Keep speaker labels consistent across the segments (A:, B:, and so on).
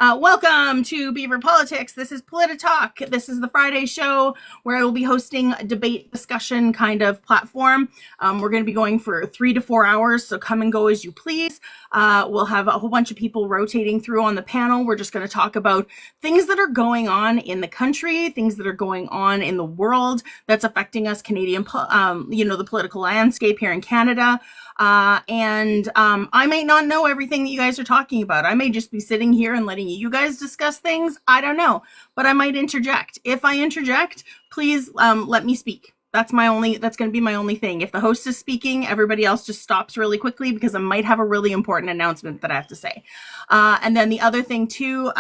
A: Welcome to Beaver Politics. This is Politi-Talk. This is the Friday show where I will be hosting a debate discussion kind of platform. We're going to be going for 3 to 4 hours, so come and go as you please. We'll have a whole bunch of people rotating through on the panel. We're just going to talk about things that are going on in the country, things that are going on in the world that's affecting us, Canadian, the political landscape here in Canada. I may not know everything that you guys are talking about. I may just be sitting here and letting you guys discuss things. I don't know, but I might interject. If I interject, please let me speak. That's going to be my only thing. If the host is speaking, everybody else just stops really quickly because I might have a really important announcement that I have to say. And then the other thing too,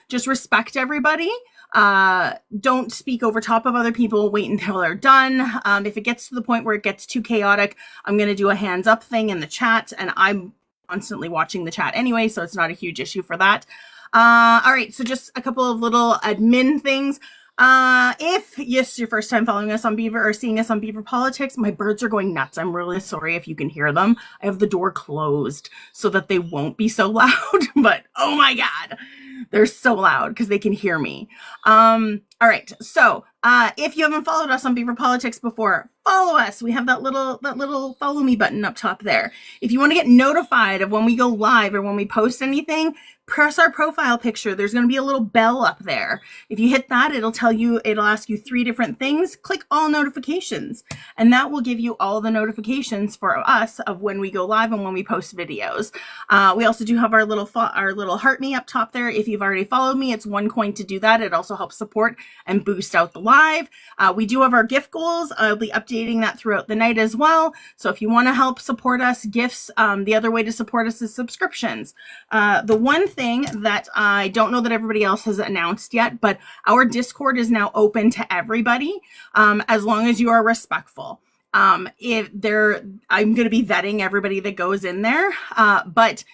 A: just respect everybody. Don't speak over top of other people. Wait until they're done. If it gets to the point where it gets too chaotic, I'm going to do a hands up thing in the chat, and I'm constantly watching the chat anyway, so it's not a huge issue for that. All right, so just a couple of little admin things. If yes, your first time following us on Beaver or seeing us on Beaver Politics, my birds are going nuts. I'm really sorry if you can hear them. I have the door closed so that they won't be so loud, but oh my God, they're so loud because they can hear me. All right, so if you haven't followed us on Beaver Politics before, follow us. We have that little follow me button up top there. If you want to get notified of when we go live or when we post anything, press our profile picture. There's going to be a little bell up there. If you hit that, it'll ask you 3 different things. Click all notifications, and that will give you all the notifications for us of when we go live and when we post videos. We also do have our little heart me up top there. If you've already followed me, it's 1 coin to do that. It also helps support and boost out the live. We do have our gift goals. I'll be updating that throughout the night as well. So if you want to help support us, gifts, the other way to support us is subscriptions. The one thing that I don't know that everybody else has announced yet, but our Discord is now open to everybody, as long as you are respectful. I'm going to be vetting everybody that goes in there, but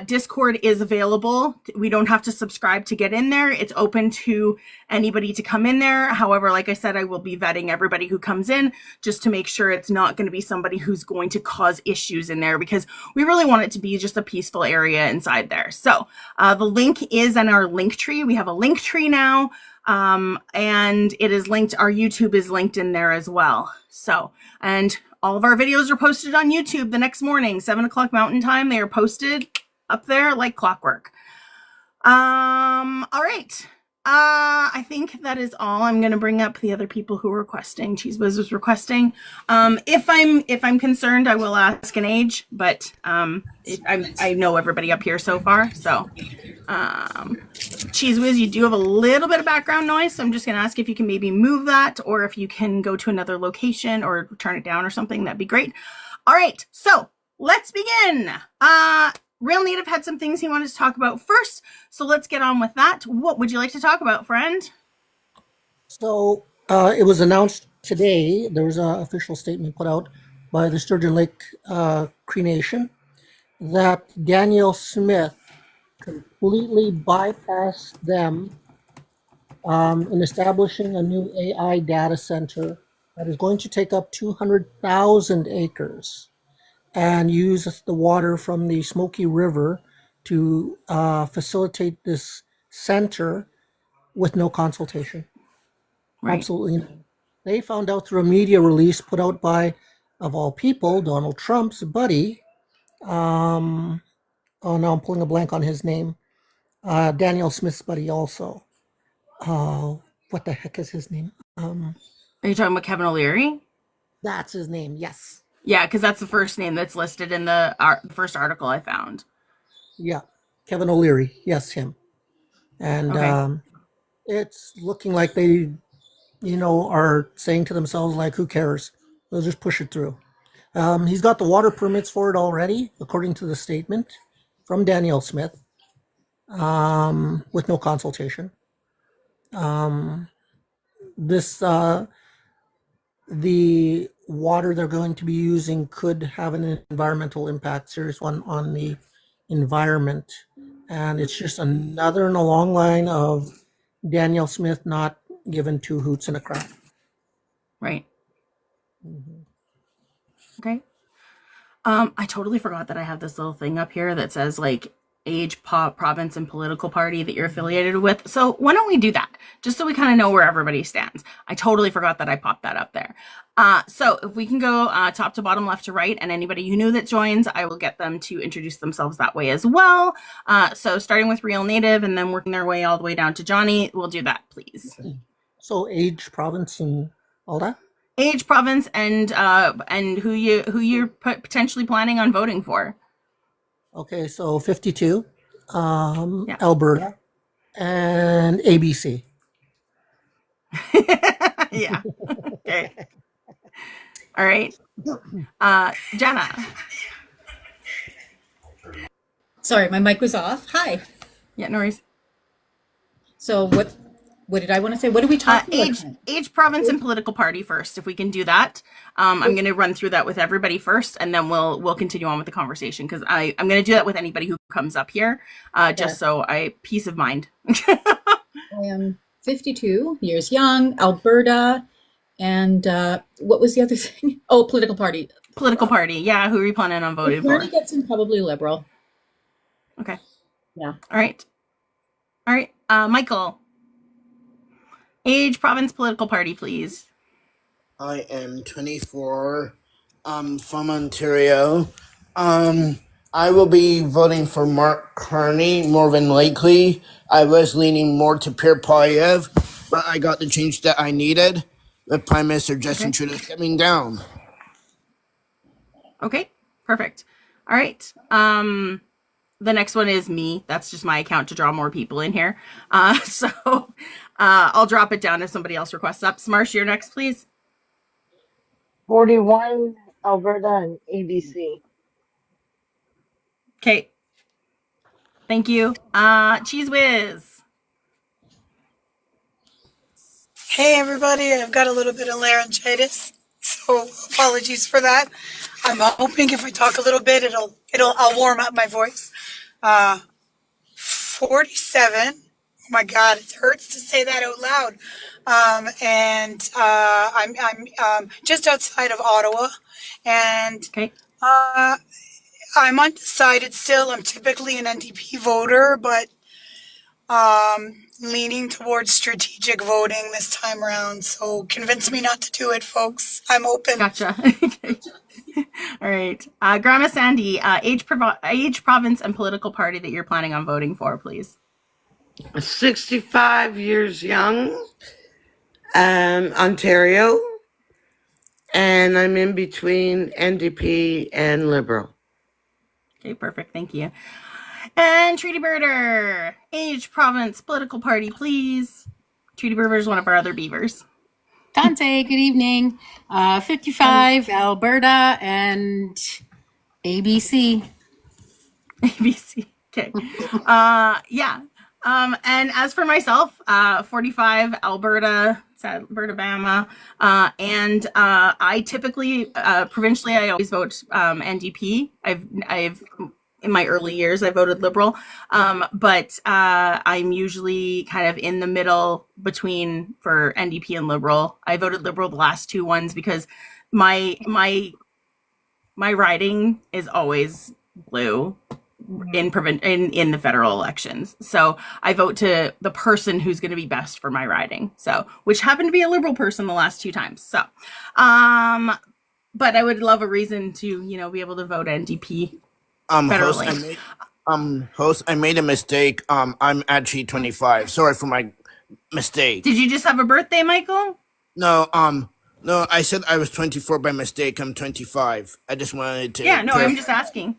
A: Discord is available. We don't have to subscribe to get in there. It's open to anybody to come in there. However, like I said, I will be vetting everybody who comes in just to make sure it's not going to be somebody who's going to cause issues in there, because we really want it to be just a peaceful area inside there. So the link is in our link tree. We have a link tree now. And it is linked. Our YouTube is linked in there as well. So, and all of our videos are posted on YouTube the next morning, 7 o'clock Mountain Time. They are posted up there like clockwork. All right. I think that is all. I'm going to bring up the other people who are requesting. Cheese Whiz was requesting. If I'm concerned, I will ask an age, but I know everybody up here so far. So, Cheese Whiz, you do have a little bit of background noise, so I'm just going to ask if you can maybe move that, or if you can go to another location or turn it down or something. That'd be great. All right, so let's begin. Real Native had some things he wanted to talk about first, so let's get on with that. What would you like to talk about, friend?
B: So it was announced today, there was an official statement put out by the Sturgeon Lake Cree Nation that Danielle Smith completely bypassed them in establishing a new AI data center that is going to take up 200,000 acres and use the water from the Smoky River to facilitate this center with no consultation. Right. Absolutely no. They found out through a media release put out by, of all people, Donald Trump's buddy. Oh, now I'm pulling a blank on his name. Danielle Smith's buddy also. What the heck is his name?
A: Are you talking about Kevin O'Leary?
B: That's his name, yes.
A: Yeah, because that's the first name that's listed in the first article I found.
B: Yeah, Kevin O'Leary. Yes, him. And okay. It's looking like they, are saying to themselves, like, who cares? They'll just push it through. He's got the water permits for it already, according to the statement from Danielle Smith, with no consultation. The water they're going to be using could have an environmental impact, serious one on the environment. And it's just another in a long line of Danielle Smith not given 2 hoots and a crap.
A: Right. Mm-hmm. Okay. I totally forgot that I have this little thing up here that says, like, age, province, and political party that you're affiliated with. So why don't we do that? Just so we kind of know where everybody stands. I totally forgot that I popped that up there. So if we can go top to bottom, left to right, and anybody you knew that joins, I will get them to introduce themselves that way as well. So starting with Real Native and then working their way all the way down to Johnny, we'll do that, please.
B: So age, province, and all that?
A: Age, province, and who you're potentially planning on voting for.
B: Okay, so 52,
A: Yeah.
B: Alberta, and ABC.
A: Yeah. Okay. All right. Jenna.
C: Sorry, my mic was off. Hi.
A: Yeah, no worries.
C: So what did I want to say? What are we talking about?
A: Age, province, and political party first, if we can do that. I'm going to run through that with everybody first, and then we'll continue on with the conversation, because I'm going to do that with anybody who comes up here, just so peace of mind.
C: I am 52 years young, Alberta, and what was the other thing? Oh, political party.
A: Political party, yeah. Who are you planning on voting for?
C: Carney gets in, probably Liberal.
A: Okay.
C: Yeah.
A: All right. Michael. Age, province, political party, please.
D: I am 24, from Ontario. I will be voting for Mark Carney more than likely. I was leaning more to Pierre Poilievre, but I got the change that I needed with Prime Minister Justin Trudeau stepping down.
A: Okay, perfect. All right. The next one is me. That's just my account to draw more people in here. So I'll drop it down if somebody else requests up. Smarsh, you're next, please.
E: 41, Alberta, and ABC.
A: Okay. Thank you. Cheese Whiz.
F: Hey everybody, I've got a little bit of laryngitis, so apologies for that. I'm hoping if I talk a little bit, I'll warm up my voice. 47. Oh my God, it hurts to say that out loud. I'm just outside of Ottawa, and
A: Okay.
F: I'm undecided still. I'm typically an NDP voter, but leaning towards strategic voting this time around. So convince me not to do it, folks. I'm open.
A: Gotcha. Okay. All right. Grandma Sandy, age, province, and political party that you're planning on voting for, please.
G: 65 years young, Ontario, and I'm in between NDP and Liberal.
A: Okay, perfect. Thank you. And Treaty Birder, age, province, political party, please. Treaty Birder is one of our other beavers.
H: Dante, good evening. 55, Alberta, and ABC.
A: ABC. Okay. Yeah. And as for myself, 45, Alberta, Bama, and I typically, provincially, I always vote NDP. I've in my early years, I voted Liberal, but I'm usually kind of in the middle between for NDP and Liberal. I voted Liberal the last two ones because my riding is always blue in the federal elections. So I vote to the person who's going to be best for my riding. So, which happened to be a Liberal person the last two times. So, but I would love a reason to, be able to vote NDP federally.
D: Host, I made a mistake. I'm actually 25. Sorry for my mistake.
A: Did you just have a birthday, Michael?
D: No, I said I was 24 by mistake. I'm 25. I just wanted to.
A: Yeah, no, I'm just asking.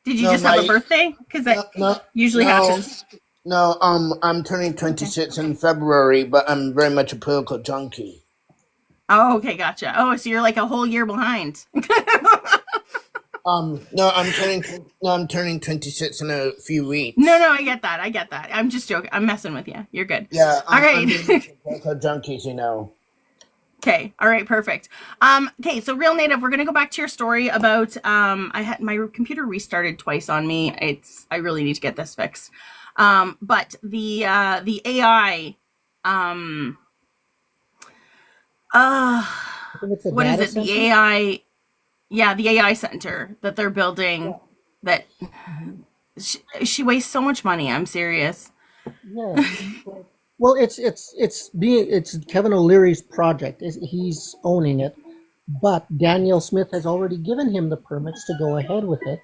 A: Did you just have a birthday? Because that usually happens.
D: No, I'm turning 26 in February, but I'm very much a political junkie.
A: Oh, okay, gotcha. Oh, so you're like a whole year behind.
D: No, I'm turning 26 in a few weeks.
A: No, I get that. I'm just joking. I'm messing with you. You're good.
D: Yeah.
A: All right.
D: Political junkies,
A: Okay. All right. Perfect. Okay. So Real Native, we're going to go back to your story about, I had my computer restarted twice on me. I really need to get this fixed. But the AI, what is it? The AI, yeah, the AI center that they're building that, She wastes so much money. I'm serious.
B: Yeah. Well, it's Kevin O'Leary's project. He's owning it, but Daniel Smith has already given him the permits to go ahead with it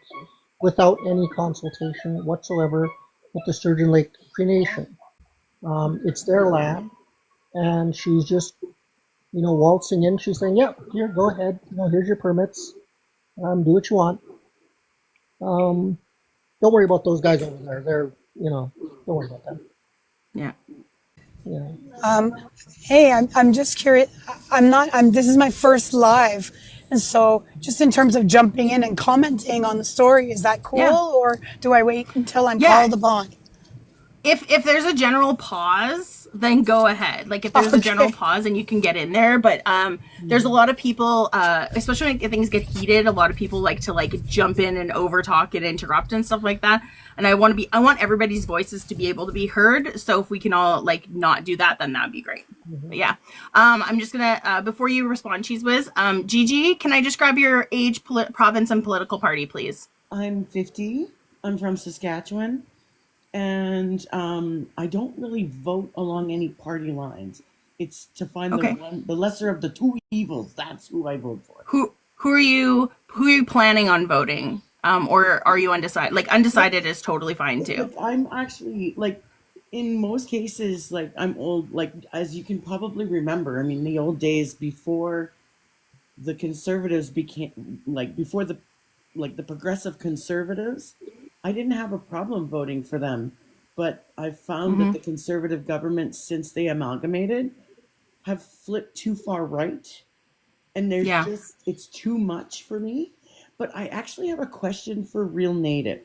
B: without any consultation whatsoever with the Sturgeon Lake Cree Nation. It's their land, and she's just, waltzing in. She's saying, "Yeah, here, go ahead. Here's your permits. Do what you want. Um, don't worry about those guys over there. Don't worry about them."
A: Yeah.
B: Yeah.
F: Hey, I'm just curious. This is my first live. And so just in terms of jumping in and commenting on the story, is that cool?
A: Yeah.
F: Or do I wait until I'm
A: Yeah.
F: called upon?
A: If there's a general pause, then go ahead. Like if there's a general pause and you can get in there, but there's a lot of people, especially when things get heated, a lot of people like to jump in and overtalk and interrupt and stuff like that. And I want everybody's voices to be able to be heard. So if we can all not do that, then that'd be great. But yeah, I'm just gonna before you respond, Cheese Whiz, Gigi, can I just grab your age, province, and political party, please?
I: I'm 50. I'm from Saskatchewan. And I don't really vote along any party lines. It's to find the lesser of the two evils. That's who I vote for.
A: Who are you planning on voting? Or are you undecided? Like undecided is totally fine too.
I: I'm actually in most cases, I'm old. As you can probably remember, I mean, the old days before the conservatives became before the progressive conservatives, I didn't have a problem voting for them, but I've found that the conservative government, since they amalgamated, have flipped too far right, and it's too much for me. But I actually have a question for Real Native.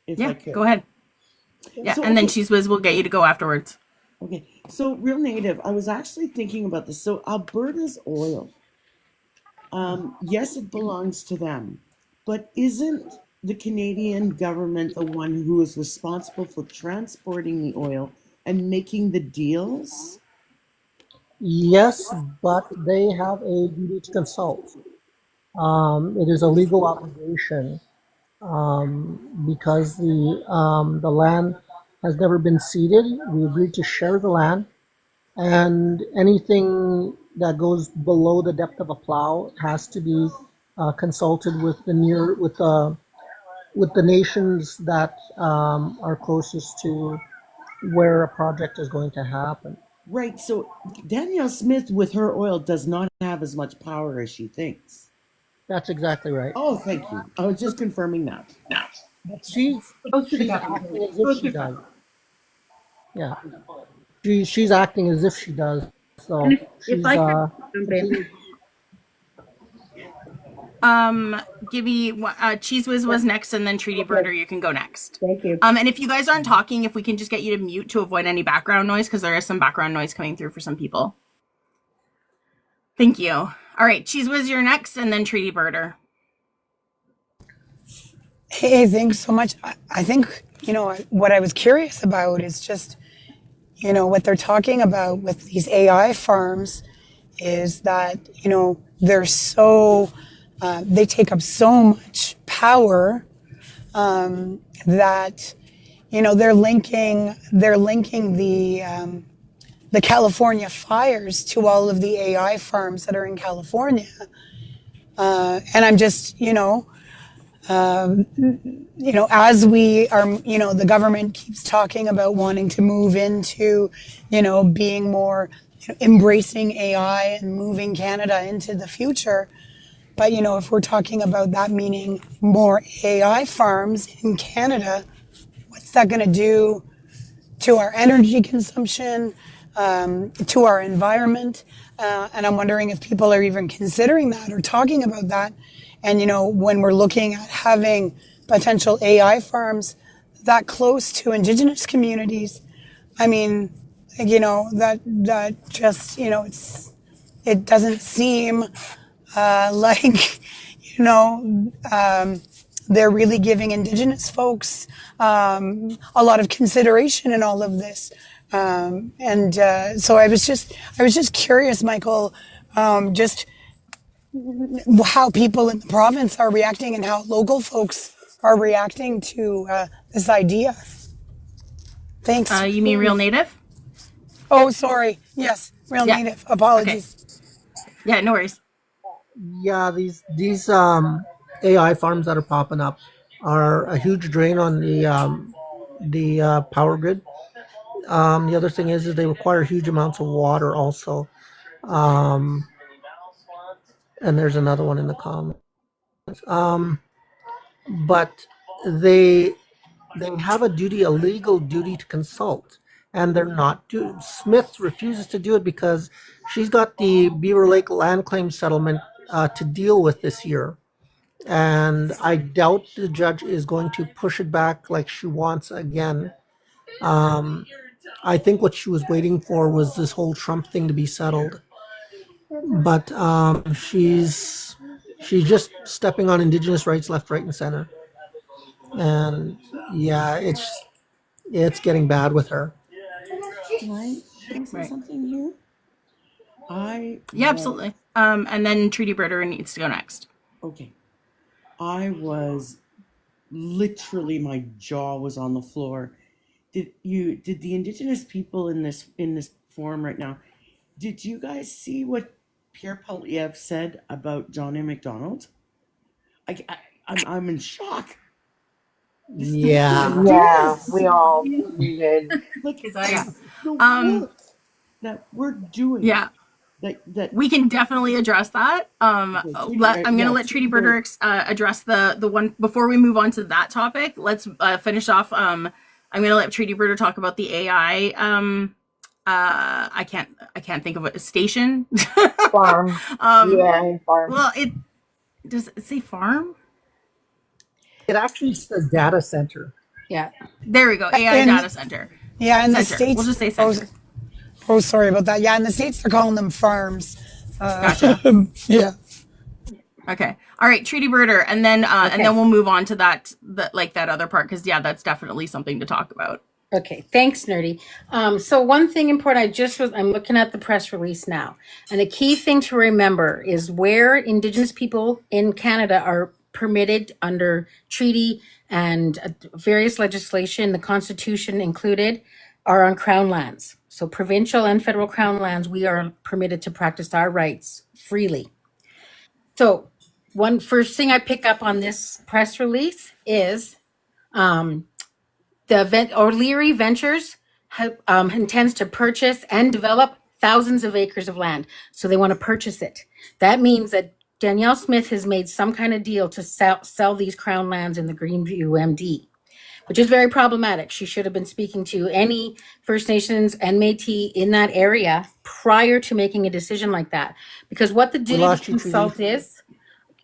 I: If I could.
A: Go ahead. Yeah, so, and then Cheese Whiz will get you to go afterwards.
I: Okay, so Real Native, I was actually thinking about this. So Alberta's oil, yes, it belongs to them, but isn't the Canadian government the one who is responsible for transporting the oil and making the deals?
B: Yes, but they have a duty to consult. It is a legal obligation because the land has never been ceded. We agreed to share the land, and anything that goes below the depth of a plow has to be consulted with the nations that are closest to where a project is going to happen.
I: Right. So Danielle Smith, with her oil, does not have as much power as she thinks.
B: That's exactly right.
I: Oh, thank you. I was just confirming that.
B: But she's acting as if she does. Yeah. She's acting as if she does. So she's
A: Gibby, Cheese Whiz was next, and then Treaty Birder, you can go next.
J: Thank you.
A: And if you guys aren't talking, if we can just get you to mute to avoid any background noise, because there is some background noise coming through for some people. Thank you. All right, Cheese Whiz, you're next, and then Treaty Birder.
F: Hey, thanks so much. I think, what I was curious about is just, what they're talking about with these AI farms is that, they're so, they take up so much power that, they're linking the California fires to all of the AI farms that are in California. And I'm just, as we are, the government keeps talking about wanting to move into, being more embracing AI and moving Canada into the future. But, if we're talking about that meaning more AI farms in Canada, what's that going to do to our energy consumption, to our environment? And I'm wondering if people are even considering that or talking about that. And, when we're looking at having potential AI farms that close to Indigenous communities, I mean, that just, it doesn't seem like, they're really giving Indigenous folks a lot of consideration in all of this. So I was just curious, Michael, just how people in the province are reacting and how local folks are reacting to this idea. Thanks.
A: You mean Real Native?
F: Oh, sorry. Yes, Real
A: Yeah.
F: Native.
A: Okay.
F: Apologies.
A: Yeah, no worries.
B: Yeah, these AI farms that are popping up are a huge drain on the power grid. The other thing is they require huge amounts of water also. Um, and there's another one in the comments. But they they have a legal duty to consult, and they're not do. Smith refuses to do it because she's got the Beaver Lake land claim settlement to deal with this year, and I doubt the judge is going to push it back like she wants again. Um, I think what she was waiting for was this whole Trump thing to be settled, but she's just stepping on Indigenous rights left, right, and center, and yeah, it's getting bad with her.
I: Can I say
A: Right.
I: something here?
A: Yeah, absolutely. And then Treaty Birder needs to go next.
I: Okay. I was literally, my jaw was on the floor. Did the Indigenous people in this forum right now, did you guys see what Pierre Poilievre said about John A. MacDonald? I'm in shock.
B: Yeah.
E: Yeah, we all did.
I: Like,
A: Yeah.
I: the work that we're doing.
A: Yeah.
I: That
A: We can definitely address that. I'm going to let Treaty Birder address the one before we move on to that topic. Let's finish off. I'm going to let Treaty Birder talk about the AI. I can't think of a station.
E: Farm. Yeah, farm.
A: Well, does it say farm?
B: It actually says data center.
C: Yeah.
A: There we go. AI data center.
F: Yeah, in the
A: Center.
F: States.
A: We'll just say center.
F: Oh, sorry about that. Yeah, in the States, they're calling them farms.
A: Gotcha.
F: Yeah.
A: Okay. All right, Treaty Birder, and then we'll move on to that other part, because that's definitely something to talk about.
H: Okay, thanks, Nerdy. So one thing important, I'm looking at the press release now. And the key thing to remember is where Indigenous people in Canada are permitted under treaty and various legislation, the Constitution included, are on Crown lands. So provincial and federal Crown lands, we are permitted to practice our rights freely. So first thing I pick up on this press release is O'Leary Ventures intends to purchase and develop thousands of acres of land. So they want to purchase it. That means that Danielle Smith has made some kind of deal to sell these Crown lands in the Greenview MD, which is very problematic. She should have been speaking to any First Nations and Métis in that area prior to making a decision like that. Because what the duty to consult is,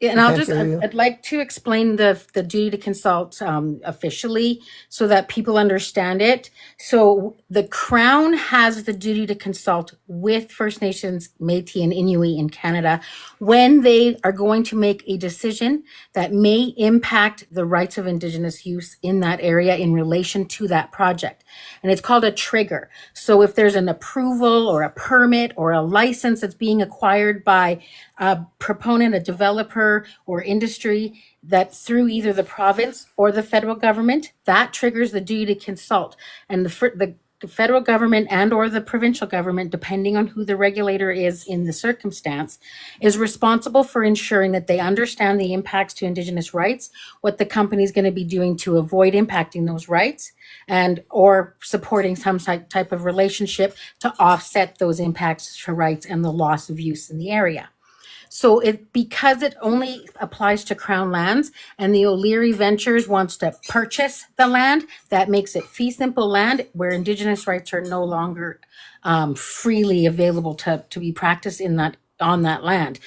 H: and I'd like to explain the duty to consult officially so that people understand it. So the Crown has the duty to consult with First Nations, Métis, and Inuit in Canada when they are going to make a decision that may impact the rights of Indigenous use in that area in relation to that project. And it's called a trigger. So if there's an approval or a permit or a license that's being acquired by a proponent, a developer, or industry that through either the province or the federal government, that triggers the duty to consult. And the federal government and or the provincial government, depending on who the regulator is in the circumstance, is responsible for ensuring that they understand the impacts to Indigenous rights, what the company is going to be doing to avoid impacting those rights, and or supporting some type of relationship to offset those impacts to rights and the loss of use in the area. So because it only applies to Crown lands and the O'Leary Ventures wants to purchase the land, that makes it fee simple land where Indigenous rights are no longer freely available to be practiced on that land.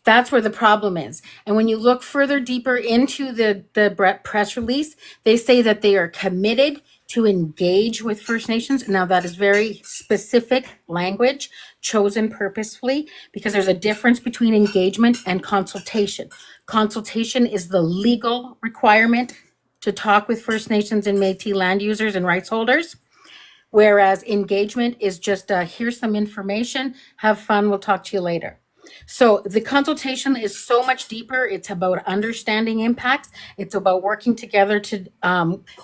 H: That's where the problem is. And when you look further deeper into the press release, they say that they are committed to engage with First Nations. Now that is very specific language chosen purposefully because there's a difference between engagement and consultation. Consultation is the legal requirement to talk with First Nations and Métis land users and rights holders, whereas engagement is just here's some information, have fun, we'll talk to you later. So the consultation is so much deeper. It's about understanding impacts. It's about working together to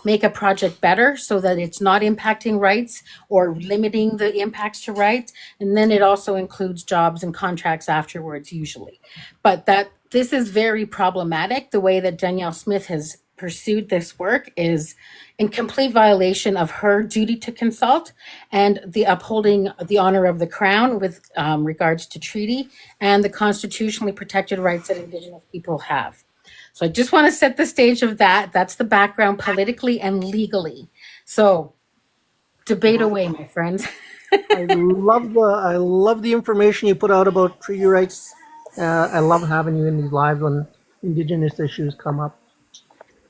H: make a project better so that it's not impacting rights or limiting the impacts to rights. And then it also includes jobs and contracts afterwards, usually. But this is very problematic. The way that Danielle Smith has pursued this work is in complete violation of her duty to consult and the upholding the honor of the crown with regards to treaty and the constitutionally protected rights that Indigenous people have. So I just want to set the stage of that. That's the background politically and legally. So debate away, my friends.
B: I love the information you put out about treaty rights. I love having you in these lives when Indigenous issues come up.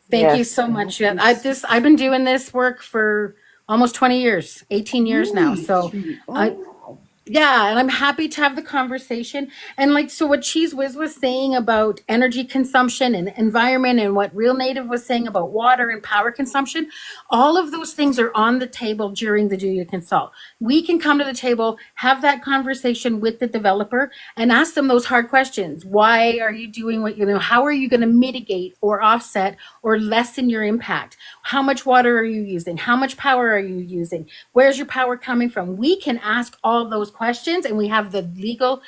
H: Thank you
E: Yes.
H: so much. Yeah, I've been doing this work for almost 20 years, 18 years now.
I: Really?
H: So I, yeah, and I'm happy to have the conversation. And like, so what Cheese Whiz was saying about energy consumption and environment, and what Real Native was saying about water and power consumption, all of those things are on the table during the duty to consult. We can come to the table, have that conversation with the developer, and ask them those hard questions. Why are you doing what you know? How are you going to mitigate or offset or lessen your impact? How much water are you using? How much power are you using? Where's your power coming from? We can ask all those questions, and we have the legal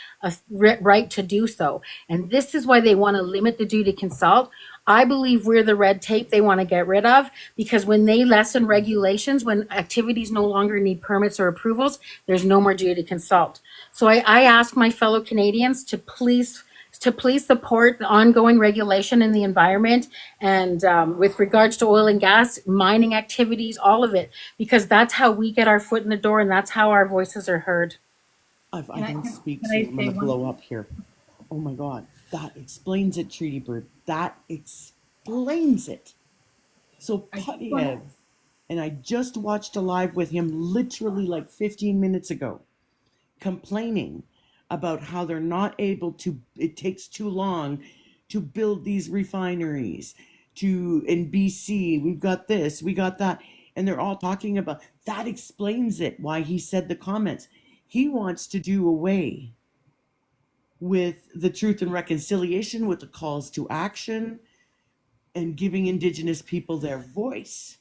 H: right to do so. And this is why they want to limit the duty to consult. I believe we're the red tape they want to get rid of, because when they lessen regulations, when activities no longer need permits or approvals, there's no more duty to consult. So I ask my fellow Canadians to please support the ongoing regulation in the environment and with regards to oil and gas, mining activities, all of it, because that's how we get our foot in the door and that's how our voices are heard.
I: If I don't speak
C: can
I: soon,
C: I
I: I'm
C: say
I: gonna
C: one
I: blow up here. Oh my God, that explains it, Treaty Bird. That explains it. So Poilievre, and I just watched a live with him literally like 15 minutes ago, complaining about how they're not able to, it takes too long to build these refineries. In BC, we've got this, we got that, and they're all talking about that. Explains it, why he said the comments. He wants to do away with the Truth and Reconciliation, with the calls to action, and giving Indigenous people their voice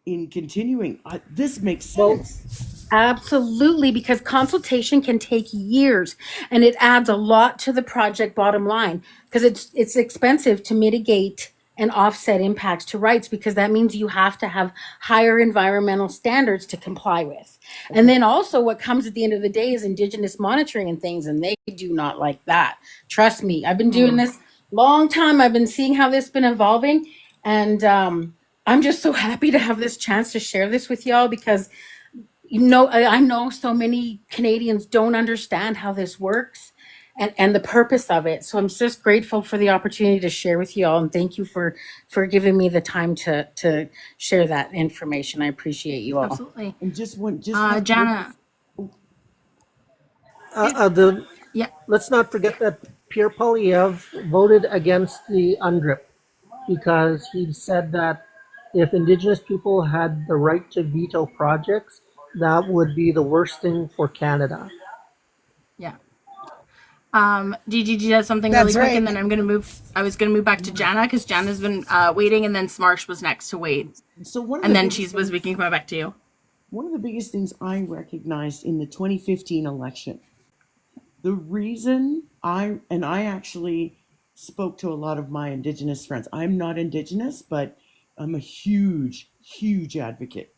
I: in continuing. This makes sense.
H: Absolutely, because consultation can take years and it adds a lot to the project bottom line, because it's expensive to mitigate and offset impacts to rights, because that means you have to have higher environmental standards to comply with. And then also what comes at the end of the day is Indigenous monitoring and things, and they do not like that. Trust me, I've been doing this long time. I've been seeing how this has been evolving, and I'm just so happy to have this chance to share this with y'all, because I know so many Canadians don't understand how this works and the purpose of it. So I'm just grateful for the opportunity to share with you all, and thank you for giving me the time to share that information. I appreciate you all.
A: Absolutely.
I: And
A: Jana. Yeah.
B: Let's not forget that Pierre Poilievre voted against the UNDRIP because he said that if Indigenous people had the right to veto projects, that would be the worst thing for Canada.
A: Yeah. Gigi has something
F: That's
A: really quick,
F: right.
A: and then I was gonna move back to Jana because Jana's been waiting, and then Smarsh was next to wait, and then we can come back to you.
I: One of the biggest things I recognized in the 2015 election, the reason I actually spoke to a lot of my Indigenous friends. I'm not Indigenous, but I'm a huge advocate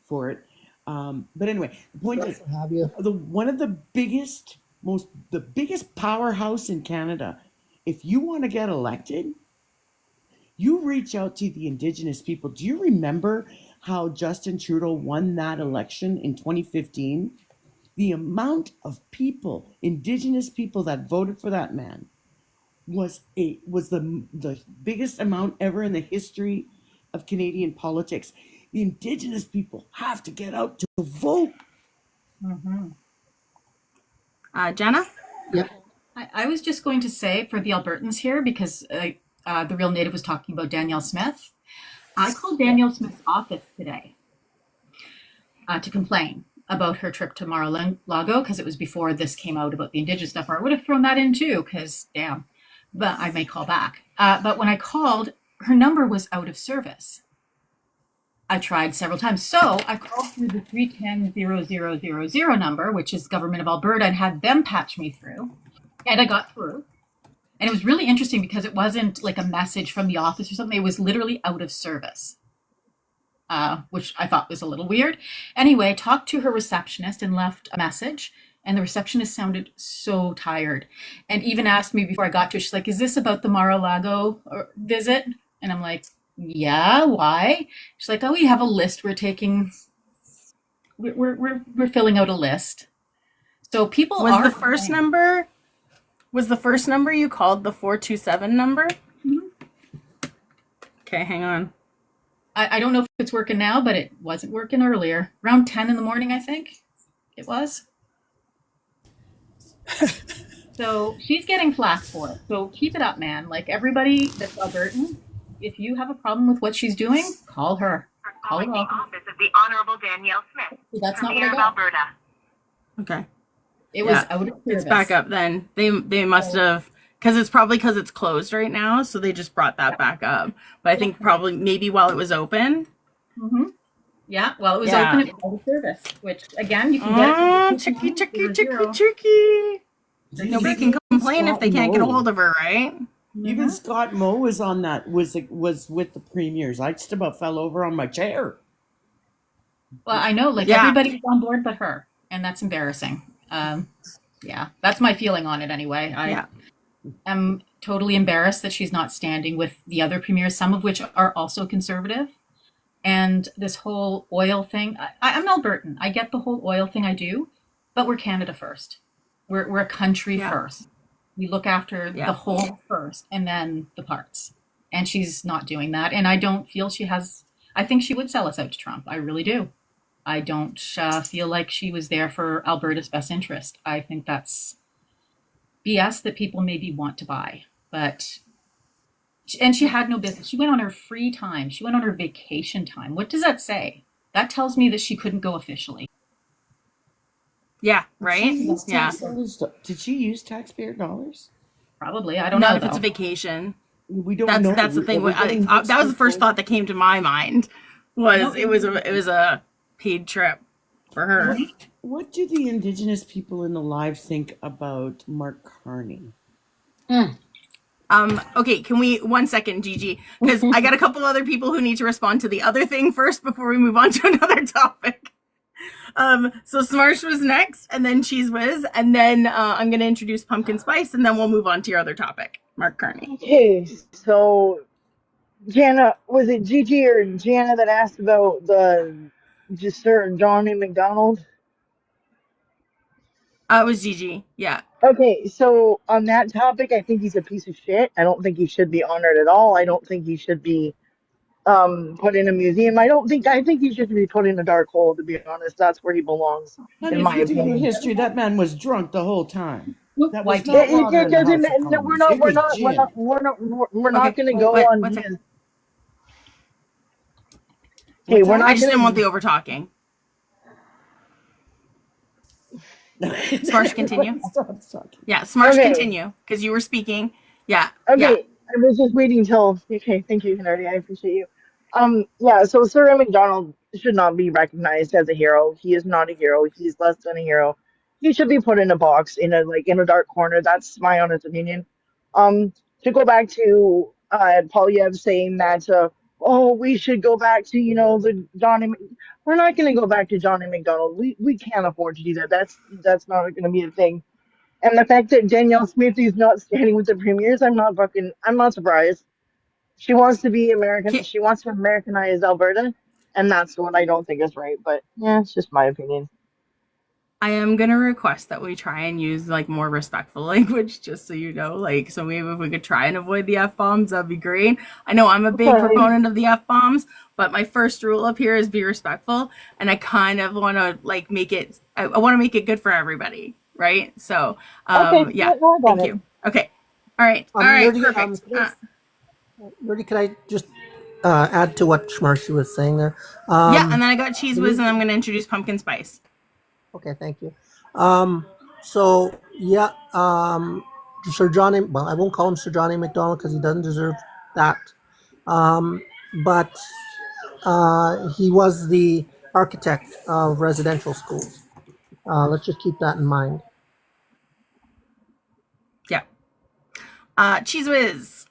I: for it. But anyway, the point is, one of the biggest powerhouse in Canada, if you want to get elected, you reach out to the Indigenous people. Do you remember how Justin Trudeau won that election in 2015? The amount of people, Indigenous people, that voted for that man was the biggest amount ever in the history of Canadian politics. The Indigenous people have to get out to vote.
A: Jana?
B: Yep.
C: I was just going to say for the Albertans here, because the Real Native was talking about Danielle Smith. I called Danielle Smith's office today to complain. about her trip to Mar-a-Lago because it was before this came out about the Indigenous stuff, or I would have thrown that in too because damn, but I may call back. But when I called, her number was out of service. I tried several times. So I called through the 310-0000 number, which is Government of Alberta, and had them patch me through. And I got through. And it was really interesting because it wasn't like a message from the office or something. It was literally out of service, which I thought was a little weird. Anyway, talked to her receptionist and left a message. And the receptionist sounded so tired and even asked me before I got to her, she's like, is this about the Mar-a-Lago visit? And I'm like, yeah, why? She's like, oh, we have a list we're taking. We're filling out a list. So people
A: Was
C: are
A: the first number you called the 427 number?
C: Mhm.
A: Okay, hang on.
C: I don't know if it's working now, but it wasn't working earlier. Around 10 in the morning, I think it was. So she's getting flack for it. So keep it up, man. Like everybody that's Albertan, if you have a problem with what she's doing, call her. Call her
J: the
C: up.
J: office of the Honorable Danielle Smith,
C: That's not what
J: Premier
C: I
J: of
C: got.
J: Alberta.
A: Okay.
C: It was
A: Yeah,
C: out of service.
A: it's back up then. They must have, because it's probably because it's closed right now, so they just brought that back up. But I think probably maybe while it was open.
C: Mm-hmm. Yeah, well, it was
A: Yeah.
C: open, it was out of service, which again, you can get it.
A: Tricky. Nobody can complain if they can't get a hold of her, right?
I: Even Scott Moe was on that. Was with the premiers. I just about fell over on my chair.
C: Well, I know, like
A: Yeah.
C: everybody's on board but her, and that's embarrassing. Yeah, that's my feeling on it anyway. I am totally embarrassed that she's not standing with the other premiers, some of which are also conservative. And this whole oil thing, I'm Albertan. I get the whole oil thing, I do, but we're Canada first. We're a country first. We look after the whole first and then the parts. And she's not doing that. And I don't feel she has, I think she would sell us out to Trump. I really do. I don't feel like she was there for Alberta's best interest. I think that's BS that people maybe want to buy. And she had no business. She went on her free time. She went on her vacation time. What does that say? That tells me that she couldn't go officially.
A: Yeah, right? Yeah.
I: Did she use taxpayer dollars?
C: Probably. I don't
A: Not
C: know.
A: if it's a
C: though.
A: vacation.
I: We don't know.
A: That's the thing. That was the first thought that came to my mind. It was a paid trip for her.
I: What do the Indigenous people in the live think about Mark Carney?
A: Okay, can we 1 second, Gigi? Because I got a couple other people who need to respond to the other thing first before we move on to another topic. So Smarsh was next, and then Cheese Whiz, and then I'm going to introduce Pumpkin Spice, and then we'll move on to your other topic, Mark Carney.
E: Okay, so Jana, was it Gigi or Jana that asked about the just Sir Johnny McDonald?
A: It was Gigi, yeah.
E: Okay, so on that topic, I think he's a piece of shit. I don't think he should be honored at all. I don't think he should be put in a museum. I think he should be put in a dark hole, to be honest. That's where he belongs, in my
I: If you do
E: opinion.
I: history, that man was drunk the whole time. That was
C: It
I: not honor in the
E: doesn't.
I: House of
E: No, we're
I: Commons.
E: not.
I: It
E: We're
I: was
E: not.
I: gin.
E: We're not going to go on
A: what's
E: his.
A: up?
E: Okay, we're not.
A: I just didn't want the over talking. Smarsh, continue.
I: Stop talking.
A: Yeah, Smarsh,
E: Okay.
A: continue, because you were speaking. Yeah.
E: Okay,
A: Yeah.
E: I was just waiting till. Okay, thank you, Henry. I appreciate you. Yeah. So Sir McDonald should not be recognized as a hero. He is not a hero. He's less than a hero. He should be put in a box in a dark corner. That's my honest opinion. To go back to Polyev saying that oh, we should go back to the we're not going to go back to Johnny McDonald. We can't afford to do that. That's not going to be a thing. And the fact that Danielle Smith is not standing with the premiers, I'm not surprised. She wants to be American. She wants to Americanize Alberta, and that's what I don't think is right. But yeah, it's just my opinion.
A: I am going to request that we try and use more respectful language, just so you know. So maybe if we could try and avoid the F-bombs, that'd be great. I know I'm a big proponent of the F-bombs, but my first rule up here is be respectful. And I kind of want to make it, I want to make it good for everybody, right? So,
E: Okay,
A: yeah,
E: no, I got
A: thank
E: it.
A: you. Okay. All right. All right,
B: Nerdy,
A: perfect.
B: Nerdy, could I just add to what Shmarshi was saying there?
A: Yeah, and then I got Cheese Whiz, and I'm going to introduce Pumpkin Spice.
B: Okay, thank you. So yeah, Sir John A. Well, I won't call him Sir John A. Macdonald because he doesn't deserve that. Um, but he was the architect of residential schools. Let's just keep that in mind.
A: Yeah. Cheese Whiz.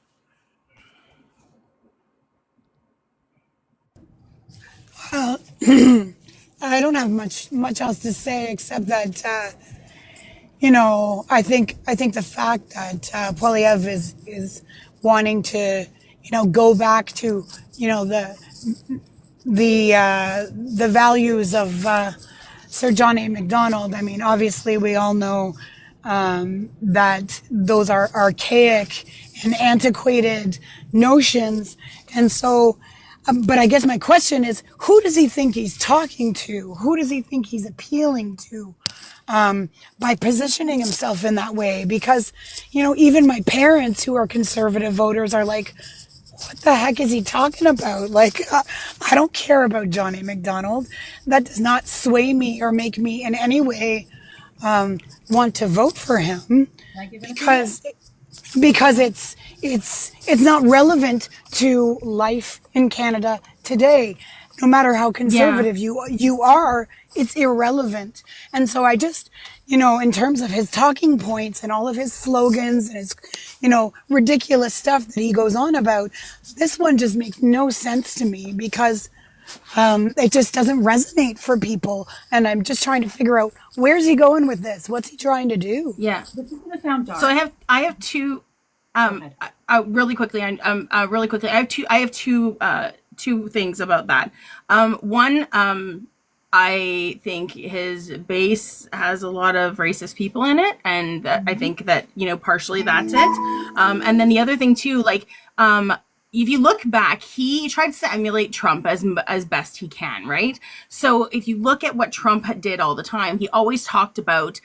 F: I don't have much else to say except that I think the fact that Poilievre is wanting to go back to the values of Sir John A. Macdonald. I mean, obviously, we all know that those are archaic and antiquated notions. And so, but I guess my question is, who does he think he's talking to? Who does he think he's appealing to? By positioning himself in that way? Because, even my parents who are conservative voters are like, what the heck is he talking about? Like, I don't care about John A. Macdonald. That does not sway me or make me in any way want to vote for him because it's not relevant to life in Canada today. No matter how
A: Yeah.
F: conservative you are, it's irrelevant. And so I just, in terms of his talking points and all of his slogans and his, ridiculous stuff that he goes on about, this one just makes no sense to me because it just doesn't resonate for people. And I'm just trying to figure out, where's he going with this? What's he trying to do?
A: Yeah.
C: This is gonna sound dark.
A: So I have two
C: ahead.
A: really quickly really quickly I have two things about that. One, I think his base has a lot of racist people in it, and I think that partially that's it. And then the other thing too, like if you look back, he tried to emulate Trump as best he can, right? So if you look at what Trump did all the time, he always talked about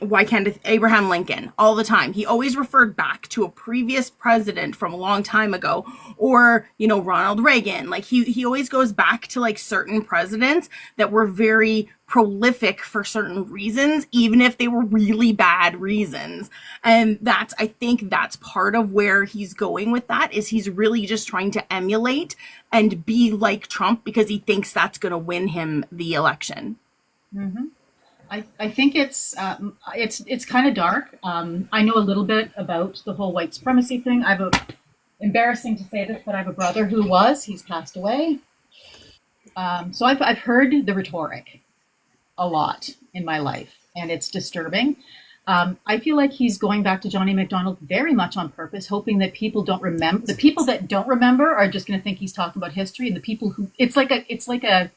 A: why can't Abraham Lincoln all the time. He always referred back to a previous president from a long time ago, or Ronald Reagan. Like he always goes back to like certain presidents that were very prolific for certain reasons, even if they were really bad reasons. And I think that's part of where he's going with that, is he's really just trying to emulate and be like Trump because he thinks that's going to win him the election.
C: Mm-hmm. I think it's kind of dark. I know a little bit about the whole white supremacy thing. Embarrassing to say this, but I have a brother he's passed away. So I've heard the rhetoric a lot in my life, and it's disturbing. I feel like he's going back to Johnny MacDonald very much on purpose, hoping that people don't remember. The people that don't remember are just going to think he's talking about history, and the people who it's like a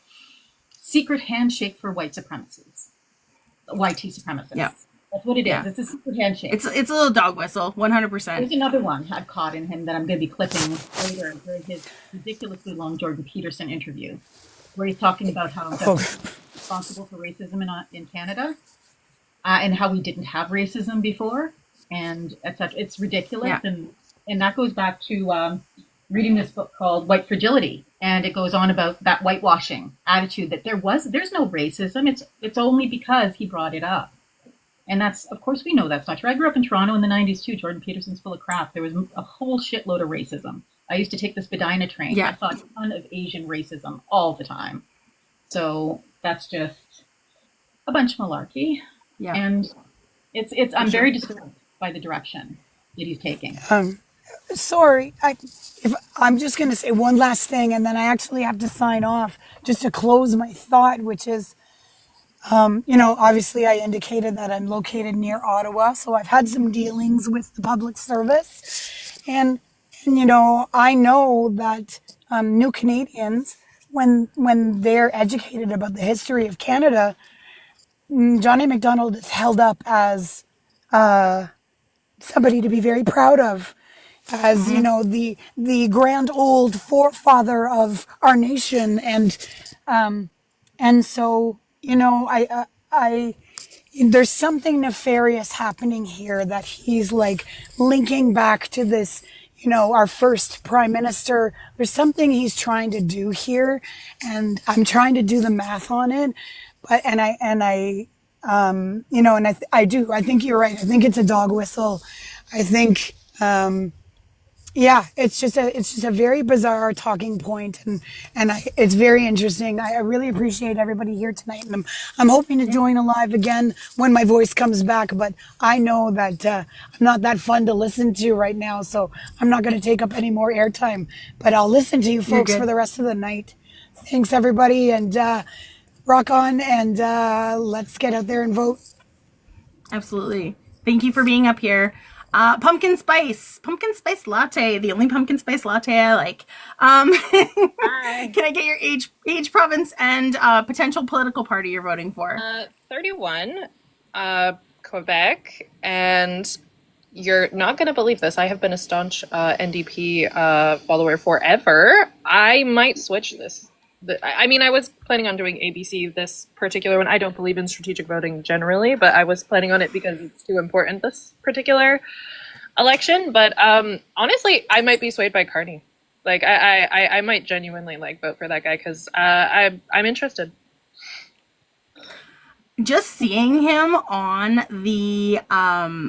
C: secret handshake for white supremacists. YT supremacists.
A: Yeah.
C: That's what it is.
A: Yeah.
C: It's a secret handshake.
A: It's a little dog whistle, 100%.
C: There's another one I've caught in him that I'm going to be clipping later during his ridiculously long Jordan Peterson interview, where he's talking about how he's responsible for racism in Canada, and how we didn't have racism before, and etc. It's ridiculous,
A: Yeah.
C: and that goes back to reading this book called White Fragility, and it goes on about that whitewashing attitude that there's no racism. It's only because he brought it up. And that's, of course, we know that's not true. I grew up in Toronto in the 90s too. Jordan Peterson's full of crap. There was a whole shitload of racism. I used to take the Spadina train.
A: Yeah.
C: I saw a ton of Asian racism all the time. So that's just a bunch of malarkey.
A: Yeah.
C: And I'm very disturbed by the direction that he's taking.
F: Sorry, I'm just going to say one last thing, and then I actually have to sign off just to close my thought, which is, obviously I indicated that I'm located near Ottawa, so I've had some dealings with the public service, and I know that new Canadians, when they're educated about the history of Canada, John A. Macdonald is held up as somebody to be very proud of, as the grand old forefather of our nation, and so I there's something nefarious happening here, that he's like linking back to this, our first prime minister. There's something he's trying to do here, and I'm trying to do the math on it, but I think you're right. I think it's a dog whistle. I think, yeah, it's just a very bizarre talking point, and it's very interesting. I really appreciate everybody here tonight, and I'm hoping to join alive again when my voice comes back. But I know that I'm not that fun to listen to right now, so I'm not going to take up any more airtime. But I'll listen to you
A: You're
F: folks for
A: good.
F: the rest of the night. Thanks, everybody, and rock on, and let's get out there and vote.
A: Absolutely. Thank you for being up here. Pumpkin spice latte, the only pumpkin spice latte I like.
K: Hi.
A: Can I get your age, province, and potential political party you're voting for?
K: 31, Quebec, and you're not going to believe this. I have been a staunch NDP follower forever. I might switch this. I mean, I was planning on doing ABC this particular one. I don't believe in strategic voting generally, but I was planning on it because it's too important this particular election. But honestly, I might be swayed by Carney. Like, I might genuinely like vote for that guy because I'm interested.
A: Just seeing him on the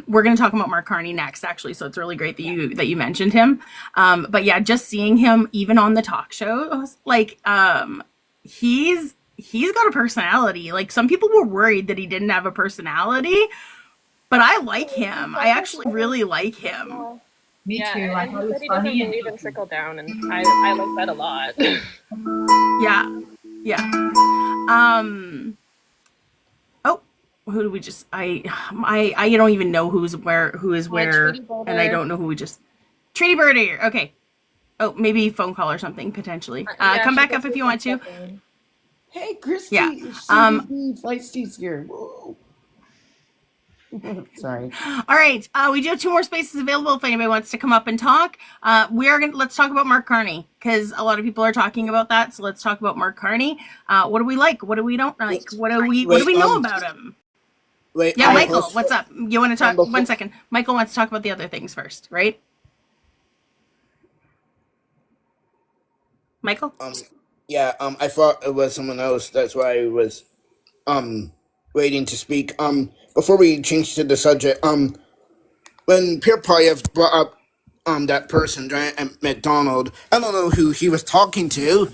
A: we're going to talk about Mark Carney next, actually, so it's really great that you mentioned him. But yeah, just seeing him even on the talk shows, like he's got a personality. Like, some people were worried that he didn't have a personality, but I like him. I actually really like him.
C: Me
K: Yeah,
C: too. I
K: and
C: thought
K: he
C: it
K: said
C: was
K: he doesn't
C: funny.
K: believe in trickle down, and I like that a lot.
A: Yeah. Oh, who do we just? I don't even know who is where,
K: Treaty
A: and I
K: Builder.
A: don't know who we just. Treaty Birder. Okay. Oh, maybe phone call or something potentially.
K: Yeah,
A: Come
K: she
A: back
K: does
A: up if
K: do
A: you
K: some
A: want to.
K: stuff in-
I: Hey, Christy,
A: Yeah.
I: CBB Feisty's here. Whoa. Sorry.
A: All right. We do have 2 more spaces available if anybody wants to come up and talk. Let's talk about Mark Carney, because a lot of people are talking about that. So let's talk about Mark Carney. What do we like? What do we don't like? What do we know about him?
D: Wait,
A: Yeah,
D: I
A: Michael,
D: also,
A: what's up? You want to talk?
D: before,
A: 1 second. Michael wants to talk about the other things first, right? Michael?
D: yeah, I thought it was someone else. That's why I was waiting to speak. Before we change to the subject, when Pierre Poilievre brought up that person, McDonald, I don't know who he was talking to.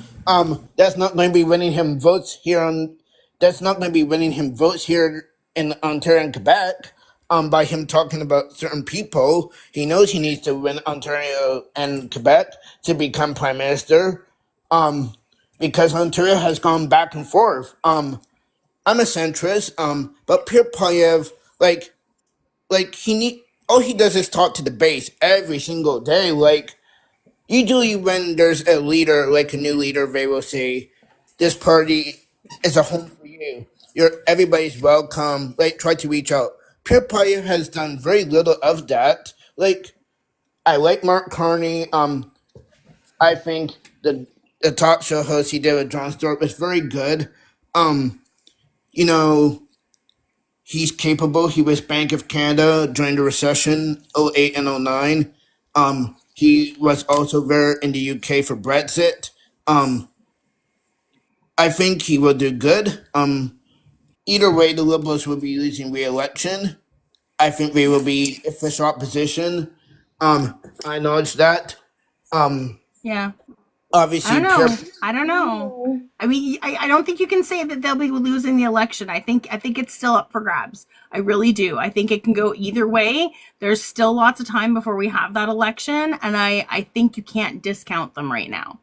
D: That's not going to be winning him votes here on. That's not going to be winning him votes here in Ontario and Quebec. By him talking about certain people, he knows he needs to win Ontario and Quebec to become prime minister. Because Ontario has gone back and forth. I'm a centrist. But Pierre Poilievre, like he need all he does is talk to the base every single day. Like, usually when there's a leader, like a new leader, they will say, "This party is a home for you. Everybody's welcome." Like, try to reach out. Pierre Poilievre has done very little of that. Like, I like Mark Carney. I think the talk show host he did with Jon Stewart was very good. Um, you know, he's capable. He was Bank of Canada during the recession, '08 and '09. He was also there in the UK for Brexit. Um, I think he will do good. Either way, the Liberals will be losing re-election. I think they will be official opposition. I acknowledge that. Um,
A: Yeah.
D: Obviously,
A: I don't know. I mean, I don't think you can say that they'll be losing the election. I think it's still up for grabs. I really do. I think it can go either way. There's still lots of time before we have that election, and I think you can't discount them right now.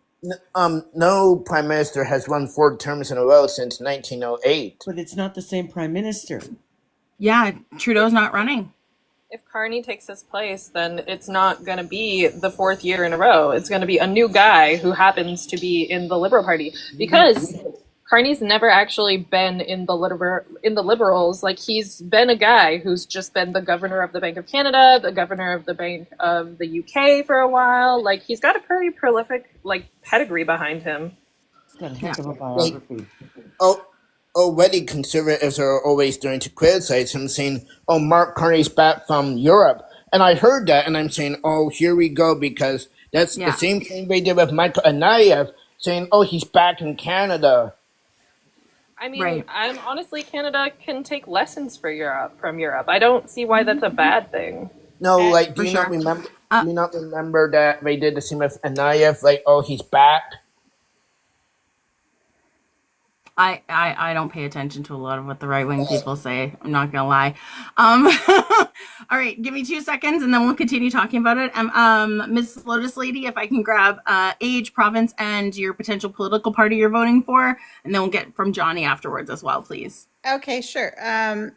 D: no prime minister has won 4 terms in a row since 1908.
I: But it's not the same prime minister.
A: Yeah, Trudeau's not running.
K: If Carney takes his place, then it's not going to be the 4th year in a row. It's going to be a new guy who happens to be in the Liberal Party, because Carney's never actually been in the Liberals. Like, he's been a guy who's just been the governor of the Bank of Canada, the governor of the Bank of the UK for a while. Like, he's got a pretty prolific pedigree behind him.
I: He's got a heck of a biography.
D: Already conservatives are always starting to criticize him, saying, "Oh, Mark Carney's back from Europe." And I heard that, and I'm saying, "Oh, here we go," because that's the same thing they did with Michael Anayev, saying, "Oh, he's back in Canada."
K: I mean,
A: Right.
K: I'm honestly, Canada can take lessons from Europe. I don't see why that's a bad thing.
D: No, like,
A: For sure.
D: do you not remember that they did the same with Anayev? Like, oh, he's back.
A: I don't pay attention to a lot of what the right wing people say. I'm not gonna lie. All right, give me 2 seconds and then we'll continue talking about it. Ms. Lotus Lady, if I can grab age, province, and your potential political party you're voting for, and then we'll get from Johnny afterwards as well, please.
L: Okay, sure.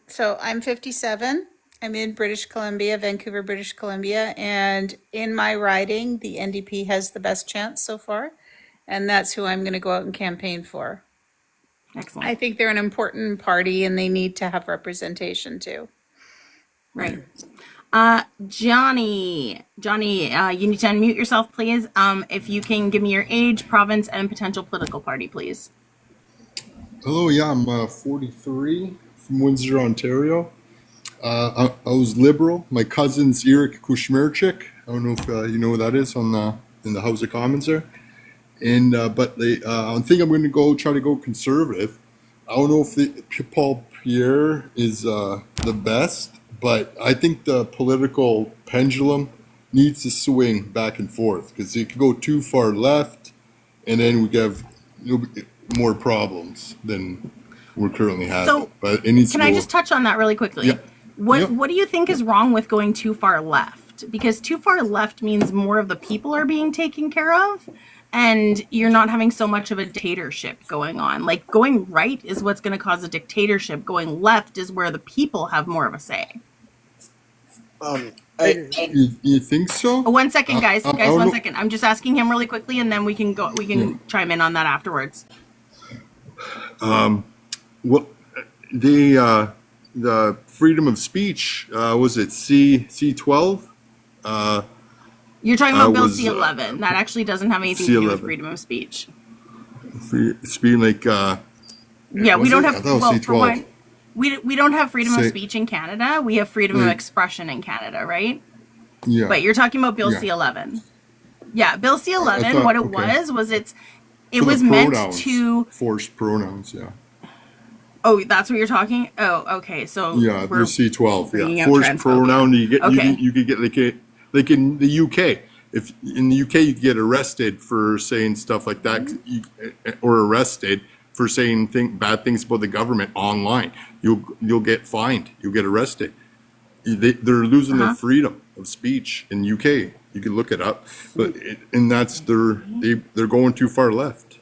L: So I'm 57. I'm in British Columbia, Vancouver, British Columbia, and in my riding, the NDP has the best chance so far, and that's who I'm going to go out and campaign for.
A: Excellent.
L: I think they're an important party and they need to have representation too.
A: Right. Johnny, you need to unmute yourself, please. If you can give me your age, province, and potential political party, please.
M: Hello, yeah, I'm 43 from Windsor, Ontario. I was Liberal. My cousin's Eric Kushmerchik. I don't know if you know who that is in the House of Commons there. And but I think I'm going to try to go Conservative. I don't know if Paul Pierre is the best, but I think the political pendulum needs to swing back and forth because it could go too far left, and then we have more problems than we're currently having.
A: So,
M: but it needs
A: can
M: to
A: I
M: go,
A: just touch on that really quickly?
M: Yeah.
A: What do you think is wrong with going too far left? Because too far left means more of the people are being taken care of, and you're not having so much of a dictatorship going on. Like, going right is what's going to cause a dictatorship. Going left is where the people have more of a say.
M: You think so?
A: 1 second, guys. Guys,
M: I
A: 1
M: don't-
A: second. I'm just asking him really quickly, and then we can go. We can chime in on that afterwards.
M: Well, the freedom of speech was it C12?
A: You're talking about Bill
M: was,
A: C11. That actually doesn't have anything to do with
M: C11.
A: freedom of speech.
M: Speaking like
A: Yeah, we
M: was
A: don't
M: it? I
A: have.
M: thought it was
A: Well, for
M: C12.
A: one, we don't have freedom of
M: Say-
A: speech in Canada. We have freedom of
M: Right.
A: expression in Canada, right?
M: Yeah.
A: But you're talking about Bill
M: Yeah.
A: C11. Yeah, Bill
M: I
A: C11.
M: thought-
A: What it
M: okay.
A: was it
M: For the
A: was meant
M: pronouns,
A: to.
M: forced pronouns. Yeah.
A: Oh, that's what you're talking. Oh, okay. So
M: Yeah.
A: we're
M: There's C12.
A: bringing
M: Yeah.
A: out
M: Forced
A: transphobia.
M: pronoun. You get.
A: Okay.
M: You could get like in the UK. If in the UK you get arrested for saying stuff like that, or arrested for saying bad things about the government online, you'll get fined. You'll get arrested. They're losing their freedom of speech in UK. You can look it up, and that's they're going too far left.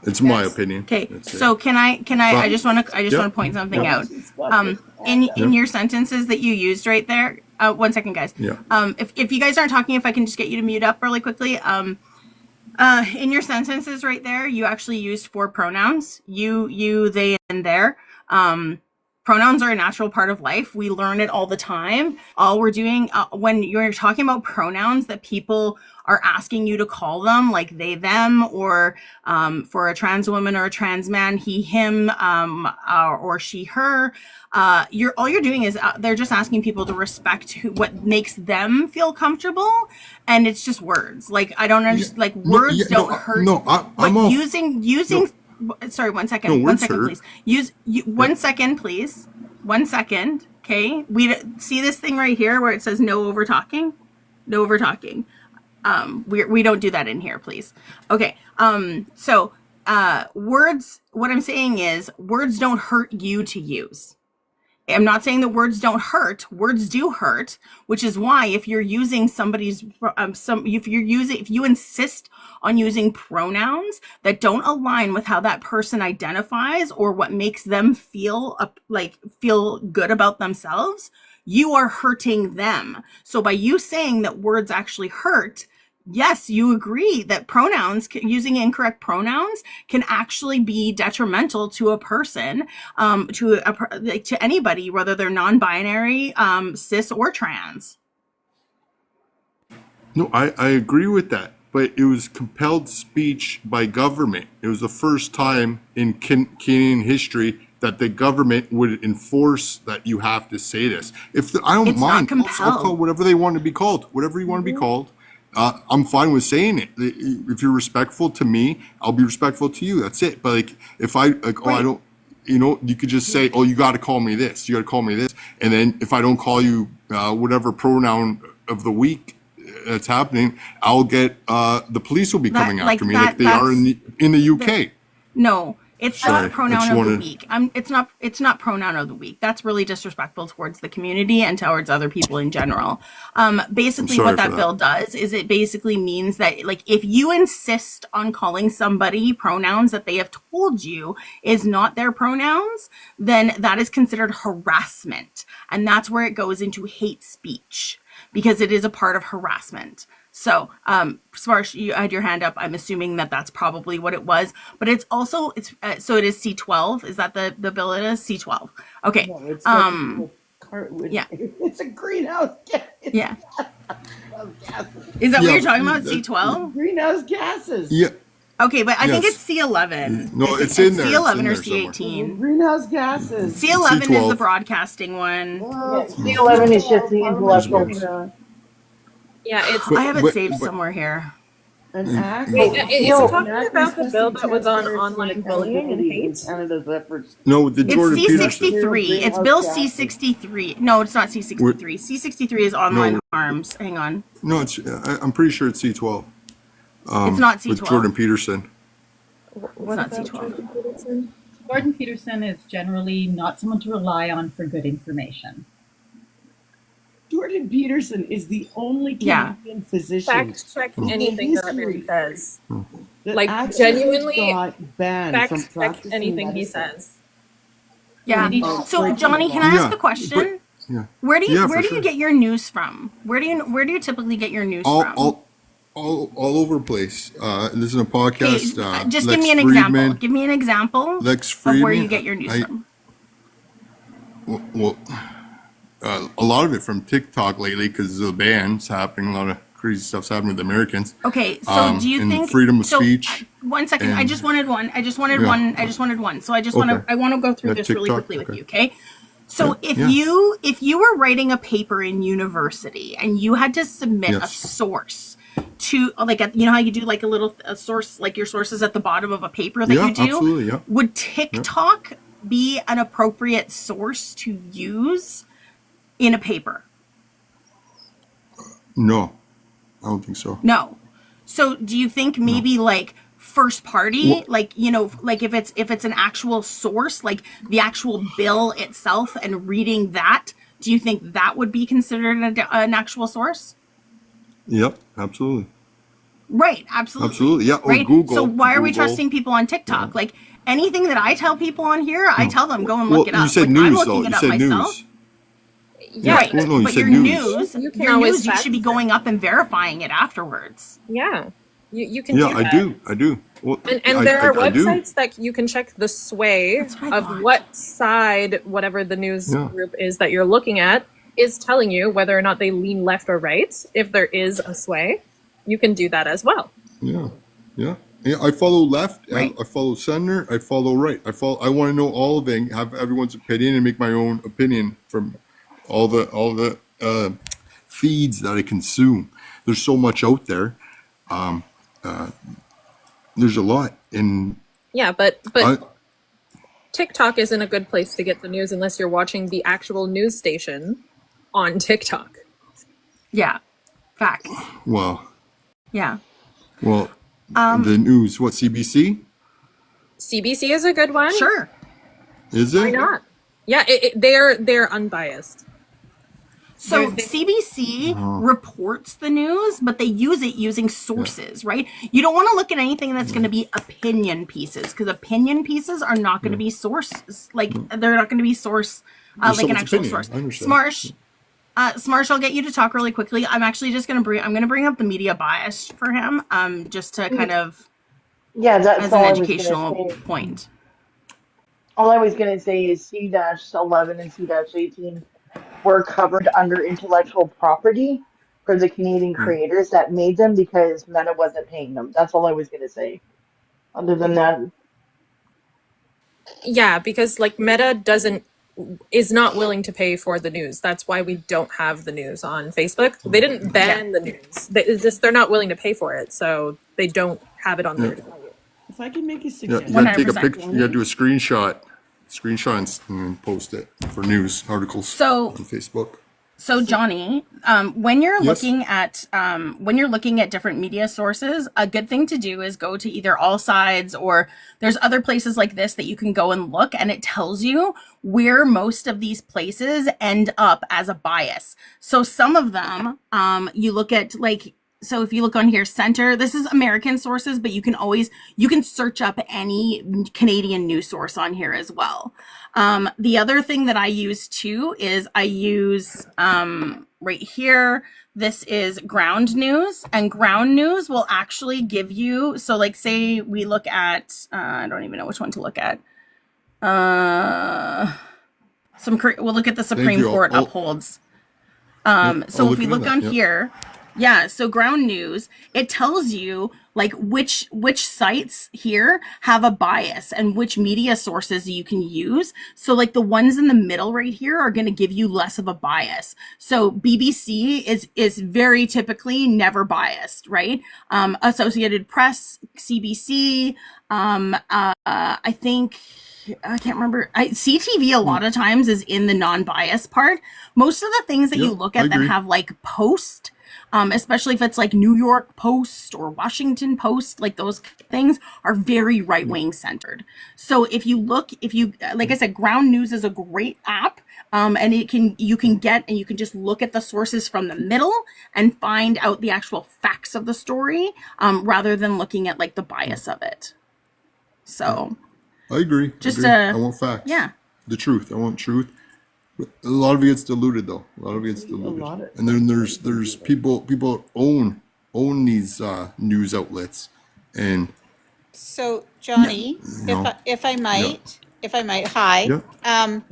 M: It's my opinion.
A: Okay,
M: That's it.
A: so can I? I just want to.
M: Yep.
A: point something
M: Yep.
A: out. In your sentences that you used right there. 1 second, guys.
M: Yeah.
A: If you guys aren't talking, if I can just get you to mute up really quickly. In your sentences right there, you actually used 4 pronouns. You, they, and their. Pronouns are a natural part of life. We learn it all the time. All we're doing when you're talking about pronouns that people are asking you to call them, like they, them, or for a trans woman or a trans man, he, him, or she, her. All you're doing is they're just asking people to respect what makes them feel comfortable, and it's just words. Like, I don't understand. Like, words don't hurt.
M: No, I'm
A: but
M: all
A: using. Sorry, 1 second.
M: No,
A: 1
M: words
A: second,
M: hurt.
A: please. 1 second, please. 1 second. Okay. We see this thing right here where it says no over talking. No over talking. We don't do that in here, please. Okay. So words. What I'm saying is words don't hurt you to use. I'm not saying that words don't hurt. Words do hurt, which is why if you're using somebody's if you insist on using pronouns that don't align with how that person identifies or what makes them feel good about themselves, you are hurting them. So by you saying that words actually hurt, yes, you agree that using incorrect pronouns can actually be detrimental to a person, to anybody, whether they're non-binary, cis, or trans.
M: No, I agree with that, but it was compelled speech by government. It was the first time in Canadian history that the government would enforce that you have to say this. I don't
A: It's
M: mind.
A: not compelled.
M: I'll call whatever they want to be called. Whatever you want to be called. I'm fine with saying it. If you're respectful to me, I'll be respectful to you. That's it. But like, if I like, oh, I don't, you could just say, oh, you got to call me this. You got to call me this. And then if I don't call you whatever pronoun of the week that's happening, I'll get the police will be coming after me, like they are in the UK.
A: No, it's
M: Sorry,
A: not pronoun of the week. It's not pronoun of the week. That's really disrespectful towards the community and towards other people in general. Basically what that bill does is it basically means that, like, if you insist on calling somebody pronouns that they have told you is not their pronouns, then that is considered harassment. And that's where it goes into hate speech, because it is a part of harassment. So, Sparsh, you had your hand up. I'm assuming that that's probably what it was, but it's also, so it is C12. Is that the bill it is? C12. Okay.
I: No, it's
A: yeah.
I: It's a greenhouse gas.
A: Yeah. Is that what you're talking about? C12?
I: Greenhouse gases.
M: Yeah.
A: Okay, but I think it's C11.
M: No, it's in there.
A: C11 or
M: C18.
A: C18.
I: Greenhouse gases.
A: C11
M: C12.
A: is the broadcasting one.
E: C11 is just the intellectual.
K: Yeah, it's.
A: I have it saved somewhere here.
I: An act.
K: Is it talking about the bill that was on online bullying and hate?
I: Canada's efforts.
M: No, the Jordan Peterson.
A: C63. It's Bill C63. No, it's not C63. C63 is online harms. Hang on.
M: No, it's. I'm pretty sure it's C12.
A: It's not C12.
M: With Jordan Peterson.
A: It's not C12.
C: Jordan Peterson is generally not someone to rely on for good information.
I: Jordan Peterson is the only Canadian physician.
K: Fact check anything that man says.
I: Like,
K: genuinely,
I: got banned
K: fact check anything he says.
A: Yeah. So, Johnny, can I ask a question? Where do you get your news from? Where do you typically get your news from?
M: All over the place. This is a podcast.
A: Just
M: Lex
A: give me an
M: Friedman,
A: example. Give me an example
M: Lex
A: of
M: Friedman,
A: where you get your news from.
M: Well, a lot of it from TikTok lately because the ban's happening. A lot of crazy stuff's happening with Americans.
A: Okay, so do you think
M: freedom of speech?
A: 1 second. I just wanted one. So I want to go through this really quickly with you. Okay. So if you were writing a paper in university and you had to submit a source to, like, you know how you do like a source, like your sources at the bottom of a paper that you do?
M: Absolutely,
A: would TikTok be an appropriate source to use in a paper?
M: No, I don't think so.
A: No. So do you think maybe like first party, like, you know, like if it's an actual source, like the actual bill itself, and reading that, do you think that would be considered an actual source?
M: Yep, absolutely.
A: Right, absolutely.
M: Absolutely, yeah. Or
A: right?
M: Google.
A: So why are we trusting people on TikTok? Like anything that I tell people on here, I tell them go and look it up.
M: You said
A: like,
M: news,
A: I'm looking
M: though.
A: it
M: You
A: up
M: said
A: myself.
M: news.
K: Yeah,
A: right.
M: Well, no,
A: but your news,
K: you
A: should be going up and verifying it afterwards.
K: Yeah, you can. Yeah,
M: I do. Well,
K: and there are websites that you can check the sway of what side, whatever the news group is that you're looking at, is telling you whether or not they lean left or right. If there is a sway, you can do that as well.
M: Yeah. I follow left.
A: Right.
M: I follow center. I follow right. I want to know all of it, have everyone's opinion, and make my own opinion from all the feeds that I consume. There's so much out there. There's a lot
K: but TikTok isn't a good place to get the news unless you're watching the actual news station on TikTok.
A: Yeah, facts.
M: Well.
A: Yeah.
M: Well, the news. What, CBC?
K: CBC is a good one.
A: Sure.
M: Is it?
K: Why not? Yeah, they're unbiased.
A: So CBC reports the news, but they use it using sources, right? You don't want to look at anything that's going to be opinion pieces, because opinion pieces are not going to be sources. Like they're not going to be source like an actual source. Smarsh, I'll get you to talk really quickly. I'm actually just going to bring up the media bias for him, just to kind of
E: that's
A: as an educational point.
E: All I was going to say is C-11 and C-18 were covered under intellectual property for the Canadian creators that made them, because Meta wasn't paying them. That's all I was going to say. Other than that.
K: Yeah, because like Meta doesn't is not willing to pay for the news. That's why we don't have the news on Facebook. They didn't ban the news. They're not willing to pay for it, so they don't have it on their site.
I: If I can make a
M: Yeah,
I: suggestion.
M: you gotta take a
A: 100%.
M: picture. You gotta do a screenshot and post it for news articles
A: So-
M: on Facebook.
A: So Johnny, when you're
M: Yes.
A: looking at different media sources, a good thing to do is go to either All Sides, or there's other places like this that you can go and look, and it tells you where most of these places end up as a bias. So some of them, you look at, like, so if you look on here, Center, this is American sources, but you can search up any Canadian news source on here as well. The other thing that I use too is I use right here, this is Ground News, and Ground News will actually give you, so like say we look at, I don't even know which one to look at. We'll look at the Supreme Court upholds. So if we look on here, so Ground News, it tells you like which sites here have a bias and which media sources you can use. So like the ones in the middle right here are going to give you less of a bias. So BBC is very typically never biased, right? Associated Press, CBC, I think, I can't remember. CTV a lot of times is in the non-bias part. Most of the things that you look at that have like Post, especially if it's like New York Post or Washington Post, like those things are very right-wing centered. So if you like I said, Ground News is a great app, and you can just look at the sources from the middle and find out the actual facts of the story, rather than looking at like the bias of it. So
M: I agree. I want facts.
A: Yeah.
M: The truth. I want truth. But a lot of it gets diluted, though. And then there's people own these news outlets, and
L: So Johnny, if I might, hi.
M: Hello.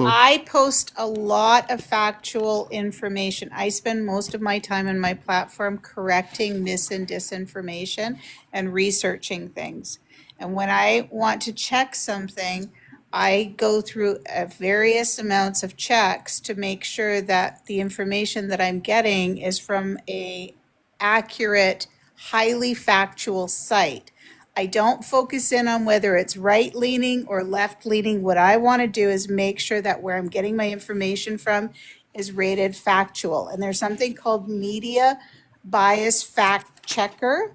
L: I post a lot of factual information. I spend most of my time on my platform correcting mis and disinformation and researching things. And when I want to check something, I go through various amounts of checks to make sure that the information that I'm getting is from a accurate, highly factual site. I don't focus in on whether it's right-leaning or left-leaning. What I want to do is make sure that where I'm getting my information from is rated factual. And there's something called Media Bias Fact Checker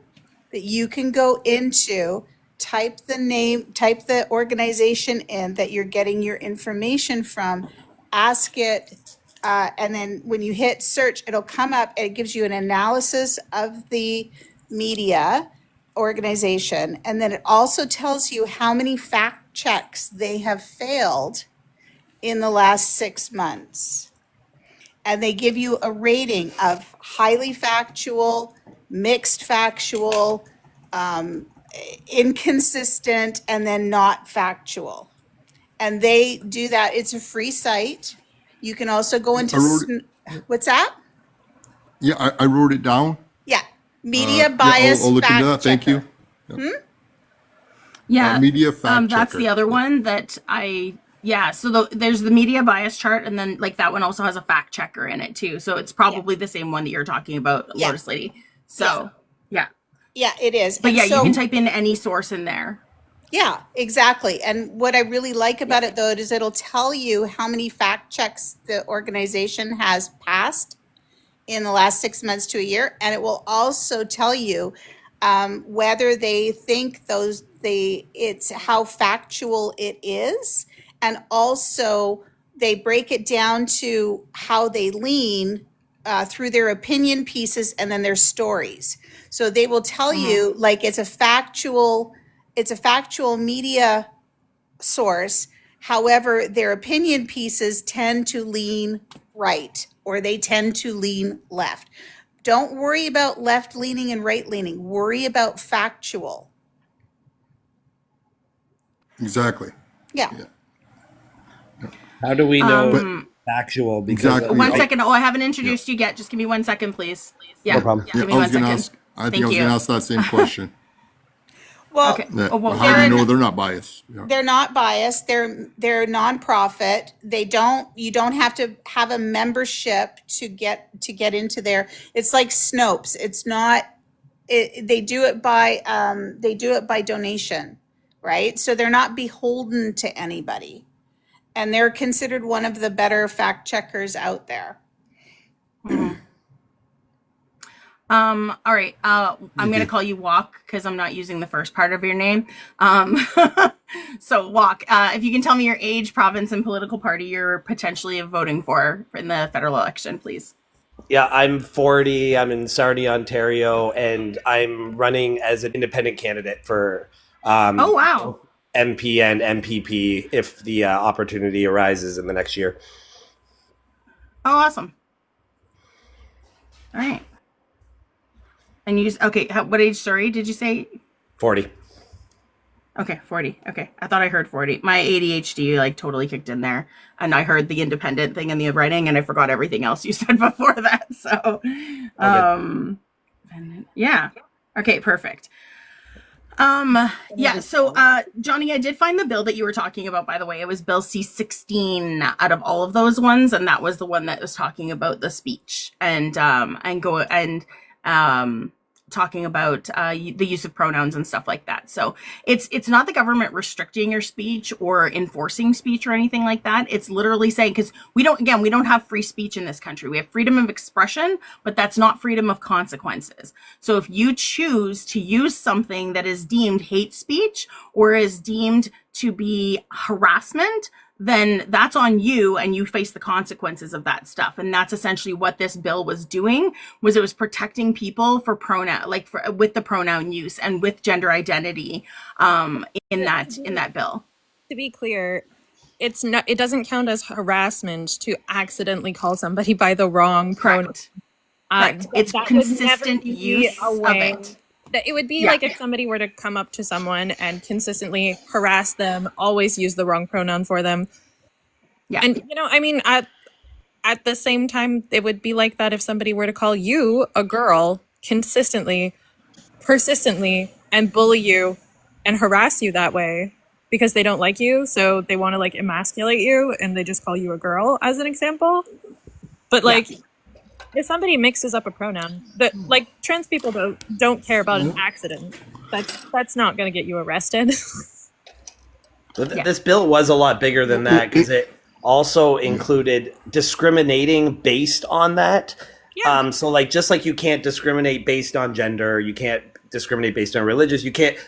L: that you can go into, type the organization in that you're getting your information from, ask it, and then when you hit search, it'll come up and it gives you an analysis of the media organization. And then it also tells you how many fact checks they have failed in the last 6 months. And they give you a rating of highly factual, mixed factual, inconsistent, and then not factual. And they do that. It's a free site. You can also go into what's that?
M: Yeah, I wrote it down.
L: Yeah, Media Bias
M: I'll look into that.
L: Fact
M: Thank you.
L: Checker.
A: Yeah,
M: Media Fact
A: that's
M: Checker.
A: the other one that so there's the media bias chart, and then like that one also has a fact checker in it too. So it's probably the same one that you're talking about, Lotus Lady. So
L: yeah, it is.
A: But
L: And
A: you
L: so-
A: can type in any source in there.
L: Yeah, exactly. And what I really like about it, though, is it'll tell you how many fact checks the organization has passed in the last 6 months to a year. And it will also tell you whether they think it's how factual it is. And also they break it down to how they lean through their opinion pieces and then their stories. So they will tell you, like, it's a factual media source. However, their opinion pieces tend to lean right or they tend to lean left. Don't worry about left leaning and right leaning. Worry about factual.
M: Exactly.
L: Yeah.
N: How do we know factual? Because
M: Exactly.
A: One second. Oh, I haven't introduced you yet. Just give me 1 second, please. Yeah.
N: No problem.
A: Give me 1 second.
M: I was going to ask that same question.
L: Well,
A: Okay.
M: That,
A: Oh, well,
M: how do you
L: they're
M: know they're not biased? Yeah.
L: they're not biased. They're nonprofit. You don't have to have a membership to get into there. It's like Snopes. It's not. They do it by donation, right? So they're not beholden to anybody, and they're considered one of the better fact checkers out there.
A: All right. I'm gonna call you Walk because I'm not using the first part of your name. So Walk, if you can tell me your age, province, and political party you're potentially voting for in the federal election, please.
O: Yeah, I'm 40. I'm in Sarnia, Ontario, and I'm running as an independent candidate for
A: Oh wow.
O: MP and MPP if the opportunity arises in the next year.
A: Oh, awesome. All right. And you just okay? What age? Sorry, did you say?
O: 40.
A: Okay, 40. Okay, I thought I heard 40. My ADHD like totally kicked in there, and I heard the independent thing in the writing, and I forgot everything else you said before that. So, yeah. Okay, perfect. Yeah. So, Johnny, I did find the bill that you were talking about. By the way, it was Bill C-16 out of all of those ones, and that was the one that was talking about the speech and talking about the use of pronouns and stuff like that. So it's not the government restricting your speech or enforcing speech or anything like that. It's literally saying, because we don't have free speech in this country. We have freedom of expression, but that's not freedom of consequences. So if you choose to use something that is deemed hate speech or is deemed to be harassment, then that's on you and you face the consequences of that stuff. And that's essentially what this bill was doing, was it was protecting people for with the pronoun use and with gender identity in that bill.
K: To be clear, it doesn't count as harassment to accidentally call somebody by the wrong pronoun.
A: Correct. It's consistent use of it.
K: It would be like if somebody were to come up to someone and consistently harass them, always use the wrong pronoun for them.
A: Yeah.
K: And, I mean, at the same time, it would be like that if somebody were to call you a girl consistently, persistently, and bully you and harass you that way because they don't like you. So they want to like emasculate you and they just call you a girl as an example. But if somebody mixes up a pronoun, that like trans people don't care about an accident. That's not going to get you arrested.
O: This bill was a lot bigger than that because it also included discriminating based on that.
K: Yeah.
O: So like just like you can't discriminate based on gender, you can't discriminate based on religious, you can't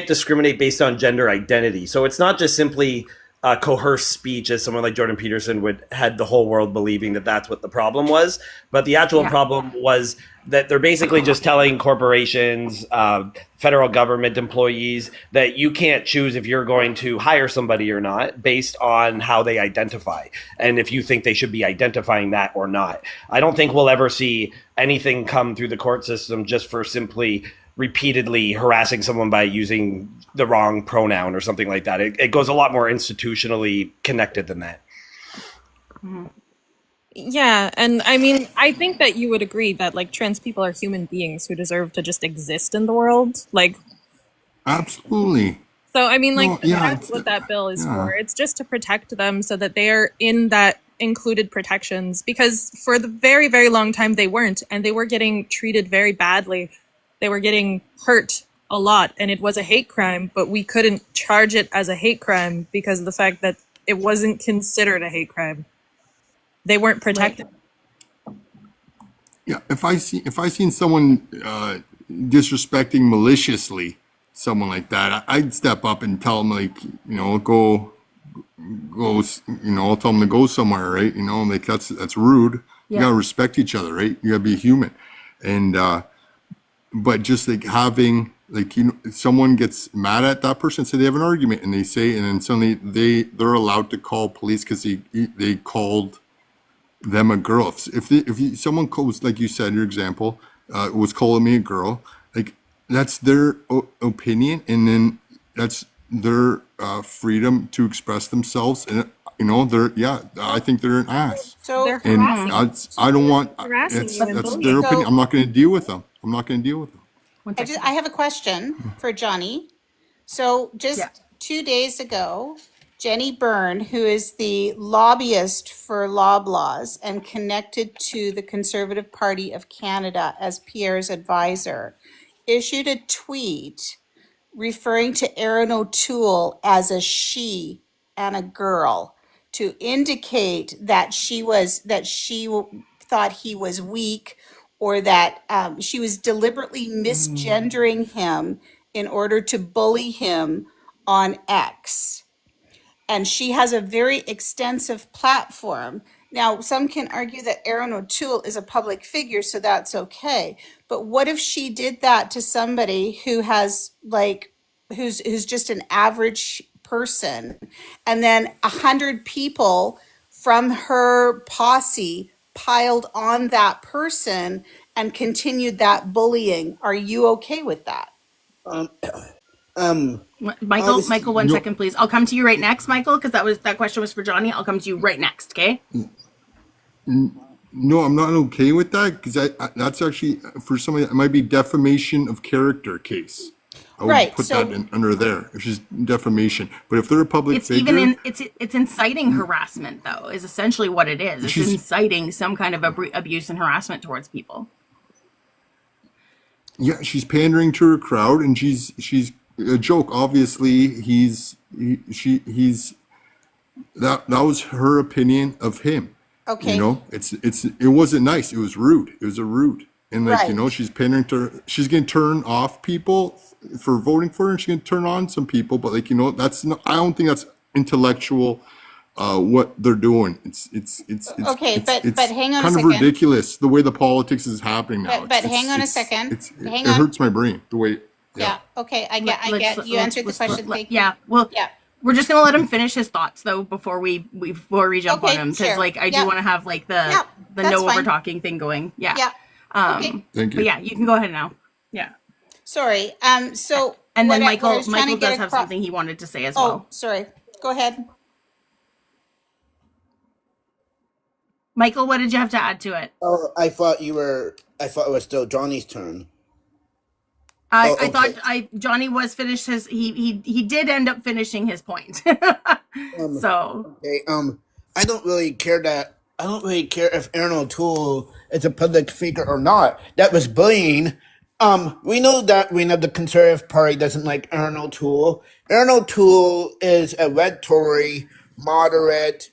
O: discriminate based on gender identity. So it's not just simply coerced speech, as someone like Jordan Peterson had the whole world believing that that's what the problem was. But the actual problem was that they're basically just telling corporations, federal government employees that you can't choose if you're going to hire somebody or not based on how they identify and if you think they should be identifying that or not. I don't think we'll ever see anything come through the court system just for simply repeatedly harassing someone by using the wrong pronoun or something like that. It goes a lot more institutionally connected than that.
A: Mm-hmm.
K: Yeah, and I mean, I think that you would agree that like trans people are human beings who deserve to just exist in the world. Like,
M: absolutely.
K: So I mean, like that's what that bill is for. It's just to protect them so that they are in that included protections, because for the very, very long time they weren't, and they were getting treated very badly. They were getting hurt a lot, and it was a hate crime, but we couldn't charge it as a hate crime because of the fact that it wasn't considered a hate crime. They weren't protected.
M: Yeah, if I seen someone disrespecting maliciously someone like that, I'd step up and tell them, like, go, I'll tell them to go somewhere, right? Like that's rude. Yeah. You gotta respect each other, right? You gotta be human, and but just like having someone gets mad at that person, so they have an argument, and then suddenly they're allowed to call police because they called them a girl. If someone calls, like you said, your example was calling me a girl, like that's their opinion, and then that's their freedom to express themselves, and I think they're an ass.
L: So
M: I don't want that's their opinion. I'm not going to deal with them.
A: One
L: I
A: second.
L: have a question for Johnny. So just
A: Yeah.
L: 2 days ago, Jenny Byrne, who is the lobbyist for Loblaws and connected to the Conservative Party of Canada as Pierre's advisor, issued a tweet referring to Aaron O'Toole as a she and a girl to indicate that thought he was weak, or that she was deliberately misgendering him in order to bully him on X. And she has a very extensive platform. Now, some can argue that Aaron O'Toole is a public figure, so that's okay. But what if she did that to somebody who has who's just an average person, and then 100 people from her posse piled on that person and continued that bullying? Are you okay with that?
A: Michael,
M: No,
A: 1 second, please. I'll come to you right next, Michael, because that question was for Johnny. I'll come to you right next, okay?
M: no, I'm not okay with that because that's actually for somebody that might be defamation of character case. I would
L: Right.
M: put
L: So
M: that under there, which is defamation. But if they're a public
A: It's
M: figure,
A: even it's inciting harassment, though, is essentially what it is. It's
M: she's
A: inciting some kind of abuse and harassment towards people.
M: yeah, she's pandering to her crowd, and she's a joke. Obviously, he's that was her opinion of him.
L: okay.
M: You know, it wasn't nice. It was rude. It was a rude. And like, you
L: Right.
M: know, she's pandering to she's gonna turn off people for voting for her, and she's gonna turn on some people, but like, you know, that's not, I don't think that's intellectual what they're doing.
L: Okay, but hang on a
M: kind of
L: second.
M: ridiculous the way the politics is happening now.
L: But hang on a second. Hang
M: It
L: on.
M: hurts my brain the way
L: Yeah. Okay. I get. You answered the question. Thank you.
A: Yeah, well,
L: Yeah.
A: we're just gonna let him finish his thoughts though before we jump on
L: Okay,
A: him, because
L: sure.
A: like I do
L: Yeah.
A: want to have like the
L: Yeah, that's
A: no over
L: fine.
A: talking thing going. Yeah.
L: Yeah. Okay.
M: Thank
A: But
M: you.
A: yeah, you can go ahead now. Yeah.
L: Sorry. So
A: And then
L: what I
A: Michael
L: was trying to
A: does
L: get
A: have
L: across.
A: something he wanted to say as
L: Oh,
A: well.
L: sorry. Go ahead.
A: Michael, what did you have to add to it?
D: Oh, I thought it was still Johnny's turn.
A: I
D: okay.
A: thought Johnny was finished his he did end up finishing his point. So
D: Okay, I don't really care if Aaron O'Toole is a public figure or not. That was bullying. We know the Conservative Party doesn't like Aaron O'Toole. Aaron O'Toole is a red Tory, moderate,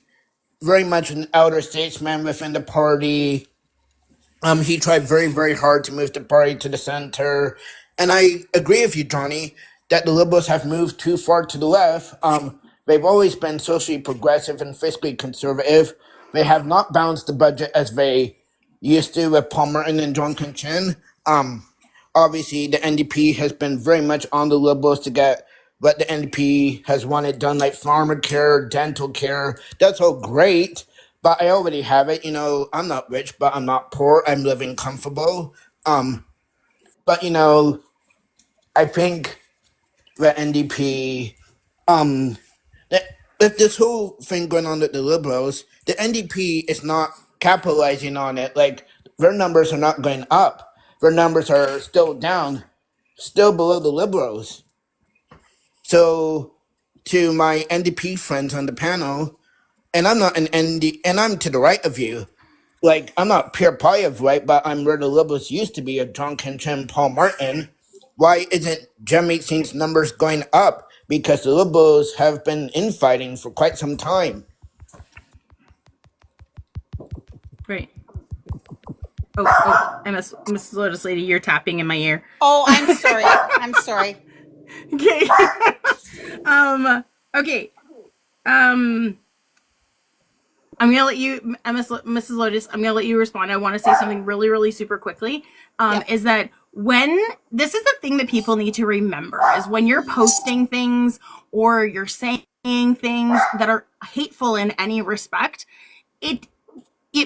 D: very much an elder statesman within the party. He tried very, very hard to move the party to the center. And I agree with you, Johnny, that the Liberals have moved too far to the left. They've always been socially progressive and fiscally conservative. They have not balanced the budget as they used to with Paul Martin and John Kinchin. Obviously, the NDP has been very much on the Liberals to get what the NDP has wanted done, like farmer care, dental care. That's all great. But I already have it. You know, I'm not rich, but I'm not poor. I'm living comfortable. But you know, I think the NDP, with this whole thing going on with the Liberals, the NDP is not capitalizing on it. Like, their numbers are not going up. Their numbers are still down, still below the Liberals. So, to my NDP friends on the panel, and I'm not and I'm to the right of you. Like, I'm not Pierre Poilievre, right? But I'm where the Liberals used to be of John Kinchin, Paul Martin. Why isn't Jem 18's numbers going up? Because the Liberals have been infighting for quite some time.
A: great. Oh, Mrs. Lotus Lady, you're tapping in my ear.
L: Oh, I'm sorry. I'm sorry.
A: Okay. Okay. I'm gonna let you, Mrs. Lotus. I'm gonna let you respond. I want to say something really, really super quickly. Is that this is the thing that people need to remember is when you're posting things or you're saying things that are hateful in any respect, it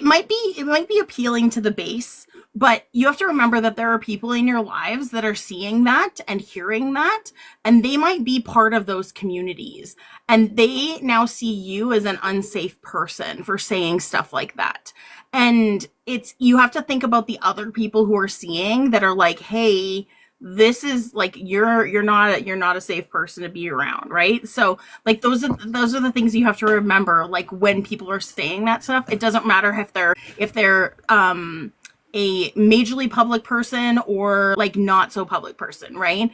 A: might be appealing to the base, but you have to remember that there are people in your lives that are seeing that and hearing that, and they might be part of those communities, and they now see you as an unsafe person for saying stuff like that. And you have to think about the other people who are seeing that are like, hey, this is like you're not a safe person to be around, right? So like those are the things you have to remember, like when people are saying that stuff. It doesn't matter if they're a majorly public person or like not so public person, right?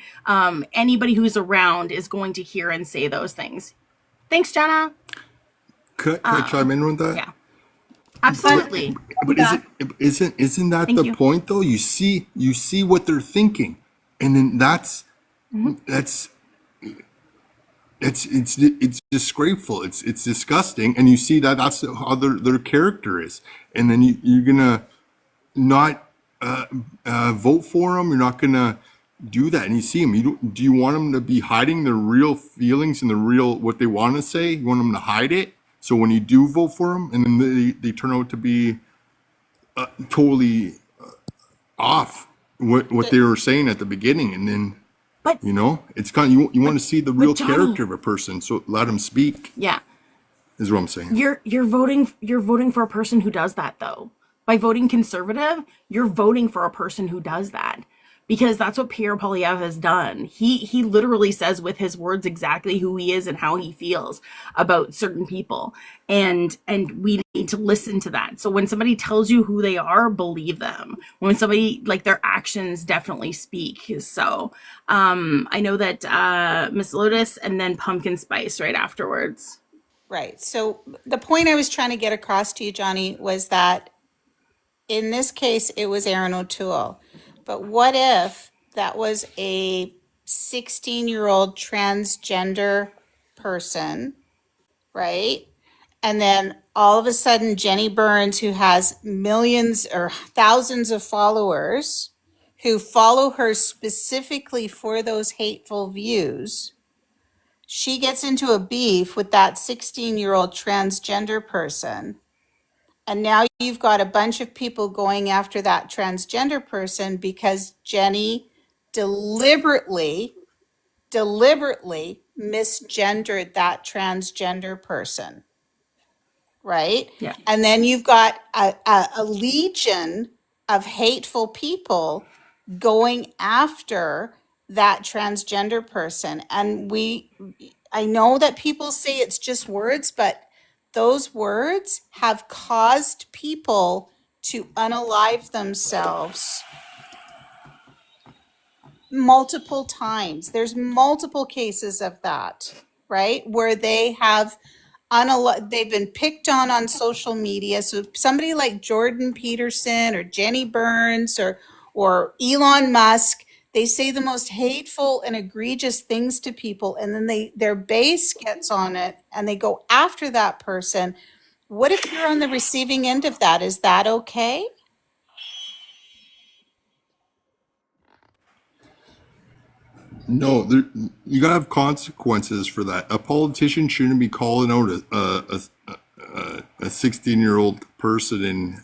A: Anybody who's around is going to hear and say those things. Thanks, Jenna.
M: Could I chime in with that?
A: Yeah, absolutely.
M: But isn't that
A: Thank
M: the
A: you.
M: point though? You see what they're thinking, and then that's it's disgraceful. It's disgusting, and you see that's how their character is, and then you're gonna not vote for them. You're not gonna do that, and you see them. Do you want them to be hiding their real feelings and the real what they want to say? You want them to hide it, so when you do vote for them, and then they turn out to be totally off what they were saying at the beginning, and then
A: But
M: it's kind of, you want to see the real
A: Johnny,
M: character of a person, so let them speak.
A: Yeah.
M: Is what I'm saying.
A: You're voting for a person who does that though. By voting conservative, you're voting for a person who does that. Because that's what Pierre Poilievre has done. He literally says with his words exactly who he is and how he feels about certain people. And we need to listen to that. So when somebody tells you who they are, believe them. When somebody, like, their actions definitely speak. So I know that Miss Lotus and then Pumpkin Spice right afterwards.
L: Right. So the point I was trying to get across to you, Johnny, was that in this case, it was Aaron O'Toole. But what if that was a 16-year-old transgender person, right? And then all of a sudden, Jenny Burns, who has millions or thousands of followers who follow her specifically for those hateful views, she gets into a beef with that 16-year-old transgender person. And now you've got a bunch of people going after that transgender person because Jenny deliberately misgendered that transgender person, right?
A: Yeah.
L: And then you've got a legion of hateful people going after that transgender person. And I know that people say it's just words, but those words have caused people to unalive themselves multiple times. There's multiple cases of that, right? Where they have they've been picked on social media. So somebody like Jordan Peterson or Jenny Burns or Elon Musk, they say the most hateful and egregious things to people, and then their base gets on it and they go after that person. What if you're on the receiving end of that? Is that okay?
M: No, you gotta have consequences for that. A politician shouldn't be calling out a 16-year-old person and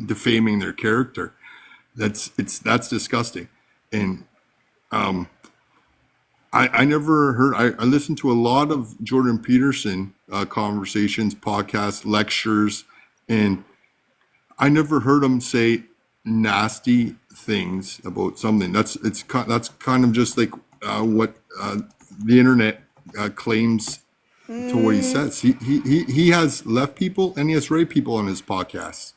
M: defaming their character. That's disgusting. And I never heard. I listened to a lot of Jordan Peterson conversations, podcasts, lectures, and I never heard him say nasty things about something. That's kind of just like what the internet claims to what he says. He has left people and he has right people on his podcast.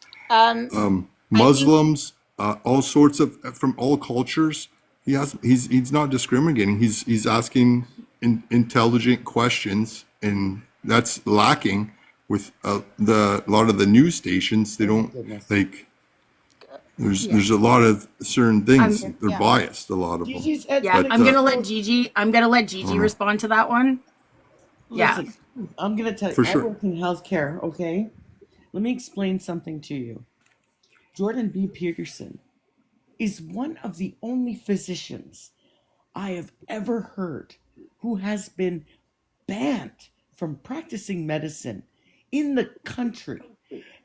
M: Muslims, all sorts of from all cultures. He's not discriminating. He's asking intelligent questions, and that's lacking with a lot of the news stations. They don't like. There's a lot of certain things they're biased. A lot of them.
A: Yeah, I'm gonna let Gigi respond to that one. Yeah,
I: Listen, I'm gonna tell you.
M: For
I: I
M: sure.
I: work in healthcare. Okay, let me explain something to you. Jordan B. Peterson is one of the only physicians I have ever heard who has been banned from practicing medicine in the country.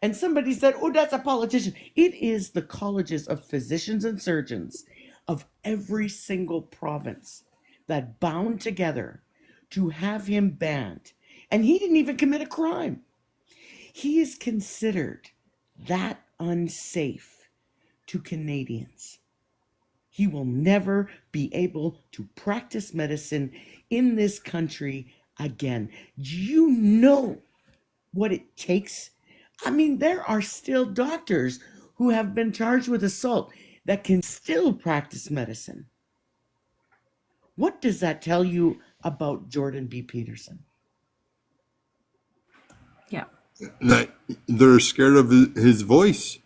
I: And somebody said, oh, that's a politician. It is the colleges of physicians and surgeons of every single province that bound together to have him banned. And he didn't even commit a crime. He is considered that unsafe to Canadians. he will never be able to practice medicine in this country again. Do you know what it takes? I mean, there are still doctors who have been charged with assault that can still practice medicine. What does that tell you about Jordan B. Peterson?
A: Yeah.
M: That they're scared of his voice.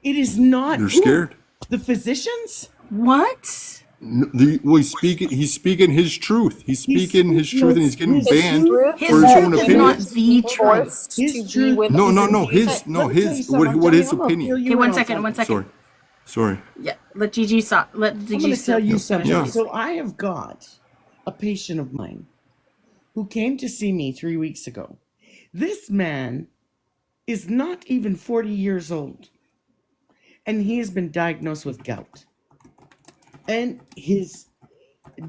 I: It is not.
M: They're scared.
I: The physicians?
A: What?
M: Well, he's speaking his truth. He's speaking his truth, and he's getting
I: his
M: banned
I: truth
M: for his own
A: is
M: opinion.
A: not the truth.
K: Forced
I: His
K: to be
I: truth-
K: with
M: No.
I: Let me
M: His
I: tell you something,
M: what his
I: Johnny, I'm gonna
M: opinion.
I: fill you
A: Okay,
I: in
A: one
I: on
A: second. One
I: something.
A: second.
M: Sorry.
A: Yeah. Let Gigi stop. Let Gigi
I: I'm going to tell you
A: finish,
I: something.
M: Yeah.
A: please.
I: So I have got a patient of mine who came to see me 3 weeks ago. This man is not even 40 years old, and he has been diagnosed with gout. And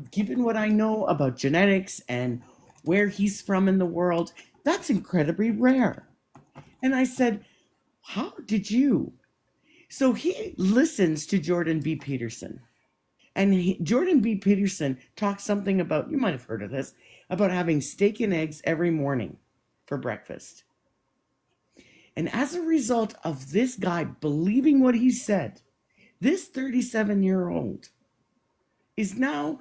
I: given what I know about genetics and where he's from in the world, that's incredibly rare. And I said, how did you? So he listens to Jordan B. Peterson. And Jordan B. Peterson talks something about, you might have heard of this, about having steak and eggs every morning for breakfast. And as a result of this guy believing what he said, this 37-year-old is now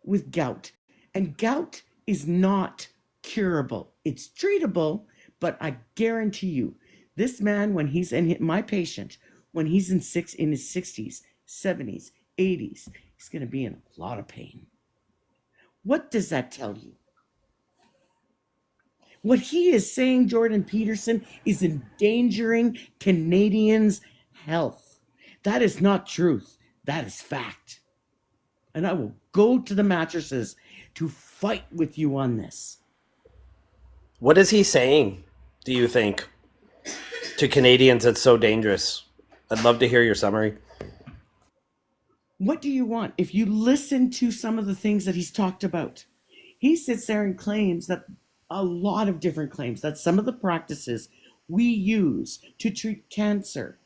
I: with gout. And gout is not curable. It's treatable, but I guarantee you, this man, when he's my patient, when he's in his 60s, 70s, 80s, he's going to be in a lot of pain. What does that tell you? What he is saying, Jordan Peterson, is endangering Canadians' health. That is not truth. That is fact. And I will go to the mattresses to fight with you on this.
O: What is he saying, do you think, to Canadians that's so dangerous? I'd love to hear your summary.
I: What do you want? If you listen to some of the things that he's talked about, he sits there and claims that a lot of different claims that some of the practices we use to treat cancer,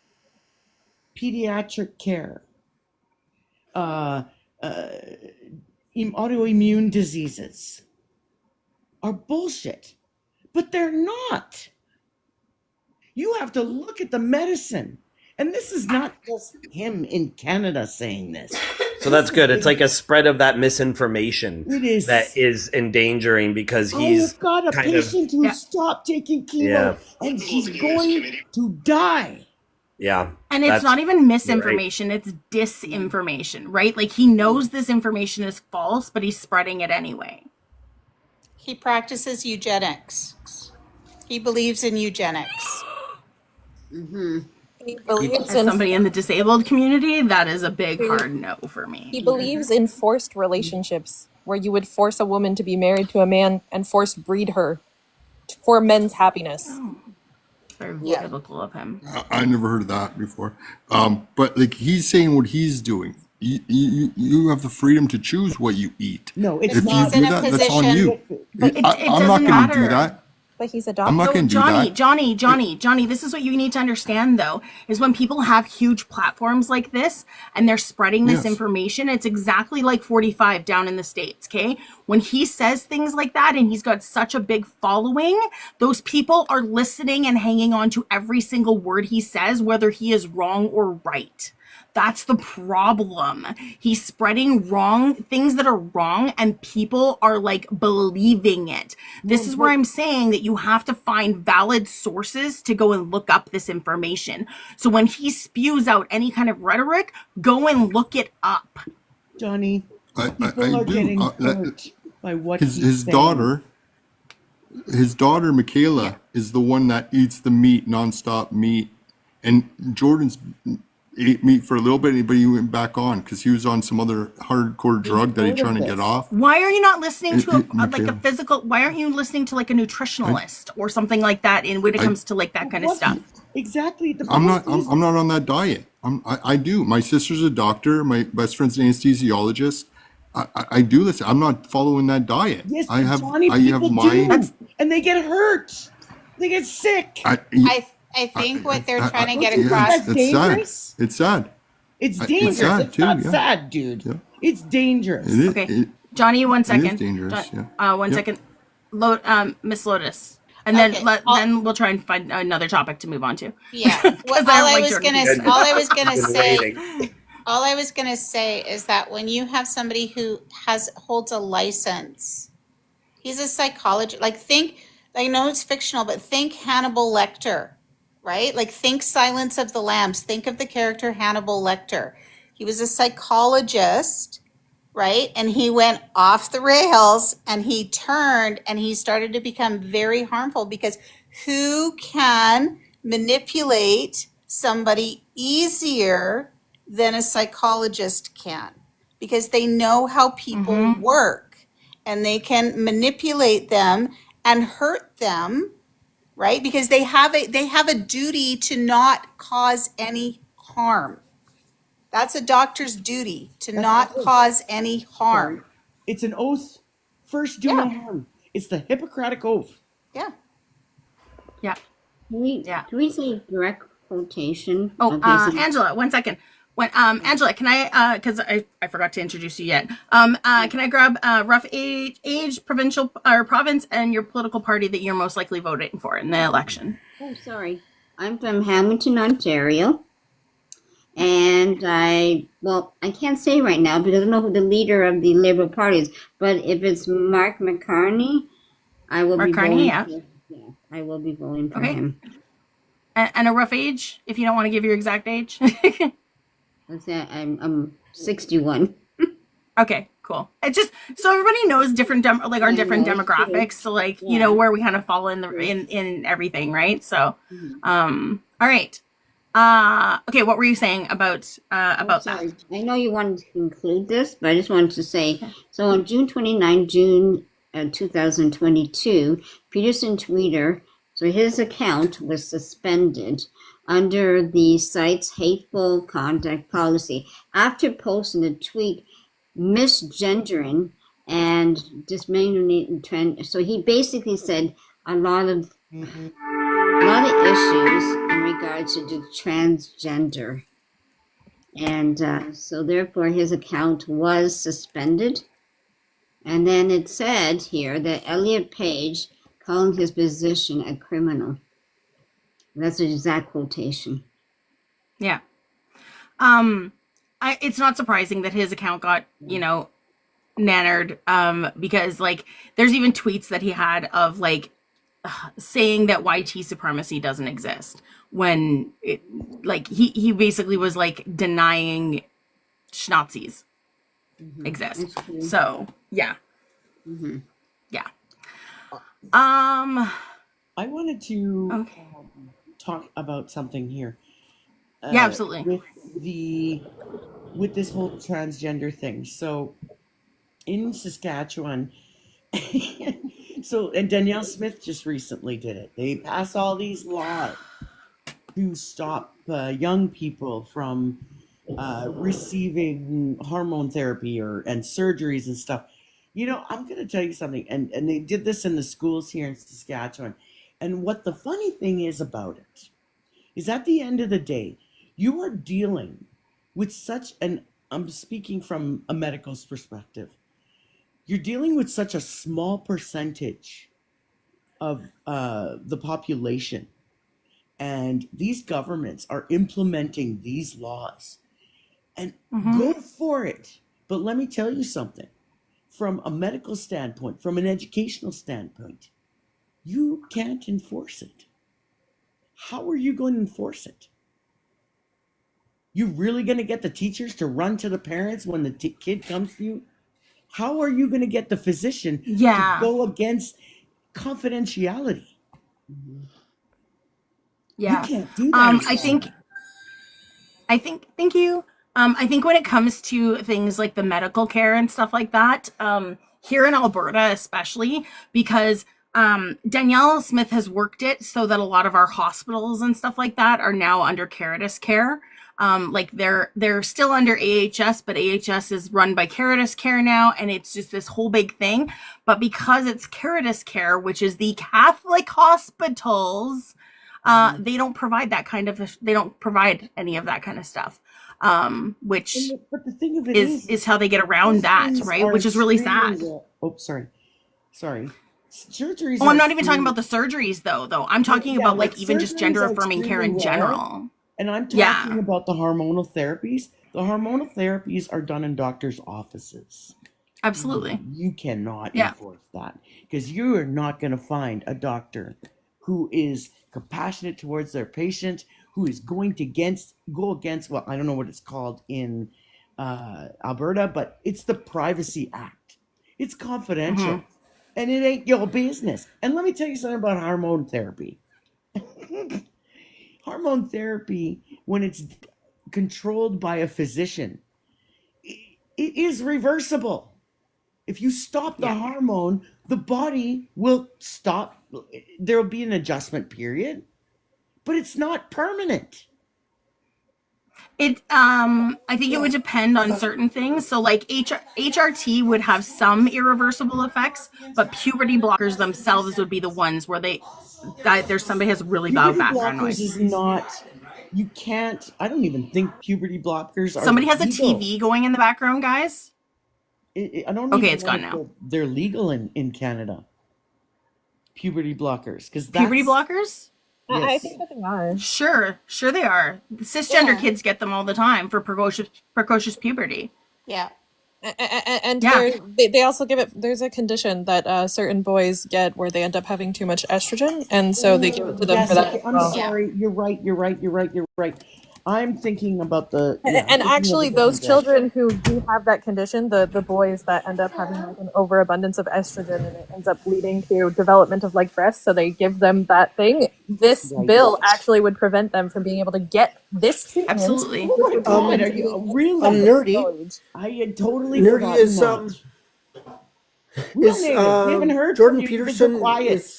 I: pediatric care, autoimmune diseases are bullshit. But they're not. You have to look at the medicine. And this is not just him in Canada saying this.
O: So that's good. It's like a spread of that misinformation
I: It is.
O: that is endangering because
I: I
O: he's
I: have got a
O: kind of
I: patient who stopped taking chemo
O: Yeah.
I: and she's going to die.
O: yeah.
A: And it's
O: that's-
A: not even misinformation, it's disinformation, right? Like he knows this information is false, but he's spreading it anyway.
L: He practices eugenics. He believes in eugenics.
K: He believes
A: As
K: in
A: somebody in the disabled community, that is a big hard no for me.
K: he believes in forced relationships where you would force a woman to be married to a man and force breed her for men's happiness.
A: Very
L: Yeah.
A: biblical of him.
M: I never heard of that before. But like he's saying what he's doing. You have the freedom to choose what you eat.
I: No, it's
M: If you
I: not.
M: do
L: in a
M: that, that's on
L: position-
M: you.
A: But it
M: I'm not
A: doesn't
M: going to do
A: matter.
M: that.
K: But he's
M: I'm
K: adopted.
M: not
A: No,
M: going to do that.
A: Johnny, this is what you need to understand though, is when people have huge platforms like this and they're spreading this
M: Yes.
A: information, it's exactly like 45 down in the States, okay? When he says things like that and he's got such a big following, those people are listening and hanging on to every single word he says, whether he is wrong or right. That's the problem. He's spreading wrong things that are wrong and people are like believing it. This is where I'm saying that you have to find valid sources to go and look up this information. So when he spews out any kind of rhetoric, go and look it up.
I: Johnny,
M: I
I: people are
M: do.
I: getting hurt by what
M: His
I: he's saying.
M: daughter Michaela is the one that eats the meat, nonstop meat, and Jordan's ate meat for a little bit, but he went back on because he was on some other hardcore drug that he's trying to get off.
A: Why are you not listening to like a
M: Michaela.
A: physical, why aren't you listening to like a nutritionalist or something like that in when it comes to like that kind of
I: What-
A: stuff?
I: Exactly. The
M: I'm not.
I: point is-
M: I'm not on that diet. I do. My sister's a doctor. My best friend's an anesthesiologist. I do listen. I'm not following that diet.
I: Yes,
M: I have.
I: Johnny,
M: I have
I: people
M: my.
I: do, and they get hurt. They get sick.
L: I think what they're trying to get
M: yeah,
L: across.
M: it's sad.
I: dangerous?
M: It's sad.
I: It's
M: It's
I: dangerous.
M: sad
I: It's
M: too.
I: not
M: Yeah.
I: sad, dude.
M: Yeah.
I: It's dangerous.
M: It is.
A: Okay. Johnny, 1
M: It
A: second.
M: is dangerous.
A: Jo-
M: Yeah.
A: One
M: Yep.
A: second. Miss Lotus. And
L: Okay.
A: then we'll try and find another topic to move on to.
L: Yeah.
A: Because I don't like Jordan Peterson.
L: All I was gonna
O: Been
L: say
O: waiting.
L: all I was gonna say is that when you have somebody who holds a license, he's a psychologist. Like think, I know it's fictional, but think Hannibal Lecter, right? Like think Silence of the Lambs. Think of the character Hannibal Lecter. He was a psychologist, right? And he went off the rails and he turned and he started to become very harmful because who can manipulate somebody easier than a psychologist can? Because they know how people work and they can manipulate them and hurt them, right? Because they have a duty to not cause any harm. That's a doctor's duty, to not cause any harm.
I: It's an oath. First, do no harm. It's the Hippocratic Oath.
L: Yeah.
A: Yeah.
P: Can we say direct quotation?
A: Oh,
P: Okay, so-
A: Angela, 1 second. Angela, can I, because I forgot to introduce you yet. Can I grab rough age, provincial or province, and your political party that you're most likely voting for in the election?
P: Oh, sorry. I'm from Hamilton, Ontario. And I can't say right now because I don't know who the leader of the Liberal Party is. But if it's Mark McCartney, I will be voting.
A: Yeah.
P: I will be voting for him.
A: And a rough age, if you don't want to give your exact age.
P: Let's say I'm 61.
A: Okay, cool. It's just so everybody knows different our different demographics. So you know where we kind of fall in in everything, right? So, all right. Okay, what were you saying about that?
P: I know you wanted to conclude this, but I just wanted to say, so on June 29, 2022, Peterson Tweeter, so his account was suspended under the site's hateful conduct policy after posting a tweet misgendering and discriminating trend. So he basically said a lot of issues in regards to the transgender. And so therefore his account was suspended. And then it said here that Elliot Page calling his position a criminal. That's an exact quotation.
A: Yeah. It's not surprising that his account got, nannered, because there's even tweets that he had of saying that YT supremacy doesn't exist when he basically was denying Schnazis exist. So yeah. Yeah.
I: I wanted to talk about something here.
A: Yeah, absolutely.
I: With this whole transgender thing. So in Saskatchewan, and Danielle Smith just recently did it. They pass all these laws to stop young people from receiving hormone therapy and surgeries and stuff. I'm going to tell you something, and they did this in the schools here in Saskatchewan. And what the funny thing is about it is at the end of the day, you are dealing with such I'm speaking from a medical's perspective, you're dealing with such a small percentage of the population. And these governments are implementing these laws. And go for it. But let me tell you something. From a medical standpoint, from an educational standpoint, you can't enforce it. How are you going to enforce it? You really going to get the teachers to run to the parents when the kid comes to you? How are you going to get the physician to go against confidentiality?
A: Yeah.
I: You can't do that.
A: Thank you. I think when it comes to things like the medical care and stuff like that, here in Alberta, especially because Danielle Smith has worked it so that a lot of our hospitals and stuff like that are now under Caritas Care. They're still under AHS, but AHS is run by Caritas Care now, and it's just this whole big thing. But because it's Caritas Care, which is the Catholic hospitals, they don't provide any of that kind of stuff. which
I: But the thing of it
A: is how they get around that,
I: surgeries
A: right?
I: are
A: Which is really
I: extremely
A: sad.
I: Oh, sorry. Surgeries
A: Oh,
I: are
A: I'm not even talking
I: extremely-
A: about the surgeries though. I'm talking about like even just gender affirming care in general.
I: And I'm talking about the hormonal therapies. The hormonal therapies are done in doctors' offices.
A: Absolutely.
I: You cannot enforce that because you are not going to find a doctor who is compassionate towards their patient, who is going to go against, well, I don't know what it's called in Alberta, but it's the Privacy Act. It's confidential and it ain't your business. And let me tell you something about hormone therapy. Hormone therapy, when it's controlled by a physician, it is reversible. If you stop the hormone, the body will stop. There will be an adjustment period, but it's not permanent.
A: I think it would depend on certain things. So like HRT would have some irreversible effects, but puberty blockers themselves would be the ones where there's somebody has really loud background noise.
I: Is not. You can't. I don't even think puberty blockers are.
A: Somebody has
I: legal.
A: a TV going in the background, guys.
I: I don't.
A: Okay,
I: even
A: it's
I: know
A: gone
I: if
A: now.
I: They're legal in Canada. Puberty blockers, because
A: puberty blockers.
I: Yes.
K: I think that they are.
A: Sure they are. Cisgender kids get them all the time for precocious puberty.
L: Yeah.
K: And they also give it. There's a condition that certain boys get where they end up having too much estrogen, and so they give it to them for that.
I: I'm sorry. You're right. I'm thinking about the.
K: And actually, those children who do have that condition, the boys that end up having like an overabundance of estrogen, and it ends up leading to development of like breasts, so they give them that thing. This bill actually would prevent them from being able to get this treatment.
A: Absolutely.
I: Oh my God, are you really?
B: I'm nerdy.
I: I had totally
B: Nerdy is
I: forgotten that. We haven't heard
B: Jordan
I: from you. You've been
B: Peterson
I: so quiet.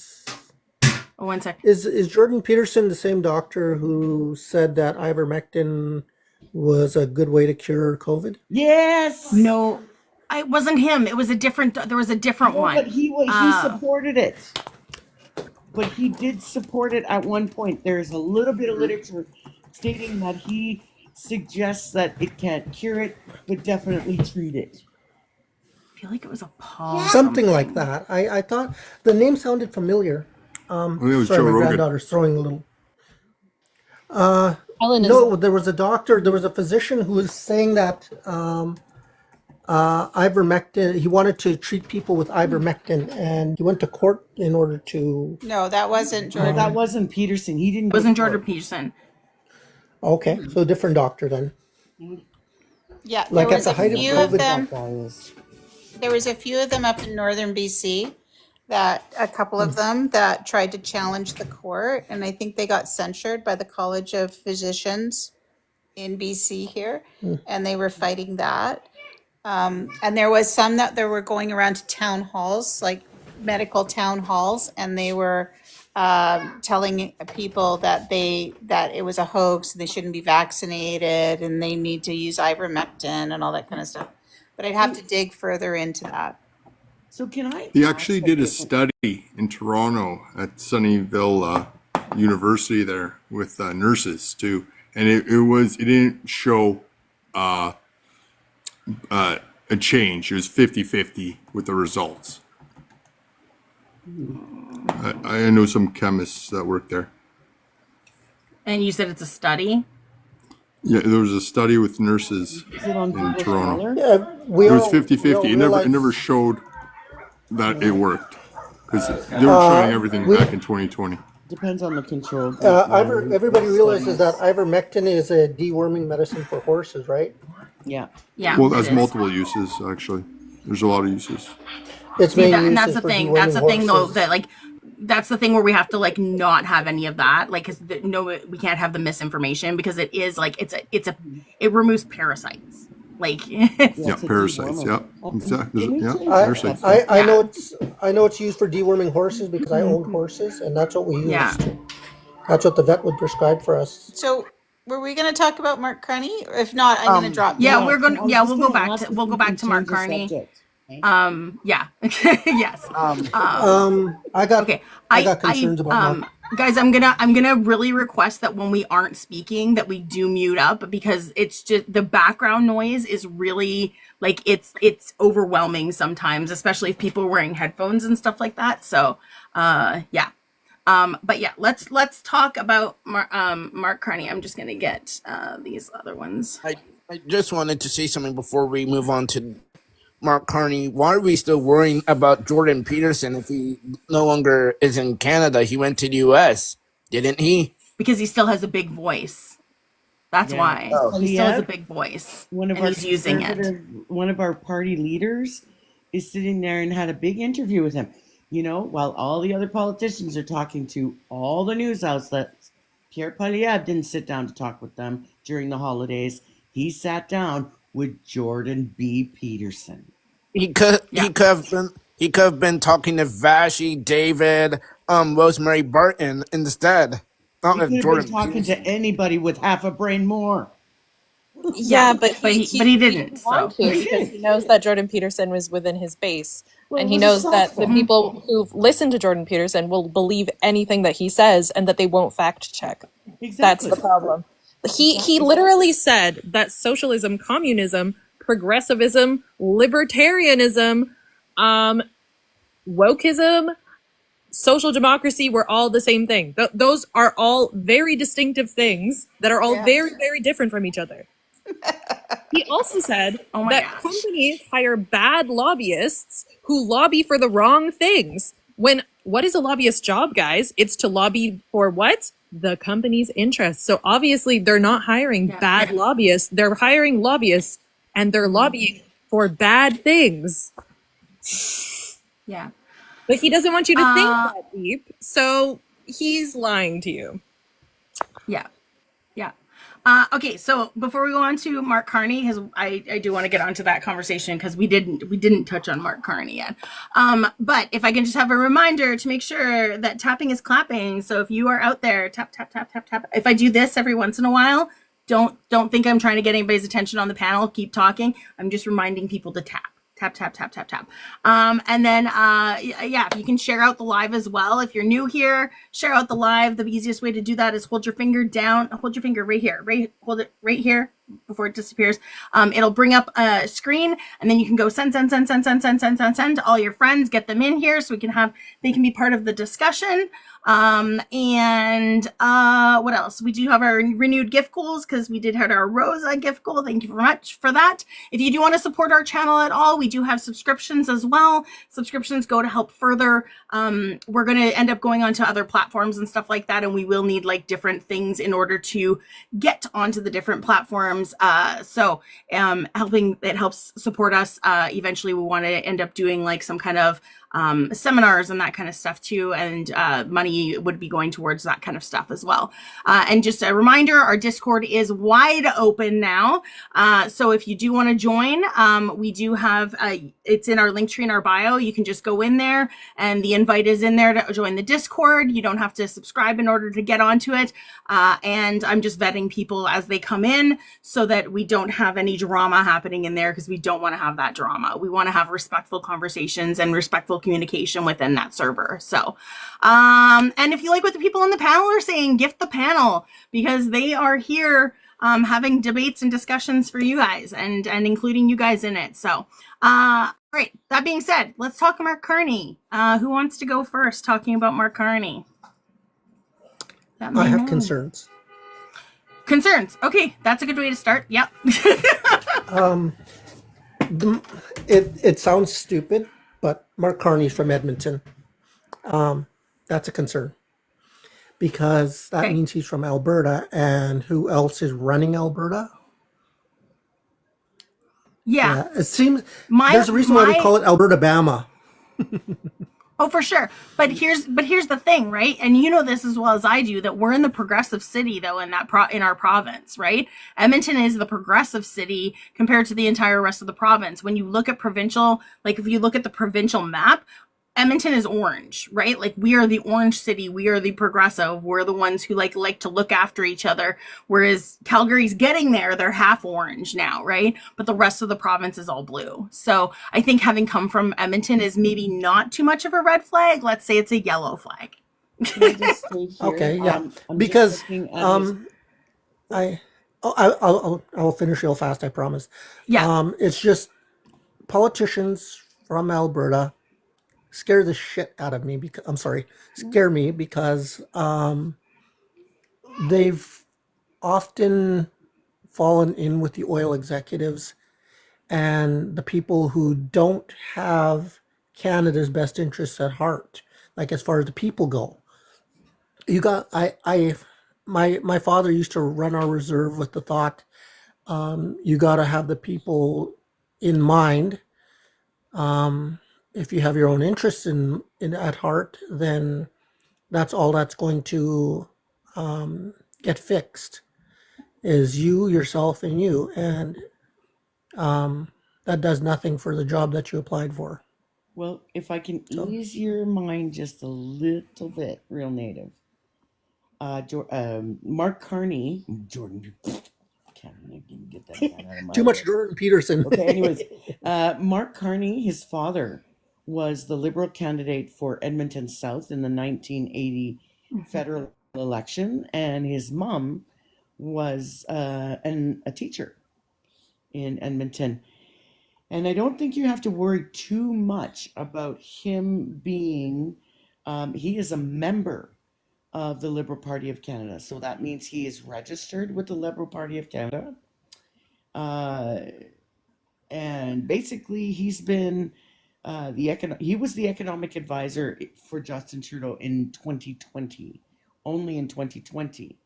A: One sec.
B: Is Jordan Peterson the same doctor who said that ivermectin was a good way to cure COVID?
I: Yes.
A: No, it wasn't him. It was a different. There was a different one.
I: But he supported it. But he did support it at one point. There's a little bit of literature stating that he suggests that it can't cure it, but definitely treat it.
A: I feel like it was a Paul.
B: Something like that. I thought the name sounded familiar.
M: it was
B: Sorry,
M: Joe
B: my
M: Rogan.
B: granddaughter's throwing a little. No, there was a doctor. There was a physician who was saying that ivermectin. He wanted to treat people with ivermectin, and he went to court in order to.
L: No, that wasn't Jordan.
I: That wasn't Peterson. He didn't.
A: It wasn't Jordan Peterson.
B: Okay, so a different doctor then.
L: Yeah,
B: Like
L: there
B: at
L: was
B: the
L: a
B: height of
L: few of
B: COVID.
L: them. There was a few of them up in northern BC. A couple of them that tried to challenge the court, and I think they got censured by the College of Physicians in BC here, and they were fighting that. And there was some that were going around to town halls, like medical town halls, and they were telling people that it was a hoax, and they shouldn't be vaccinated, and they need to use ivermectin and all that kind of stuff. But I'd have to dig further into that.
I: So can I?
M: He actually did a study in Toronto at Sunnyvale University there with nurses too, and it didn't show a change. It was 50-50 with the results. I know some chemists that work there.
A: And you said it's a study?
M: Yeah, there was a study with nurses in Toronto.
B: Yeah,
M: It was 50-50. It never showed that it worked because they were trying everything back in 2020.
I: Depends on the control.
B: Everybody realizes that ivermectin is a deworming medicine for horses, right?
I: Yeah.
A: Yeah.
M: Well, that's multiple uses actually. There's a lot of uses.
B: It's
A: See,
B: mainly
A: and that's
B: uses
A: the
B: for
A: thing. That's the thing, though.
B: horses.
A: That like, that's the thing where we have to like not have any of that, like, because we can't have the misinformation because it is like it removes parasites. Like,
M: Yeah, parasites. Yeah, exactly. Yeah, parasites.
B: I know it's used for deworming horses because I own horses, and that's what we use.
A: Yeah.
B: That's what the vet would prescribe for us.
L: So, were we going to talk about Mark Carney? If not, I'm going to drop.
A: Yeah,
L: you.
A: we're gonna. Yeah, we'll go back to Mark Carney. Yeah. Yes.
B: I got concerns about Mark.
A: Guys, I'm gonna really request that when we aren't speaking that we do mute up, because it's just the background noise is really like it's overwhelming sometimes, especially if people are wearing headphones and stuff like that. So yeah. But yeah, let's talk about Mark Carney. I'm just gonna get these other ones.
D: I just wanted to say something before we move on to Mark Carney. Why are we still worrying about Jordan Peterson if he no longer is in Canada? He went to the U.S., didn't he?
A: Because he still has a big voice. That's why.
D: Oh.
A: He still has a big voice.
I: One of
A: and
I: our
A: he's using it.
I: One of our party leaders is sitting there and had a big interview with him. You know, while all the other politicians are talking to all the news outlets, Pierre Poilievre didn't sit down to talk with them during the holidays. He sat down with Jordan B. Peterson.
D: He could have been talking to Vashi, David, Rosemary Barton instead. Not
I: He
D: with
I: could have
D: Jordan
I: been talking
D: Peterson.
I: to anybody with half a brain more.
K: Yeah, but
A: he didn't.
K: He want to, because he knows that Jordan Peterson was within his base,
I: Well,
K: and
I: it
K: he
I: was a
K: knows that the
I: softball.
K: people who listen to Jordan Peterson will believe anything that he says, and that they won't fact check.
I: Exactly.
K: That's the problem. He literally said that socialism, communism, progressivism, libertarianism, wokeism, social democracy were all the same thing. Those are all very distinctive things that are all very, very different from each other. He also said that companies hire bad lobbyists who lobby for the wrong things. What is a lobbyist's job, guys? It's to lobby for what? The company's interests. So obviously they're not hiring bad lobbyists. They're hiring lobbyists, and they're lobbying for bad things.
A: Yeah.
K: But he doesn't want you to think that deep, so he's lying to you.
A: Yeah. Yeah. Okay, so before we go on to Mark Carney, because I do want to get onto that conversation, because we didn't touch on Mark Carney yet. But if I can just have a reminder to make sure that tapping is clapping. So if you are out there, tap, tap, tap, tap, tap. If I do this every once in a while, don't think I'm trying to get anybody's attention on the panel. Keep talking. I'm just reminding people to tap. Tap, tap, tap, tap, tap. And then, yeah, you can share out the live as well. If you're new here, share out the live. The easiest way to do that is hold your finger down. Hold your finger right here. Hold it right here before it disappears. It'll bring up a screen, and then you can go send to all your friends. Get them in here so they can be part of the discussion. And what else? We do have our renewed gift goals, because we did have our Rosa gift goal. Thank you very much for that. If you do want to support our channel at all, we do have subscriptions as well. Subscriptions go to help further. We're going to end up going onto other platforms and stuff like that, and we will need like different things in order to get onto the different platforms. So it helps support us. Eventually we want to end up doing like some kind of seminars and that kind of stuff too, and money would be going towards that kind of stuff as well. And just a reminder, our Discord is wide open now, so if you do want to join, we do have it's in our link tree in our bio. You can just go in there, and the invite is in there to join the Discord. You don't have to subscribe in order to get onto it, and I'm just vetting people as they come in so that we don't have any drama happening in there, because we don't want to have that drama. We want to have respectful conversations and respectful communication within that server. So, and if you like what the people on the panel are saying, gift the panel, because they are here having debates and discussions for you guys, and including you guys in it. So, great. That being said, let's talk Mark Carney. Who wants to go first talking about Mark Carney?
B: I have concerns.
A: Concerns. Okay, that's a good way to start. Yep.
B: It sounds stupid, but Mark Carney's from Edmonton. That's a concern, because that means he's from Alberta, and who else is running Alberta? Yeah, it seems there's a reason why we call it Alberta Bama.
A: Oh, for sure. But here's the thing, right? And you know this as well as I do, that we're in the progressive city, though, in our province, right? Edmonton is the progressive city compared to the entire rest of the province. When you look at provincial, like if you look at the provincial map, Edmonton is orange, right? Like we are the orange city. We are the progressive. We're the ones who like to look after each other. Whereas Calgary's getting there. They're half orange now, right? But the rest of the province is all blue. So I think having come from Edmonton is maybe not too much of a red flag. Let's say it's a yellow flag.
I: Can I just say here?
B: Okay, yeah,
I: I'm
B: because
I: just looking at his.
B: I I'll finish real fast. I promise.
A: Yeah.
B: It's just politicians from Alberta scare the shit out of me because I'm sorry, scare me because they've often fallen in with the oil executives and the people who don't have Canada's best interests at heart. Like as far as the people go, you got my father used to run our reserve with the thought, you got to have the people in mind. If you have your own interests in at heart, then that's all that's going to get fixed is you, yourself, and you, and that does nothing for the job that you applied for.
I: Well, if I can
B: So
I: ease your mind just a little bit, real native. Mark Carney, Jordan, can't even get that guy out of my
B: too much
I: head.
B: Jordan Peterson.
I: Okay, anyways, Mark Carney, his father was the Liberal candidate for Edmonton South in the 1980 federal election, and his mom was a teacher in Edmonton. And I don't think you have to worry too much about him being, he is a member of the Liberal Party of Canada. So that means he is registered with the Liberal Party of Canada. And basically, he's been he was the economic advisor for Justin Trudeau in 2020, only in 2020.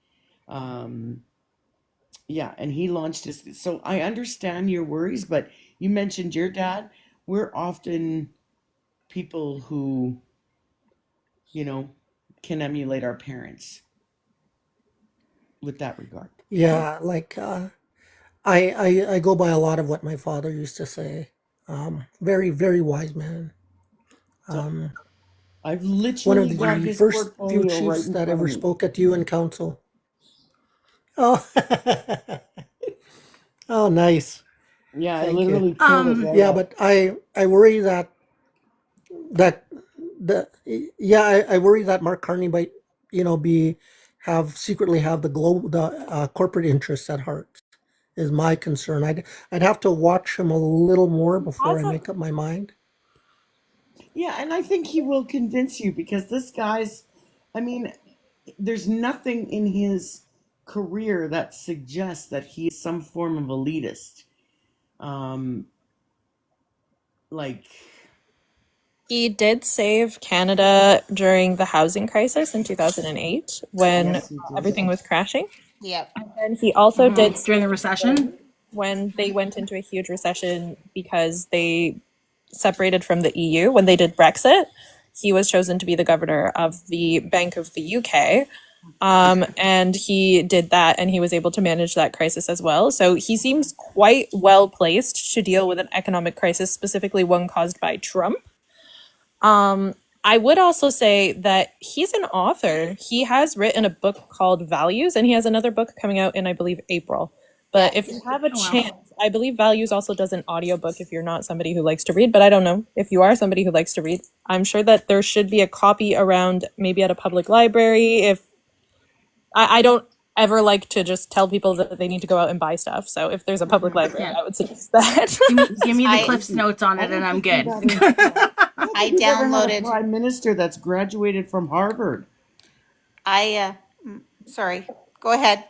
I: Yeah, and he launched his. So I understand your worries, but you mentioned your dad. We're often people who, you know, can emulate our parents with that regard.
B: Yeah, like I go by a lot of what my father used to say. Very very wise man.
I: So
B: Um,
I: I've
B: one of
I: literally got
B: the
I: his
B: first few
I: portfolio right
B: chiefs
I: in
B: that
I: front of
B: ever
I: me.
B: spoke at UN Council. Oh, oh, nice.
I: Yeah, I
B: Thank you.
I: literally pulled it right
B: Yeah,
I: up.
B: but I worry that the yeah I worry that Mark Carney might be have secretly have the corporate interests at heart is my concern. I'd have to watch him a little more before I make up my mind.
I: Yeah, and I think he will convince you because this guy's, I mean, there's nothing in his career that suggests that he is some form of elitist. Um, like,
K: He did save Canada during the housing crisis in 2008 when
I: yes, he did.
K: everything was crashing.
L: Yep.
K: And he also did
A: During the
K: save
A: recession.
K: when they went into a huge recession because they separated from the EU when they did Brexit. He was chosen to be the governor of the Bank of the UK. And he did that and he was able to manage that crisis as well. So he seems quite well placed to deal with an economic crisis, specifically one caused by Trump. I would also say that he's an author. He has written a book called Values, and he has another book coming out in, I believe, April. But if you have a chance, I believe Values also does an audiobook if you're not somebody who likes to read, but I don't know. If you are somebody who likes to read, I'm sure that there should be a copy around maybe at a public library. If I don't ever like to just tell people that they need to go out and buy stuff. So if there's a public library,
A: Yeah.
K: I would suggest that.
A: Give me the
L: I-
A: Cliff's notes on it, and I'm good.
L: I
I: We've ever had a
L: downloaded.
I: prime minister that's graduated from Harvard.
L: Sorry. Go ahead.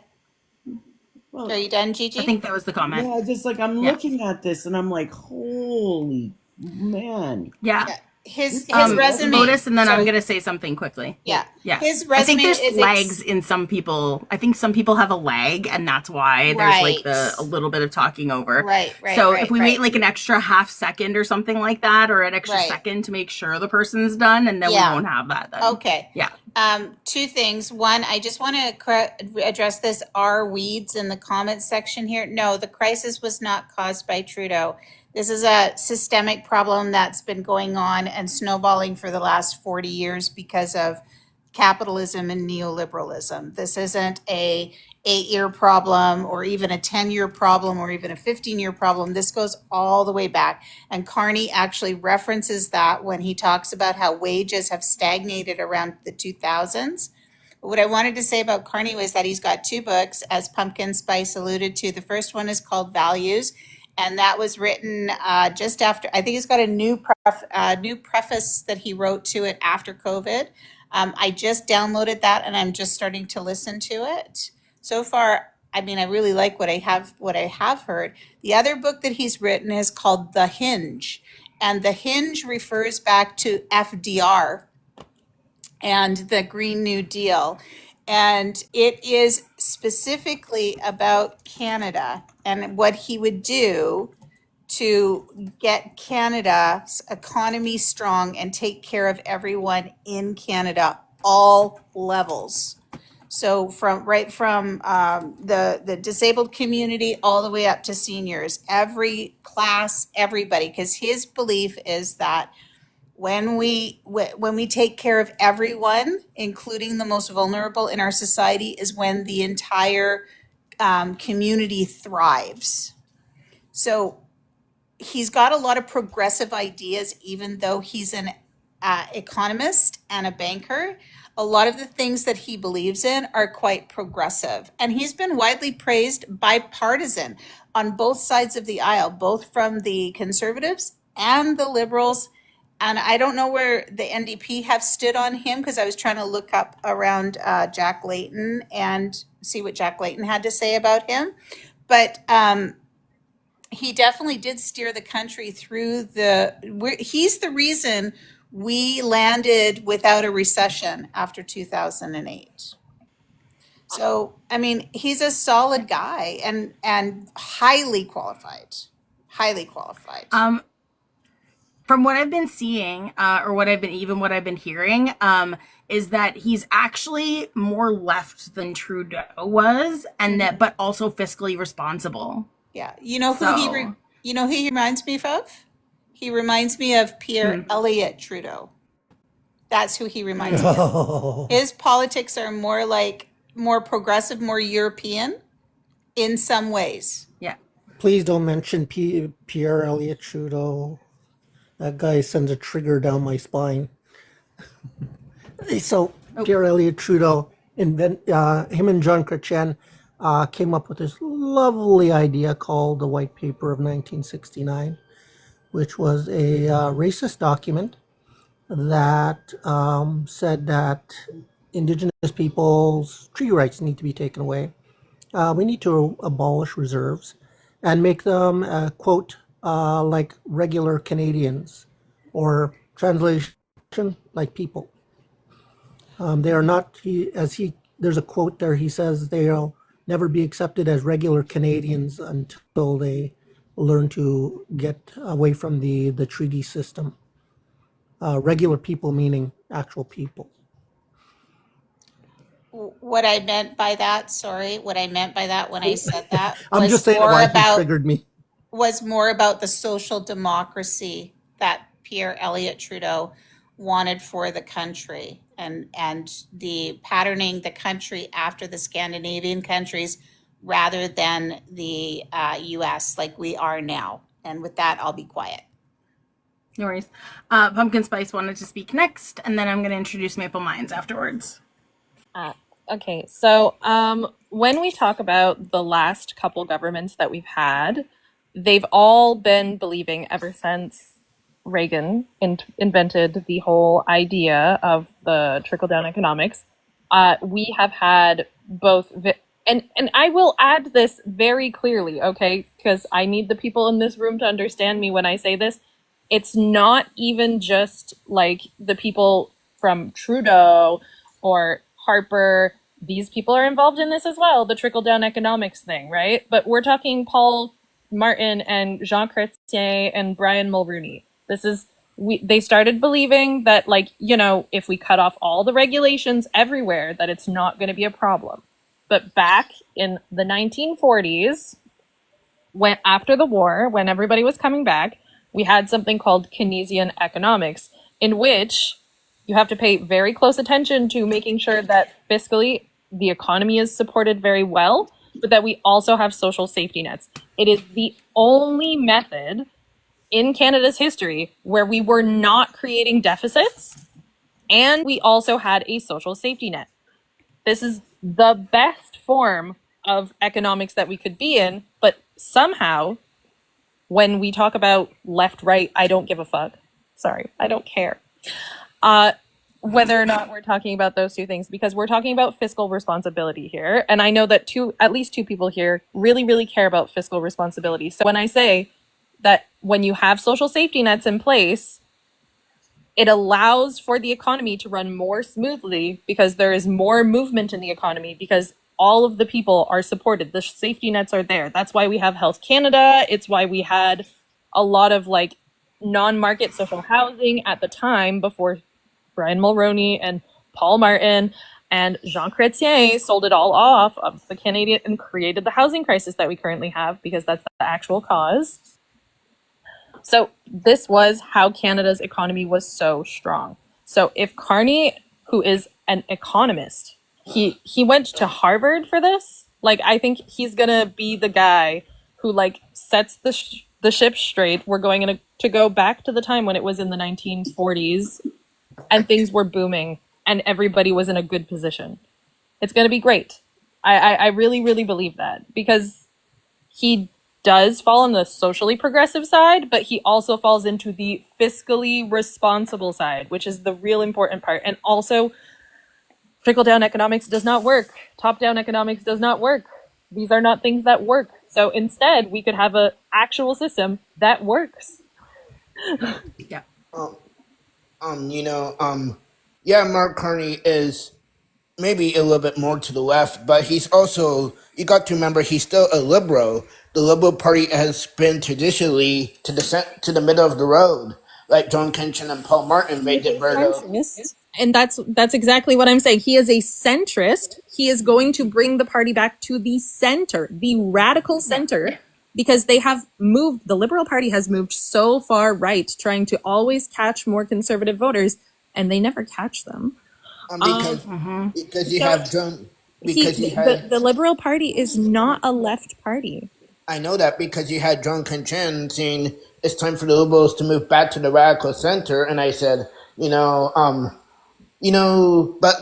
I: Well,
L: Are you done,
A: I
L: Gigi?
A: think that was the comment.
I: yeah, just like I'm
A: Yeah.
I: looking at this and I'm like, holy man.
A: Yeah.
L: His
I: His
L: resume.
A: Lotus, and then I'm
L: sorry.
A: going to say something quickly.
L: Yeah.
A: Yeah.
L: His
A: I think
L: resume
A: there's
L: is
A: lags in some people. I think some people have a lag, and that's why there's like a little bit of talking over.
L: Right.
A: So if we wait like an extra half second or something like that, or an extra second to make sure the person's done, and then we won't have that then.
L: Okay.
A: Yeah.
L: Two things. One, I just want to address this. Are weeds in the comments section here? No, the crisis was not caused by Trudeau. This is a systemic problem that's been going on and snowballing for the last 40 years because of capitalism and neoliberalism. This isn't a 8-year problem or even a 10-year problem or even a 15-year problem. This goes all the way back. And Carney actually references that when he talks about how wages have stagnated around the 2000s. What I wanted to say about Carney was that he's got 2 books, as Pumpkin Spice alluded to. The first one is called Values, and that was written just after. I think he's got a new preface that he wrote to it after COVID. I just downloaded that, and I'm just starting to listen to it. So far, I mean, I really like what I have heard. The other book that he's written is called The Hinge, and The Hinge refers back to FDR and the Green New Deal. And it is specifically about Canada and what he would do to get Canada's economy strong and take care of everyone in Canada, all levels. So from the disabled community all the way up to seniors, every class, everybody, because his belief is that when we take care of everyone, including the most vulnerable in our society, is when the entire community thrives. So he's got a lot of progressive ideas, even though he's an economist and a banker. A lot of the things that he believes in are quite progressive. And he's been widely praised, bipartisan, on both sides of the aisle, both from the Conservatives and the Liberals. And I don't know where the NDP have stood on him, because I was trying to look up around Jack Layton and see what Jack Layton had to say about him. But he definitely did steer the country through he's the reason we landed without a recession after 2008. So, I mean, he's a solid guy and highly qualified. Highly qualified.
A: From what I've been seeing, or what I've been hearing, is that he's actually more left than Trudeau was, and but also fiscally responsible.
L: Yeah, you know who he reminds me of? He reminds me of Pierre Elliott Trudeau. That's who he reminds me of. His politics are more progressive, more European in some ways.
A: Yeah.
B: Please don't mention Pierre Elliott Trudeau. That guy sends a trigger down my spine. So Pierre Elliott Trudeau, him and John Chrétien came up with this lovely idea called the White Paper of 1969, which was a racist document that said that Indigenous peoples' treaty rights need to be taken away. We need to abolish reserves and make them, quote, like regular Canadians, or translation, like people. They are not, there's a quote there, he says they'll never be accepted as regular Canadians until they learn to get away from the treaty system. Regular people meaning actual people.
L: What I meant by that when I said that
B: I'm just saying why he triggered me.
L: Was more about the social democracy that Pierre Elliott Trudeau wanted for the country, and the patterning the country after the Scandinavian countries rather than the US like we are now. And with that, I'll be quiet.
A: No worries. Pumpkin Spice wanted to speak next, and then I'm going to introduce Maple Minds afterwards.
K: Okay, so when we talk about the last couple governments that we've had, they've all been believing ever since Reagan invented the whole idea of the trickle-down economics. We have had both, and I will add this very clearly, okay, because I need the people in this room to understand me when I say this. It's not even just like the people from Trudeau or Harper. These people are involved in this as well, the trickle-down economics thing, right? But we're talking Paul Martin and Jean Chrétien and Brian Mulroney. They started believing that, like, you know, if we cut off all the regulations everywhere, that it's not going to be a problem. But back in the 1940s, after the war, when everybody was coming back, we had something called Keynesian economics, in which You have to pay very close attention to making sure that fiscally the economy is supported very well, but that we also have social safety nets. It is the only method in Canada's history where we were not creating deficits and we also had a social safety net. This is the best form of economics that we could be in, but somehow when we talk about left, right, I don't give a fuck. Sorry, I don't care. Whether or not we're talking about those two things, because we're talking about fiscal responsibility here. And I know that at least two people here really, really care about fiscal responsibility. So when I say that when you have social safety nets in place, it allows for the economy to run more smoothly because there is more movement in the economy because all of the people are supported. The safety nets are there. That's why we have Health Canada. It's why we had a lot of like non-market social housing at the time before Brian Mulroney and Paul Martin and Jean Chrétien sold it all off of the Canadian and created the housing crisis that we currently have because that's the actual cause. So this was how Canada's economy was so strong. So if Carney, who is an economist, he went to Harvard for this, like I think he's gonna be the guy who like sets the ship straight. We're going to go back to the time when it was in the 1940s and things were booming and everybody was in a good position. It's going to be great. I really, really believe that because he does fall on the socially progressive side, but he also falls into the fiscally responsible side, which is the real important part. And also, trickle-down economics does not work. Top-down economics does not work. These are not things that work. So instead, we could have an actual system that works.
A: Yeah.
D: Yeah, Mark Carney is maybe a little bit more to the left, but he's also, you got to remember, he's still a liberal. The Liberal Party has been traditionally to the middle of the road, like John Kenshin and Paul Martin made it very low.
K: And that's exactly what I'm saying. He is a centrist. He is going to bring the party back to the center, the radical center, because they have moved, the Liberal Party has moved so far right, trying to always catch more conservative voters, and they never catch them.
D: Because you have John,
K: the Liberal Party is not a left party.
D: I know that because you had John Kenshin saying it's time for the Liberals to move back to the radical center, and I said, but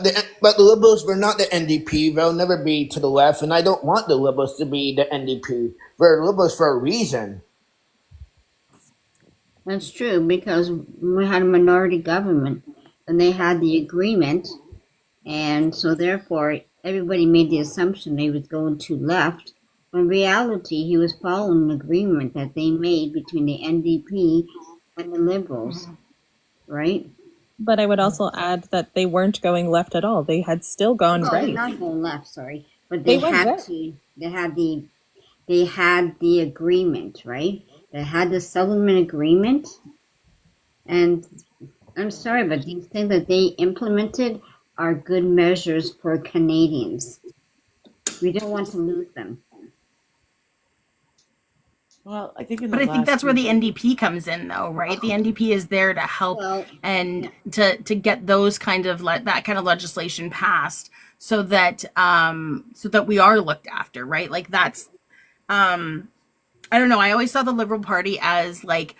D: the Liberals were not the NDP. They'll never be to the left, and I don't want the Liberals to be the NDP. We're Liberals for a reason.
P: That's true, because we had a minority government, and they had the agreement, and so therefore everybody made the assumption they was going to left. In reality, he was following an agreement that they made between the NDP and the Liberals, right?
K: But I would also add that they weren't going left at all. They had still gone right.
P: They're not going left, sorry, but they had to. They had the agreement, right? They had the settlement agreement, and I'm sorry, but these things that they implemented are good measures for Canadians. We don't want to lose them.
I: Well, I think
A: I think that's where the NDP comes in, though, right? The NDP is there to help and to get those kind of that kind of legislation passed, so that we are looked after, right? Like that's, I don't know. I always saw the Liberal Party as like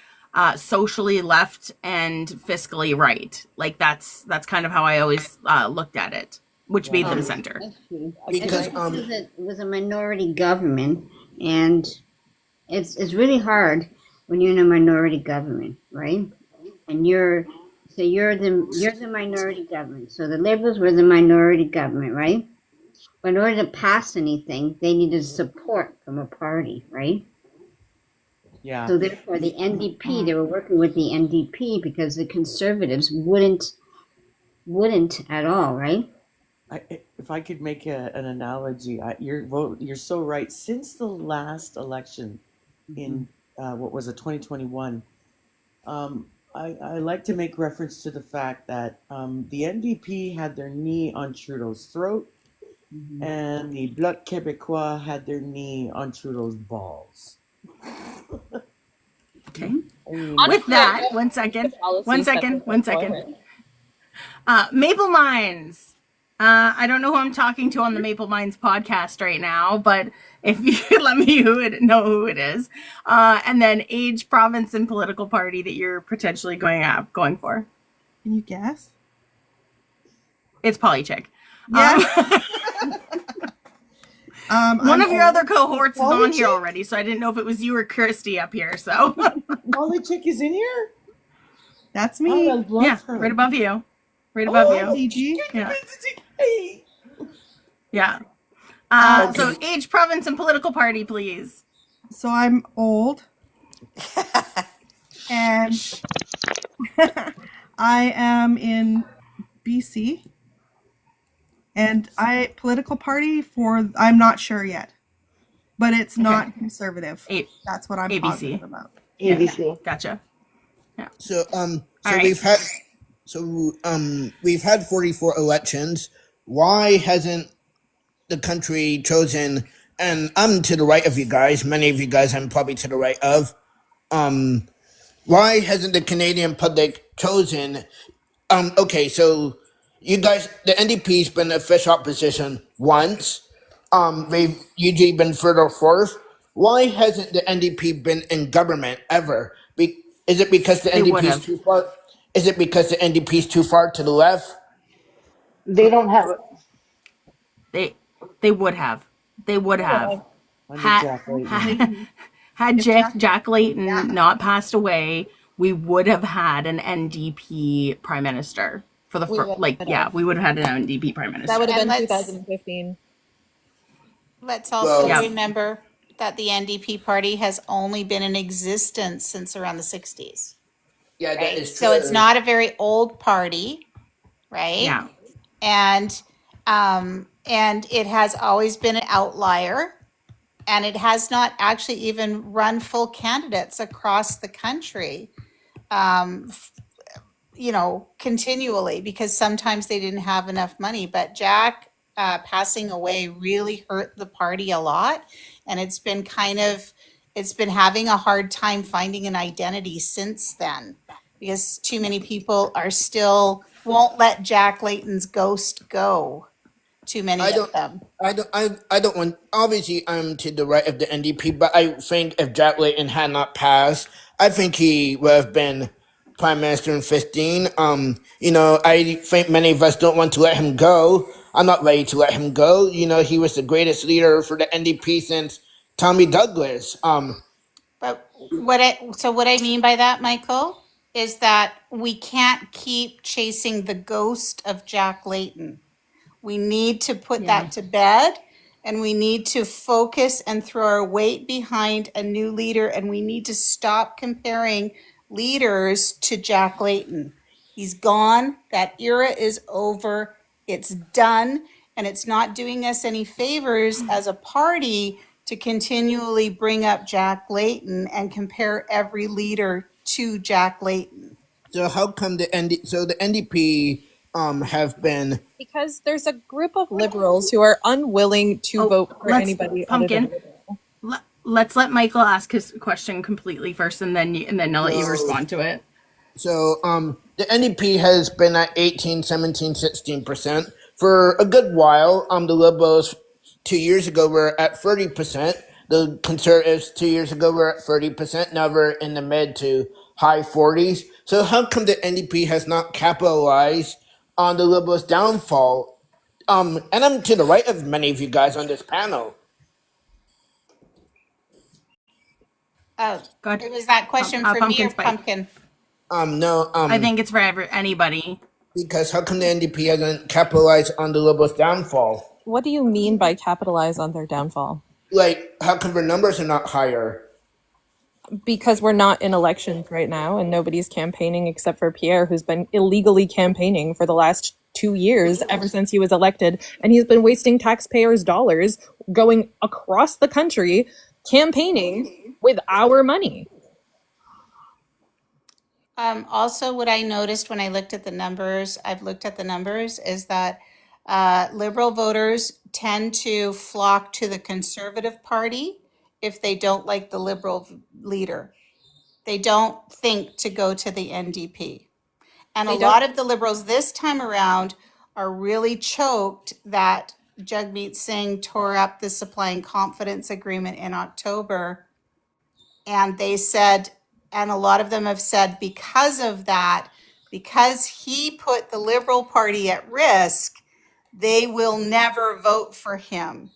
A: socially left and fiscally right. Like that's kind of how I always looked at it, which made them center.
P: That's true. Because it was a minority government, and it's really hard when you're in a minority government, right? And you're the minority government. So the Liberals were the minority government, right? But in order to pass anything, they needed support from a party, right?
I: Yeah.
P: So therefore, the NDP, they were working with the NDP because the Conservatives wouldn't at all, right?
I: If I could make an analogy, you're so right. Since the last election in 2021, I like to make reference to the fact that the NDP had their knee on Trudeau's throat, and the Bloc Québécois had their knee on Trudeau's balls.
A: Okay. With that, one second. Maple Mines. I don't know who I'm talking to on the Maple Mines podcast right now, but if you could let me know who it is. And then age, province, and political party that you're potentially going for.
Q: Can you guess?
A: It's Politi-Talk.
Q: Yes.
A: One of your other cohorts is on here already, so I didn't know if it was you or Kirsty up here. So
I: Politi-Talk is in here?
Q: That's me.
A: Yeah,
I: her.
A: right above you. Right above you.
Q: CG.
A: Yeah.
I: Hey.
A: Yeah. So age, province, and political party, please.
Q: So I'm old. And I am in BC. And political party I'm not sure yet. But it's not conservative. That's what I'm
A: ABC.
Q: positive about.
E: ABC.
A: Yeah. Gotcha. Yeah.
D: So
A: right.
D: we've had 44 elections. Why hasn't the country chosen? And I'm to the right of you guys. Many of you guys I'm probably to the right of. Why hasn't the Canadian public chosen? Okay, so you guys, the NDP's been official opposition once. They've usually been third or fourth. Why hasn't the NDP been in government ever? Is it because the NDP's too far? Is it because the NDP's too far to the left?
E: They don't have
A: They would have. They would have. Had Jack Layton not passed away, we would have had an NDP prime minister for the we would have had an NDP prime minister.
K: That would have been 2015.
L: Let's also remember that the NDP party has only been in existence since around the 60s.
D: Yeah,
L: right?
D: that is true.
L: So it's not a very old party, right?
A: Yeah.
L: And it has always been an outlier, and it has not actually even run full candidates across the country, continually, because sometimes they didn't have enough money. But Jack passing away really hurt the party a lot, and it's been having a hard time finding an identity since then, because too many people won't let Jack Layton's ghost go. Too many of them.
D: I don't want. Obviously, I'm to the right of the NDP, but I think if Jack Layton had not passed, I think he would have been prime minister in 15. I think many of us don't want to let him go. I'm not ready to let him go. He was the greatest leader for the NDP since Tommy Douglas.
L: But what I mean by that, Michael, is that we can't keep chasing the ghost of Jack Layton. We need to put that to bed, and we need to focus and throw our weight behind a new leader, and we need to stop comparing leaders to Jack Layton. He's gone. That era is over. It's done, and it's not doing us any favors as a party to continually bring up Jack Layton and compare every leader to Jack Layton.
D: So how come the NDP have been,
K: because there's a group of liberals who are unwilling to vote for anybody
A: Pumpkin.
K: other than liberal.
A: Let's let Michael ask his question completely first, and then I'll let you respond to it.
D: So the NDP has been at 18, 17, 16% for a good while. The Liberals 2 years ago were at 30%. The Conservatives 2 years ago were at 30%. Now we're in the mid to high 40s. So how come the NDP has not capitalized on the Liberals' downfall? And I'm to the right of many of you guys on this panel.
L: It was that question for me or Pumpkin?
D: No.
A: I think it's for anybody.
D: Because how come the NDP hasn't capitalized on the Liberals' downfall?
K: What do you mean by capitalize on their downfall?
D: Like, how come their numbers are not higher?
K: Because we're not in elections right now, and nobody's campaigning except for Pierre, who's been illegally campaigning for the last 2 years, ever since he was elected, and he's been wasting taxpayers' dollars going across the country campaigning with our money.
L: Also, what I noticed when I looked at the numbers, is that Liberal voters tend to flock to the Conservative Party if they don't like the Liberal leader. They don't think to go to the NDP. And
K: They
L: a lot
K: don't.
L: of the Liberals this time around are really choked that Jagmeet Singh tore up the supply and confidence agreement in October. And they said, and a lot of them have said because of that, because he put the Liberal Party at risk, they will never vote for him.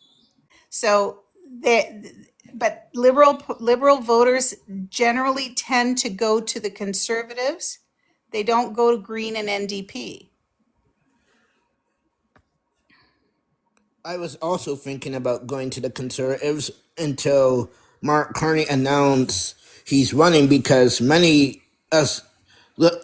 L: So but liberal voters generally tend to go to the Conservatives. They don't go to Green and NDP.
D: I was also thinking about going to the Conservatives until Mark Carney announced he's running, because many us,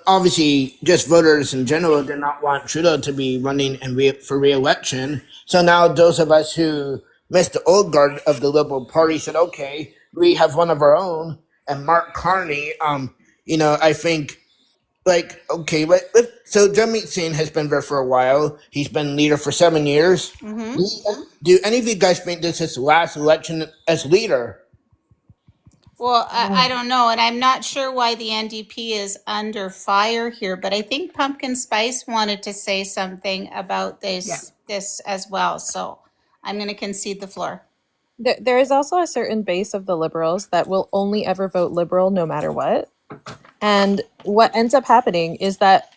D: obviously just voters in general, did not want Trudeau to be running for re-election. So now those of us who missed the old guard of the Liberal Party said, okay, we have one of our own. And Mark Carney, I think, like, okay, so Jagmeet Singh has been there for a while. He's been leader for 7 years.
L: Mm-hmm.
D: Do any of you guys think this is his last election as leader?
L: Well, I don't know, and I'm not sure why the NDP is under fire here, but I think Pumpkin Spice wanted to say something about this as well. So I'm going to concede the floor.
K: There is also a certain base of the Liberals that will only ever vote Liberal no matter what. And what ends up happening is that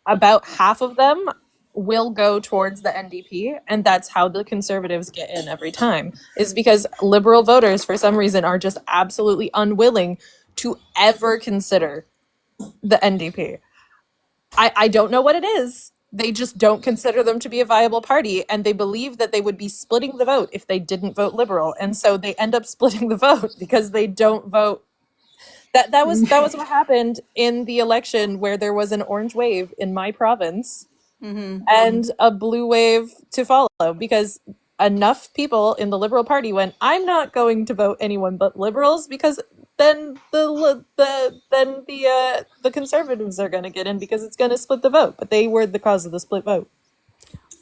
K: about half of them will go towards the NDP, and that's how the Conservatives get in every time, is because Liberal voters for some reason are just absolutely unwilling to ever consider the NDP. I don't know what it is. They just don't consider them to be a viable party, and they believe that they would be splitting the vote if they didn't vote Liberal, and so they end up splitting the vote because they don't vote. That was what happened in the election, where there was an orange wave in my province and a blue wave to follow, because enough people in the Liberal Party went, I'm not going to vote anyone but Liberals, because then the Conservatives are going to get in because it's going to split the vote. But they were the cause of the split vote.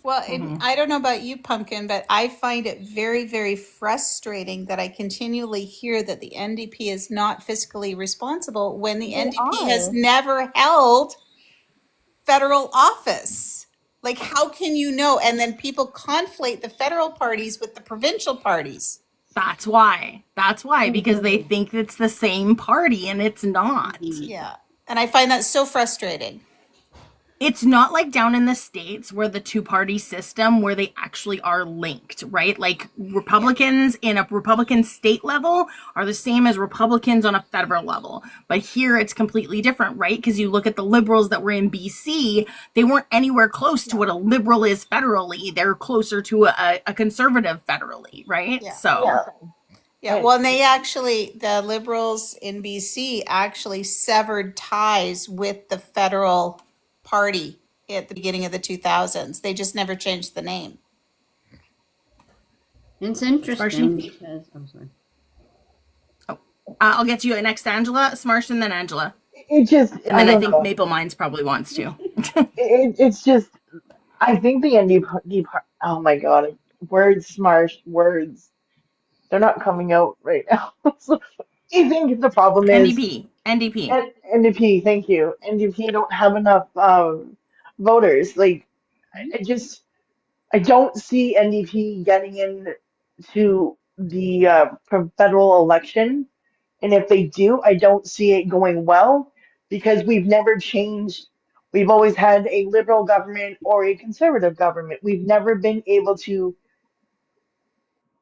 L: Well, I don't know about you, Pumpkin, but I find it very, very frustrating that I continually hear that the NDP is not fiscally responsible when the NDP has never held federal office. Like, how can you know? And then people conflate the federal parties with the provincial parties.
A: That's why, because they think it's the same party and it's not.
L: Yeah. And I find that so frustrating.
A: It's not like down in the States where the two-party system, where they actually are linked, right? Like Republicans in a Republican state level are the same as Republicans on a federal level. But here it's completely different, right? Because you look at the Liberals that were in BC, they weren't anywhere close to what a Liberal is federally. They're closer to a Conservative federally, right?
L: Yeah. Yeah, well, and the Liberals in BC actually severed ties with the federal party at the beginning of the 2000s. They just never changed the name.
P: It's interesting because, I'm sorry.
A: I'll get to you next, Angela. Smarsh, and then Angela.
E: It just,
A: and then I think Maple Minds probably wants to.
E: It's just, I think the NDP, oh my God, words, Smarsh, words, they're not coming out right now. So I think the problem is NDP, thank you. NDP don't have enough voters. Like, I don't see NDP getting into the federal election. And if they do, I don't see it going well because we've never changed. We've always had a liberal government or a conservative government. We've never been able to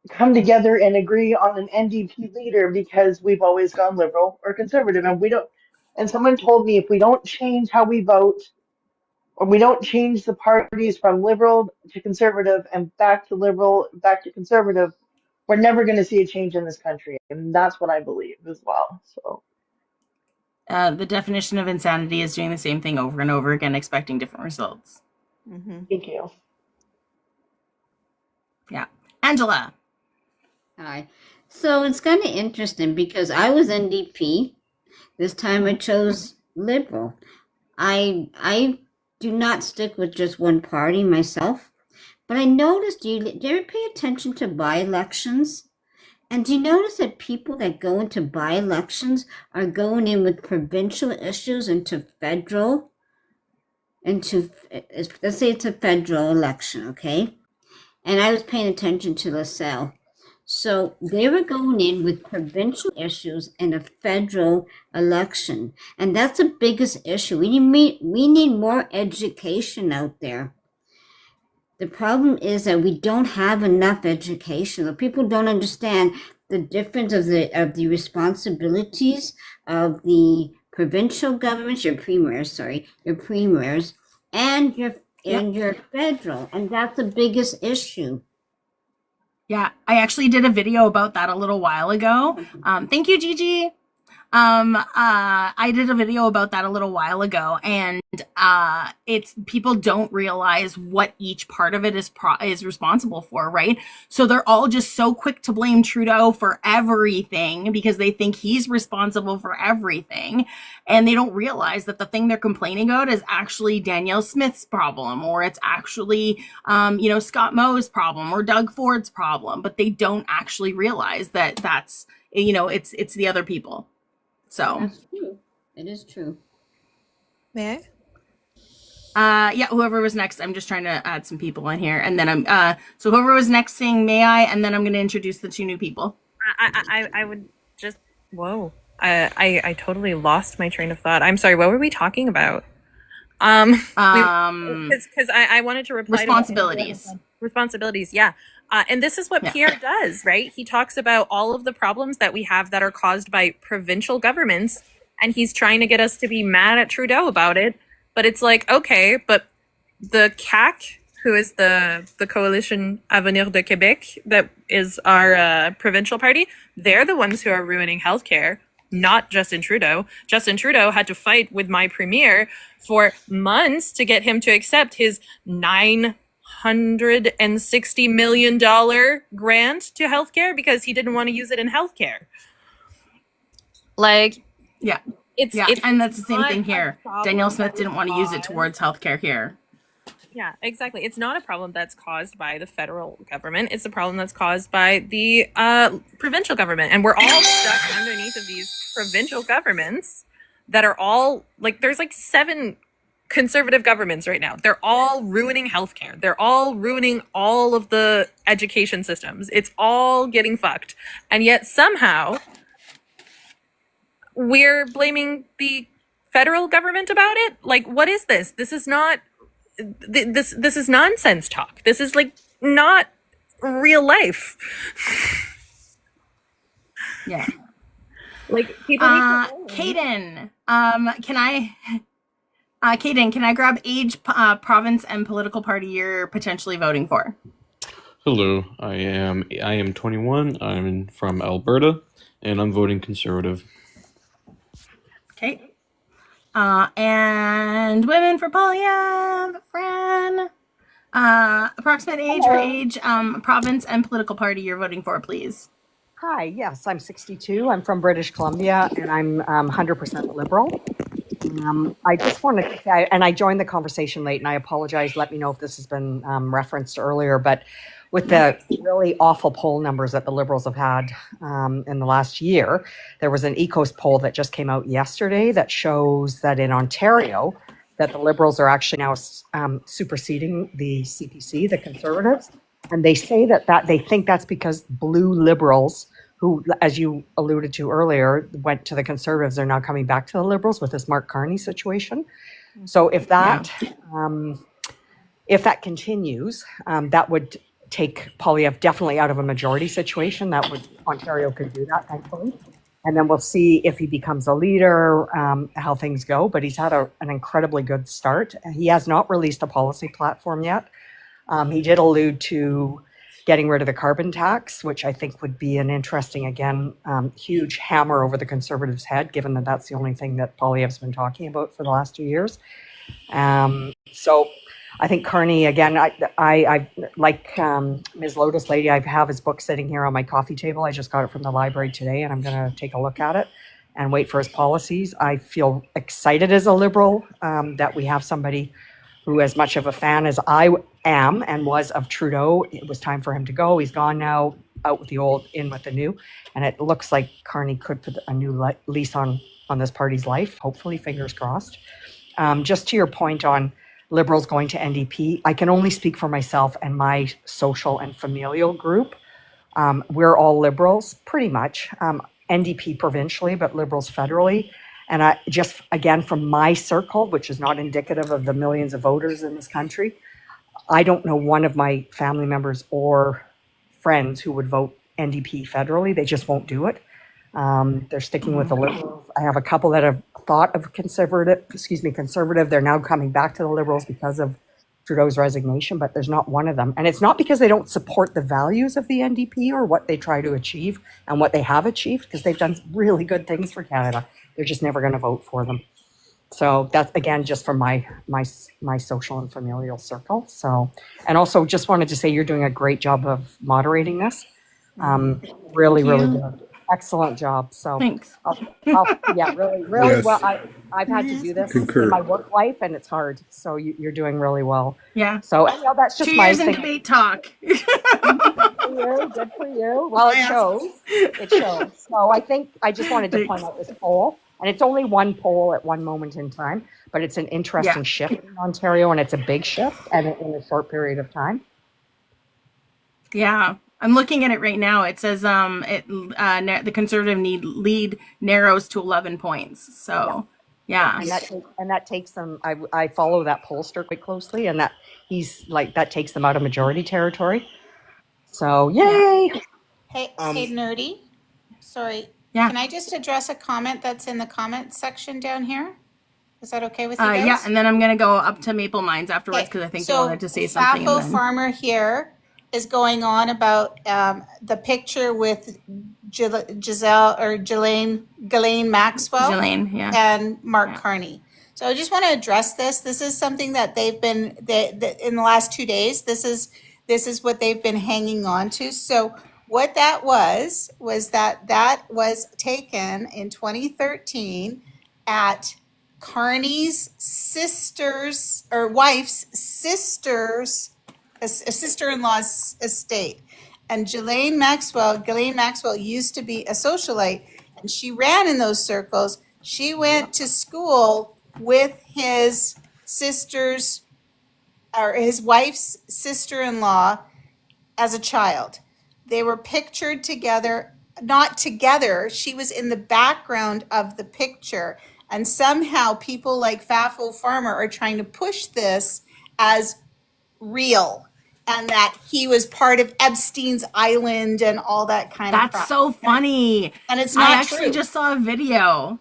E: come together and agree on an NDP leader because we've always gone liberal or conservative. And we don't, and someone told me if we don't change how we vote, or we don't change the parties from liberal to conservative and back to liberal, back to conservative, we're never going to see a change in this country. And that's what I believe as well. So.
A: The definition of insanity is doing the same thing over and over again, expecting different results.
E: Thank you.
A: Yeah. Angela.
P: Hi. So it's kind of interesting because I was NDP. This time I chose Liberal. I do not stick with just one party myself, but I noticed, do you ever pay attention to by-elections? And do you notice that people that go into by-elections are going in with provincial issues into federal into, let's say it's a federal election, okay? And I was paying attention to LaSalle. So they were going in with provincial issues and a federal election. And that's the biggest issue. We need more education out there. The problem is that we don't have enough education. The people don't understand the difference of the responsibilities of the provincial governments, your premiers, and your federal, and that's the biggest issue.
A: Yeah, I actually did a video about that a little while ago. Thank you, Gigi. I did a video about that a little while ago, and it's people don't realize what each part of it is responsible for, right? So they're all just so quick to blame Trudeau for everything because they think he's responsible for everything, and they don't realize that the thing they're complaining about is actually Danielle Smith's problem, or it's actually Scott Moe's problem or Doug Ford's problem, but they don't actually realize that that's it's the other people. So
P: that's true. It is true.
K: May I?
A: Yeah, whoever was next. I'm just trying to add some people in here, and then so whoever was next saying may I, and then I'm going to introduce the two new people.
K: I would just I totally lost my train of thought. I'm sorry. What were we talking about? Because I wanted to reply
A: responsibilities.
K: Responsibilities, yeah. And this is what Pierre does, right? He talks about all of the problems that we have that are caused by provincial governments, and he's trying to get us to be mad at Trudeau about it. But it's like, okay, but the CAQ, who is the Coalition Avenir de Québec, that is our provincial party, they're the ones who are ruining healthcare, not Justin Trudeau. Justin Trudeau had to fight with my premier for months to get him to accept his $960 million grant to healthcare because he didn't want to use it in healthcare. Like, it's
A: and that's the same thing here. Danielle Smith didn't want to use it towards healthcare here.
K: Yeah, exactly. It's not a problem that's caused by the federal government. It's a problem that's caused by the provincial government. And we're all stuck underneath of these provincial governments that are all, like, there's like 7 conservative governments right now. They're all ruining healthcare. They're all ruining all of the education systems. It's all getting fucked. And yet somehow we're blaming the federal government about it. Like, what is this? This is not... This is nonsense talk. This is like not real life.
A: Yeah.
K: Like people need to
A: Caden, Caden, can I grab age, province, and political party you're potentially voting for?
R: Hello, I am 21. I'm from Alberta, and I'm voting Conservative.
A: Okay. And women for Poilievre, Fran. Approximate age or age, province, and political party you're voting for, please.
S: Hi, yes, I'm 62. I'm from British Columbia, and I'm 100% Liberal. I just wanted to say, and I joined the conversation late, and I apologize. Let me know if this has been referenced earlier, but with the really awful poll numbers that the Liberals have had in the last year, there was an ECOS poll that just came out yesterday that shows that in Ontario, that the Liberals are actually now superseding the CPC, the Conservatives, and they say that they think that's because blue Liberals, who, as you alluded to earlier, went to the Conservatives, are now coming back to the Liberals with this Mark Carney situation. So if that continues, that would take Poilievre definitely out of a majority situation. Ontario could do that, thankfully. And then we'll see if he becomes a leader, how things go. But he's had an incredibly good start. He has not released a policy platform yet. He did allude to getting rid of the carbon tax, which I think would be an interesting, again, huge hammer over the Conservatives' head, given that that's the only thing that Poilievre's been talking about for the last 2 years. So I think Carney, again, I like Ms. Lotus Lady, I have his book sitting here on my coffee table. I just got it from the library today, and I'm going to take a look at it and wait for his policies. I feel excited as a Liberal that we have somebody who, as much of a fan as I am and was of Trudeau, it was time for him to go. He's gone now, out with the old, in with the new. And it looks like Carney could put a new lease on this party's life, hopefully, fingers crossed. Just to your point on Liberals going to NDP. I can only speak for myself and my social and familial group. We're all Liberals, pretty much. NDP provincially, but Liberals federally. And I just, again, from my circle, which is not indicative of the millions of voters in this country, I don't know one of my family members or friends who would vote NDP federally. They just won't do it. They're sticking with the Liberals. I have a couple that have thought of conservative. They're now coming back to the Liberals because of Trudeau's resignation, but there's not one of them. And it's not because they don't support the values of the NDP or what they try to achieve and what they have achieved, because they've done really good things for Canada. They're just never going to vote for them. So that's, again, just from my social and familial circle. So, and also just wanted to say you're doing a great job of moderating this. Really good. Excellent job. So
A: thanks.
S: Yeah, really
M: Yes.
S: well. I've had to do this
M: Concur.
S: in my work life, and it's hard. So you're doing really well.
A: Yeah.
S: So anyhow, that's just
A: 2
S: my
A: years in
S: thing.
A: debate talk.
S: Good for you. Well, it shows. It shows. So I think I just wanted to point out this poll, and it's only one poll at one moment in time, but it's an interesting shift in Ontario, and it's a big shift, and in a short period of time.
A: Yeah. I'm looking at it right now. It says the Conservative lead narrows to 11 points. So, yeah.
S: And that takes them. I follow that pollster quite closely, and that that takes them out of majority territory. So, yay!
L: Hey, Nerdy. Sorry.
A: Yeah.
L: Can I just address a comment that's in the comment section down here? Is that okay with you guys?
A: Yeah, and then I'm going to go up to Maple Mines afterwards because I think they wanted to say something.
L: Fafo Farmer here is going on about the picture with Ghislaine Maxwell and Mark Carney. So I just want to address this. This is something that they've been in the last 2 days. This is what they've been hanging on to. So what that was that was taken in 2013 at Carney's sister's or wife's sister's a sister-in-law's estate. And Ghislaine Maxwell used to be a socialite, and she ran in those circles. She went to school with his sister's or his wife's sister-in-law as a child. They were pictured together, not together. She was in the background of the picture. And somehow people like Fafo Farmer are trying to push this as real, and that he was part of Epstein's Island and all that kind of crap.
A: That's so funny.
L: And it's not
A: I actually just saw a video.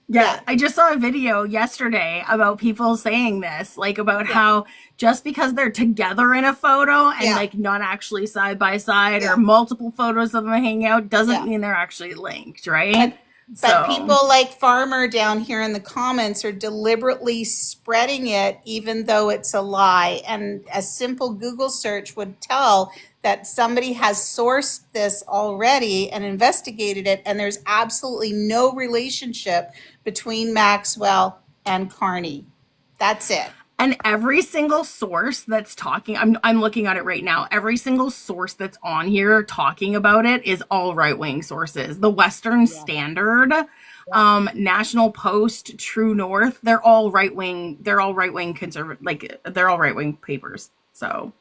A: Yeah, I just saw a video yesterday about people saying this, like about how just because they're together in a photo and like not actually side by side or multiple photos of them hanging out doesn't mean they're actually linked, right?
L: But people like Farmer down here in the comments are deliberately spreading it, even though it's a lie. And a simple Google search would tell that somebody has sourced this already and investigated it, and there's absolutely no relationship between Maxwell and Carney. That's it.
A: And every single source that's talking, I'm looking at it right now. Every single source that's on here talking about it is all right-wing sources. The Western Standard, National Post, True North, they're all right-wing. They're all right-wing conservative. Like they're all right-wing papers. So,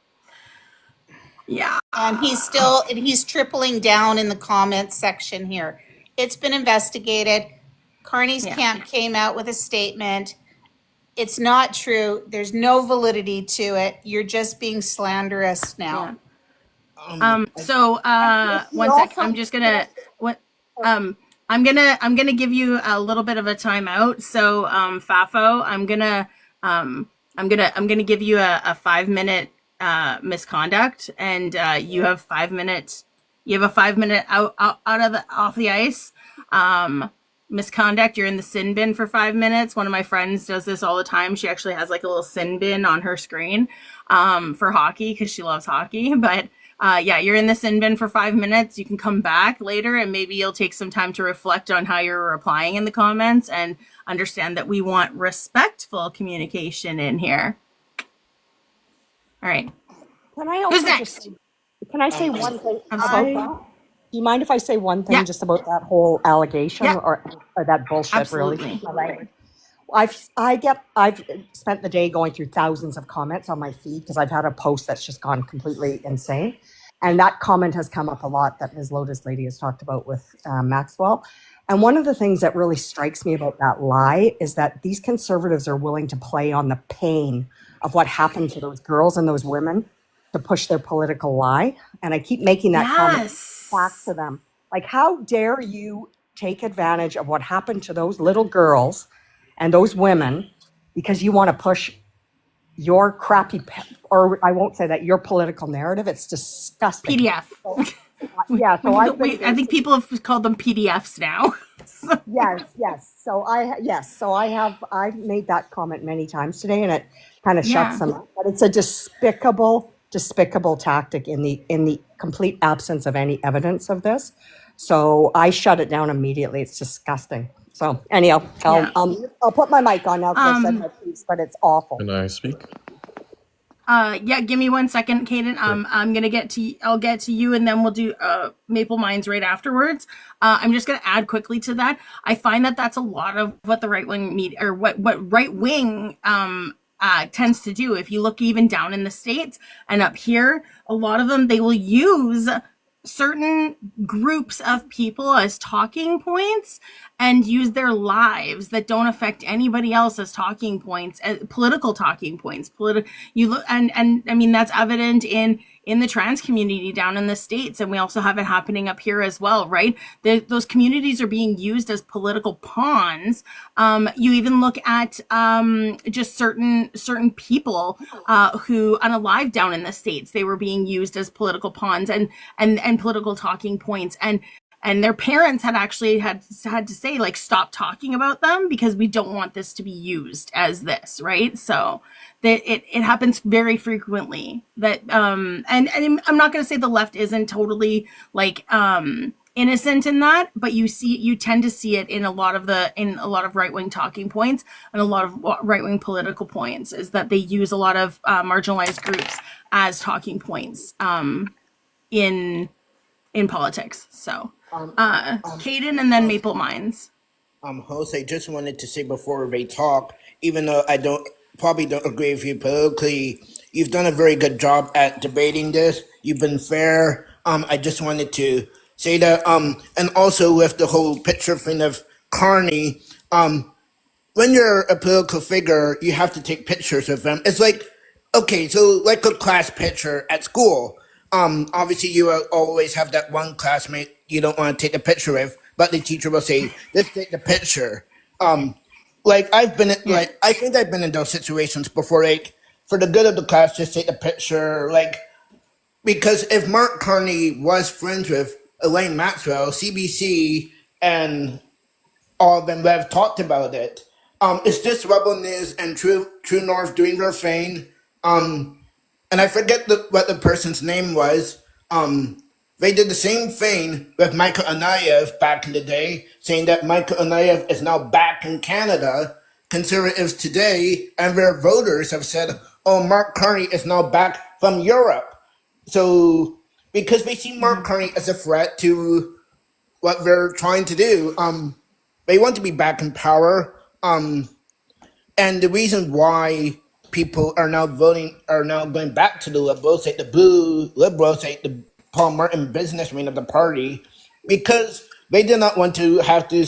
A: yeah.
L: And he's tripling down in the comments section here. It's been investigated. Carney's camp came out with a statement. It's not true. There's no validity to it. You're just being slanderous now.
A: So one sec. I'm just gonna I'm gonna give you a little bit of a timeout. So Fafo, I'm gonna give you a 5-minute misconduct, and you have 5 minutes. You have a 5-minute off the ice. Misconduct, you're in the sin bin for 5 minutes. One of my friends does this all the time. She actually has like a little sin bin on her screen for hockey because she loves hockey. But you're in the sin bin for 5 minutes. You can come back later and maybe you'll take some time to reflect on how you're replying in the comments and understand that we want respectful communication in here. All right.
S: Can I also can I say one thing about that? Do you mind if I say one thing just about that whole allegation or that bullshit?
A: Absolutely.
S: Really? I've spent the day going through thousands of comments on my feed because I've had a post that's just gone completely insane, and that comment has come up a lot that Ms. Lotus Lady has talked about with Maxwell. And one of the things that really strikes me about that lie is that these conservatives are willing to play on the pain of what happened to those girls and those women to push their political lie. And I keep making that comment back to them. Like, how dare you take advantage of what happened to those little girls and those women because you want to push your crappy, or I won't say that, your political narrative. It's disgusting.
A: PDF.
S: So, yeah, so
A: I think people have called them PDFs now. So.
S: Yes. So I've made that comment many times today, and it kind of shuts them up. But it's a despicable tactic in the complete absence of any evidence of this. So I shut it down immediately. It's disgusting. So anyhow, I'll put my mic on now because I said my piece, but it's awful.
R: Can I speak?
A: Yeah, give me 1 second, Kaden. I'm gonna I'll get to you, and then we'll do Maple Mines right afterwards. I'm just gonna add quickly to that. I find that that's a lot of what the right wing media, or what right wing tends to do. If you look even down in the States and up here, a lot of them, they will use certain groups of people as talking points and use their lives that don't affect anybody else as talking points, as political talking points. You look, and I mean, that's evident in the trans community down in the States, and we also have it happening up here as well, right? Those communities are being used as political pawns. You even look at just certain people who unalive down in the States. They were being used as political pawns and political talking points, and their parents had actually had to say, like, stop talking about them because we don't want this to be used as this, right? So that it happens very frequently. That and I'm not going to say the left isn't totally like innocent in that, but you tend to see it in a lot of right-wing talking points and a lot of right-wing political points, is that they use a lot of marginalized groups as talking points in politics. So Kaden and then Maple Mines.
D: Jose, just wanted to say before they talk, even though I probably don't agree with you politically, you've done a very good job at debating this. You've been fair. I just wanted to say that. And also with the whole picture thing of Carney, when you're a political figure, you have to take pictures of them. It's like, okay, so like a class picture at school. Obviously you will always have that one classmate you don't want to take the picture with, but the teacher will say, let's take the picture. Like I think I've been in those situations before, like, for the good of the class, just take the picture, like, because if Mark Carney was friends with Elaine Maxwell, CBC, and all of them have talked about it. It's just Rebel News and True North doing their thing. And I forget what the person's name was. They did the same thing with Michael Anayev back in the day, saying that Michael Anayev is now back in Canada. Conservatives today and their voters have said, oh, Mark Carney is now back from Europe. So, because they see Mark Carney as a threat to what they're trying to do, they want to be back in power. And the reason why people are now going back to the Liberals, like the Blue Liberals, like the Paul Martin business wing of the party, because they did not want to have to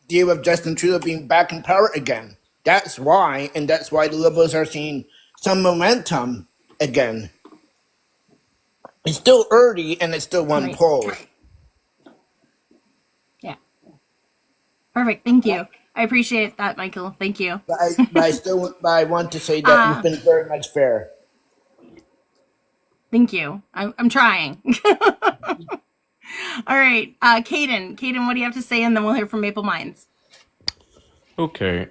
D: deal with Justin Trudeau being back in power again. That's why, and that's why the Liberals are seeing some momentum again. It's still early, and it's still one poll.
A: Yeah. Perfect. Thank you. I appreciate that, Michael. Thank you.
D: But I want to say that you've been very much fair.
A: Thank you. I'm trying. All right, Kaden, what do you have to say? And then we'll hear from Maple Mines.
R: Okay.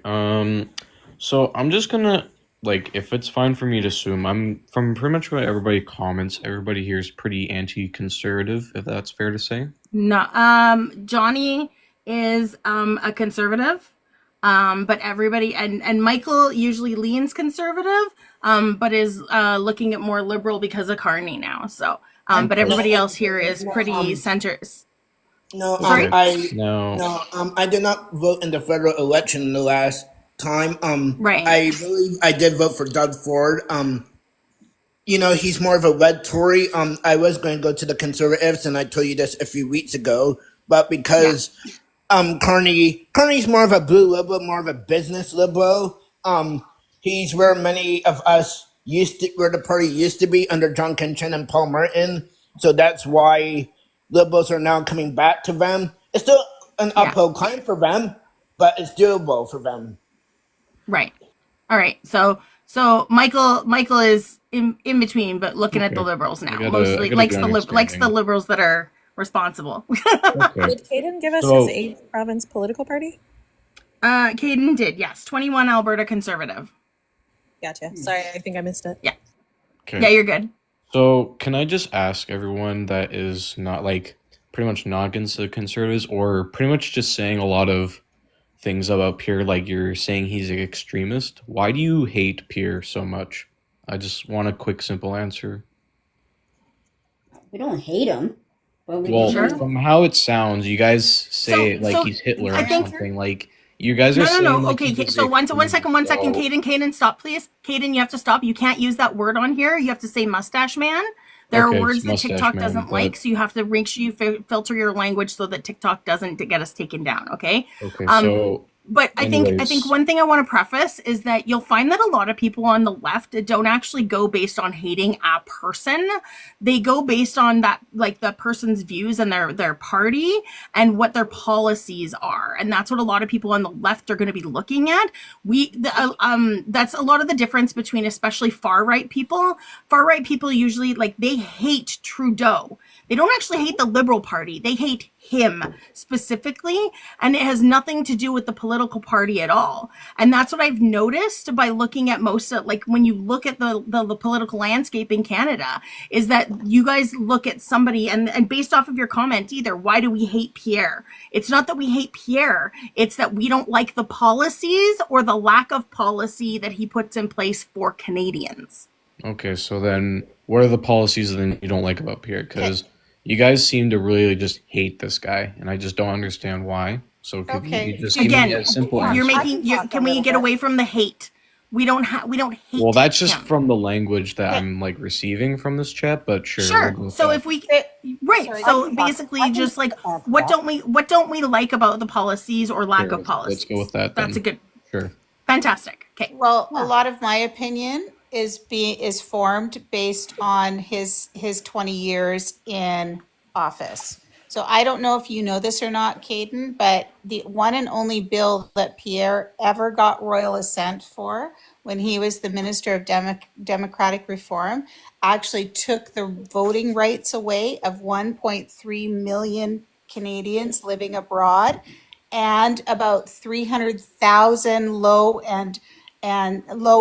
R: So I'm just gonna, like, if it's fine for me to assume, I'm from pretty much what everybody comments. Everybody here is pretty anti-conservative, if that's fair to say.
A: No, Johnny is a conservative, but everybody and Michael usually leans conservative, but is looking at more liberal because of Carney now. So, but everybody else here is pretty center.
D: I did not vote in the federal election in the last time.
A: Right.
D: I believe I did vote for Doug Ford. You know, he's more of a red Tory. I was going to go to the Conservatives, and I told you this a few weeks ago, but because Carney's more of a blue liberal, more of a business liberal. He's where many of us where the party used to be under John Kinchin and Paul Martin. So that's why liberals are now coming back to them. It's still an uphill climb for them, but it's doable for them.
A: Right. All right. So Michael is in between, but looking at the liberals now. Mostly likes the liberals that are responsible.
K: Did Caden give us his 8th province political party?
A: Caden did, yes. 21 Alberta Conservative.
K: Gotcha. Sorry, I think I missed it.
A: Yeah.
R: Okay.
A: Yeah, you're good.
R: So can I just ask everyone that is not like pretty much not against the Conservatives or pretty much just saying a lot of things about Pierre, like you're saying he's an extremist, why do you hate Pierre so much? I just want a quick, simple answer.
P: We don't hate him. But
R: from how it sounds, you guys say he's Hitler or something. Like you guys are saying.
A: No. Okay. So one second. Caden, stop, please. Caden, you have to stop. You can't use that word on here. You have to say mustache man. There are words that TikTok doesn't like, so you have to make sure you filter your language so that TikTok doesn't get us taken down. Okay.
R: Okay. So.
A: But I think one thing I want to preface is that you'll find that a lot of people on the left don't actually go based on hating a person. They go based on that, like the person's views and their party and what their policies are. And that's what a lot of people on the left are going to be looking at. That's a lot of the difference between especially far right people. Far right people usually they hate Trudeau. They don't actually hate the Liberal Party. They hate him specifically, and it has nothing to do with the political party at all. And that's what I've noticed by looking at when you look at the political landscape in Canada, is that you guys look at somebody and based off of your comment either, why do we hate Pierre? It's not that we hate Pierre, it's that we don't like the policies or the lack of policy that he puts in place for Canadians.
R: Okay, so then what are the policies that you don't like about Pierre? Because you guys seem to really just hate this guy, and I just don't understand why. So could you just give me a simple answer?
A: Can we get away from the hate? We don't hate.
R: Well, that's just from the language that I'm receiving from this chat, but sure.
A: Sure. So if we so basically just what don't we like about the policies or lack of policies?
R: Let's go with that.
A: That's a good.
R: Sure.
A: Fantastic. Okay.
L: Well, a lot of my opinion is formed based on his 20 years in office. So I don't know if you know this or not, Caden, but the one and only bill that Pierre ever got royal assent for when he was the Minister of Democratic Reform actually took the voting rights away of 1.3 million Canadians living abroad and about 300,000 low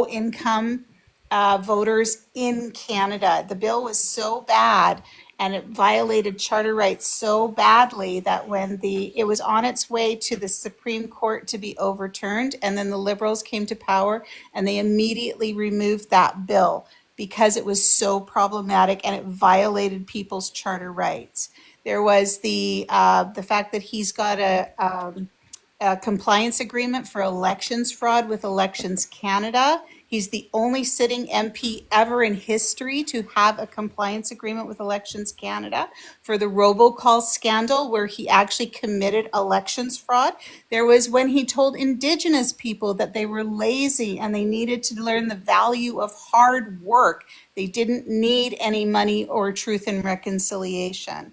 L: income voters in Canada. The bill was so bad and it violated charter rights so badly that when it was on its way to the Supreme Court to be overturned, and then the Liberals came to power and they immediately removed that bill because it was so problematic and it violated people's charter rights. There was the fact that he's got a compliance agreement for elections fraud with Elections Canada. He's the only sitting MP ever in history to have a compliance agreement with Elections Canada for the robocall scandal where he actually committed elections fraud. There was when he told Indigenous people that they were lazy and they needed to learn the value of hard work. They didn't need any money or truth and reconciliation.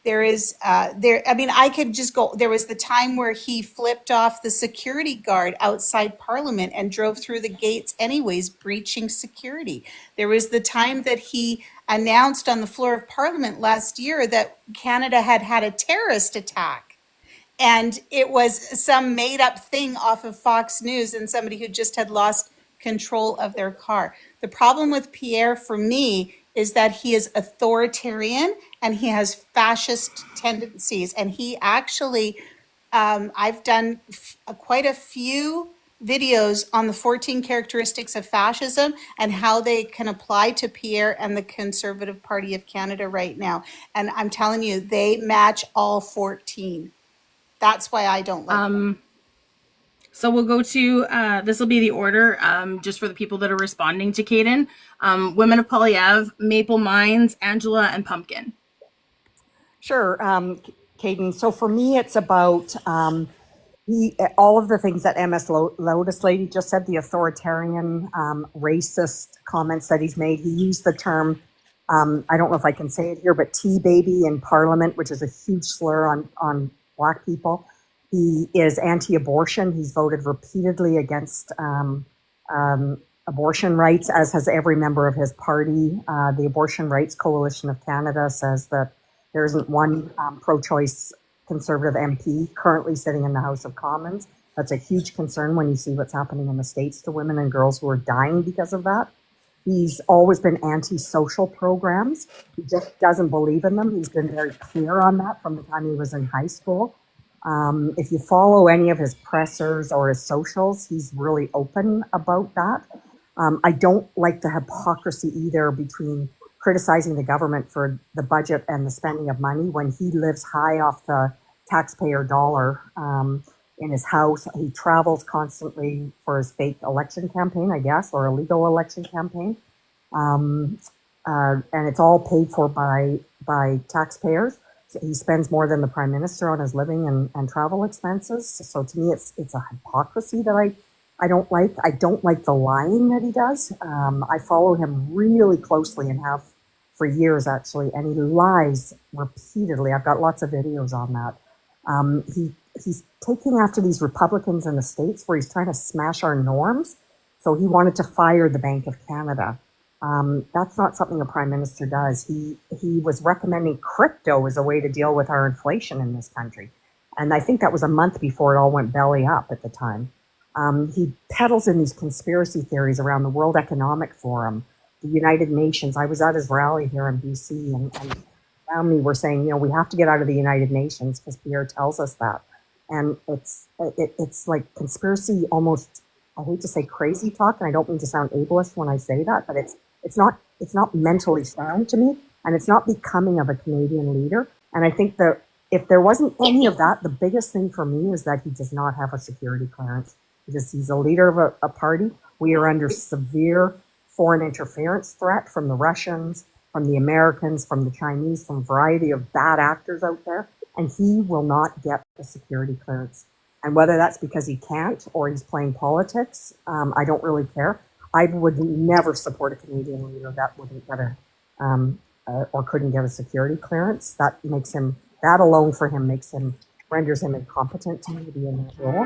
L: I could just go. There was the time where he flipped off the security guard outside Parliament and drove through the gates anyways, breaching security. There was the time that he announced on the floor of Parliament last year that Canada had had a terrorist attack. And it was some made up thing off of Fox News and somebody who just had lost control of their car. The problem with Pierre for me is that he is authoritarian and he has fascist tendencies. And he actually, I've done quite a few videos on the 14 characteristics of fascism and how they can apply to Pierre and the Conservative Party of Canada right now. And I'm telling you, they match all 14. That's why I don't like them.
A: So we'll go to, this will be the order, just for the people that are responding to Caden. Women of Poilievre, Maple Mines, Angela, and Pumpkin.
S: Sure, Caden. So for me, it's about all of the things that MS Lotus lady just said, the authoritarian, racist comments that he's made. He used the term, I don't know if I can say it here, but T-baby in Parliament, which is a huge slur on Black people. He is anti-abortion. He's voted repeatedly against abortion rights, as has every member of his party. The Abortion Rights Coalition of Canada says that there isn't one pro-choice Conservative MP currently sitting in the House of Commons. That's a huge concern when you see what's happening in the States to women and girls who are dying because of that. He's always been anti-social programs. He just doesn't believe in them. He's been very clear on that from the time he was in high school. If you follow any of his pressers or his socials, he's really open about that. I don't like the hypocrisy either between criticizing the government for the budget and the spending of money when he lives high off the taxpayer dollar in his house. He travels constantly for his fake election campaign, I guess, or illegal election campaign. And it's all paid for by taxpayers. So he spends more than the Prime Minister on his living and travel expenses. So to me, it's a hypocrisy that I don't like. I don't like the lying that he does. I follow him really closely and have for years, actually, and he lies repeatedly. I've got lots of videos on that. He's taking after these Republicans in the States where he's trying to smash our norms. So he wanted to fire the Bank of Canada. That's not something a prime minister does. He was recommending crypto as a way to deal with our inflation in this country. And I think that was a month before it all went belly up at the time. He peddles in these conspiracy theories around the World Economic Forum, the United Nations. I was at his rally here in BC and around me were saying, we have to get out of the United Nations because Pierre tells us that. And it's like conspiracy, almost, I hate to say crazy talk, and I don't mean to sound ableist when I say that, but it's not mentally sound to me, and it's not becoming of a Canadian leader. And I think that if there wasn't any of that, the biggest thing for me is that he does not have a security clearance. He's a leader of a party. We are under severe foreign interference threat from the Russians, from the Americans, from the Chinese, from a variety of bad actors out there, and he will not get a security clearance. And whether that's because he can't or he's playing politics, I don't really care. I would never support a Canadian leader that wouldn't get or couldn't get a security clearance. That alone for him renders him incompetent to me to be in that role.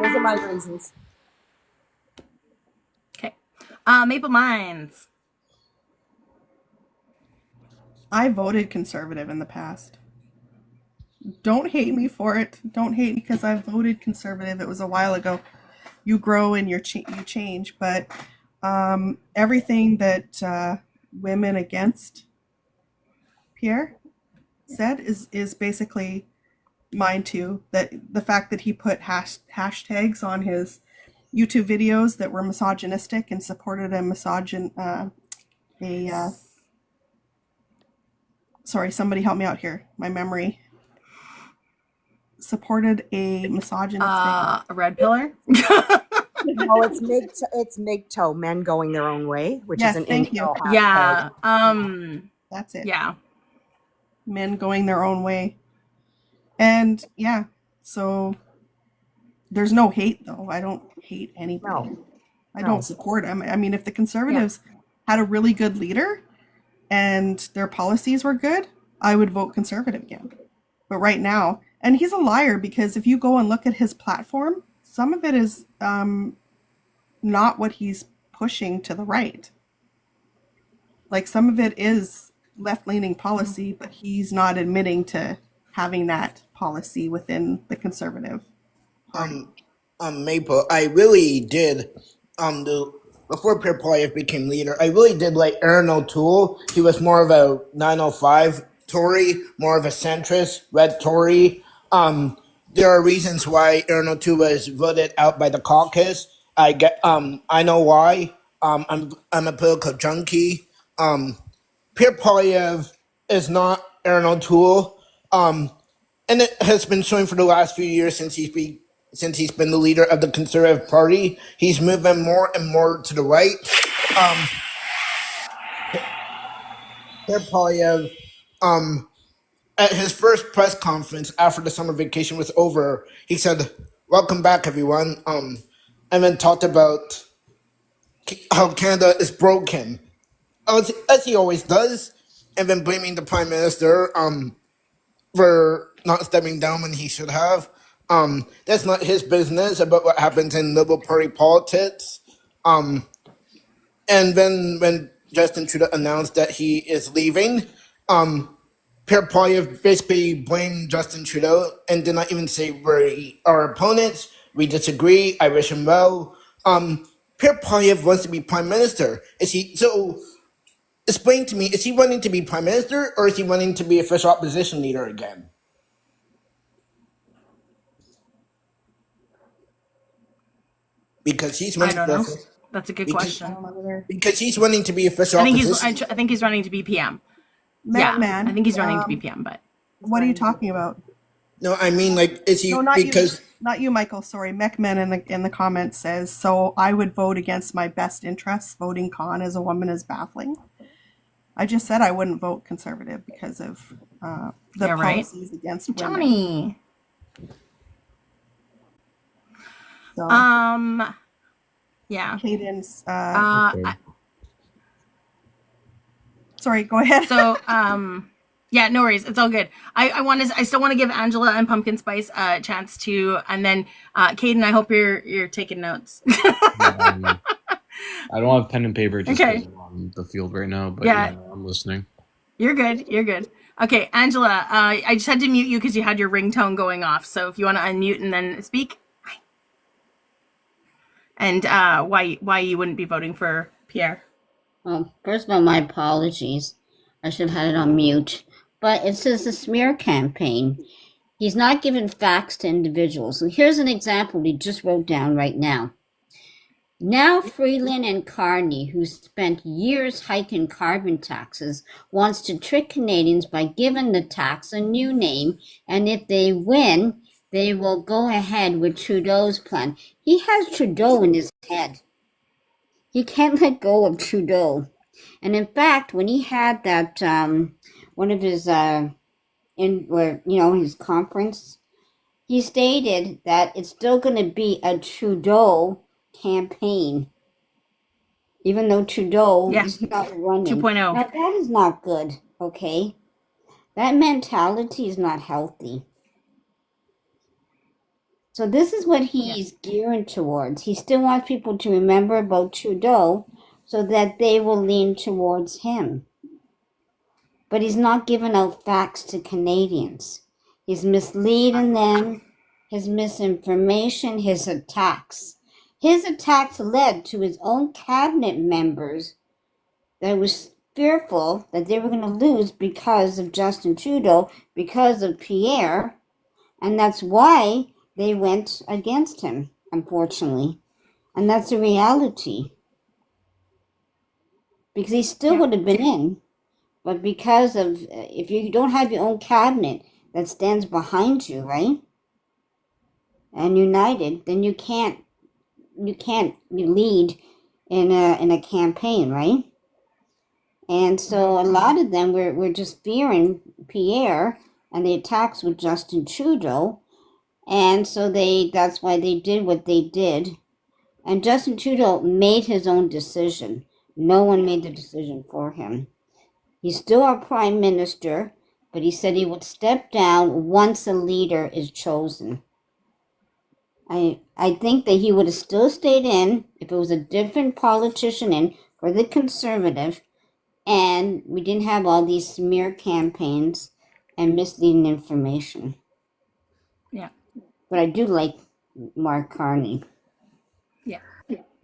S: Those are my reasons.
A: Okay. Maple Mines.
Q: I voted Conservative in the past. Don't hate me for it. Don't hate me because I voted Conservative. It was a while ago. You grow and you change, but everything that women against Pierre said is basically mine too. That the fact that he put hashtags on his YouTube videos that were misogynistic and supported sorry, somebody help me out here. My memory. Supported a misogynistic.
A: A red pillar?
S: No, it's MGTOW, men going their own way, which is an
Q: thank you.
A: Yeah.
Q: That's it.
A: Yeah.
Q: Men going their own way. And yeah, so there's no hate though. I don't hate anybody. No. I don't support him. I mean, if the Conservatives had a really good leader and their policies were good, I would vote Conservative again. But right now, and he's a liar because if you go and look at his platform, some of it is not what he's pushing to the right. Like some of it is left-leaning policy, but he's not admitting to having that policy within the Conservative Party.
D: Maple, I really did before Pierre Poilievre became leader, I really did like Aaron O'Toole. He was more of a 905 Tory, more of a centrist, red Tory. There are reasons why Aaron O'Toole was voted out by the caucus. I know why. I'm a political junkie. Pierre Poilievre is not Aaron O'Toole. And it has been showing for the last few years since since he's been the leader of the Conservative Party. He's moving more and more to the right. Pierre Poilievre, at his first press conference after the summer vacation was over, he said, "Welcome back, everyone," and then talked about how Canada is broken, as he always does, and then blaming the Prime Minister for not stepping down when he should have. That's not his business about what happens in Liberal Party politics. And then when Justin Trudeau announced that he is leaving, Pierre Poilievre basically blamed Justin Trudeau and did not even say we are opponents. We disagree. I wish him well. Pierre Poilievre wants to be prime minister. Is he so? Explain to me: is he wanting to be prime minister, or is he wanting to be official opposition leader again? Because he's
A: I
D: wanting
A: don't
D: to.
A: know. That's a good question.
D: Because he's wanting to be official
A: I
D: opposition.
A: think he's running to be PM.
Q: Man,
A: I think he's running to be PM. But
Q: what are you talking about?
D: No, I mean, like, is he
Q: No, not
D: because
Q: you, not you, Michael. Sorry, McMahon in the comments says, so I would vote against my best interests. Voting Con as a woman is baffling. I just said I wouldn't vote Conservative because of the policies against women.
A: Johnny.
Q: So,
A: yeah.
Q: Caden's.
A: Okay.
Q: Sorry, go ahead.
A: So, yeah, no worries. It's all good. I still want to give Angela and Pumpkin Spice a chance to, and then Caden, I hope you're taking notes.
R: I don't have pen and paper just
A: Okay.
R: because I'm on the field right now, but
A: Yeah.
R: yeah, I'm listening.
A: You're good. You're good. Okay, Angela, I just had to mute you because you had your ringtone going off. So if you want to unmute and then speak. And why you wouldn't be voting for Pierre?
P: Well, first of all, my apologies. I should have had it on mute. But it says the smear campaign. He's not giving facts to individuals. So here's an example he just wrote down right now. Now Freeland and Carney, who spent years hiking carbon taxes, wants to trick Canadians by giving the tax a new name, and if they win, they will go ahead with Trudeau's plan. He has Trudeau in his head. He can't let go of Trudeau. And in fact, when he had that one of his his conference, he stated that it's still going to be a Trudeau campaign, even though Trudeau is not running.
A: 2.0.
P: Now that is not good. Okay, that mentality is not healthy. So this is what he's gearing towards. He still wants people to remember about Trudeau so that they will lean towards him. But he's not giving out facts to Canadians. He's misleading them, his misinformation, his attacks. His attacks led to his own cabinet members that was fearful that they were going to lose because of Justin Trudeau, because of Pierre, and that's why they went against him, unfortunately. And that's a reality. Because he still would have been in, but because of, if you don't have your own cabinet that stands behind you, right? And united, then you can't lead in a campaign, right? And so a lot of them were just fearing Pierre and the attacks with Justin Trudeau. And so that's why they did what they did. And Justin Trudeau made his own decision. No one made the decision for him. He's still our prime minister, but he said he would step down once a leader is chosen. I think that he would have still stayed in if it was a different politician in for the Conservative, and we didn't have all these smear campaigns and misleading information.
A: Yeah.
P: But I do like Mark Carney.
A: Yeah.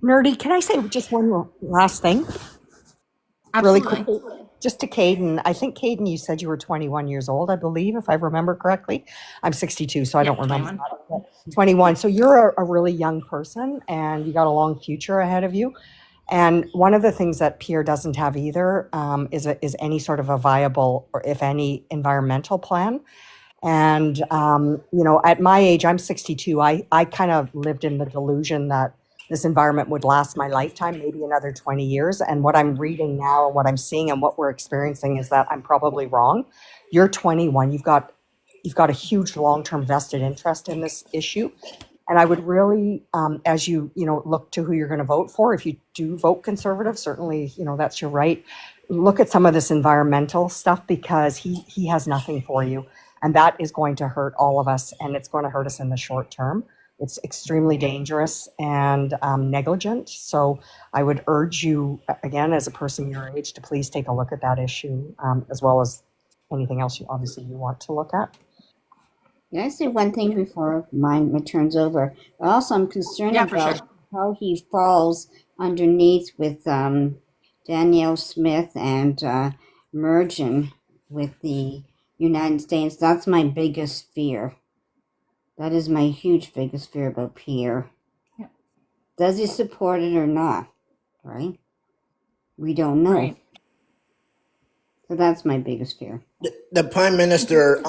S: Nerdy, can I say just one last thing?
A: Absolutely.
S: Really quickly. Just to Caden. I think, Caden, you said you were 21 years old, I believe, if I remember correctly. I'm 62, so I don't remember. 21. So you're a really young person, and you got a long future ahead of you. And one of the things that Pierre doesn't have either is any sort of a viable, or if any, environmental plan. And, at my age, I'm 62. I kind of lived in the delusion that this environment would last my lifetime, maybe another 20 years. And what I'm reading now and what I'm seeing and what we're experiencing is that I'm probably wrong. You're 21. You've got a huge long-term vested interest in this issue. And I would really, as you look to who you're going to vote for, if you do vote conservative, certainly, that's your right. Look at some of this environmental stuff because he has nothing for you. And that is going to hurt all of us, and it's going to hurt us in the short term. It's extremely dangerous and negligent. So I would urge you, again, as a person your age, to please take a look at that issue, as well as anything else you want to look at.
P: Can I say one thing before mine turns over? Also, I'm concerned about how he falls underneath with Danielle Smith and merging with the United States. That's my biggest fear. That is my huge biggest fear about Pierre.
C: Yeah.
P: Does he support it or not? Right? We don't know.
A: Right.
P: So that's my biggest fear.
D: The Prime Minister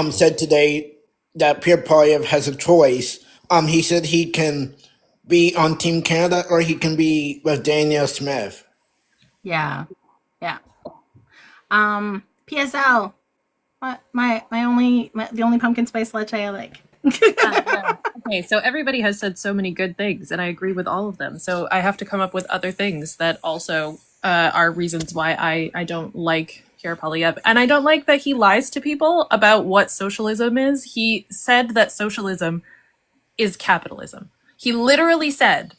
D: said today that Pierre Poilievre has a choice. He said he can be on Team Canada or he can be with Danielle Smith.
A: Yeah. PSL. What the only pumpkin spice latte I like.
K: Okay, so everybody has said so many good things, and I agree with all of them. So I have to come up with other things that also are reasons why I don't like Pierre Poilievre. And I don't like that he lies to people about what socialism is. He said that socialism is capitalism. He literally said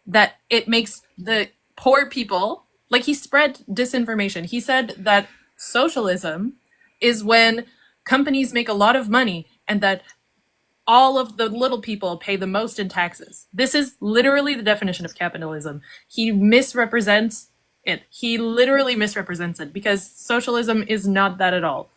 K: that it makes the poor people, like he spread disinformation. He said that socialism is when companies make a lot of money and that all of the little people pay the most in taxes. This is literally the definition of capitalism. He misrepresents it. He literally misrepresents it because socialism is not that at all.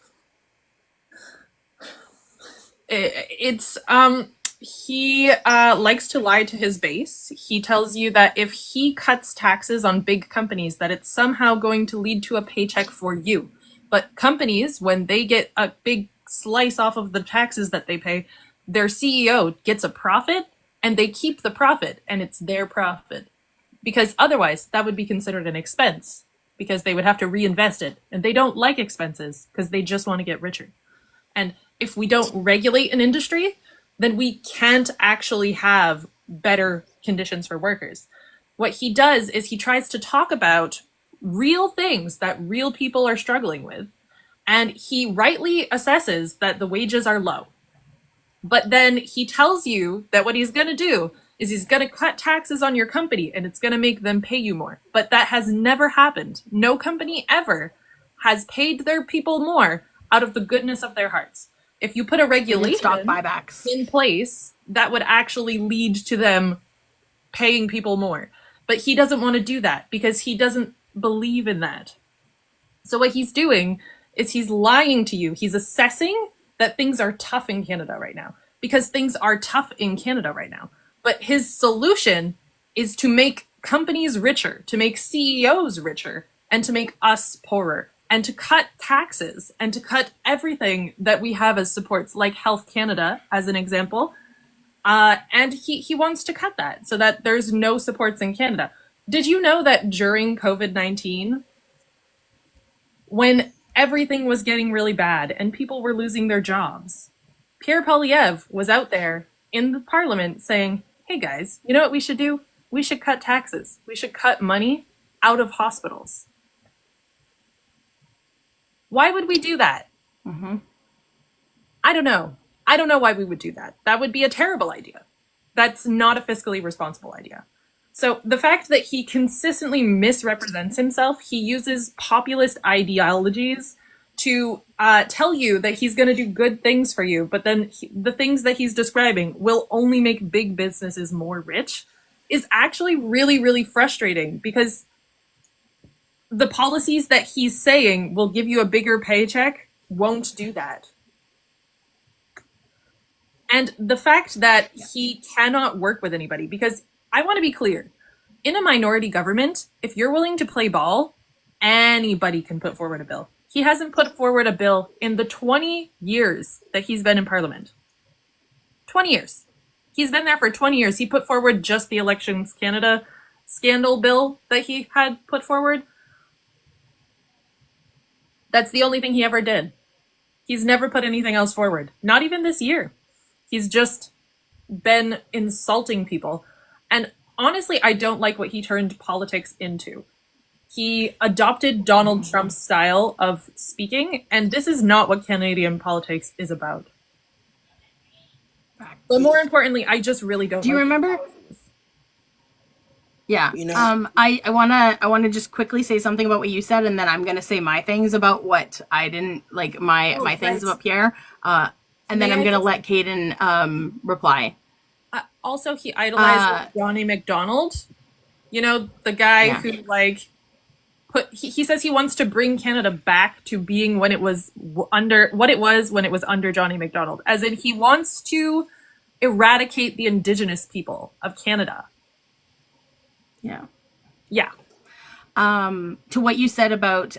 K: He likes to lie to his base. He tells you that if he cuts taxes on big companies, that it's somehow going to lead to a paycheck for you. But companies, when they get a big slice off of the taxes that they pay, their CEO gets a profit and they keep the profit and it's their profit. Because otherwise that would be considered an expense because they would have to reinvest it. And they don't like expenses because they just want to get richer. And if we don't regulate an industry, then we can't actually have better conditions for workers. What he does is he tries to talk about real things that real people are struggling with. And he rightly assesses that the wages are low. But then he tells you that what he's going to do is he's going to cut taxes on your company and it's going to make them pay you more. But that has never happened. No company ever has paid their people more out of the goodness of their hearts. If you put a regulation
A: stock buybacks
K: in place, that would actually lead to them paying people more. But he doesn't want to do that because he doesn't believe in that. So what he's doing is he's lying to you. He's assessing that things are tough in Canada right now because things are tough in Canada right now. But his solution is to make companies richer, to make CEOs richer, and to make us poorer, and to cut taxes, and to cut everything that we have as supports, like Health Canada, as an example. And he wants to cut that so that there's no supports in Canada. Did you know that during COVID-19, when everything was getting really bad and people were losing their jobs, Pierre Poilievre was out there in the parliament saying, hey guys, you know what we should do? We should cut taxes. We should cut money out of hospitals. Why would we do that?
A: Mm-hmm.
K: I don't know. I don't know why we would do that. That would be a terrible idea. That's not a fiscally responsible idea. So the fact that he consistently misrepresents himself, he uses populist ideologies to tell you that he's going to do good things for you, but then the things that he's describing will only make big businesses more rich, is actually really, really frustrating because the policies that he's saying will give you a bigger paycheck won't do that. And the fact that he cannot work with anybody, because I want to be clear, in a minority government, if you're willing to play ball, anybody can put forward a bill. He hasn't put forward a bill in the 20 years that he's been in Parliament. 20 years. He's been there for 20 years. He put forward just the Elections Canada scandal bill that he had put forward. That's the only thing he ever did. He's never put anything else forward. Not even this year. He's just been insulting people. And honestly, I don't like what he turned politics into. He adopted Donald Trump's style of speaking, and this is not what Canadian politics is about. But more importantly, I just really don't.
A: Do you remember? Yeah. I wanna just quickly say something about what you said, and then I'm gonna say my things about what I didn't like my things about Pierre. And then I'm gonna let Caden reply.
K: Also, he idolized Johnny McDonald. You know, the guy who he says he wants to bring Canada back to being when it was under what it was when it was under Johnny McDonald. As in, he wants to eradicate the Indigenous people of Canada.
A: Yeah.
K: Yeah.
A: To what you said about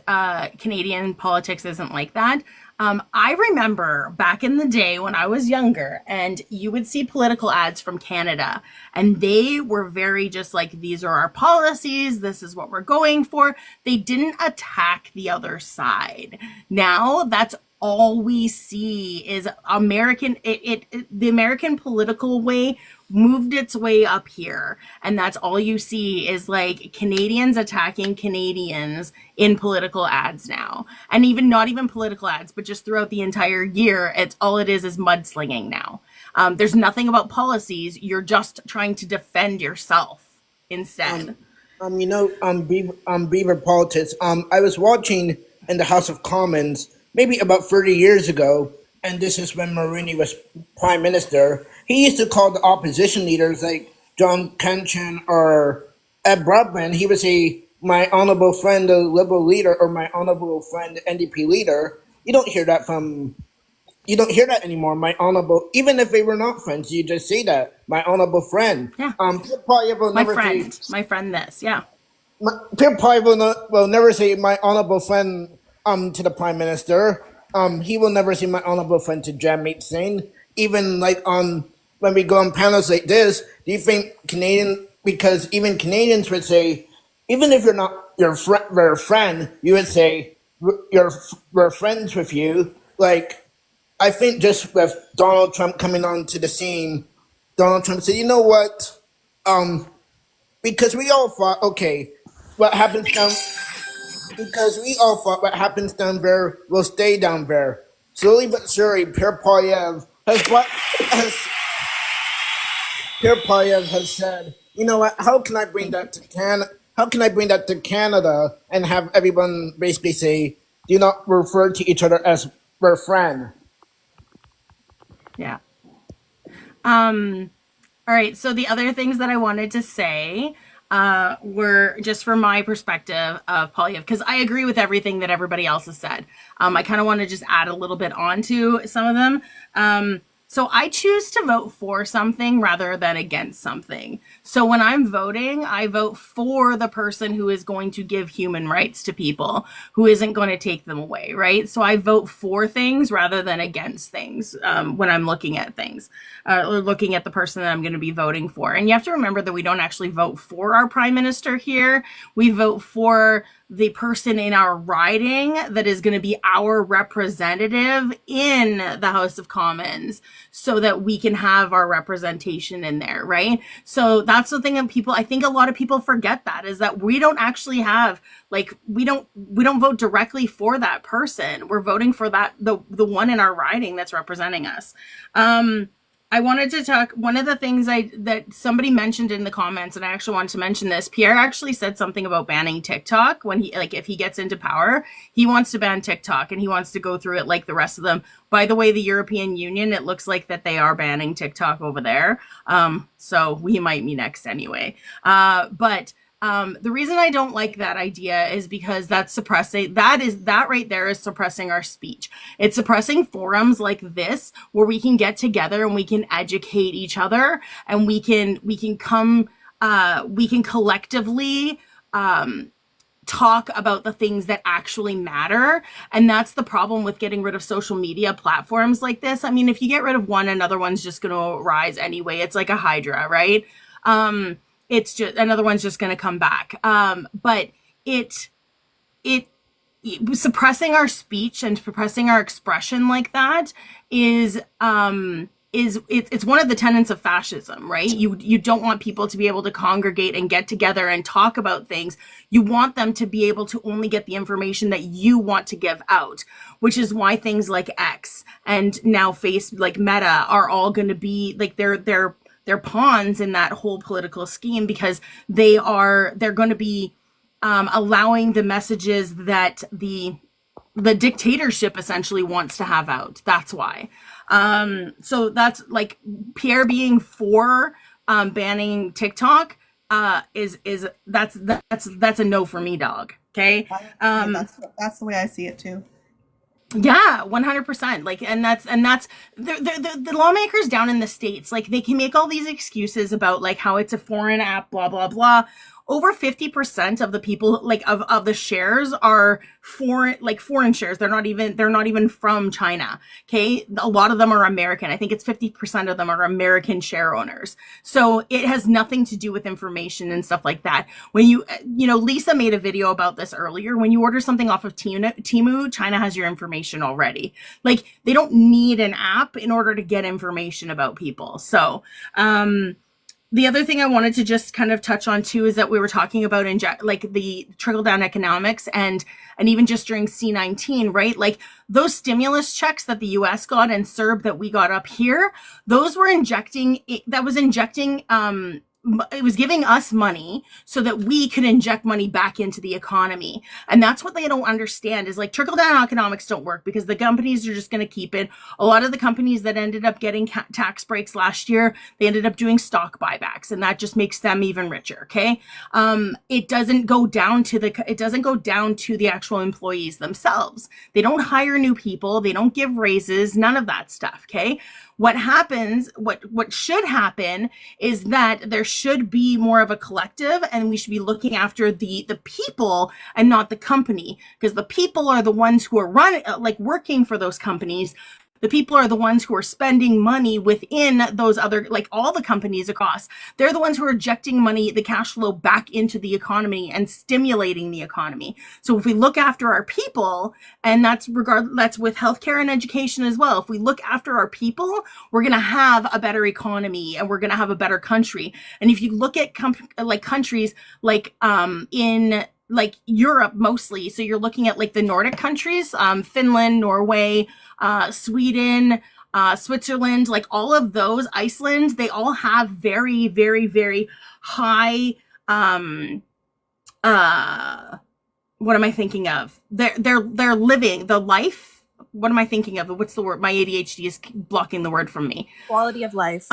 A: Canadian politics isn't like that. I remember back in the day when I was younger and you would see political ads from Canada and they were very just like, these are our policies. This is what we're going for. They didn't attack the other side. Now that's all we see is the American political way moved its way up here. And that's all you see is like Canadians attacking Canadians in political ads now. And even not even political ads, but just throughout the entire year, all it is mudslinging now. There's nothing about policies. You're just trying to defend yourself instead.
D: Beaver politics. I was watching in the House of Commons maybe about 30 years ago, and this is when Mulroney was prime minister. He used to call the opposition leaders like John Kenchin or Ed Broadbent. He would say, "My honorable friend, the Liberal leader," or "My honorable friend, the NDP leader." You don't hear that anymore. My honorable, even if they were not friends, you just say that. My honorable friend.
A: Yeah.
D: Pierre Poilievre will
A: My
D: never
A: friend.
D: say,
A: My friend this. Yeah.
D: Pierre Poilievre will never say my honorable friend to the prime minister. He will never say my honorable friend to Jammeet Singh. Even when we go on panels like this, do you think because even Canadians would say, even if you're not their friend, you would say we're friends with you. Like, I think just with Donald Trump coming onto the scene, Donald Trump said, you know what? Because we all thought, okay, what happens down will stay down there. Slowly but surely, Pierre Poilievre has said, you know what? How can I bring that to Canada? How can I bring that to Canada and have everyone basically say, do not refer to each other as we're friend?
A: Yeah. All right. So the other things that I wanted to say were just from my perspective of Poilievre, because I agree with everything that everybody else has said. I kind of want to just add a little bit onto some of them. So I choose to vote for something rather than against something. So when I'm voting, I vote for the person who is going to give human rights to people, who isn't going to take them away, right? So I vote for things rather than against things when I'm looking at things, or looking at the person that I'm going to be voting for. And you have to remember that we don't actually vote for our prime minister here. We vote for the person in our riding that is going to be our representative in the House of Commons so that we can have our representation in there, right? So that's the thing that I think a lot of people forget that, is that we don't actually have, like, we don't vote directly for that person. We're voting for the one in our riding that's representing us. I wanted to talk, one of the things that somebody mentioned in the comments, and I actually wanted to mention this, Pierre actually said something about banning TikTok when if he gets into power, he wants to ban TikTok and he wants to go through it like the rest of them. By the way, the European Union, it looks like that they are banning TikTok over there. So we might be next anyway. But the reason I don't like that idea is because that's suppressing, that right there is suppressing our speech. It's suppressing forums like this where we can get together and we can educate each other and we can collectively, talk about the things that actually matter. And that's the problem with getting rid of social media platforms like this. I mean, if you get rid of one, another one's just going to rise anyway. It's like a hydra, right? It's just another one's just going to come back. But it suppressing our speech and suppressing our expression like that is it's one of the tenets of fascism, right? You don't want people to be able to congregate and get together and talk about things. You want them to be able to only get the information that you want to give out, which is why things like X and now like Meta are all going to be like they're pawns in that whole political scheme, because they're going to be allowing the messages that the dictatorship essentially wants to have out. That's why. So that's like Pierre being for banning TikTok that's a no for me, dog. Okay.
Q: That's the way I see it too.
A: Yeah, 100%. Like, and that's the lawmakers down in the States, like they can make all these excuses about like how it's a foreign app, blah, blah, blah. Over 50% of the people, like of the shares are foreign shares. They're not even from China. Okay. A lot of them are American. I think it's 50% of them are American share owners. So it has nothing to do with information and stuff like that. When Lisa made a video about this earlier. When you order something off of Temu, China has your information already. Like they don't need an app in order to get information about people. So, the other thing I wanted to just kind of touch on too is that we were talking about like the trickle down economics and even just during C-19, right? Like those stimulus checks that the US got and CERB that we got up here, those were it was giving us money so that we could inject money back into the economy. And that's what they don't understand is like trickle down economics don't work because the companies are just going to keep it. A lot of the companies that ended up getting tax breaks last year, they ended up doing stock buybacks, and that just makes them even richer. Okay. It doesn't go down to the actual employees themselves. They don't hire new people. They don't give raises, none of that stuff. Okay. What should happen is that there should be more of a collective, and we should be looking after the people and not the company, because the people are the ones who are working for those companies. The people are the ones who are spending money within those other, like all the companies across. They're the ones who are injecting money, the cash flow back into the economy and stimulating the economy. So if we look after our people, and that's with healthcare and education as well. If we look after our people, we're going to have a better economy and we're going to have a better country. And if you look at countries like in like Europe mostly, so you're looking at like the Nordic countries, Finland, Norway, Sweden, Switzerland, like all of those, Iceland, they all have very, very, very high, what am I thinking of? They're living the life. What am I thinking of? What's the word? My ADHD is blocking the word from me.
Q: Quality of life.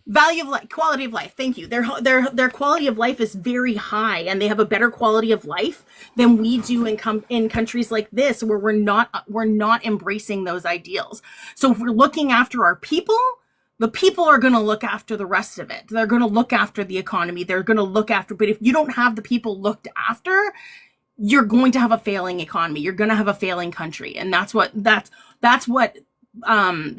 A: Value of life, quality of life. Thank you. Their quality of life is very high, and they have a better quality of life than we do in countries like this, where we're not embracing those ideals. So if we're looking after our people, the people are going to look after the rest of it. They're going to look after the economy. They're going to look after. But if you don't have the people looked after, you're going to have a failing economy. You're going to have a failing country, and that's what the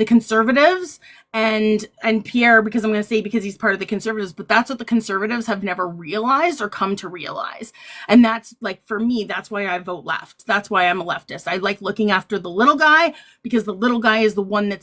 A: conservatives and Pierre, because I'm going to say because he's part of the conservatives, but that's what the conservatives have never realized or come to realize. And that's like, for me, that's why I vote left. That's why I'm a leftist. I like looking after the little guy, because the little guy is the one they're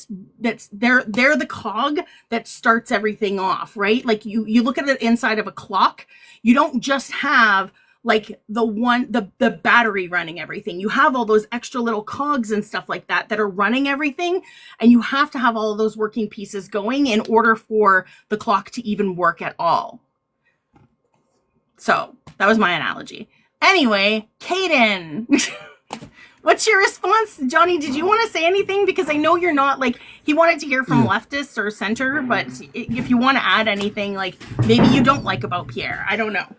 A: the cog that starts everything off, right? Like you look at the inside of a clock, you don't just have like the battery running everything. You have all those extra little cogs and stuff like that are running everything. And you have to have all of those working pieces going in order for the clock to even work at all. So that was my analogy. Anyway, Caden, what's your response? Johnny, did you want to say anything? Because I know you're not like, he wanted to hear from leftists or center, but if you want to add anything, like maybe you don't like about Pierre, I don't know.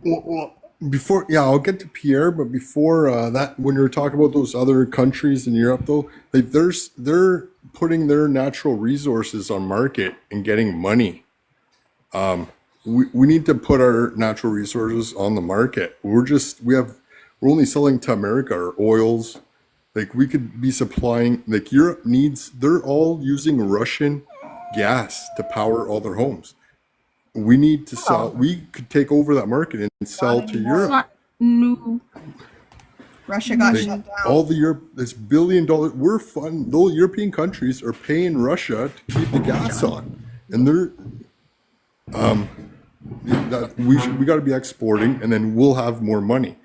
M: Well, I'll get to Pierre, but before that, when you're talking about those other countries in Europe, though, like they're putting their natural resources on market and getting money. we need to put our natural resources on the market. We're only selling to America our oils. Like we could be supplying, like Europe needs, they're all using Russian gas to power all their homes. We need to sell, we could take over that market and sell to
Q: anymore.
A: It's
M: Europe.
A: not new.
Q: Russia got
M: Like,
Q: shut down.
M: all the Europe, this $1 billion, those European countries are paying Russia to keep the gas on. And they're, we got to be exporting, and then we'll have more money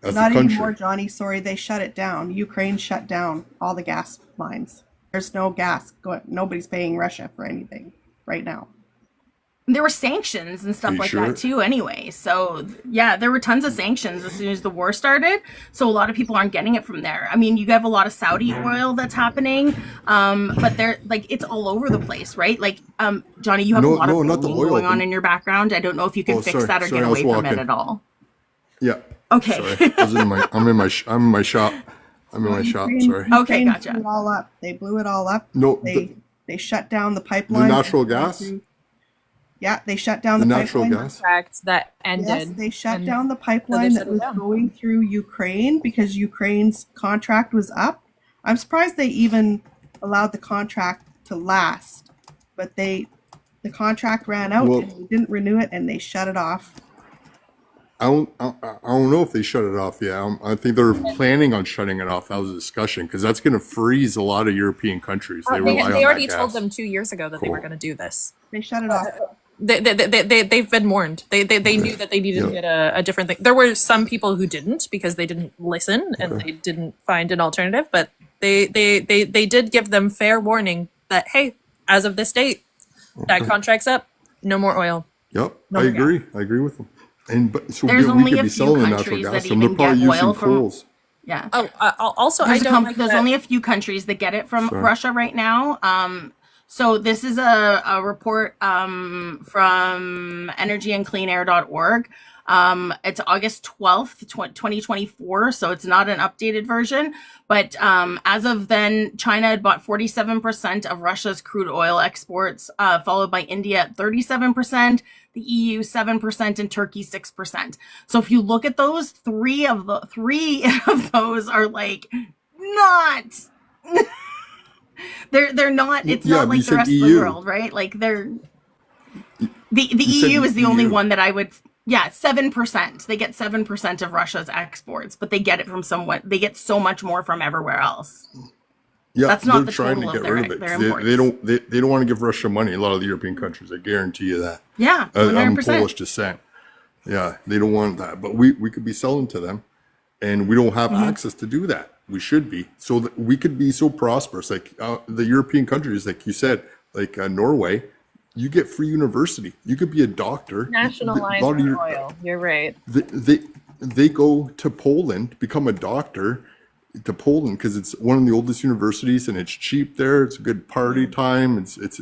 M: as
Q: Not
M: a country.
Q: anymore, Johnny. Sorry, they shut it down. Ukraine shut down all the gas lines. There's no gas. Nobody's paying Russia for anything right now.
A: There were sanctions and
M: Are
A: stuff
M: you
A: like
M: sure?
A: that too anyway. So yeah, there were tons of sanctions as soon as the war started. So a lot of people aren't getting it from there. I mean, you have a lot of Saudi oil that's happening. But they're like, it's all over the place, right? Like, Johnny, you have a lot of
M: not the
A: building
M: oil.
A: going on in your background. I don't know if you can
M: Oh,
A: fix
M: sorry,
A: that or
M: sorry,
A: get
M: I was
A: away from it
M: walking.
A: at all.
M: Yeah.
A: Okay.
M: Sorry. I'm in my shop. I'm in my shop. Sorry.
A: Okay,
Q: Ukraine
A: gotcha.
Q: blew it all up. They blew it all up.
M: No,
Q: They shut down the
M: the
Q: pipeline.
M: natural gas.
Q: Yeah, they shut down
M: The
Q: the
M: natural
Q: pipeline.
M: gas.
K: Contract that ended.
Q: Yes, they shut
K: and
Q: down the
K: so they
Q: pipeline
K: shut
Q: that
K: it
Q: was
K: down.
Q: going through Ukraine because Ukraine's contract was up. I'm surprised they even allowed the contract to last, but the contract ran out
M: Well,
Q: and they didn't renew it and they shut it off.
M: I don't know if they shut it off. Yeah, I think they're planning on shutting it off. That was a discussion because that's going to freeze a lot of European countries. They rely on
K: They already
M: that
K: told
M: gas.
K: them 2 years ago that they were
M: Cool.
K: going to do this.
Q: They shut it off.
K: They've been warned. They knew that they needed to
M: Yeah.
K: get a different thing. There were some people who didn't because they didn't listen and they didn't find an alternative, but they did give them fair warning that, hey, as of this date, that contract's up, no more oil.
M: Yep,
K: No
M: I
K: more gas.
M: agree. I agree with them. And but so
A: There's
M: we
A: only
M: could
A: a
M: be
A: few
M: selling the natural
A: countries
M: gas
A: that
M: to them. They're
A: even
M: probably
A: get
M: using
A: oil from.
M: coals.
A: Yeah.
K: Oh, also, I
A: There's
K: don't like
A: there's
K: that.
A: only a few countries that get it from
M: Sorry.
A: Russia right now. So this is a report from energyandcleanair.org. It's August 12th, 2024, so it's not an updated version. But as of then, China had bought 47% of Russia's crude oil exports, followed by India at 37%, the EU 7%, and Turkey 6%. So if you look at those, three of those are like not they're not, it's
M: Yeah,
A: not
M: but you
A: like the
M: said
A: rest of the
M: EU.
A: world, right? Like the
M: You said
A: EU is the only
M: EU.
A: one that I would, yeah, 7%. They get 7% of Russia's exports, but they get it from somewhat, they get so much more from everywhere else.
M: Yeah,
A: That's not
M: they're
A: the
M: trying to
A: total
M: get
A: of their,
M: rid of it.
A: their
M: 'Cause
A: imports.
M: they don't want to give Russia money. A lot of the European countries, I guarantee you that.
A: Yeah,
M: I'm
A: 100%.
M: Polish descent. Yeah, they don't want that. But we could be selling to them, and we don't have access to do that. We should be. So that we could be so prosperous. Like the European countries, like you said, like Norway, you get free university. You could be a doctor.
K: Nationalize
M: A lot of
K: the
M: your-
K: oil. You're right.
M: they go to Poland, become a doctor to Poland because it's one of the oldest universities and it's cheap there. It's a good party time. It's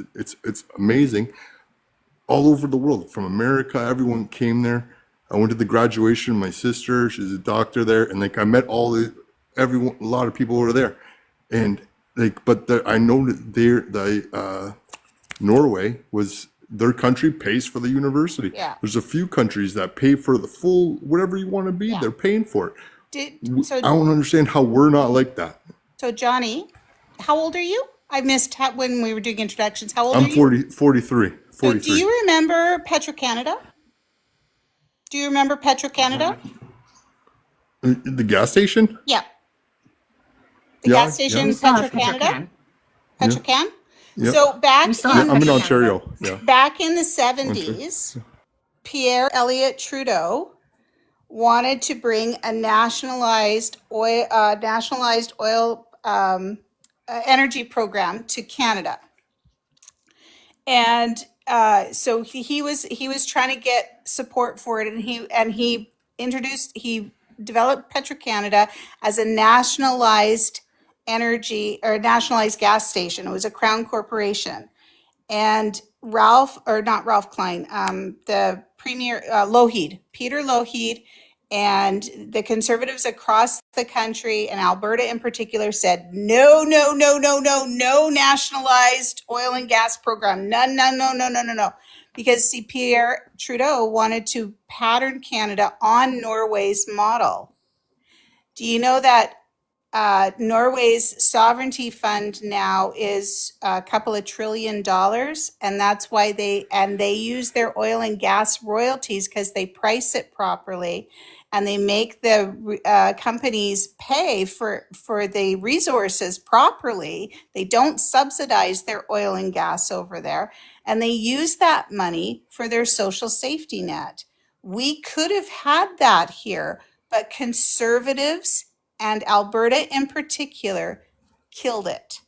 M: amazing. All over the world, from America, everyone came there. I went to the graduation of my sister. She's a doctor there, and like I met everyone. A lot of people over there, and like, but I know that Norway was their country pays for the university.
L: Yeah.
M: There's a few countries that pay for the full whatever you want to be.
L: Yeah.
M: They're paying for it.
L: So
M: I don't understand how we're not like that.
L: So Johnny, how old are you? I missed when we were doing introductions. How old
M: I'm
L: are you?
M: 43.
L: So do you remember Petro-Canada? Do you remember Petro-Canada?
M: The gas station?
L: Yeah. The
M: Yeah,
L: gas station,
M: yeah.
A: We still have
L: Petro-Canada?
M: Yeah.
L: Petro-Can?
M: Yeah.
L: So back
A: We still
M: Yeah,
A: have
M: I'm in
A: Petro-Can.
M: Ontario. Yeah.
L: back in the 70s, Pierre Elliott Trudeau wanted to bring a nationalized oil energy program to Canada, and so he was trying to get support for it, and he developed Petro-Canada as a nationalized energy or nationalized gas station. It was a Crown corporation, and not Ralph Klein, the premier, Peter Lougheed, and the Conservatives across the country, and Alberta in particular, said no nationalized oil and gas program. No. because see, Pierre Trudeau wanted to pattern Canada on Norway's model. Do you know that Norway's sovereignty fund now is a couple of $1 trillion, and that's why they use their oil and gas royalties because they price it properly, and they make the companies pay for the resources properly. They don't subsidize their oil and gas over there, and they use that money for their social safety net. We could have had that here, but conservatives and Alberta in particular killed it.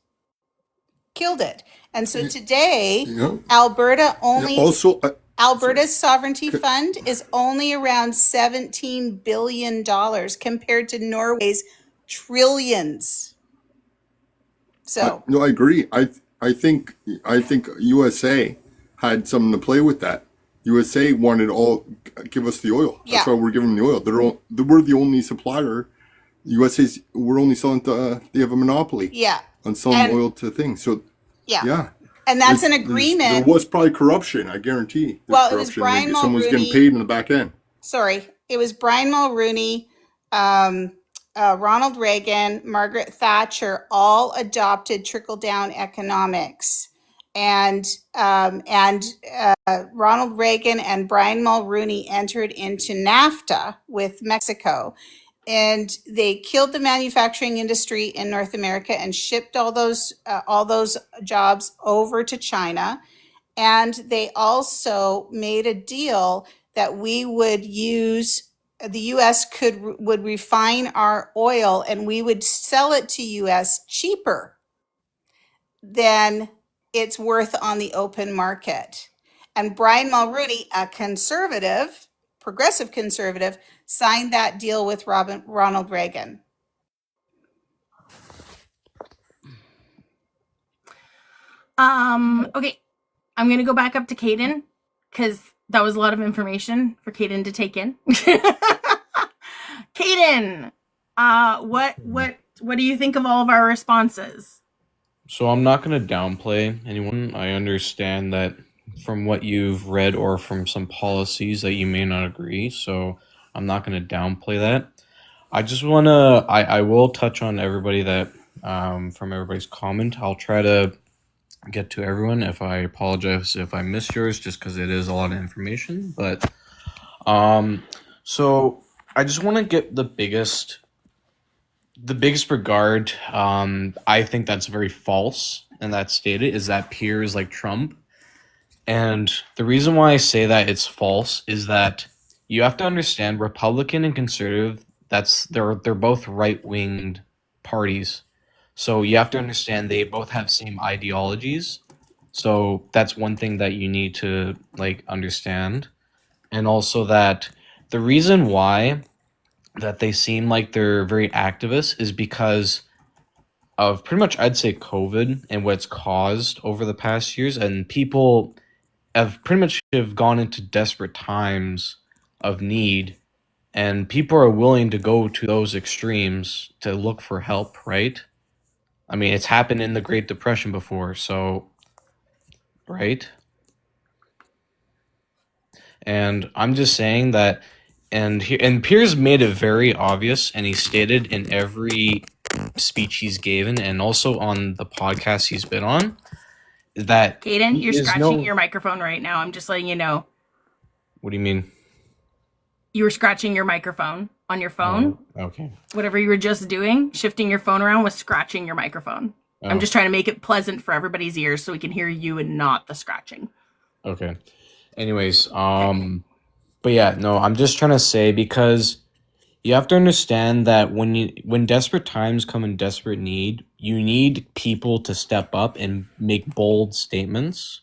L: And so today,
M: Yeah.
L: Alberta only
M: Also,
L: Alberta's sovereignty fund is only around $17 billion compared to Norway's trillions. So
M: no, I agree. I think USA had something to play with that. USA wanted give us the oil. That's
L: Yeah.
M: why we're giving them the oil. We're the only supplier. We're only selling to, they have a monopoly
L: yeah.
M: on selling
L: And
M: oil to things. So
L: yeah.
M: yeah,
L: And that's an
M: there
L: agreement.
M: was probably corruption. I guarantee. There's
L: Well, it was
M: corruption.
L: Brian
M: Someone's getting
L: Mulroney.
M: paid in the back end.
L: Sorry, it was Brian Mulroney, Ronald Reagan, Margaret Thatcher, all adopted trickle-down economics, and Ronald Reagan and Brian Mulroney entered into NAFTA with Mexico, and they killed the manufacturing industry in North America and shipped all those jobs over to China. And they also made a deal that we would use, the US would refine our oil and we would sell it to US cheaper than it's worth on the open market. And Brian Mulroney, a conservative, progressive conservative, signed that deal with Ronald Reagan.
A: Okay, I'm gonna go back up to Caden because that was a lot of information for Caden to take in. Caden, what do you think of all of our responses?
R: So I'm not going to downplay anyone. I understand that from what you've read or from some policies that you may not agree. So I'm not going to downplay that. I just want to, I will touch on everybody that, from everybody's comment. I'll try to get to everyone. If I apologize if I missed yours, just because it is a lot of information. But, so I just want to get the biggest regard, I think that's very false, and that's stated, is that Pierre is like Trump. And the reason why I say that it's false is that you have to understand Republican and conservative, they're both right-winged parties. So you have to understand they both have same ideologies. So that's one thing that you need to understand. And also that the reason why that they seem like they're very activist is because of pretty much, I'd say, COVID and what it's caused over the past years. And people have pretty much gone into desperate times of need. And people are willing to go to those extremes to look for help, right? I mean, it's happened in the Great Depression before, so, right? And I'm just saying that, and Pierre's made it very obvious, and he stated in every speech he's given, and also on the podcast he's been on, that
A: Caden, you're scratching your microphone right now. I'm just letting you know.
R: What do you mean?
A: You were scratching your microphone on your phone.
R: Oh, okay.
A: Whatever you were just doing, shifting your phone around, was scratching your microphone.
R: Oh.
A: I'm just trying to make it pleasant for everybody's ears so we can hear you and not the scratching.
R: Okay. Anyways, but yeah, no, I'm just trying to say, because you have to understand that when desperate times come in desperate need, you need people to step up and make bold statements,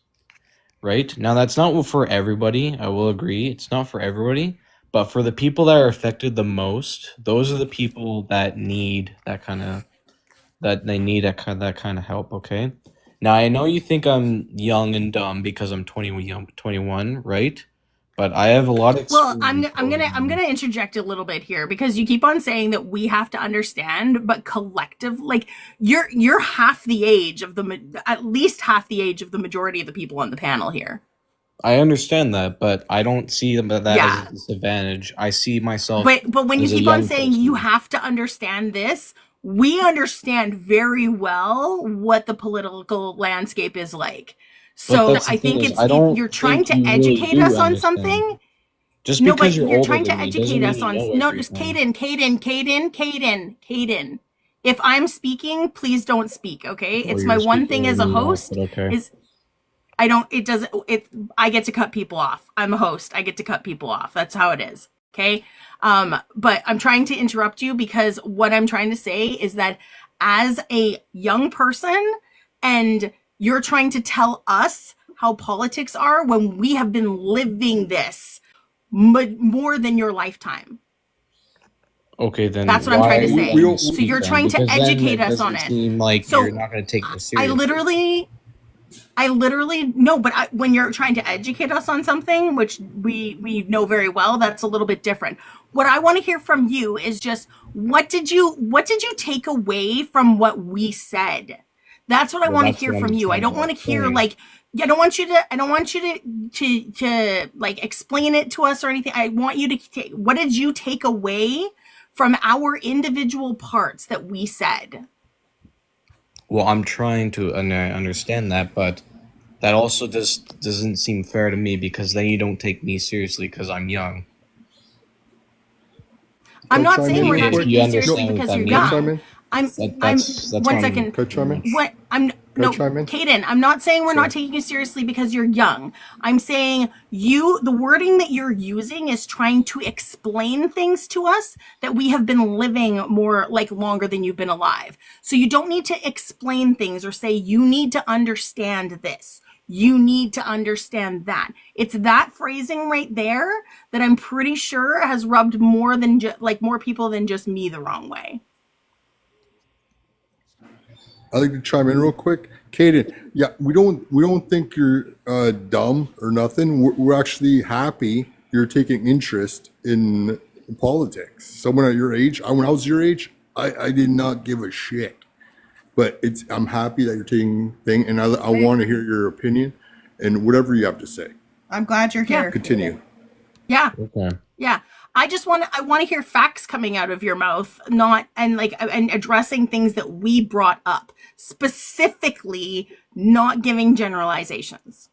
R: right? Now, that's not for everybody. I will agree. It's not for everybody. But for the people that are affected the most, those are the people that need that kind of help, okay? Now, I know you think I'm young and dumb because I'm 21, right? But I have a lot of
A: Well, I'm gonna interject a little bit here, because you keep on saying that we have to understand, but collective, you're half the age of at least half the age of the majority of the people on the panel here.
R: I understand that, but I don't see that as
A: Yeah.
R: a disadvantage. I see myself
A: But when you
R: as a
A: keep on
R: young
A: saying
R: person.
A: you have to understand this, we understand very well what the political landscape is like.
R: But
A: So
R: that's the
A: I
R: thing
A: think
R: is,
A: it's
R: I don't
A: you're trying
R: think
A: to
R: you really
A: educate
R: do
A: us on
R: understand.
A: something.
R: Just
A: No,
R: because
A: but
R: you're
A: you're
R: older
A: trying to
R: than me doesn't
A: educate
R: mean
A: us
R: you
A: on
R: know
A: no,
R: everything.
A: Caden. If I'm speaking, please don't speak, okay?
R: Or
A: It's
R: you're
A: my one
R: speaking
A: thing as
R: over
A: a
R: me now,
A: host
R: but okay.
A: is I get to cut people off. I'm a host. I get to cut people off. That's how it is. Okay. But I'm trying to interrupt you because what I'm trying to say is that as a young person and you're trying to tell us how politics are when we have been living this more than your lifetime.
R: Okay, then
A: That's what I'm trying to
R: why
A: say.
R: let me
A: So
R: speak
A: you're
R: then?
A: trying to
R: Because then
A: educate
R: it
A: us on
R: doesn't
A: it.
R: seem like you're
A: So
R: not going to take this
A: I
R: seriously.
A: literally no, but when you're trying to educate us on something, which we know very well, that's a little bit different. What I want to hear from you is just what did you take away from what we said? That's what I
R: Well,
A: want to
R: that's
A: hear
R: what
A: from
R: I'm
A: you. I
R: trying
A: don't
R: to
A: want to hear
R: explain.
A: like I don't want you to like explain it to us or anything. I want you to what did you take away from our individual parts that we said?
R: Well, I'm trying to understand that, but that also doesn't seem fair to me because then you don't take me seriously because I'm young.
A: I'm
B: Can I
A: not
B: chime
A: saying
B: in
A: we're
B: real
A: not
B: quick?
A: taking you
R: understand
A: seriously
R: what
A: because
R: that
A: you're
B: Can I
R: means?
B: chime
A: young.
B: in?
A: I'm
R: That's
A: one
R: what I'm
A: second.
R: pretty much.
A: What I'm
B: Can I
A: no
B: chime in?
A: Kaden, I'm not saying we're not
B: Sorry.
A: taking you seriously because you're young. I'm saying the wording that you're using is trying to explain things to us that we have been living more like longer than you've been alive. So you don't need to explain things or say you need to understand this. You need to understand that. It's that phrasing right there that I'm pretty sure has rubbed more than more people than just me the wrong way.
M: I'd like to chime in real quick. Kaden, yeah, we don't think you're dumb or nothing. We're actually happy you're taking interest in politics. Someone at your age, when I was your age, I did not give a shit. But I'm happy that you're taking thing, and I want to hear your opinion and whatever you have to say.
Q: I'm glad you're here.
M: Continue.
A: Yeah.
R: Okay.
A: Yeah. I want to hear facts coming out of your mouth, not and addressing things that we brought up, specifically not giving generalizations.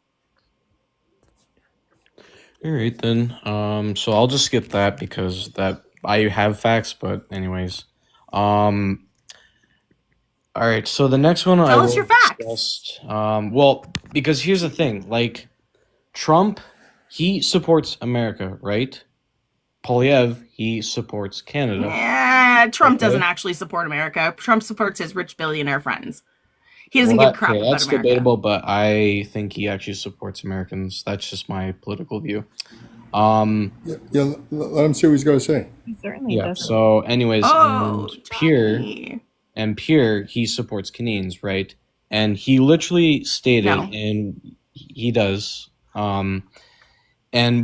R: All right then. So I'll just skip that because that I have facts, but anyways. All right. So the next one I
A: Tell us your
R: will
A: facts.
R: discuss. Well, because here's the thing, like Trump, he supports America, right? Poilievre, he supports Canada.
A: Yeah, Trump
R: Okay.
A: doesn't actually support America. Trump supports his rich billionaire friends. He doesn't give a crap about
R: that's
A: America.
R: debatable, but I think he actually supports Americans. That's just my political view.
M: Yeah, let him say what he's got to say.
K: He certainly
R: Yeah.
K: doesn't.
R: So, anyways,
A: Oh,
R: Pierre, he supports Canadians, right? And he literally stated,
A: No.
R: and he does, and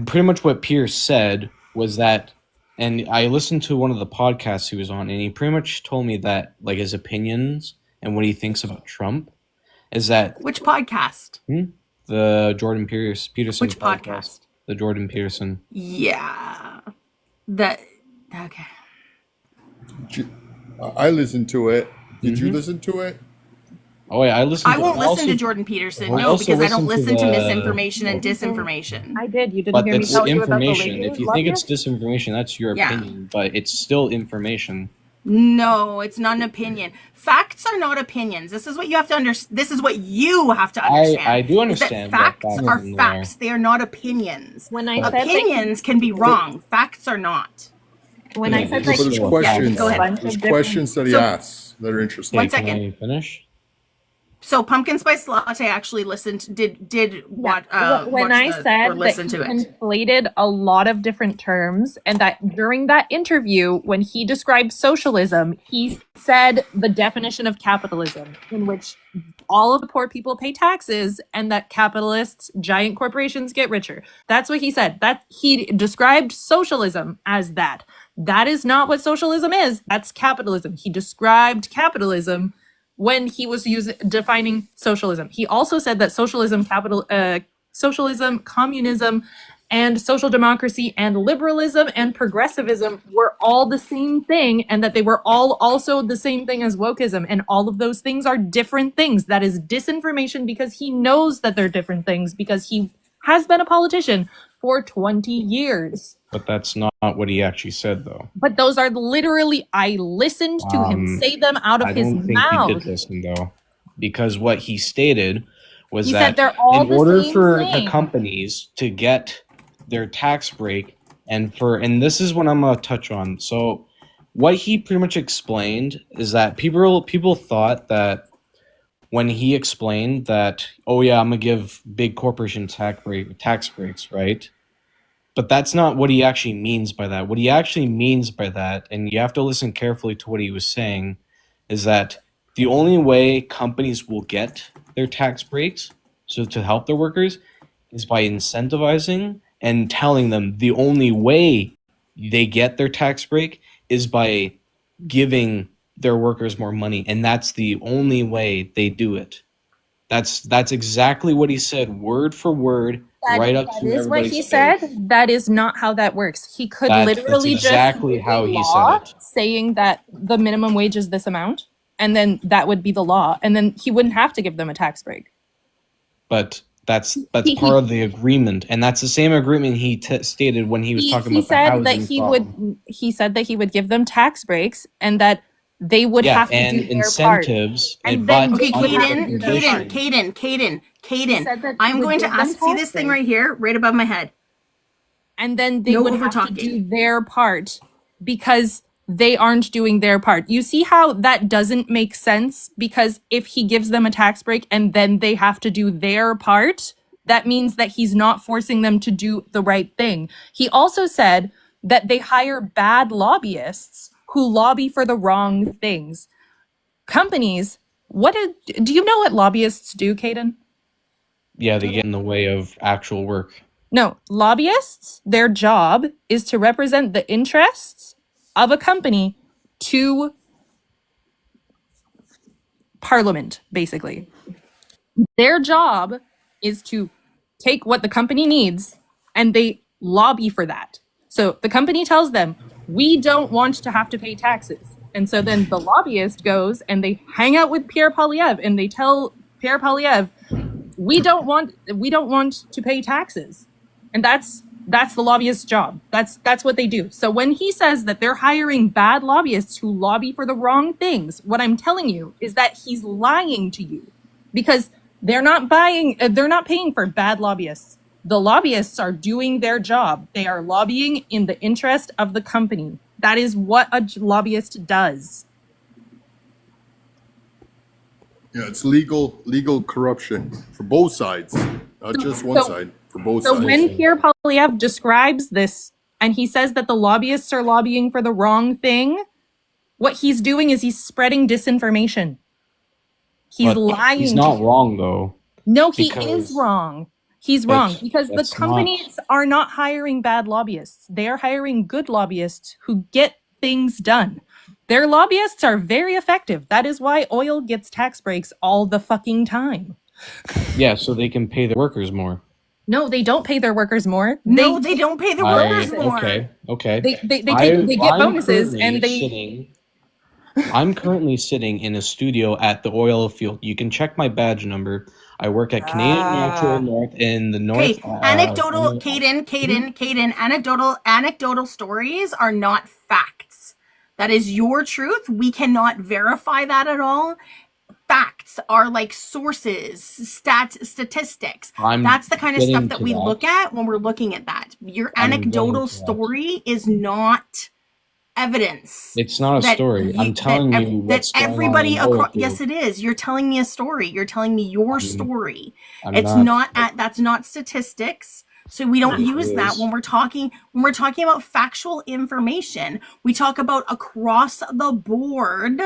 R: pretty much what Pierre said was that, and I listened to one of the podcasts he was on, and he pretty much told me that, like, his opinions and what he thinks about Trump is that
A: Which podcast?
R: the Jordan Peterson
A: Which podcast?
R: The Jordan Peterson.
A: Yeah. Okay.
M: I listened to it. Did you listen to it?
R: Oh yeah, I listened.
A: I won't listen to Jordan Peterson.
R: I
A: No,
R: also
A: because I don't
R: listened
A: listen to
R: to
A: misinformation and disinformation.
K: I did. You didn't
R: But
K: hear me
R: that's
K: tell you about the
R: information.
K: lady
R: If you think it's
K: lobbyist?
R: disinformation, that's your
A: Yeah.
R: opinion. But it's still information.
A: No, it's not an opinion. Facts are not opinions. This is what you have to understand. This is what you have to understand.
R: I do
A: is
R: understand
A: that
R: what
A: facts
R: facts
A: are
R: are.
A: facts. They are not opinions.
K: When I said that
A: Opinions can be wrong. Facts are not.
K: When I said
M: No,
K: that
M: but there's
K: he
M: questions.
A: Go ahead.
M: There's questions that he asks that are interesting.
A: One second.
R: Can I finish?
A: So pumpkin spice latte actually listened. Did what?
K: when I said that
A: listen
K: he
A: to it.
K: conflated a lot of different terms, and that during that interview, when he described socialism, he said the definition of capitalism, in which all of the poor people pay taxes, and that capitalists, giant corporations, get richer. That's what he said. That he described socialism as that. That is not what socialism is. That's capitalism. He described capitalism defining socialism. He also said that socialism, communism, and social democracy and liberalism and progressivism were all the same thing, and that they were all also the same thing as wokeism, and all of those things are different things. That is disinformation because he knows that they're different things because he has been a politician for 20 years.
R: But that's not what he actually said, though.
K: But those are literally, I listened to him say them out of
R: I
K: his
R: don't think
K: mouth.
R: he did listen, though, because what he stated was
K: He
R: that
K: said they're all
R: in
K: the
R: order
K: same
R: for
K: thing.
R: the companies to get their tax break, and this is what I'm gonna touch on. So, what he pretty much explained is that people thought that when he explained that, oh yeah, I'm gonna give big corporation tax breaks, right? But that's not what he actually means by that. What he actually means by that, and you have to listen carefully to what he was saying, is that the only way companies will get their tax breaks, so to help their workers, is by incentivizing and telling them the only way they get their tax break is by giving their workers more money, and that's the only way they do it. That's exactly what he said, word for word, right up
K: That
R: to
K: is what
R: everybody's
K: he
R: face.
K: said. That is not how that works. He could
R: That's
K: literally
R: exactly
K: just
R: how
K: use a
R: he
K: law
R: said it.
K: saying that the minimum wage is this amount, and then that would be the law, and then he wouldn't have to give them a tax break.
R: But that's
K: He-
R: part of the agreement, and that's the same agreement he stated when he was talking
K: He
R: about the
K: said that
R: housing
K: he
R: problem.
K: would give them tax breaks and that they would
R: Yeah,
K: have to
R: and
K: do their part.
R: incentives,
K: And
R: and
K: then
R: but
K: they
A: Okay,
K: would have to
R: under
K: do their part.
R: condition.
K: He said that he
A: I'm
K: would
A: going to
K: give them
A: ask, see
K: tax
A: this thing
K: breaks,
A: right here, right above my head.
K: and then they
A: No
K: would have to do their part because they aren't doing their part. You see how that doesn't make sense? Because if he gives them a tax break and then they have to do their part, that means that he's not forcing them to do the right thing. He also said that they hire bad lobbyists who lobby for the wrong things. Companies, do you know what lobbyists do, Caden?
R: Yeah, they get in the way of actual work.
K: No, lobbyists, their job is to represent the interests of a company to Parliament, basically. Their job is to take what the company needs and they lobby for that. So the company tells them, we don't want to have to pay taxes. And so then the lobbyist goes and they hang out with Pierre Poilievre and they tell Pierre Poilievre, we don't want to pay taxes. And that's the lobbyist's job. That's what they do. So when he says that they're hiring bad lobbyists who lobby for the wrong things, what I'm telling you is that he's lying to you because they're not paying for bad lobbyists. The lobbyists are doing their job. They are lobbying in the interest of the company. That is what a lobbyist does.
M: Yeah, it's legal corruption for both sides, not just one side, for both sides.
K: So when Pierre Poilievre describes this and he says that the lobbyists are lobbying for the wrong thing, what he's doing is he's spreading disinformation. He's lying.
R: He's not wrong, though.
K: No, he is wrong. He's wrong because the
R: that's
K: companies are not hiring bad lobbyists. They are hiring good lobbyists who get things done. Their lobbyists are very effective. That is why oil gets tax breaks all the fucking time.
R: Yeah, so they can pay their workers more.
K: No, they don't pay their workers more.
A: No, they don't pay their workers more.
R: Okay.
K: They get bonuses and they.
R: I'm currently sitting in a studio at the oil field. You can check my badge number. I work at Canadian Natural North in the north.
A: Okay, anecdotal, Caden, anecdotal stories are not facts. That is your truth. We cannot verify that at all. Facts are like sources, statistics. That's the kind of stuff that we look at when we're looking at that. Your anecdotal story is not evidence.
R: It's not a story. I'm telling you what's going on in the oil field.
A: Yes, it is. You're telling me a story. You're telling me your story. That's not statistics. So we don't use that when we're talking about factual information. We talk about across the board.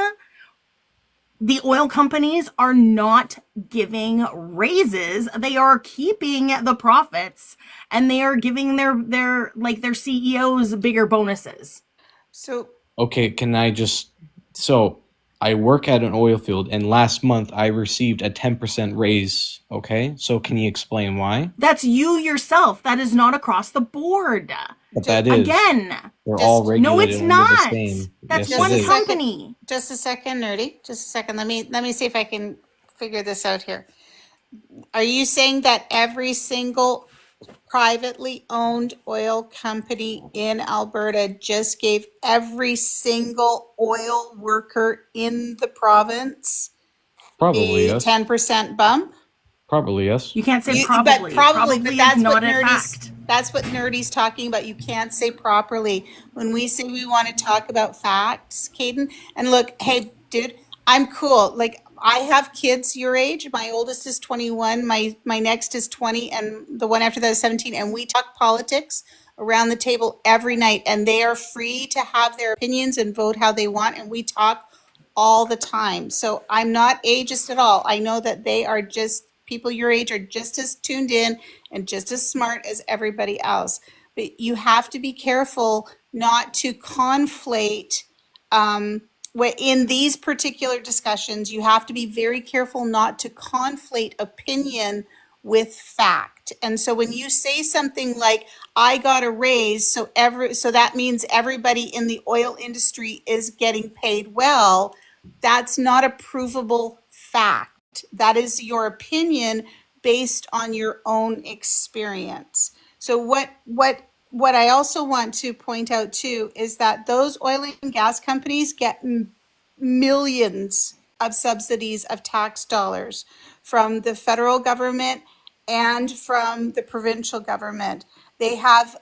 A: The oil companies are not giving raises. They are keeping the profits and they are giving their CEOs bigger bonuses.
L: So
R: okay, can I just so I work at an oil field, and last month I received a 10% raise. Okay, so can you explain why?
A: That's you yourself. That is not across the board.
R: But that is.
A: Again.
R: They're all
A: No,
R: regulated
A: it's
R: under the
A: not.
R: same.
A: That's
R: Yes,
A: one
R: it is.
A: company.
L: Just a second, Nerdy. Just a second. Let me see if I can figure this out here. Are you saying that every single privately owned oil company in Alberta just gave every single oil worker in the province
R: Probably
L: a
R: yes.
L: 10% bump?
R: Probably yes.
A: You can't say
L: You-
A: probably.
L: but
A: Probably
L: that's
A: is not
L: what
A: a
L: Nerdy's
A: fact.
L: that's what Nerdy's talking about. You can't say properly when we say we want to talk about facts, Caden. And look, hey, dude, I'm cool. Like I have kids your age. My oldest is 21. My next is 20, and the one after that is 17. And we talk politics around the table every night, and they are free to have their opinions and vote how they want. And we talk all the time. So I'm not ageist at all. I know that they are just people your age are just as tuned in and just as smart as everybody else. But you have to be careful not to conflate in these particular discussions. You have to be very careful not to conflate opinion with fact. And so when you say something like I got a raise, so that means everybody in the oil industry is getting paid well, that's not a provable fact. That is your opinion based on your own experience. So what I also want to point out too is that those oil and gas companies get millions of subsidies of tax dollars from the federal government and from the provincial government. They have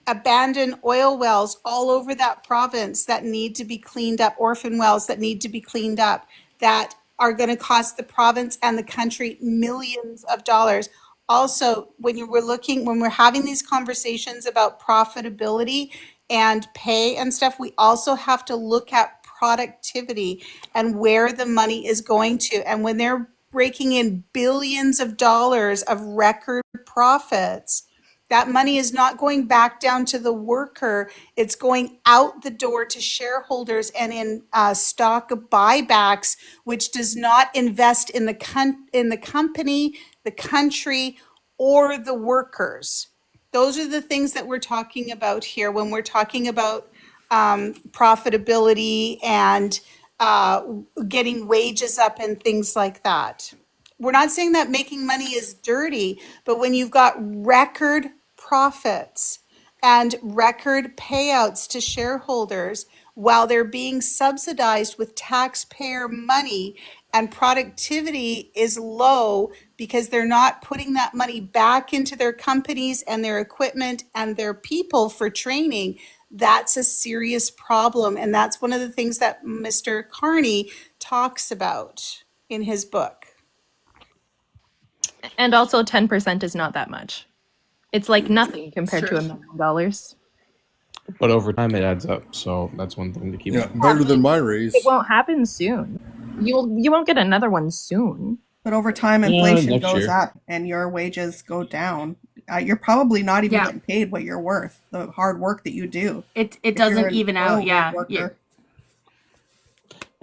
L: abandoned oil wells all over that province that need to be cleaned up, orphan wells that need to be cleaned up, that are going to cost the province and the country millions of dollars. Also, when we're having these conversations about profitability and pay and stuff, we also have to look at productivity and where the money is going to. And when they're breaking in billions of dollars of record profits, that money is not going back down to the worker. It's going out the door to shareholders and in stock buybacks, which does not invest in the company, the country, or the workers. Those are the things that we're talking about here when we're talking about profitability and getting wages up and things like that. We're not saying that making money is dirty, but when you've got record profits and record payouts to shareholders while they're being subsidized with taxpayer money and productivity is low because they're not putting that money back into their companies and their equipment and their people for training, that's a serious problem. And that's one of the things that Mr. Carney talks about in his book.
K: And also 10% is not that much. It's like nothing compared to
L: Sure.
K: $1 million.
R: But over time it adds up, so that's one thing to keep in mind.
M: Better than my raise.
K: It won't happen soon. You won't get another one soon.
Q: But over time, inflation
R: next
Q: goes
R: year.
Q: up and your wages go down. You're probably not even getting paid what you're worth, the hard work that you do.
A: It
Q: If you're
A: doesn't
Q: an
A: even
Q: oil
A: out.
Q: rig
A: Yeah.
Q: worker.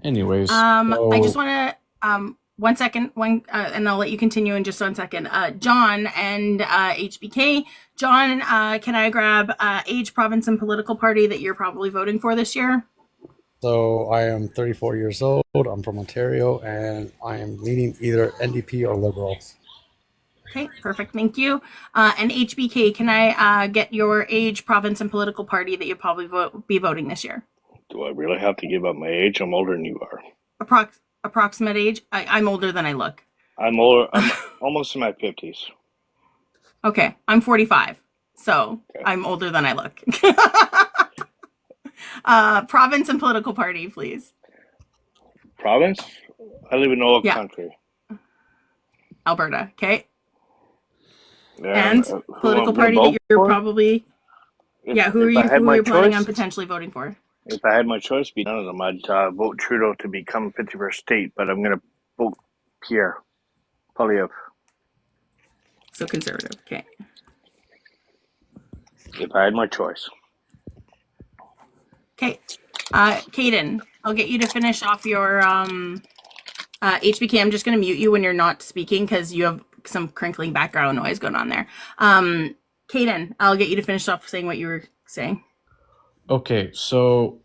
R: Anyways,
A: I just want to 1 second, and I'll let you continue in just 1 second. John and HBK. John, can I grab age, province, and political party that you're probably voting for this year?
T: So I am 34 years old. I'm from Ontario, and I am leaning either NDP or Liberal.
A: Okay, perfect. Thank you. And HBK, can I get your age, province, and political party that you'll probably be voting this year?
U: Do I really have to give up my age? I'm older than you are.
A: Approximate age? I'm older than I look.
U: I'm older. I'm almost in my 50s.
A: Okay, I'm 45, so okay. I'm older than I look. Province and political party, please.
U: Province? I live in oil country.
A: Alberta, okay.
U: Yeah,
A: and political party that you're probably... who are you planning on potentially voting for?
U: If I had my choice, be none of them. I'd vote Trudeau to become 51st state, but I'm going to vote Pierre Poilievre.
A: So conservative, okay.
U: If I had my choice.
A: Okay. Caden, I'll get you to finish off your HBK. I'm just going to mute you when you're not speaking because you have some crinkling background noise going on there. Caden, I'll get you to finish off saying what you were saying.
R: Okay, so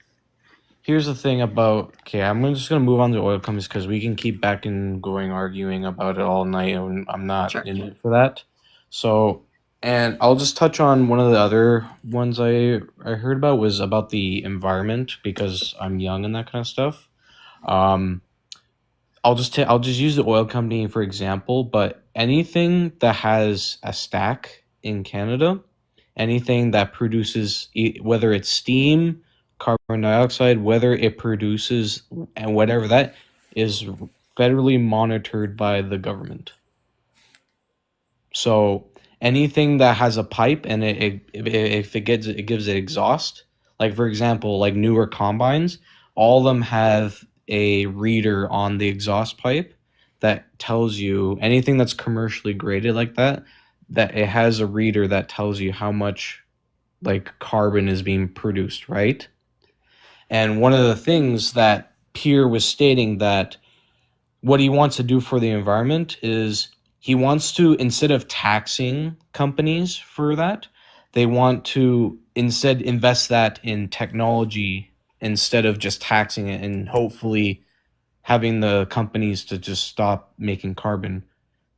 R: here's the thing about. Okay, I'm just gonna move on to oil companies because we can keep back and going arguing about it all night, and I'm not in it for that. So, and I'll just touch on one of the other ones I heard about was about the environment because I'm young and that kind of stuff. I'll just use the oil company for example, but anything that has a stack in Canada, anything that produces whether it's steam, carbon dioxide, whether it produces and whatever that is federally monitored by the government. So anything that has a pipe and if it gives it exhaust, like for example, like newer combines, all of them have a reader on the exhaust pipe that tells you anything that's commercially graded like that it has a reader that tells you how much like carbon is being produced, right? And one of the things that Pierre was stating that what he wants to do for the environment is he wants to, instead of taxing companies for that, they want to instead invest that in technology instead of just taxing it and hopefully having the companies to just stop making carbon.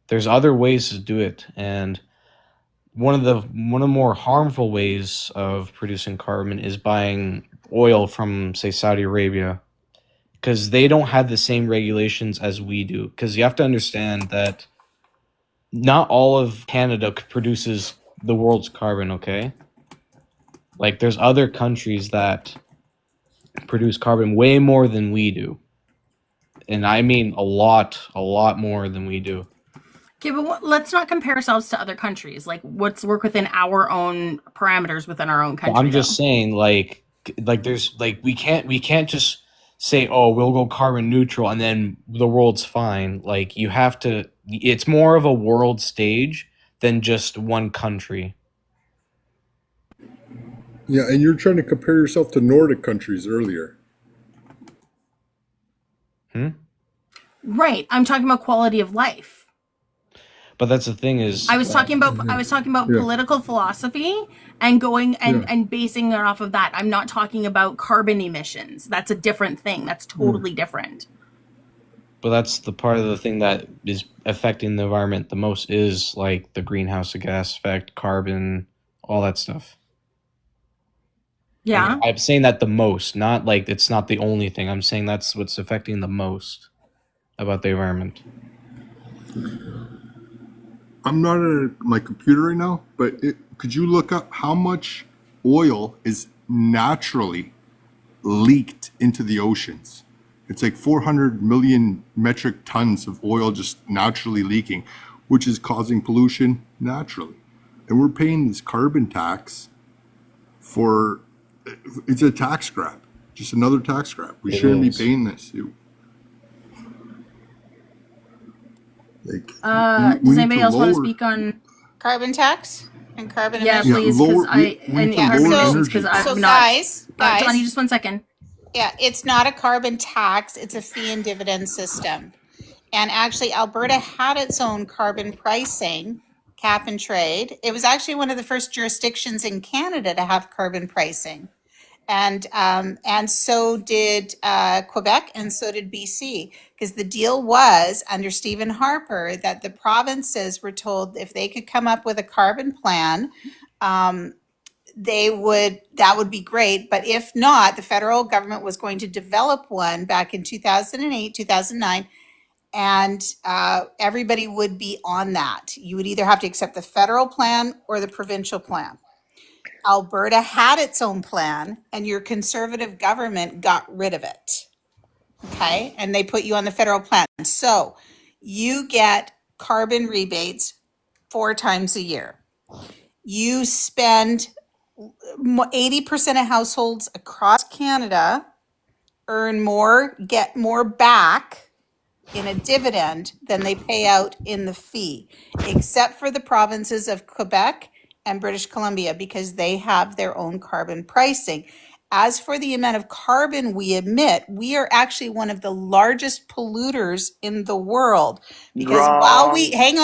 R: There's other ways to do it, and one of the more harmful ways of producing carbon is buying oil from, say, Saudi Arabia, because they don't have the same regulations as we do. Because you have to understand that not all of Canada produces the world's carbon, okay? Like, there's other countries that produce carbon way more than we do. And I mean a lot more than we do.
A: Okay, but let's not compare ourselves to other countries. Like, let's work within our own parameters within our own country.
R: I'm just saying, like there's like we can't just say, oh, we'll go carbon neutral and then the world's fine. Like you have to. It's more of a world stage than just one country.
M: Yeah, and you're trying to compare yourself to Nordic countries earlier.
A: Right. I'm talking about quality of life.
R: But that's the thing is
A: I was talking about political philosophy and going and basing it off of that. I'm not talking about carbon emissions. That's a different thing. That's totally different.
R: But that's the part of the thing that is affecting the environment the most is like the greenhouse gas effect, carbon, all that stuff.
A: Yeah.
R: I'm saying that the most, not like it's not the only thing. I'm saying that's what's affecting the most about the environment.
M: I'm not at my computer right now, but could you look up how much oil is naturally leaked into the oceans? It's like 400 million metric tons of oil just naturally leaking, which is causing pollution naturally. And we're paying this carbon tax for, it's a tax grab, just another tax grab. We shouldn't be paying this.
A: Does anybody else want to speak on
L: carbon tax and carbon
A: emissions?
L: emissions?
A: Please, because I'm not.
L: Guys,
A: Johnny, just 1 second.
L: Yeah, it's not a carbon tax. It's a fee and dividend system. And actually, Alberta had its own carbon pricing, cap and trade. It was actually one of the first jurisdictions in Canada to have carbon pricing. And so did Quebec, and so did BC, because the deal was under Stephen Harper that the provinces were told if they could come up with a carbon plan, that would be great. But if not, the federal government was going to develop one back in 2008, 2009, and everybody would be on that. You would either have to accept the federal plan or the provincial plan. Alberta had its own plan, and your conservative government got rid of it. Okay, and they put you on the federal plan. So you get carbon rebates 4 times a year. You spend 80% of households across Canada earn more, get more back in a dividend than they pay out in the fee, except for the provinces of Quebec and British Columbia, because they have their own carbon pricing. As for the amount of carbon we emit, we are actually one of the largest polluters in the world. Because while we,
U: Wrong.
L: hang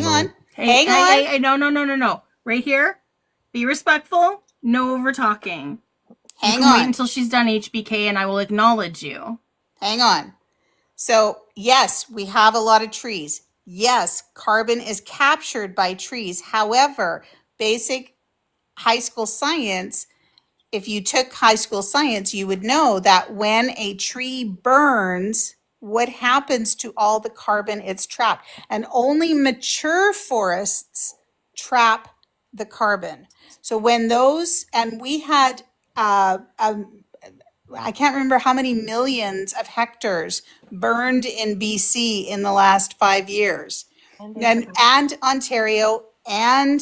L: on,
A: Hey, no. Right here. Be respectful. No over talking. You
L: hang
A: can wait
L: on,
A: until she's done, HBK, and I will acknowledge you.
L: hang on. So yes, we have a lot of trees. Yes, carbon is captured by trees. However, basic high school science, if you took high school science, you would know that when a tree burns, what happens to all the carbon it's trapped? And only mature forests trap the carbon. So when those, and we had, I can't remember how many millions of hectares burned in BC in the last 5 years, and Ontario and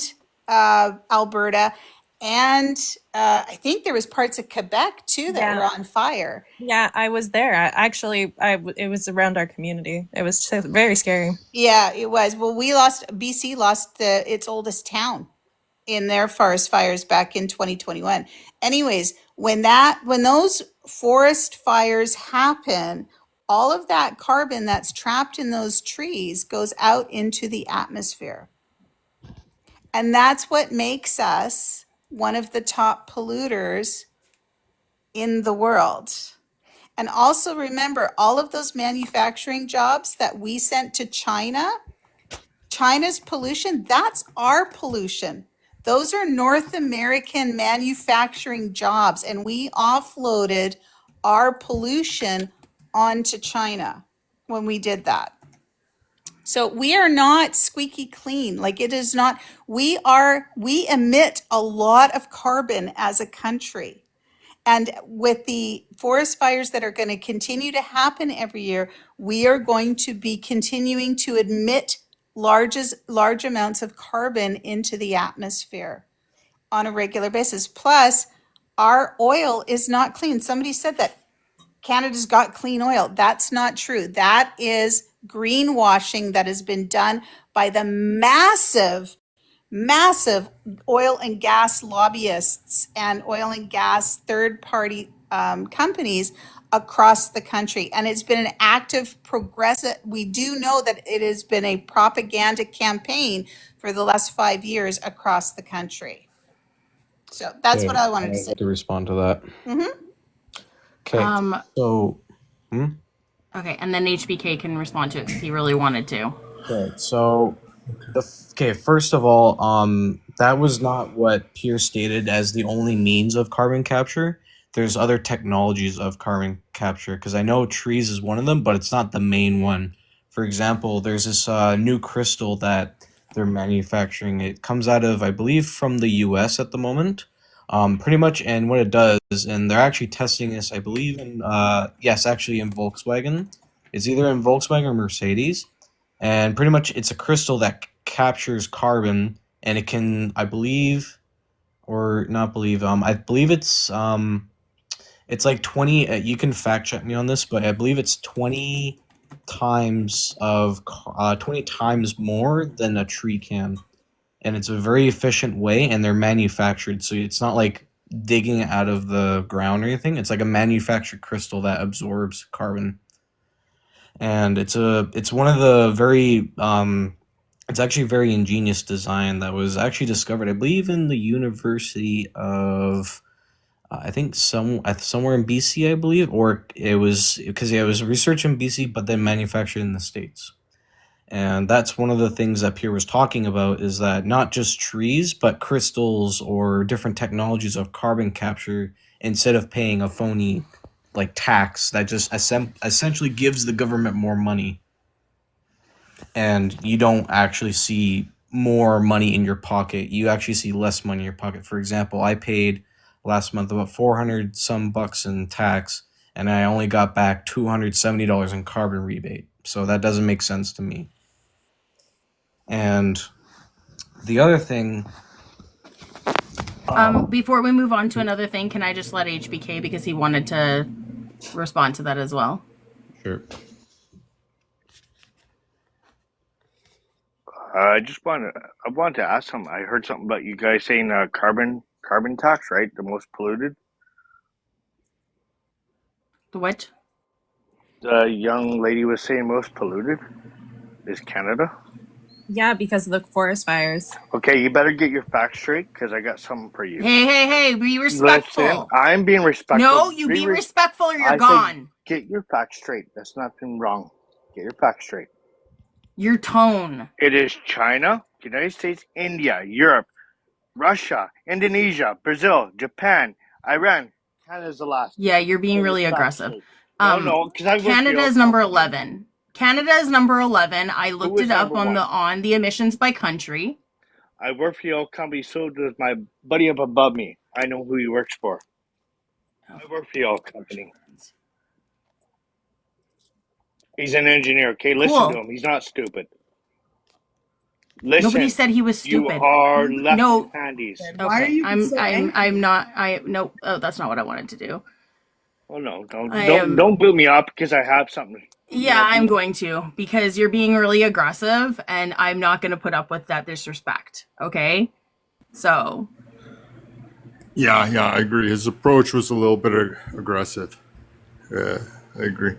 L: Alberta, and I think there was parts of Quebec too that were on fire.
K: Yeah, I was there. It was around our community. It was very scary.
L: Yeah, it was. Well, BC lost its oldest town in their forest fires back in 2021. Anyways, when those forest fires happen, all of that carbon that's trapped in those trees goes out into the atmosphere. And that's what makes us one of the top polluters in the world. And also remember, all of those manufacturing jobs that we sent to China, China's pollution, that's our pollution. Those are North American manufacturing jobs, and we offloaded our pollution onto China when we did that. So we are not squeaky clean. Like, it is not, we emit a lot of carbon as a country. And with the forest fires that are going to continue to happen every year, we are going to be continuing to emit large amounts of carbon into the atmosphere on a regular basis. Plus, our oil is not clean. Somebody said that Canada's got clean oil. That's not true. That is greenwashing that has been done by the massive oil and gas lobbyists and oil and gas third-party companies across the country. And it's been an active progressive, we do know that it has been a propaganda campaign for the last 5 years across the country. So that's what I wanted to say.
R: To respond to that.
L: Mm-hmm.
R: Okay. So.
A: Okay, and then HBK can respond to it because he really wanted to.
R: Okay. So. First of all, that was not what Pierre stated as the only means of carbon capture. There's other technologies of carbon capture, because I know trees is one of them, but it's not the main one. For example, there's this new crystal that they're manufacturing. It comes out of, I believe, from the US at the moment. Pretty much, and what it does, and they're actually testing this, I believe, in actually in Volkswagen. It's either in Volkswagen or Mercedes. And pretty much it's a crystal that captures carbon, and it can, I believe, or not believe, I believe it's like 20, you can fact check me on this, but I believe it's 20 times more than a tree can. And it's a very efficient way, and they're manufactured, so it's not like digging it out of the ground or anything. It's like a manufactured crystal that absorbs carbon. And it's one of the very it's actually a very ingenious design that was actually discovered, I believe, in the University of I think somewhere in BC, I believe, or it was because it was research in BC, but then manufactured in the States. And that's one of the things that Pierre was talking about, is that not just trees, but crystals or different technologies of carbon capture, instead of paying a phony like tax that just essentially gives the government more money, and you don't actually see more money in your pocket. You actually see less money in your pocket. For example, I paid last month about 400 some bucks in tax, and I only got back $270 in carbon rebate. So that doesn't make sense to me. And the other thing,
A: before we move on to another thing, can I just let HBK, because he wanted to respond to that as well?
R: Sure.
U: I wanted to ask something. I heard something about you guys saying carbon tax, right? The most polluted.
A: The what?
U: The young lady was saying most polluted is Canada.
G: Yeah, because of the forest fires.
U: Okay, you better get your facts straight because I got something for you.
A: Hey, be respectful.
U: Listen, I'm being respectful.
A: No, you be respectful or you're gone.
U: Get your facts straight. That's nothing wrong. Get your facts straight.
A: Your tone.
U: It is China, United States, India, Europe, Russia, Indonesia, Brazil, Japan, Iran. Canada's the last.
A: Yeah, you're being really aggressive.
U: No, because
A: Canada is number 11. Canada is number 11. I looked it up on the emissions by country.
U: I work for your company, so does my buddy up above me. I know who he works for. I work for your company. He's an engineer, okay? Listen to him. He's not stupid. Listen.
A: Nobody said he was stupid.
U: You are left-handies.
A: No. Why are you I'm not. No. Oh, that's not what I wanted to do.
U: Oh no! Don't boot me up because I have something.
A: Yeah, I'm going to, because you're being really aggressive and I'm not going to put up with that disrespect. Okay? So.
M: Yeah, I agree. His approach was a little bit aggressive. Yeah, I agree.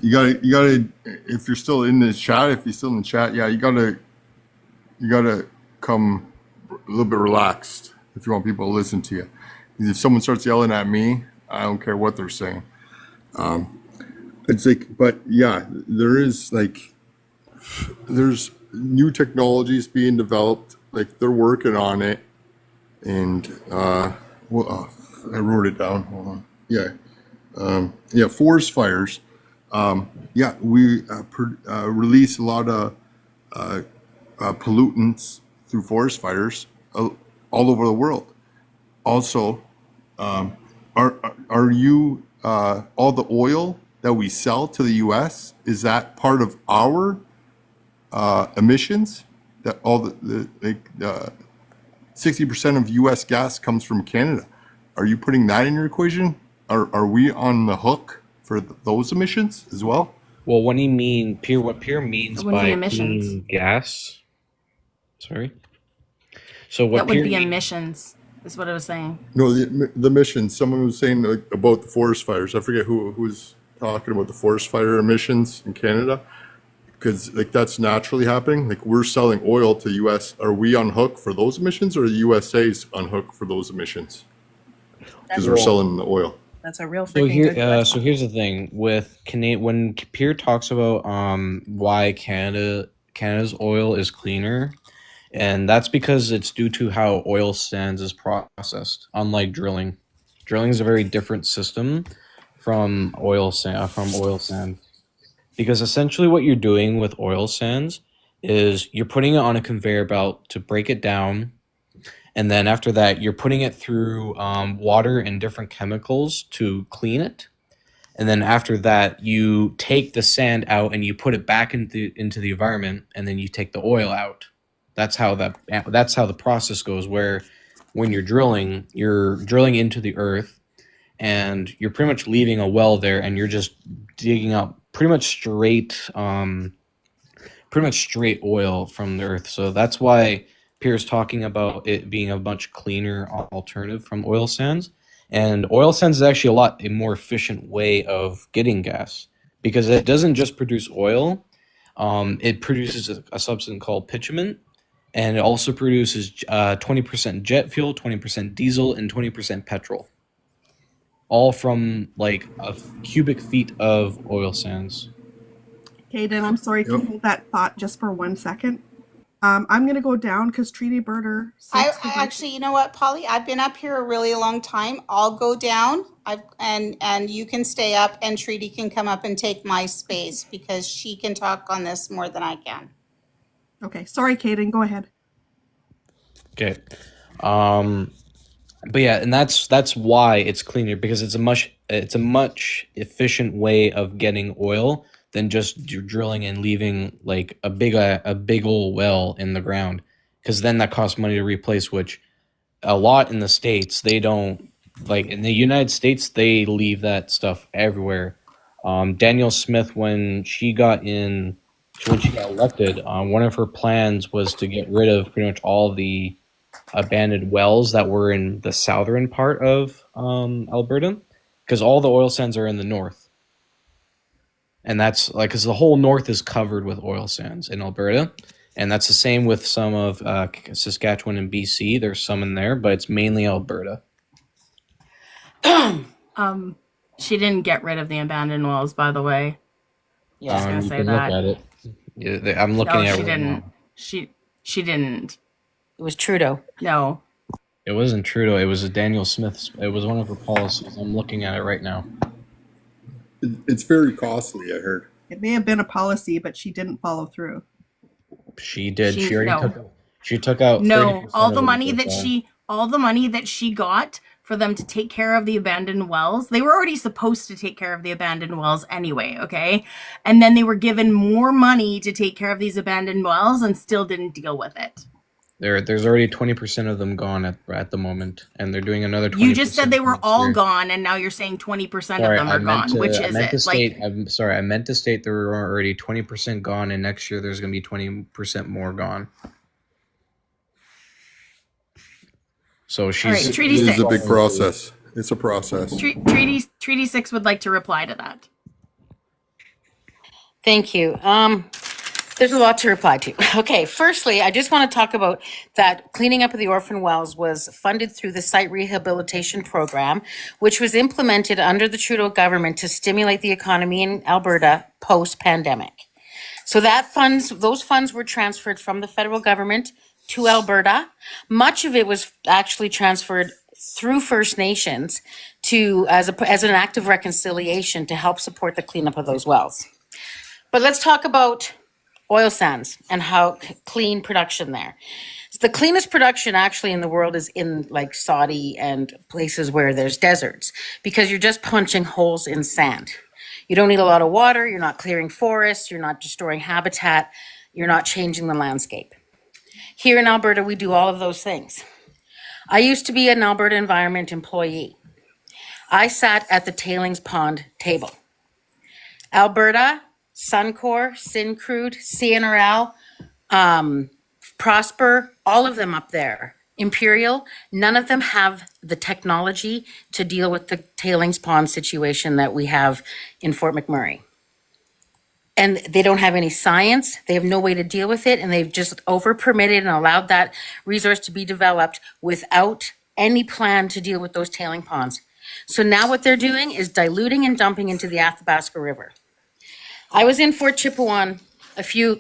M: You gotta, if you're still in the chat, yeah, you gotta come a little bit relaxed if you want people to listen to you. If someone starts yelling at me, I don't care what they're saying. It's like, but yeah, there's new technologies being developed. Like they're working on it, and I wrote it down. Hold on. Yeah, forest fires. We release a lot of pollutants through forest fires all over the world. Also, are you all the oil that we sell to the U.S., is that part of our emissions? That all the 60% of U.S. gas comes from Canada. Are you putting that in your equation? Are we on the hook for those emissions as well?
R: Well, what Pierre means by clean gas? Sorry. So what
A: that would be emissions, is what I was saying.
M: No, the emissions. Someone was saying about the forest fires. I forget who was talking about the forest fire emissions in Canada, because that's naturally happening. We're selling oil to the U.S. Are we on hook for those emissions, or the USA's on hook for those emissions? Because we're selling the oil.
G: That's a real.
R: So here's the thing with when Pierre talks about why Canada's oil is cleaner, and that's because it's due to how oil sands is processed. Unlike drilling is a very different system from oil sand. Because essentially what you're doing with oil sands is you're putting it on a conveyor belt to break it down. And then after that, you're putting it through water and different chemicals to clean it. And then after that, you take the sand out and you put it back into the environment, and then you take the oil out. That's how the process goes, where when you're drilling into the earth, and you're pretty much leaving a well there, and you're just digging up pretty much straight oil from the earth. So that's why Pierre's talking about it being a much cleaner alternative from oil sands. And oil sands is actually a more efficient way of getting gas, because it doesn't just produce oil. It produces a substance called bitumen, and it also produces 20% jet fuel, 20% diesel, and 20% petrol. All from a cubic feet of oil sands.
Q: Caden, I'm sorry, can you hold that thought just for 1 second? I'm going to go down because Treaty Birder.
L: I actually, you know what, Polly? I've been up here a really long time. I'll go down. And you can stay up, and Treaty can come up and take my space because she can talk on this more than I can.
Q: Okay, sorry, Caden. Go ahead.
R: Okay. But yeah, and that's why it's cleaner, because it's a much efficient way of getting oil than just drilling and leaving a big old well in the ground, because then that costs money to replace, which a lot in the States they don't. In the United States, they leave that stuff everywhere. Danielle Smith, when she got elected, one of her plans was to get rid of pretty much all the abandoned wells that were in the southern part of Alberta, because all the oil sands are in the north. And that's like, because the whole north is covered with oil sands in Alberta. And that's the same with some of Saskatchewan and BC. There's some in there, but it's mainly Alberta.
A: She didn't get rid of the abandoned wells, by the way.
R: Yeah, just gonna say that. Look at it. Yeah, I'm looking at it.
A: She
R: right
A: didn't.
R: now.
A: She didn't.
H: It was Trudeau.
A: No.
R: It wasn't Trudeau. It was Danielle Smith's. It was one of her policies. I'm looking at it right now.
M: It's very costly, I heard.
Q: It may have been a policy, but she didn't follow through.
R: She did.
A: She-
R: She already
A: no.
R: took. She took out.
A: No,
R: 30%
A: all
R: of
A: the
R: it
A: money
R: was
A: that
R: gone.
A: all the money that she got for them to take care of the abandoned wells, they were already supposed to take care of the abandoned wells anyway, okay? And then they were given more money to take care of these abandoned wells and still didn't deal with it.
R: There's already 20% of them gone at the moment, and they're doing another 20%.
A: You just said they were
R: next
A: all
R: year.
A: gone, and now you're saying 20% of
R: Sorry,
A: them are gone. Which is it? Like,
R: I'm sorry. I meant to state there were already 20% gone, and next year there's going to be 20% more gone. So she's.
A: All right, Treaty
M: It is a
A: 6.
M: big process. It's a process.
A: Treaty 6 would like to reply to that.
H: Thank you. There's a lot to reply to. Okay, firstly, I just want to talk about that cleaning up of the orphan wells was funded through the site rehabilitation program, which was implemented under the Trudeau government to stimulate the economy in Alberta post-pandemic. So those funds were transferred from the federal government to Alberta. Much of it was actually transferred through First Nations as an act of reconciliation to help support the cleanup of those wells. But let's talk about oil sands and how clean production there. The cleanest production actually in the world is in like Saudi and places where there's deserts, because you're just punching holes in sand. You don't need a lot of water, you're not clearing forests, you're not destroying habitat, you're not changing the landscape. Here in Alberta, we do all of those things. I used to be an Alberta Environment employee. I sat at the tailings pond table. Alberta, Suncor, Syncrude, CNRL, Prosper, all of them up there. Imperial, none of them have the technology to deal with the tailings pond situation that we have in Fort McMurray. And they don't have any science, they have no way to deal with it, and they've just over-permitted and allowed that resource to be developed without any plan to deal with those tailing ponds. So now what they're doing is diluting and dumping into the Athabasca River. I was in Fort Chipewyan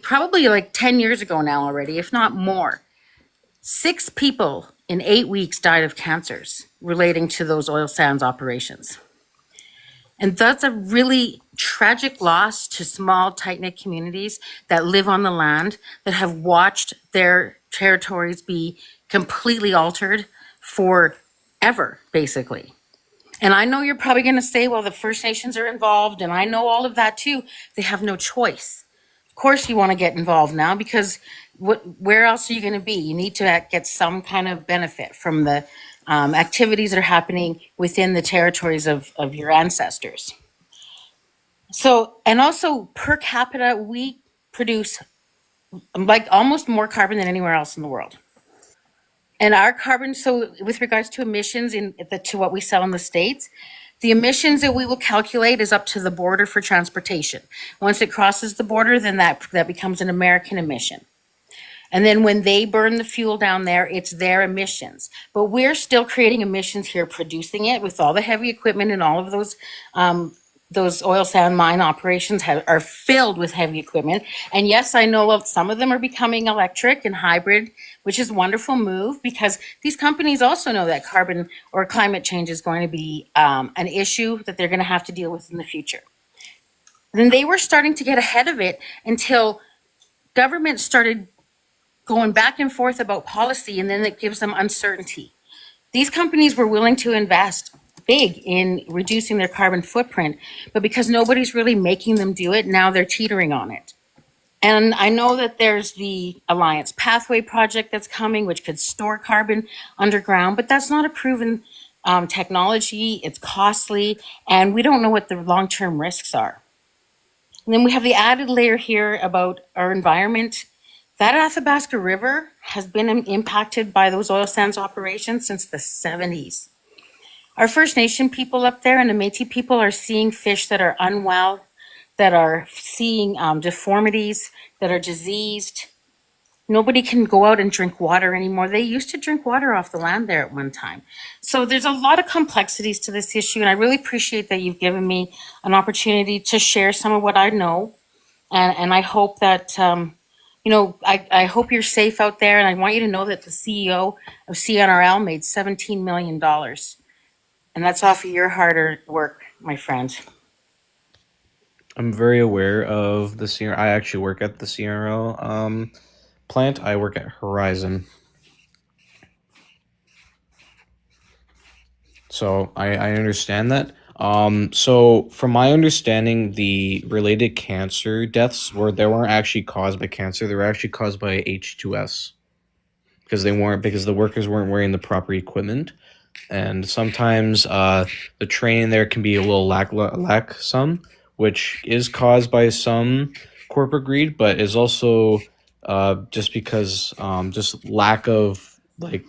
H: probably like 10 years ago now already, if not more. 6 people in 8 weeks died of cancers relating to those oil sands operations. And that's a really tragic loss to small, tight-knit communities that live on the land, that have watched their territories be completely altered forever, basically. And I know you're probably going to say, well, the First Nations are involved, and I know all of that too. They have no choice. Of course you want to get involved now, because where else are you going to be? You need to get some kind of benefit from the activities that are happening within the territories of your ancestors. So, and also per capita, we produce like almost more carbon than anywhere else in the world. And our carbon, so with regards to emissions to what we sell in the States, the emissions that we will calculate is up to the border for transportation. Once it crosses the border, then that becomes an American emission. And then when they burn the fuel down there, it's their emissions. But we're still creating emissions here, producing it with all the heavy equipment, and all of those oil sand mine operations are filled with heavy equipment. And yes, I know some of them are becoming electric and hybrid, which is a wonderful move, because these companies also know that carbon or climate change is going to be an issue that they're going to have to deal with in the future. Then they were starting to get ahead of it until government started going back and forth about policy, and then it gives them uncertainty. These companies were willing to invest big in reducing their carbon footprint, but because nobody's really making them do it, now they're teetering on it. And I know that there's the Alliance Pathway project that's coming, which could store carbon underground, but that's not a proven technology. It's costly, and we don't know what the long-term risks are. And then we have the added layer here about our environment. That Athabasca River has been impacted by those oil sands operations since the 70s. Our First Nation people up there and the Métis people are seeing fish that are unwell, that are seeing deformities, that are diseased. Nobody can go out and drink water anymore. They used to drink water off the land there at one time. So there's a lot of complexities to this issue, and I really appreciate that you've given me an opportunity to share some of what I know. And I hope that, I hope you're safe out there, and I want you to know that the CEO of CNRL made $17 million. And that's off of your hard work, my friend.
R: I'm very aware of the CRL. I actually work at the CRL plant. I work at Horizon. So I understand that. So from my understanding, the related cancer deaths they weren't actually caused by cancer. They were actually caused by H2S because the workers weren't wearing the proper equipment. And sometimes the training there can be a little lack-some, which is caused by some corporate greed, but is also just because just lack of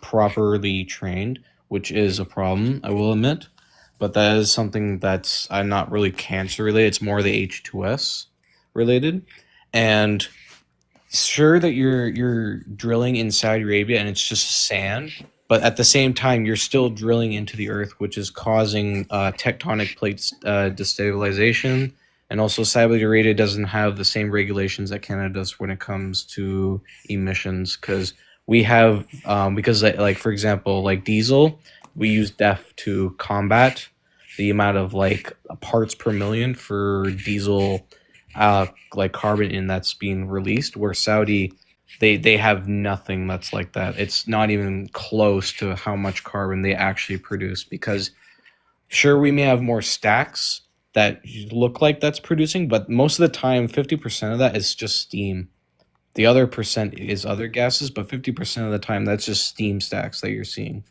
R: properly trained, which is a problem, I will admit. But that is something that's not really cancer related. It's more the H2S related. And sure that you're drilling in Saudi Arabia and it's just sand, but at the same time you're still drilling into the earth, which is causing tectonic plates destabilization. And also Saudi Arabia doesn't have the same regulations that Canada does when it comes to emissions, because we have for example, like diesel, we use DEF to combat the amount of parts per million for diesel carbon in that's being released, where Saudi they have nothing that's like that. It's not even close to how much carbon they actually produce, because sure, we may have more stacks that look like that's producing, but most of the time 50% of that is just steam. The other percent is other gases, but 50% of the time that's just steam stacks that you're seeing.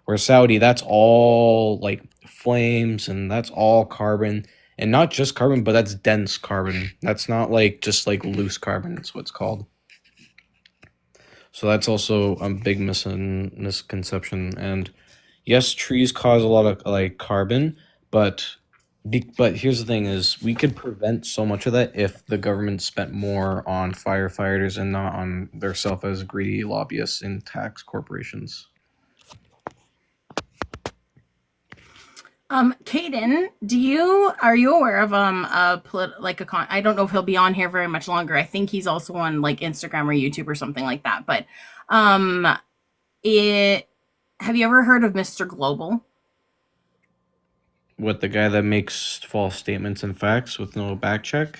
R: Where Saudi, that's all flames and that's all carbon, and not just carbon, but that's dense carbon. That's not just loose carbon. It's what's called. So that's also a big misconception. And yes, trees cause a lot of carbon, but here's the thing: is we could prevent so much of that if the government spent more on firefighters and not on themselves as greedy lobbyists and tax corporations.
A: Caden, are you aware of I don't know if he'll be on here very much longer. I think he's also on Instagram or YouTube or something like that. But have you ever heard of Mr. Global?
R: What, the guy that makes false statements and facts with no back check?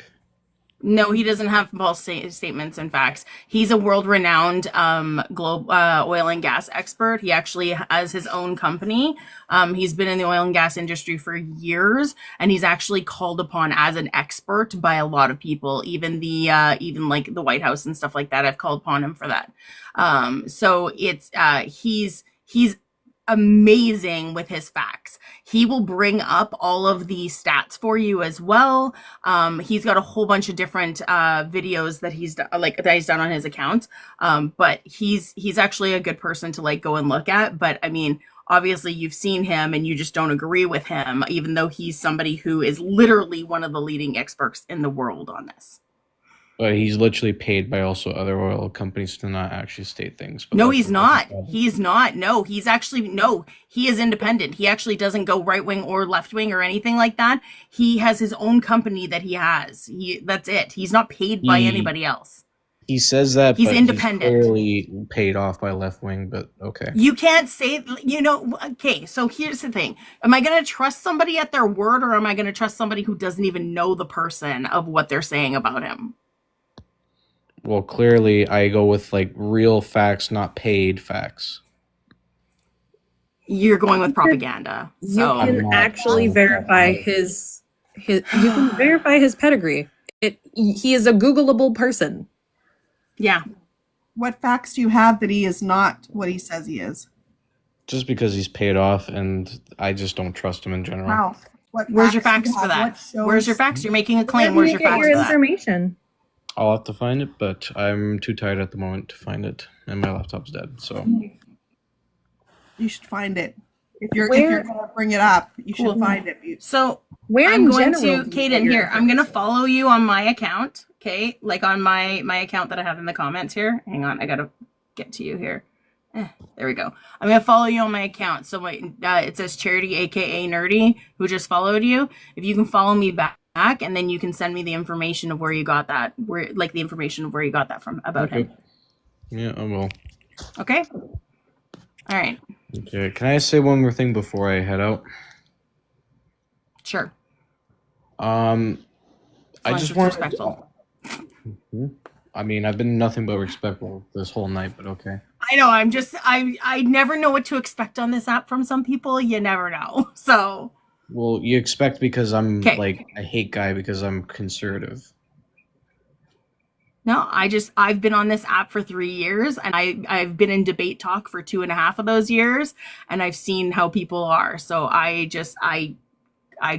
A: No, he doesn't have false statements and facts. He's a world-renowned oil and gas expert. He actually has his own company. He's been in the oil and gas industry for years, and he's actually called upon as an expert by a lot of people, even the White House and stuff like that. I've called upon him for that. So it's he's amazing with his facts. He will bring up all of the stats for you as well. He's got a whole bunch of different videos that he's done on his account. But he's actually a good person to go and look at. But I mean, obviously you've seen him and you just don't agree with him, even though he's somebody who is literally one of the leading experts in the world on this.
R: But he's literally paid by also other oil companies to not actually state things. But
A: no, he's not. He's not. No, he is independent. He actually doesn't go right wing or left wing or anything like that. He has his own company that he has. That's it. He's not paid by anybody else.
R: He says that
A: he's independent.
R: He's clearly paid off by left wing, but okay.
A: You can't say, okay, so here's the thing. Am I going to trust somebody at their word, or am I going to trust somebody who doesn't even know the person of what they're saying about him?
R: Well, clearly I go with real facts, not paid facts.
A: You're going with propaganda. So.
G: You can actually verify his you can verify his pedigree. He is a Googleable person.
A: Yeah.
Q: What facts do you have that he is not what he says he is?
R: Just because he's paid off, and I just don't trust him in general.
Q: Wow.
A: Where's your facts for that? Where's your facts? You're making a claim. Where's your facts for that?
G: Information.
R: I'll have to find it, but I'm too tired at the moment to find it, and my laptop's dead, so.
Q: You should find it. If you're gonna bring it up, you should
A: Cool.
Q: find it.
A: So
G: Where
A: I'm
G: in
A: going
G: general
A: to,
G: do you
A: Kaden,
G: put your
A: here, I'm going to
G: information?
A: follow you on my account, okay? Like on my account that I have in the comments here. Hang on, I got to get to you here. There we go. I'm going to follow you on my account. So it says Charity, aka Nerdy, who just followed you. If you can follow me back, and then you can send me the information of where you got that, the information of where you got that from about him.
R: Yeah, I will.
A: Okay? All right.
R: Okay, can I say one more thing before I head out?
A: Sure.
R: I just want
A: respectful.
R: I mean, I've been nothing but respectful this whole night, but okay.
A: I know. I never know what to expect on this app from some people. You never know. So.
R: Well, you expect because I'm
A: 'Kay.
R: like a hate guy because I'm conservative.
A: No, I've been on this app for 3 years, and I've been in debate talk for 2.5 of those years, and I've seen how people are. So I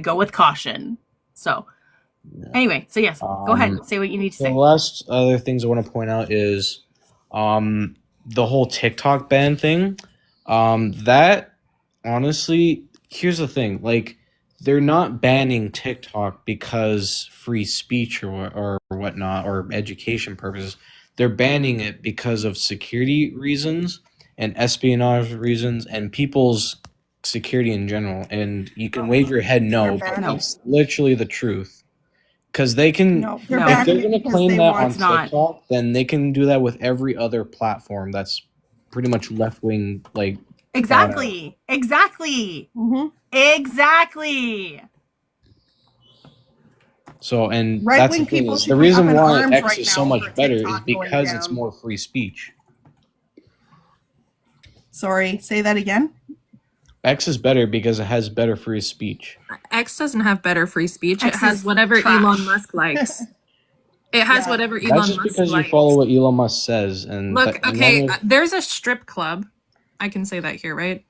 A: go with caution. So anyway, so yes, go ahead, say what you need to
R: The
A: say.
R: last other things I want to point out is the whole TikTok ban thing. That honestly, here's the thing, like they're not banning TikTok because free speech or whatnot or education purposes. They're banning it because of security reasons and espionage reasons and people's security in general. And you can wave your head no, but it's literally the truth. Because they can, if they're going to claim that on TikTok, then they can do that with every other platform that's pretty much left wing, like.
A: Exactly. Exactly. Exactly.
R: So, and that's the
Q: Right-wing
R: thing
Q: people
R: is,
Q: should
R: the
Q: be
R: reason
Q: up in
R: why
Q: arms
R: X
Q: right
R: is
Q: now
R: so much
Q: over
R: better is
Q: TikTok going
R: because it's
Q: down.
R: more free speech.
Q: Sorry, say that again.
R: X is better because it has better free speech.
G: X doesn't have better free speech.
A: X
G: It has
A: is
G: whatever
A: trash.
G: Elon Musk likes. It has whatever
R: That's
G: Elon
R: just
G: Musk
R: because you
G: likes.
R: follow what Elon Musk says. And
G: Look,
R: and
G: okay,
R: then there's-
G: there's a strip club. I can say that here, right?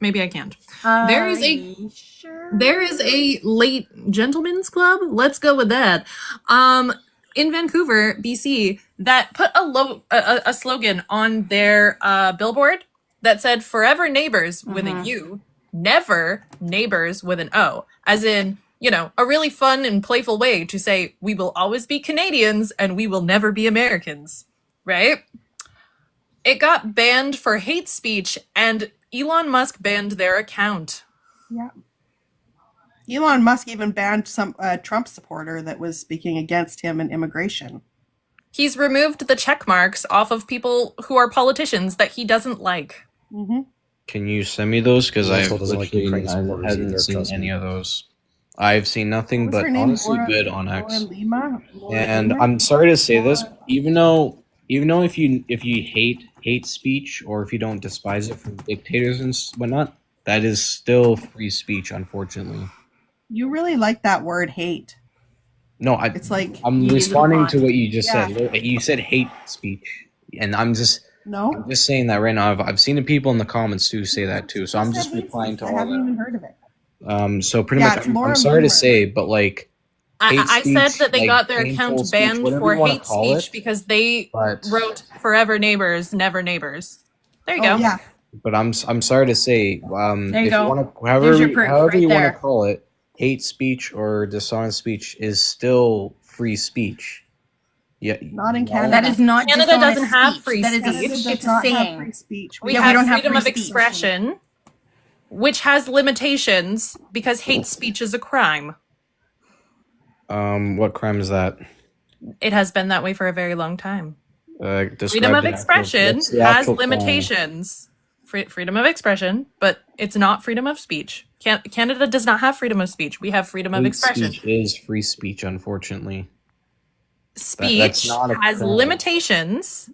G: Maybe I can't. There is a late gentlemen's club. Let's go with that. In Vancouver, BC, that put a slogan on their billboard that said "Forever Neighbors" with a U, never neighbors with an O, as in, you know, a really fun and playful way to say we will always be Canadians and we will never be Americans, right? It got banned for hate speech, and Elon Musk banned their account.
Q: Yeah. Elon Musk even banned some Trump supporter that was speaking against him and immigration.
G: He's removed the check marks off of people who are politicians that he doesn't like.
R: Can you send me those? Because
T: He
R: I
T: also doesn't like
R: literally
T: Ukraine supporters
R: haven't
T: either,
R: seen
T: trust me.
R: any of those. I've seen nothing
Q: What was
R: but
Q: her name?
R: honestly
Q: Laura-
R: good on X.
Q: Laura Lima?
R: And
Q: Lima?
R: I'm sorry to say this, even though if you hate speech or if you don't despise it from dictators and whatnot, that is still free speech, unfortunately.
Q: You really like that word hate.
R: No,
Q: It's like
R: I'm
Q: you
R: responding to
Q: define-
R: what you just
Q: Yeah.
R: said. You said hate speech, and I'm just saying that right now. I've seen the people in the comments too say that too, so I'm just replying to
Q: I
R: all
Q: haven't
R: that.
Q: even heard of it.
R: So pretty
Q: Yeah,
R: much,
Q: it's
R: I'm
Q: Laura
R: sorry to
Q: Loomer.
R: say, but like, hate
G: I said
R: speech,
G: that they
R: like,
G: got their
R: painful
G: account
R: speech,
G: banned
R: whatever
G: for
R: you wanna
G: hate
R: call
G: speech
R: it,
G: because they
R: but-
G: wrote "Forever Neighbors, Never Neighbors." There you
Q: Oh,
G: go.
Q: yeah.
R: But I'm sorry to say,
A: There you
R: if
A: go.
R: you want to,
A: There's your proof
R: however
A: right
R: you want
A: there.
R: to call it, hate speech or dishonest speech is still free speech. Yeah,
Q: Not in Canada.
A: That is not
G: Canada
A: dishonest
G: doesn't have
A: speech.
G: free
A: That is
G: speech.
A: it's a saying.
Q: Free speech.
G: We
A: Yeah,
G: have
A: we don't have
G: freedom
A: free
G: of
A: speech.
G: expression, which has limitations because hate speech is a crime.
R: What crime is that?
G: It has been that way for a very long time.
R: Describe
G: Freedom of
R: the actual-
G: expression
R: what's the
G: has
R: actual crime?
G: limitations. Freedom of expression, but it's not freedom of speech. Canada does not have freedom of speech. We have freedom of
R: Hate
G: expression.
R: speech is free speech, unfortunately.
G: Speech
R: That's not a
G: has
R: crime.
G: limitations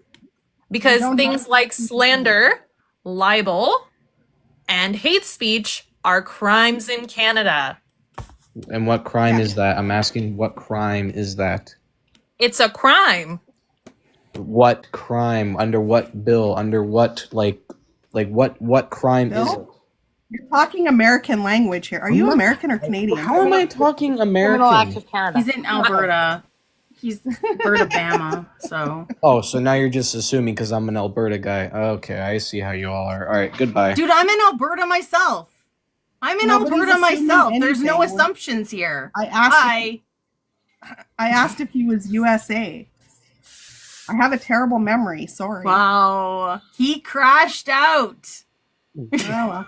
G: because things like slander, libel, and hate speech are crimes in Canada.
R: And what crime is that? I'm asking, what crime is that?
G: It's a crime.
R: What crime? Under what bill? Under what what crime is it?
Q: Bill? You're talking American language here. Are you American or Canadian?
R: How am I talking American?
A: He's in Alberta. He's Alberta Bama, so.
R: Oh, so now you're just assuming because I'm an Alberta guy. Okay, I see how you all are. All right, goodbye.
A: Dude, I'm in Alberta myself.
Q: Nobody's
A: Alberta
Q: assuming
A: myself. There's no
Q: anything.
A: assumptions here.
Q: I asked if he was USA. I have a terrible memory. Sorry.
A: Wow. He crashed out.
Q: Oh,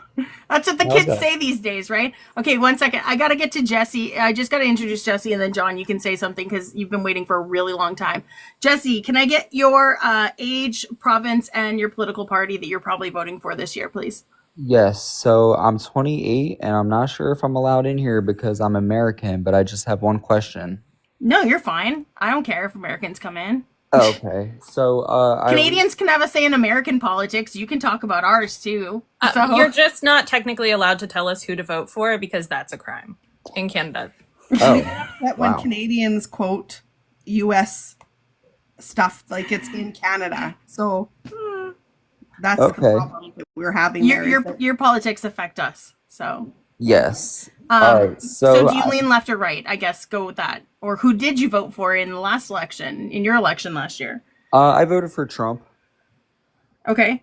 A: That's what the kids say these days, right? Okay, 1 second. I got to get to Jesse. I just got to introduce Jesse, and then John, you can say something because you've been waiting for a really long time. Jesse, can I get your age, province, and your political party that you're probably voting for this year, please?
J: Yes, so I'm 28 and I'm not sure if I'm allowed in here because I'm American, but I just have one question.
A: No, you're fine. I don't care if Americans come in.
J: Oh, okay. So
A: Canadians can have a say in American politics. You can talk about ours too. So
G: You're just not technically allowed to tell us who to vote for because that's a crime in Canada.
Q: that when Canadians quote U.S. stuff like it's in Canada, so that's the problem that we're having.
A: Your politics affect us. So
J: Yes. All right.
A: So do you lean left or right? I guess go with that. Or who did you vote for in the last election? In your election last year?
J: I voted for Trump.
A: Okay.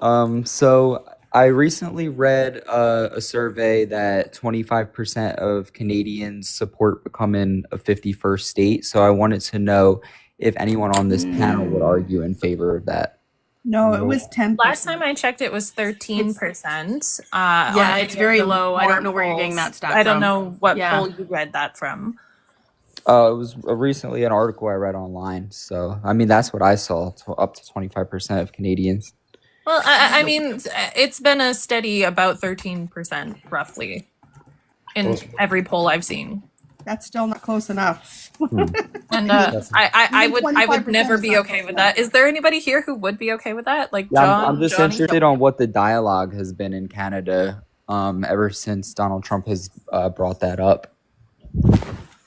J: So I recently read a survey that 25% of Canadians support becoming a 51st state. So I wanted to know if anyone on this panel would argue in favor of that.
Q: No, it was 10%.
G: Last time I checked, it was 13%.
A: Yeah, it's very low. I don't know where you're getting that stat
G: I don't
A: from.
G: know what
A: Yeah.
G: poll you read that from.
J: It was recently an article I read online. So, I mean, that's what I saw, up to 25% of Canadians.
G: Well, I mean, it's been a steady about 13%, roughly, in every poll I've seen.
Q: That's still not close enough.
G: And I would never be okay with that. Is there anybody here who would be okay with that? Like
J: Yeah,
G: John,
J: I'm just
G: Johnny?
J: interested on what the dialogue has been in Canada ever since Donald Trump has brought that up.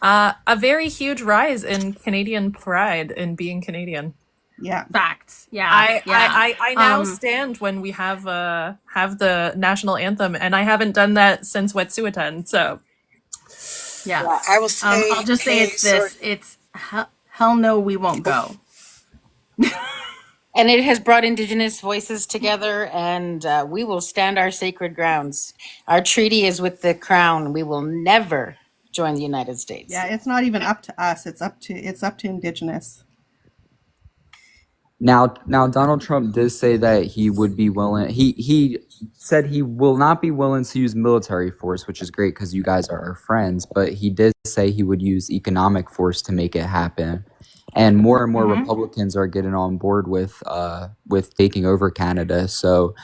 G: A very huge rise in Canadian pride in being Canadian.
Q: Yeah,
A: facts. Yeah,
G: I now stand when we have the national anthem, and I haven't done that since Wet'suwet'en. So,
A: yeah,
F: I will say.
A: I'll just say it's this. It's hell no, we won't go.
H: And it has brought Indigenous voices together, and we will stand our sacred grounds. Our treaty is with the Crown. We will never join the United States.
Q: Yeah, it's not even up to us. It's up to Indigenous.
J: Now Donald Trump did say that he would be willing. He said he will not be willing to use military force, which is great because you guys are our friends. But he did say he would use economic force to make it happen. And more Republicans are getting on board with taking over Canada. So,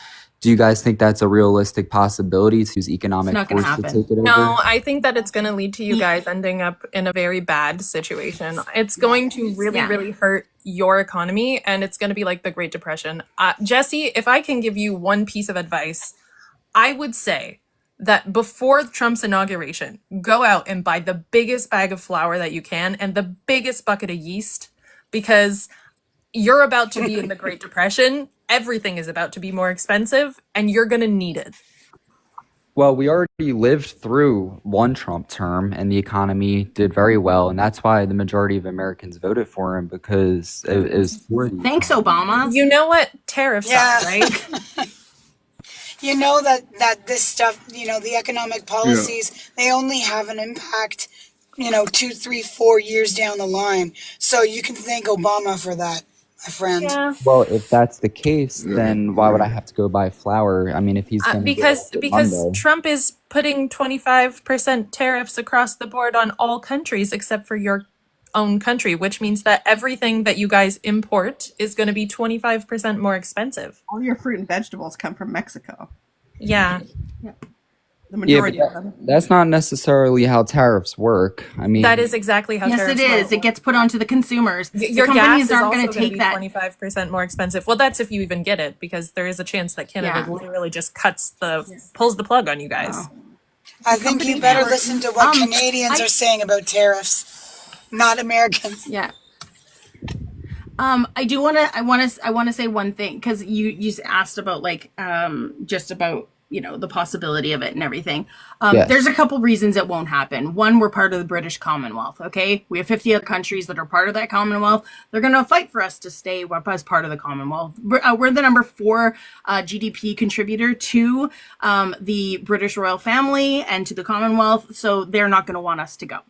J: do you guys think that's a realistic possibility to use economic force to take it over?
G: No, I think that it's going to lead to you guys ending up in a very bad situation. It's going to really hurt your economy, and it's going to be like the Great Depression. Jesse, if I can give you one piece of advice, I would say that before Trump's inauguration, go out and buy the biggest bag of flour that you can and the biggest bucket of yeast, because you're about to be in the Great Depression. Everything is about to be more expensive, and you're going to need it.
J: Well, we already lived through one Trump term, and the economy did very well, and that's why the majority of Americans voted for him, because it was for the
A: Thanks, Obama.
G: You know what tariffs are, right?
F: You know that this stuff, the economic policies, they only have an impact, 2, 3, 4 years down the line. So you can thank Obama for that, my friend.
G: Yeah.
J: Well, if that's the case, then why would I have to go buy flour? I mean, if he's going to
G: because Trump is putting 25% tariffs across the board on all countries except for your own country, which means that everything that you guys import is going to be 25% more expensive.
Q: All your fruit and vegetables come from Mexico.
G: Yeah.
Q: The majority of them.
J: That's not necessarily how tariffs work. I mean,
G: That is exactly how
A: Yes,
G: tariffs
A: it is.
G: work.
A: It gets put onto the consumers.
G: Your
A: the
G: gas
A: companies
G: is
A: aren't
G: also
A: going
G: going
A: to
G: to
A: take
G: be
A: that.
G: 25% more expensive. Well, that's if you even get it, because there is a chance that Canada
A: Yeah.
G: literally just pulls the plug on you guys.
F: I think you better listen to what Canadians are saying about tariffs, not Americans.
A: Yeah. I want to say one thing, because you asked about just about the possibility of it and everything.
J: Yes.
A: There's a couple reasons it won't happen. One, we're part of the British Commonwealth, okay? We have 50 other countries that are part of that Commonwealth. They're going to fight for us to stay as part of the Commonwealth. We're the number 4 GDP contributor to the British royal family and to the Commonwealth, so they're not going to want us to go.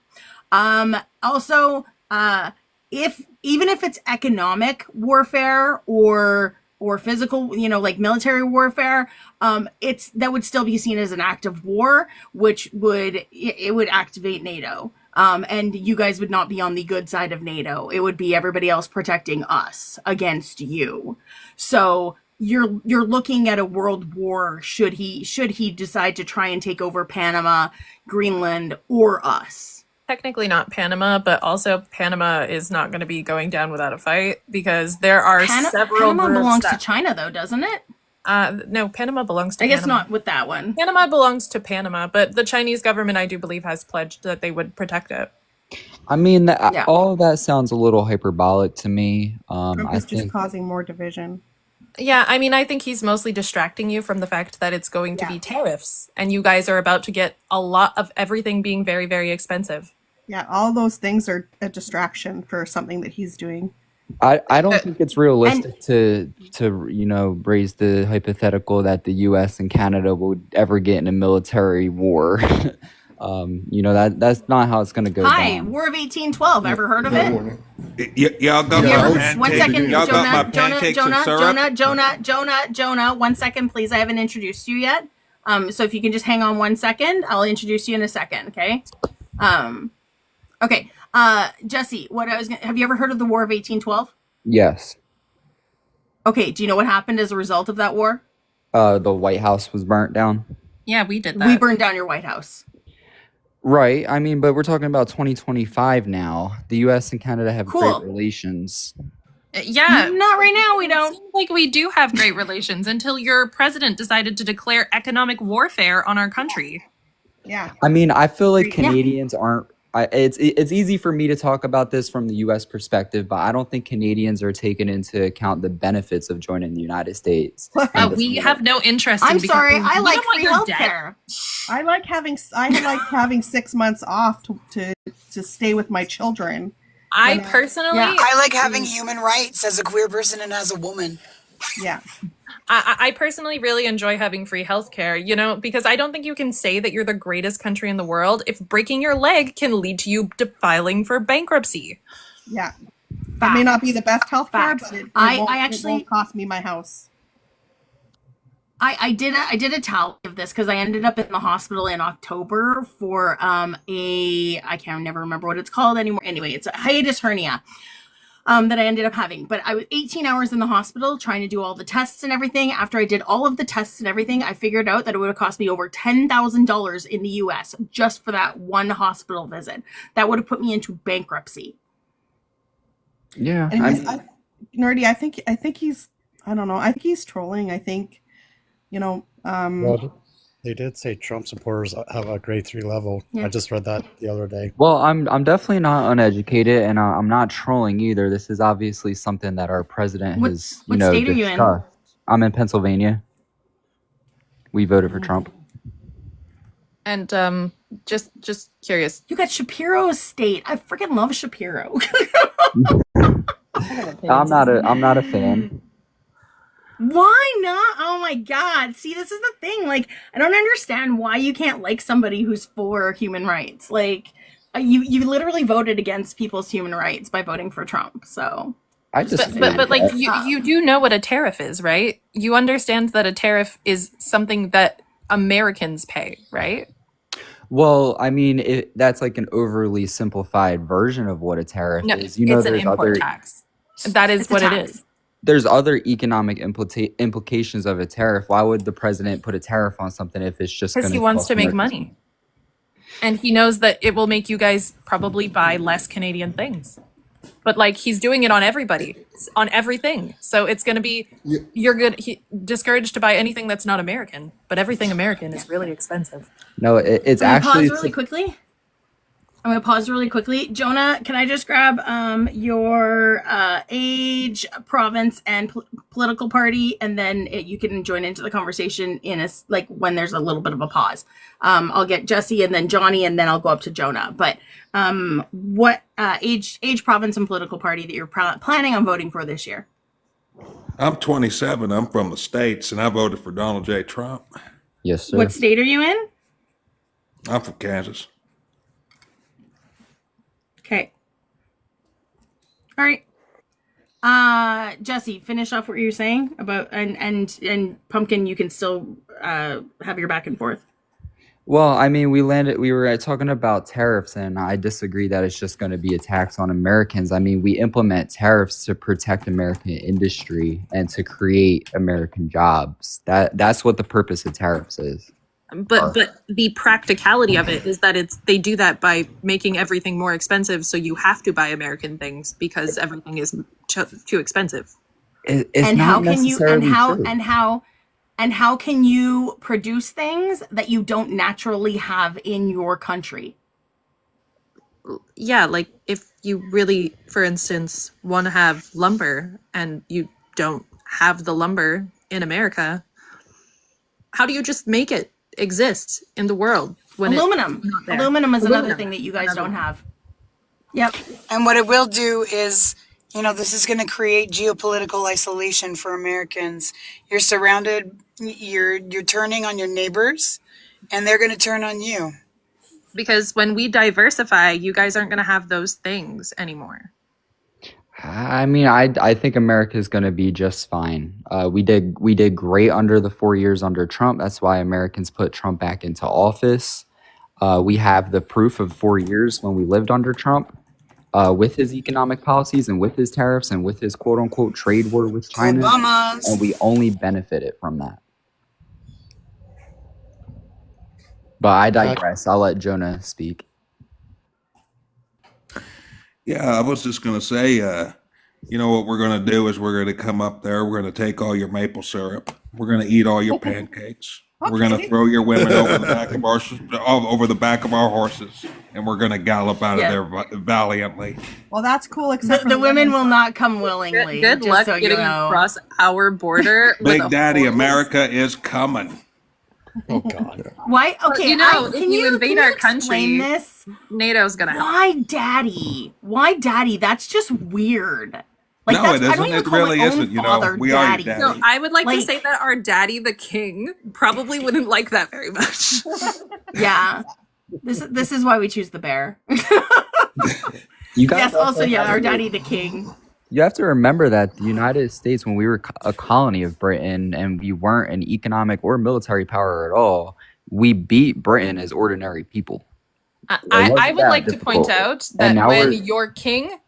A: Also, even if it's economic warfare or physical, like military warfare, that would still be seen as an act of war, which would activate NATO. And you guys would not be on the good side of NATO. It would be everybody else protecting us against you. So you're looking at a world war should he decide to try and take over Panama, Greenland, or us.
G: Technically not Panama, but also Panama is not going to be going down without a fight because there are several
A: Panama
G: groups
A: belongs
G: that...
A: to China, though, doesn't it?
G: No, Panama belongs to
A: I guess
G: Panama.
A: not with that one.
G: Panama belongs to Panama, but the Chinese government, I do believe, has pledged that they would protect it.
J: I mean, all of that sounds a little hyperbolic to me.
Q: Trump
J: I
Q: is just
J: think
Q: causing more division.
G: Yeah, I mean, I think he's mostly distracting you from the fact that it's going to be tariffs, and you guys are about to get a lot of everything being very, very expensive.
Q: Yeah, all those things are a distraction for something that he's doing.
J: I don't think it's realistic to raise the hypothetical that the U.S. and Canada would ever get in a military war. That's not how it's going to go
A: Hi,
J: down.
A: War of 1812. Ever heard of it?
N: Y'all got my
A: One second,
N: Y'all got my pancakes and syrup?
A: Jonah, 1 second, please. I haven't introduced you yet. So if you can just hang on 1 second, I'll introduce you in a second, okay? Okay. Jesse, have you ever heard of the War of 1812?
J: Yes.
A: Okay, do you know what happened as a result of that war?
J: The White House was burnt down.
G: Yeah, we did that.
A: We burned down your White House.
J: Right. I mean, but we're talking about 2025 now. The U.S. and Canada have
A: Cool.
J: great relations.
G: Yeah.
A: Not right now, we don't.
G: It seems like we do have great relations until your president decided to declare economic warfare on our country.
Q: Yeah.
J: I mean, I feel like Canadians aren't. It's easy for me to talk about this from the U.S. perspective, but I don't think Canadians are taking into account the benefits of joining the United States.
G: We have no interest in
A: I'm sorry, I like free
G: your
A: healthcare.
Q: I like having 6 months off to stay with my children.
G: I personally,
F: I like having human rights as a queer person and as a woman.
Q: Yeah.
G: I personally really enjoy having free healthcare, because I don't think you can say that you're the greatest country in the world if breaking your leg can lead to you filing for bankruptcy.
Q: Yeah. That may not be the best healthcare, but it won't cost me my house.
A: I did a tally of this because I ended up in the hospital in October for I can't never remember what it's called anymore. Anyway, it's a hiatus hernia that I ended up having. But I was 18 hours in the hospital trying to do all the tests and everything. After I did all of the tests and everything, I figured out that it would have cost me over $10,000 in the US just for that one hospital visit. That would have put me into bankruptcy.
J: Yeah.
Q: Nerdy, I think he's, I don't know. I think he's trolling. I think,
T: Well, they did say Trump supporters have a grade 3 level.
A: Yeah.
T: I just read that the other day.
J: Well, I'm definitely not uneducated, and I'm not trolling either. This is obviously something that our president has,
A: what state are you in?
J: discussed. I'm in Pennsylvania. We voted for Trump.
G: And just curious.
A: You got Shapiro State. I freaking love Shapiro.
J: I'm not a fan.
A: Why not? Oh my God. See, this is the thing. Like, I don't understand why you can't like somebody who's for human rights. Like, you literally voted against people's human rights by voting for Trump. So
G: but like you do know what a tariff is, right? You understand that a tariff is something that Americans pay, right?
J: Well, I mean, that's like an overly simplified version of what a tariff is.
G: It's an import tax. That is what it is.
J: There's other economic implications of a tariff. Why would the president put a tariff on something if it's just
G: because he wants to make money, and he knows that it will make you guys probably buy less Canadian things. But like he's doing it on everybody, on everything. So it's going to be you're discouraged to buy anything that's not American, but everything American is really expensive.
J: No, it's
A: Can you
J: actually
A: pause really quickly. I'm going to pause really quickly. Jonah, can I just grab your age, province, and political party, and then you can join into the conversation in when there's a little bit of a pause. I'll get Jesse and then Johnny, and then I'll go up to Jonah. But what age, province, and political party that you're planning on voting for this year?
O: I'm 27. I'm from the States, and I voted for Donald J. Trump.
J: Yes, sir.
A: What state are you in?
O: I'm from Kansas.
A: Okay. All right. Jesse, finish off what you're saying about and Pumpkin. You can still have your back and forth.
J: Well, I mean, we were talking about tariffs, and I disagree that it's just going to be a tax on Americans. I mean, we implement tariffs to protect American industry and to create American jobs. That's what the purpose of tariffs is.
G: But the practicality of it is that they do that by making everything more expensive, so you have to buy American things because everything is too expensive.
J: It's not necessarily true.
A: And how can you produce things that you don't naturally have in your country?
G: Yeah, like if you really, for instance, want to have lumber and you don't have the lumber in America, how do you just make it exist in the world when
A: aluminum is another thing that you guys don't have. Yep.
F: And what it will do is, this is going to create geopolitical isolation for Americans. You're surrounded, you're turning on your neighbors, and they're going to turn on you.
G: Because when we diversify, you guys aren't going to have those things anymore.
J: I mean, I think America is going to be just fine. We did great under the 4 years under Trump. That's why Americans put Trump back into office. We have the proof of 4 years when we lived under Trump, with his economic policies and with his tariffs and with his quote unquote trade war with China.
F: Obama's.
J: And we only benefited from that. But I digress. I'll let Jonah speak.
O: Yeah, I was just going to say, what we're going to do is we're going to come up there. We're going to take all your maple syrup. We're going to eat all your pancakes. Okay. We're going to throw your women over the back of our horses, and we're going to gallop out of there valiantly.
Q: Well, that's cool. Except
A: the women will not come willingly.
G: Good luck getting across our border.
O: Big Daddy America is coming.
T: Oh God!
A: Why? Okay,
G: if you invade our country, NATO's gonna help.
A: Why, Daddy? That's just weird.
O: No, it isn't. It really isn't. We are your daddy.
G: No, I would like to say that our daddy, the king, probably wouldn't like that very much.
A: Yeah, this is why we choose the bear.
J: Yes,
A: also, our daddy, the king.
J: You have to remember that the United States, when we were a colony of Britain and we weren't an economic or military power at all, we beat Britain as ordinary people.
K: I would like to point out that when your king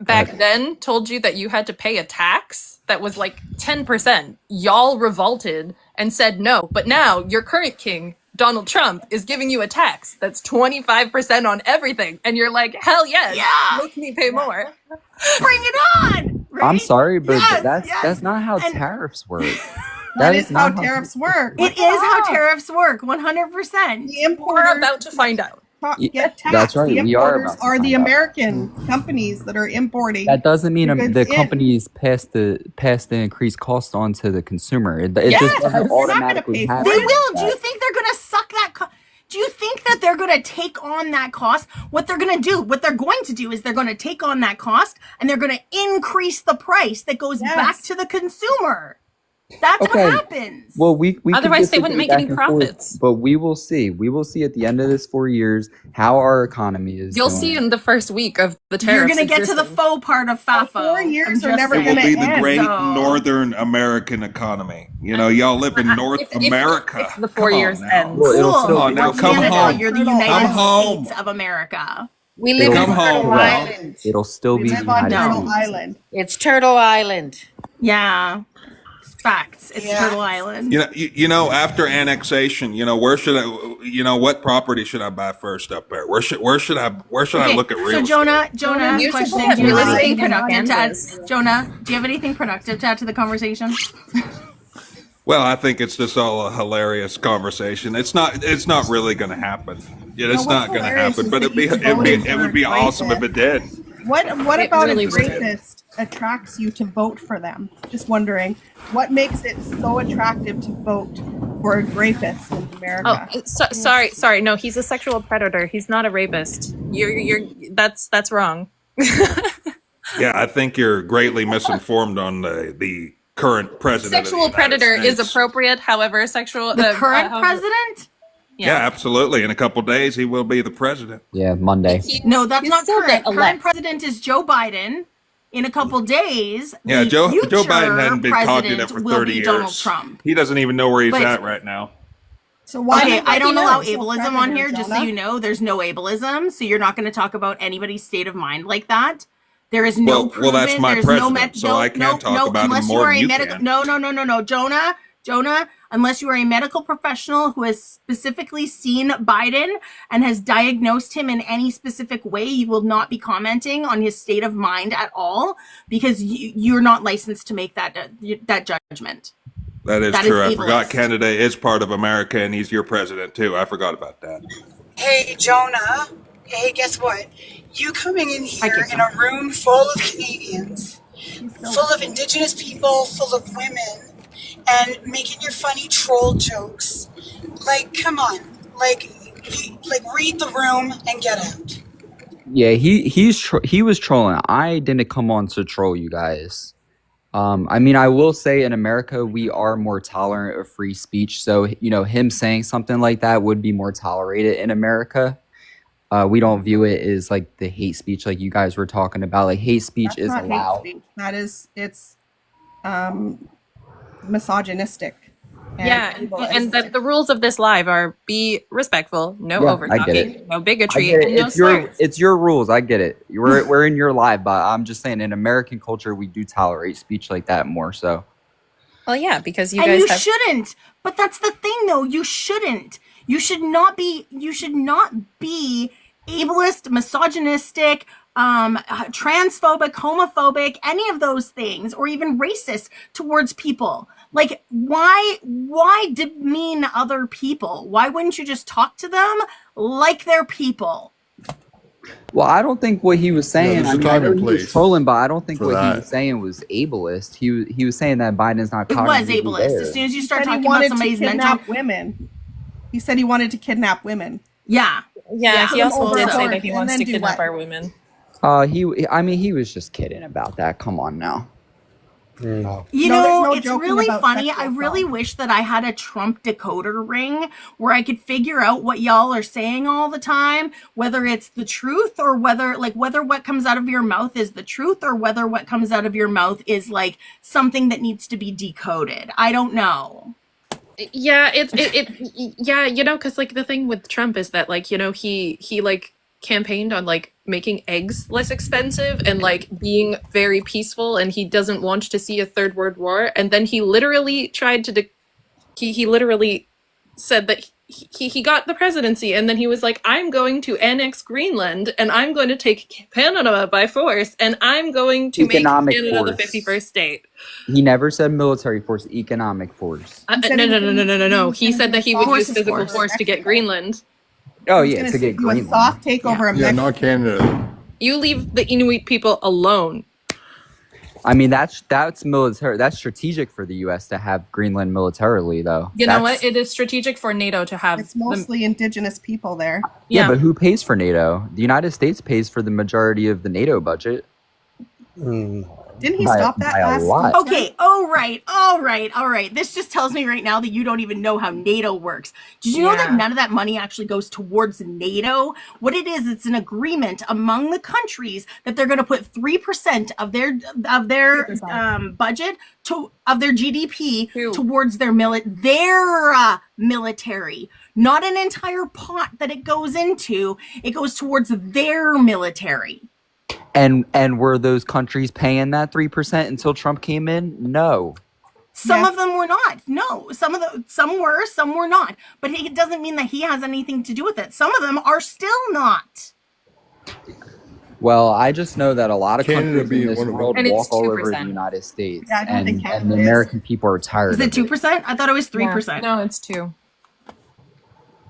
K: back then told you that you had to pay a tax that was like 10%, y'all revolted and said no. But now your current king, Donald Trump, is giving you a tax that's 25% on everything. And you're like, hell yes, make me pay more.
A: Bring it on! Right?
J: I'm sorry, but that's not how tariffs work.
Q: That is how tariffs work.
A: It is how tariffs work, 100%.
Q: The importers
K: are about to find out.
Q: Get taxed.
J: That's right.
Q: The importers are the American companies that are importing.
J: That doesn't mean the companies pass the increased cost on to the consumer. It just doesn't automatically happen.
A: They will. Do you think they're going to suck that? Do you think that they're going to take on that cost? What they're going to do is they're going to take on that cost and they're going to increase the price that goes back to the consumer. That's what happens.
J: Well, we
K: otherwise they wouldn't make any profits.
J: But we will see. We will see at the end of this 4 years how our economy is.
K: You'll see in the first week of the tariffs.
A: You're going to get to the faux part of FAFO.
Q: 4 years are never going to
O: It
Q: end.
O: will be the great Northern American economy. Y'all live in North America.
K: If the 4 years end.
A: Cool.
O: Now come home.
A: You're the United States of America.
L: We live in Turtle
J: Island. It'll still be
Q: Turtle Island.
L: It's Turtle Island.
A: Yeah. Facts. It's Turtle Island.
O: After annexation, where should I? What property should I buy first up there? Where should I look at real estate?
A: So Jonah, question: do you have anything productive to add? Jonah, do you have anything productive to add to the conversation?
O: Well, I think it's just all a hilarious conversation. It's not really going to happen. Yeah, that's
Q: what's
O: not going to
Q: hilarious
O: happen,
Q: is
O: but
Q: that he's voting
O: it
Q: for
O: would be awesome if
Q: rapists.
O: it did.
Q: What
C: It
Q: about
C: really
Q: a
C: would.
Q: rapist attracts you to vote for them? Just wondering, what makes it so attractive to vote for a rapist in America?
K: Sorry. No, he's a sexual predator. He's not a rapist. That's wrong.
O: Yeah, I think you're greatly misinformed on the current president of the
K: Sexual
O: United
K: predator is
O: States.
K: appropriate. However,
A: The current president?
O: Yeah, absolutely. In a couple days, he will be the president.
J: Yeah, Monday.
A: No, that's
K: he's
A: not
K: still the
A: current. Current
K: elect.
A: president is Joe Biden. In a couple days,
O: Yeah,
A: the
O: Joe
A: future
O: Biden hadn't been talking to
A: president
O: that for
A: will
O: 30
A: be
O: years.
A: Donald Trump.
O: He doesn't even know where he's
A: But-
O: at right now.
Q: So why?
A: Okay, I don't allow
Q: sexual
A: ableism on
Q: predator,
A: here, just so
Q: Jonah?
A: you know. There's no ableism, so you're not going to talk about anybody's state of mind like that. There is no
O: Well, that's my
A: there's
O: president, so I can't talk about him
A: unless
O: more
A: you are
O: than
A: a
O: you
A: medical.
O: can.
A: No, Jonah. Unless you are a medical professional who has specifically seen Biden and has diagnosed him in any specific way, you will not be commenting on his state of mind at all because you're not licensed to make that judgment.
O: That is
A: That
O: true.
A: is
O: I forgot
A: ableist.
O: Canada is part of America, and he's your president, too. I forgot about that.
I: Hey, Jonah. Hey, guess what? You coming in here in a room full of Canadians, full of Indigenous people, full of women, and making your funny troll jokes. Like, come on. Like read the room and get out.
J: Yeah, he was trolling. I didn't come on to troll you guys. I mean, I will say in America we are more tolerant of free speech. So him saying something like that would be more tolerated in America. We don't view it as like the hate speech like you guys were talking about. Like hate speech
Q: That's
J: is
Q: not
J: allowed.
Q: hate speech. It's misogynistic.
K: And the rules of this live are be respectful, no
J: Yeah,
K: over
J: I get
K: talking,
J: it.
K: no
J: I
K: bigotry,
J: get it.
K: and no
J: It's your
K: slurs.
J: it's your rules. I get it. We're in your live, but I'm just saying in American culture we do tolerate speech like that more so.
K: Well, yeah, because
A: And you shouldn't. But that's the thing, though. You shouldn't. You should not be ableist, misogynistic, transphobic, homophobic, any of those things, or even racist towards people. Like, why demean other people? Why wouldn't you just talk to them like they're people?
J: Well, I don't think what he was saying.
M: there's a
J: I mean,
M: time
J: I know
M: and
J: he was
M: place
J: trolling, but I don't think
M: for
J: what he
M: that.
J: was saying was ableist. He was saying that Biden's not
A: It was
J: cognitively
A: ableist.
J: there.
A: As soon as you
Q: He
A: start
Q: said he
A: talking about
Q: wanted to
A: somebody's mental,
Q: kidnap women. He said he wanted to kidnap women.
A: yeah,
K: Yeah, he also
Q: Over
K: did
Q: a
K: say
Q: horse
K: that he
Q: and
K: wants
Q: then
K: to
Q: do
K: kidnap
Q: what?
K: our women.
J: He was just kidding about that. Come on now.
T: No.
A: You
Q: No, there's
A: know,
Q: no
A: it's
Q: joking
A: really
Q: about
A: funny.
Q: sexual
A: I really
Q: assault.
A: wish that I had a Trump decoder ring where I could figure out what y'all are saying all the time, whether it's the truth or whether what comes out of your mouth is the truth or whether what comes out of your mouth is like something that needs to be decoded. I don't know.
K: Yeah, yeah, because like the thing with Trump is that like he like campaigned on like making eggs less expensive and like being very peaceful, and he doesn't want to see a third world war, and then he literally tried to he literally said that he got the presidency, and then he was like, I'm going to annex Greenland, and I'm going to take Canada by force, and I'm going to
J: Economic
K: make Canada
J: force.
K: the 51st state.
J: He never said military force, economic force.
K: No. He said that he would use physical
A: force.
K: force to get Greenland.
J: Oh
Q: He's
J: yeah,
Q: gonna
J: to get
Q: do a
J: Greenland.
Q: soft takeover of
M: Yeah,
Q: Mexico.
M: not Canada.
K: You leave the Inuit people alone.
J: I mean that's military. That's strategic for the U.S. to have Greenland militarily, though.
K: You know what? It is strategic for NATO to have.
Q: It's mostly indigenous people there.
J: Yeah, but who pays for NATO? The United States pays for the majority of the NATO budget.
Q: Didn't he stop that
J: by a
Q: last
J: lot.
A: Okay, all right. This just tells me right now that you don't even know how NATO works. Did you know that none of that money actually goes towards NATO? What it is, it's an agreement among the countries that they're going to put 3% of their budget of their GDP towards their military. Not an entire pot that it goes into. It goes towards their military.
J: And were those countries paying that 3% until Trump came in? No.
A: Some of them were not. No, some were, some were not. But it doesn't mean that he has anything to do with it. Some of them are still not.
J: Well, I just know that a lot of
M: Canada
J: countries
M: being
J: in this
M: one of them.
J: world
K: And it's
J: walk all over
K: 2%.
J: the United States,
Q: Yeah, I don't think
J: and
Q: Canada
J: the
Q: is.
J: American people are tired
A: Is it
J: of it.
A: 2%? I thought it was 3%.
K: No, it's 2.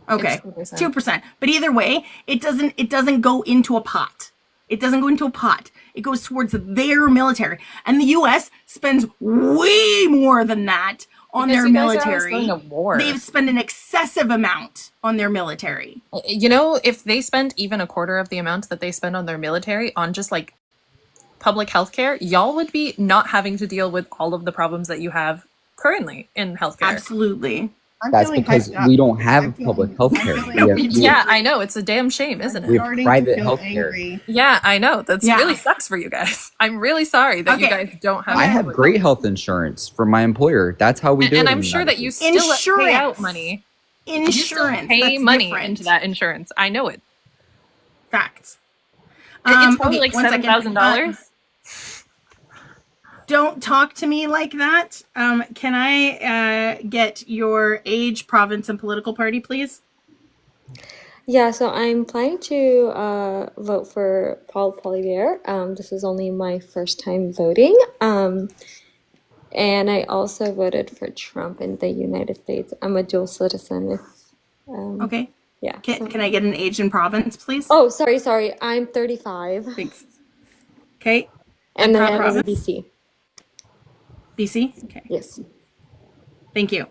A: Okay,
G: It's
A: 2%. But either way, it doesn't go into a pot. It doesn't go into a pot. It goes towards their military. And the US spends way more than that on
K: Because
A: their
K: you guys are always
A: military.
K: going to war.
A: They spend an excessive amount on their military.
K: You know, if they spend even a quarter of the amount that they spend on their military on just like public healthcare, y'all would be not having to deal with all of the problems that you have currently in healthcare.
A: Absolutely.
J: That's because we don't have public health care.
K: Yeah, I know. It's a damn shame, isn't it?
J: We have private health care.
K: Yeah, I know. That's
A: Yeah.
K: really sucks for you guys. I'm really sorry that you
A: Okay.
K: guys don't have
J: I have great health insurance from my employer. That's how we do it.
K: And
J: in
K: I'm
J: the
K: sure
J: United
K: that you
J: States.
K: still pay out
A: Insurance.
K: money. You still
A: Insurance.
K: pay
A: That's
K: money
A: different.
K: into that insurance. I know it.
A: Facts.
K: It's probably
A: okay,
K: like
A: one second.
K: $7,000.
A: Don't talk to me like that. Can I get your age, province, and political party, please?
E: Yeah, so I'm planning to vote for Paul Poilievre. This is only my first time voting. And I also voted for Trump in the United States. I'm a dual citizen.
A: Okay.
E: Yeah.
A: Can I get an age and province, please?
E: Oh, sorry. I'm 35.
A: Thanks. Okay.
E: And then I live in
A: province?
E: BC.
A: BC? Okay.
E: Yes.
A: Thank you.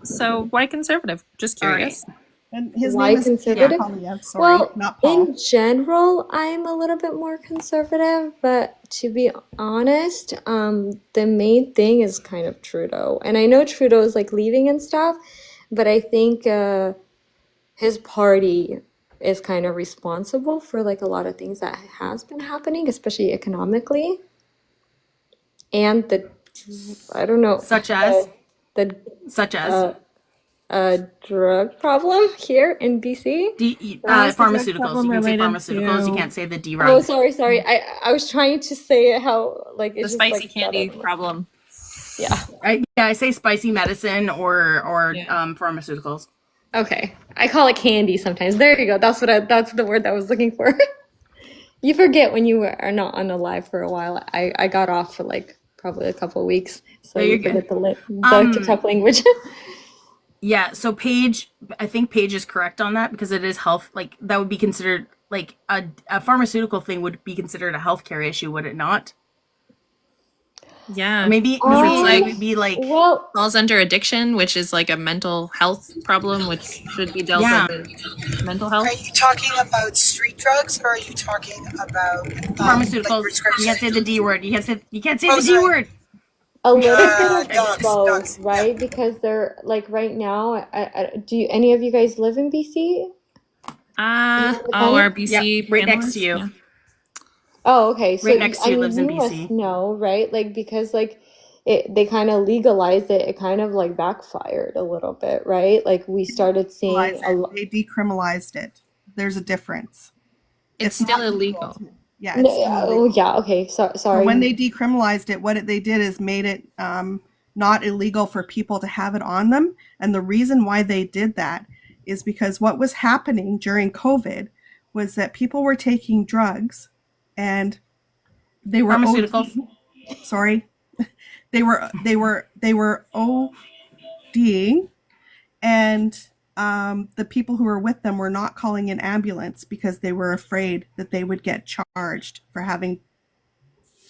K: So why conservative? Just curious.
Q: And his
E: Why
Q: name is
E: conservative?
Q: Pierre Poilievre, sorry,
E: Well,
Q: not Paul.
E: in general, I'm a little bit more conservative, but to be honest, the main thing is kind of Trudeau. And I know Trudeau is like leaving and stuff, but I think his party is kind of responsible for like a lot of things that has been happening, especially economically. And I don't know.
A: Such as?
E: Such as? Drug problem here in BC.
A: Pharmaceuticals. You can say pharmaceuticals. You can't say the D-rug.
E: Oh, sorry. I was trying to say how like it's
K: The
E: just,
K: spicy
E: like,
K: candy problem.
E: Yeah.
A: I say spicy medicine or pharmaceuticals.
E: Okay. I call it candy sometimes. There you go. That's the word that I was looking for. You forget when you are not on a live for a while. I got off for like probably a couple of weeks, so you forget the TikTok language.
A: Yeah, so Paige, I think Paige is correct on that because it is health, like that would be considered like a pharmaceutical thing would be considered a healthcare issue, would it not?
K: Yeah.
A: Or maybe it would be like
K: falls under addiction, which is like a mental health problem, which should be dealt with mental health.
I: Are you talking about street drugs or are you talking about
A: pharmaceuticals.
I: prescription?
A: You can't say the D word. You can't say
I: Oh,
A: the D
I: sorry.
A: word.
E: A little bit of
I: dogs,
E: both, right? Because they're like right now. Do any of you guys live in BC?
K: Our BC
A: Yep, right next
K: panelists,
A: to you.
E: Yeah. Oh, okay. So
A: Right next to you lives in
E: you
A: BC.
E: must know, right? Like because like they kind of legalized it. It kind of like backfired a little bit, right? Like we started seeing a lot.
Q: They decriminalized it. There's a difference.
K: It's still illegal.
Q: Yeah. It's still illegal.
E: Yeah. Okay. Sorry.
Q: So when they decriminalized it, what they did is made it not illegal for people to have it on them. And the reason why they did that is because what was happening during COVID was that people were taking drugs and they were
A: Pharmaceuticals.
Q: Sorry. They were ODing, and the people who were with them were not calling an ambulance because they were afraid that they would get charged for having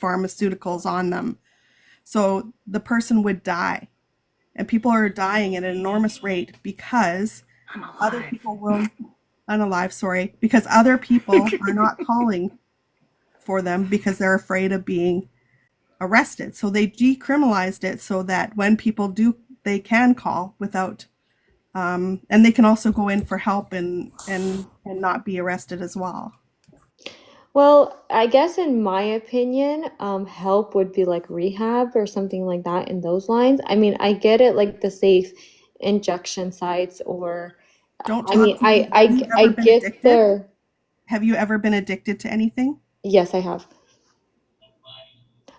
Q: pharmaceuticals on them. So the person would die, and people are dying at an enormous rate because other people will unalive. Sorry, because other people are not calling for them because they're afraid of being arrested. So they decriminalized it so that when people do, they can call without, and they can also go in for help and not be arrested as well.
E: Well, I guess in my opinion, help would be like rehab or something like that in those lines. I mean, I get it, like the safe injection sites or.
Q: Don't.
E: I mean, I get there.
Q: Have you ever been addicted to anything?
E: Yes, I have.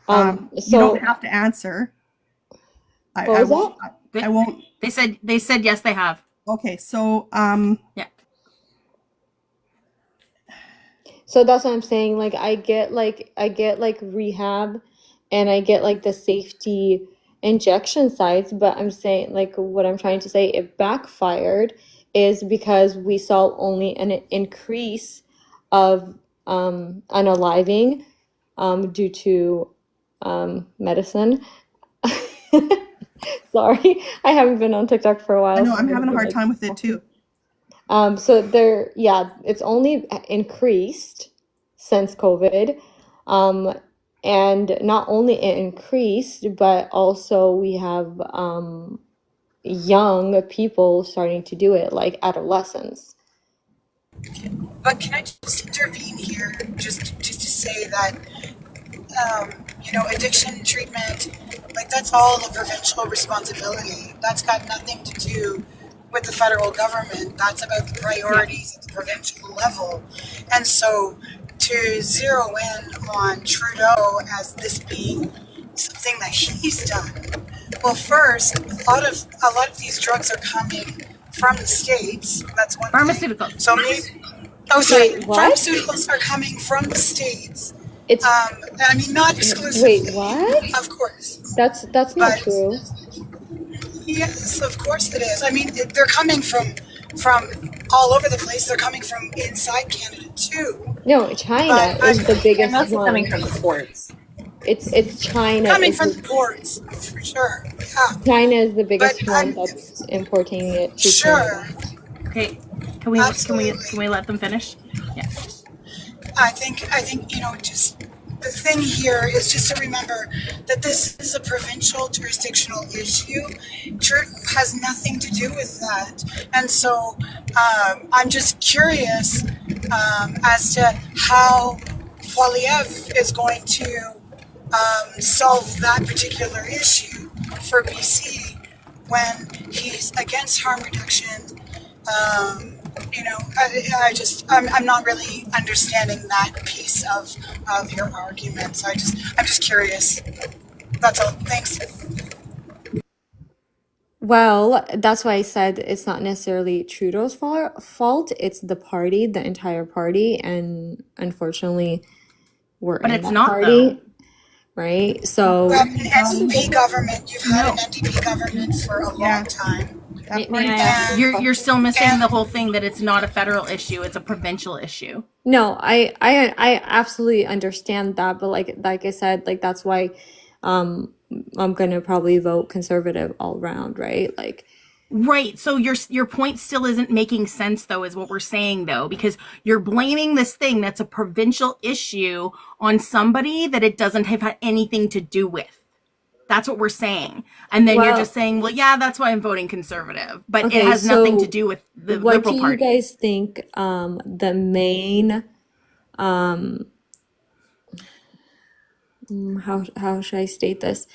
Q: You don't have to answer. I won't. I won't.
A: They said yes, they have.
Q: Okay, so
A: yeah.
E: So that's what I'm saying. Like I get like rehab, and I get like the safety injection sites. But I'm saying like what I'm trying to say, it backfired is because we saw only an increase of unaliving due to medicine. Sorry, I haven't been on TikTok for a while.
Q: I know,
E: so
Q: I'm
E: gonna
Q: having a
E: be
Q: hard
E: like-
Q: time with it too.
E: So there, yeah, it's only increased since COVID. And not only it increased, but also we have young people starting to do it, like adolescents.
I: But can I just intervene here, just to say that, addiction treatment, like that's all the provincial responsibility. That's got nothing to do with the federal government. That's about the priorities at the provincial level. And so to zero in on Trudeau as this being something that he's done. Well, first, a lot of these drugs are coming from the States. That's one
A: Pharmaceuticals.
I: thing. So oh, sorry.
E: Wait, what?
I: Pharmaceuticals are coming from the States.
E: It's
I: I mean, not exclusively.
E: wait, what?
I: Of course.
E: That's not
I: But
E: true.
I: yes, of course it is. I mean, they're coming from all over the place. They're coming from inside Canada too.
E: No, China
I: But
E: is the biggest
K: That's
E: one.
K: coming from the ports.
E: It's China.
I: Coming
E: is
I: from
E: the,
I: the ports, for sure. Yeah.
E: China is the biggest
I: But
E: one that's importing it to
I: sure.
E: Canada.
A: Okay, can we let them finish? Yeah.
I: I think just the thing here is just to remember that this is a provincial jurisdictional issue. Church has nothing to do with that, and so I'm just curious as to how Poilievre is going to solve that particular issue for BC when he's against harm reduction. I'm not really understanding that piece of your argument. So I'm just curious. That's all. Thanks.
E: Well, that's why I said it's not necessarily Trudeau's fault. It's the party, the entire party, and unfortunately, we're
A: But
E: in
A: it's
E: that
A: not,
E: party,
A: though.
E: right? So
I: You have an NDP government. You've had an NDP government for a long time.
K: May I ask
A: You're still missing the whole thing that it's not a federal issue; it's a provincial issue.
E: no, I absolutely understand that, but like I said, like that's why I'm gonna probably vote conservative all around, right? Like
A: Right. So your point still isn't making sense, though, is what we're saying, though, because you're blaming this thing that's a provincial issue on somebody that it doesn't have had anything to do with. That's what we're saying. And then you're just saying, well, yeah, that's why I'm voting conservative. But
E: okay,
A: it has nothing to
E: so
A: do with the
E: what
A: Liberal
E: do you
A: Party.
E: guys think the main how should I state this?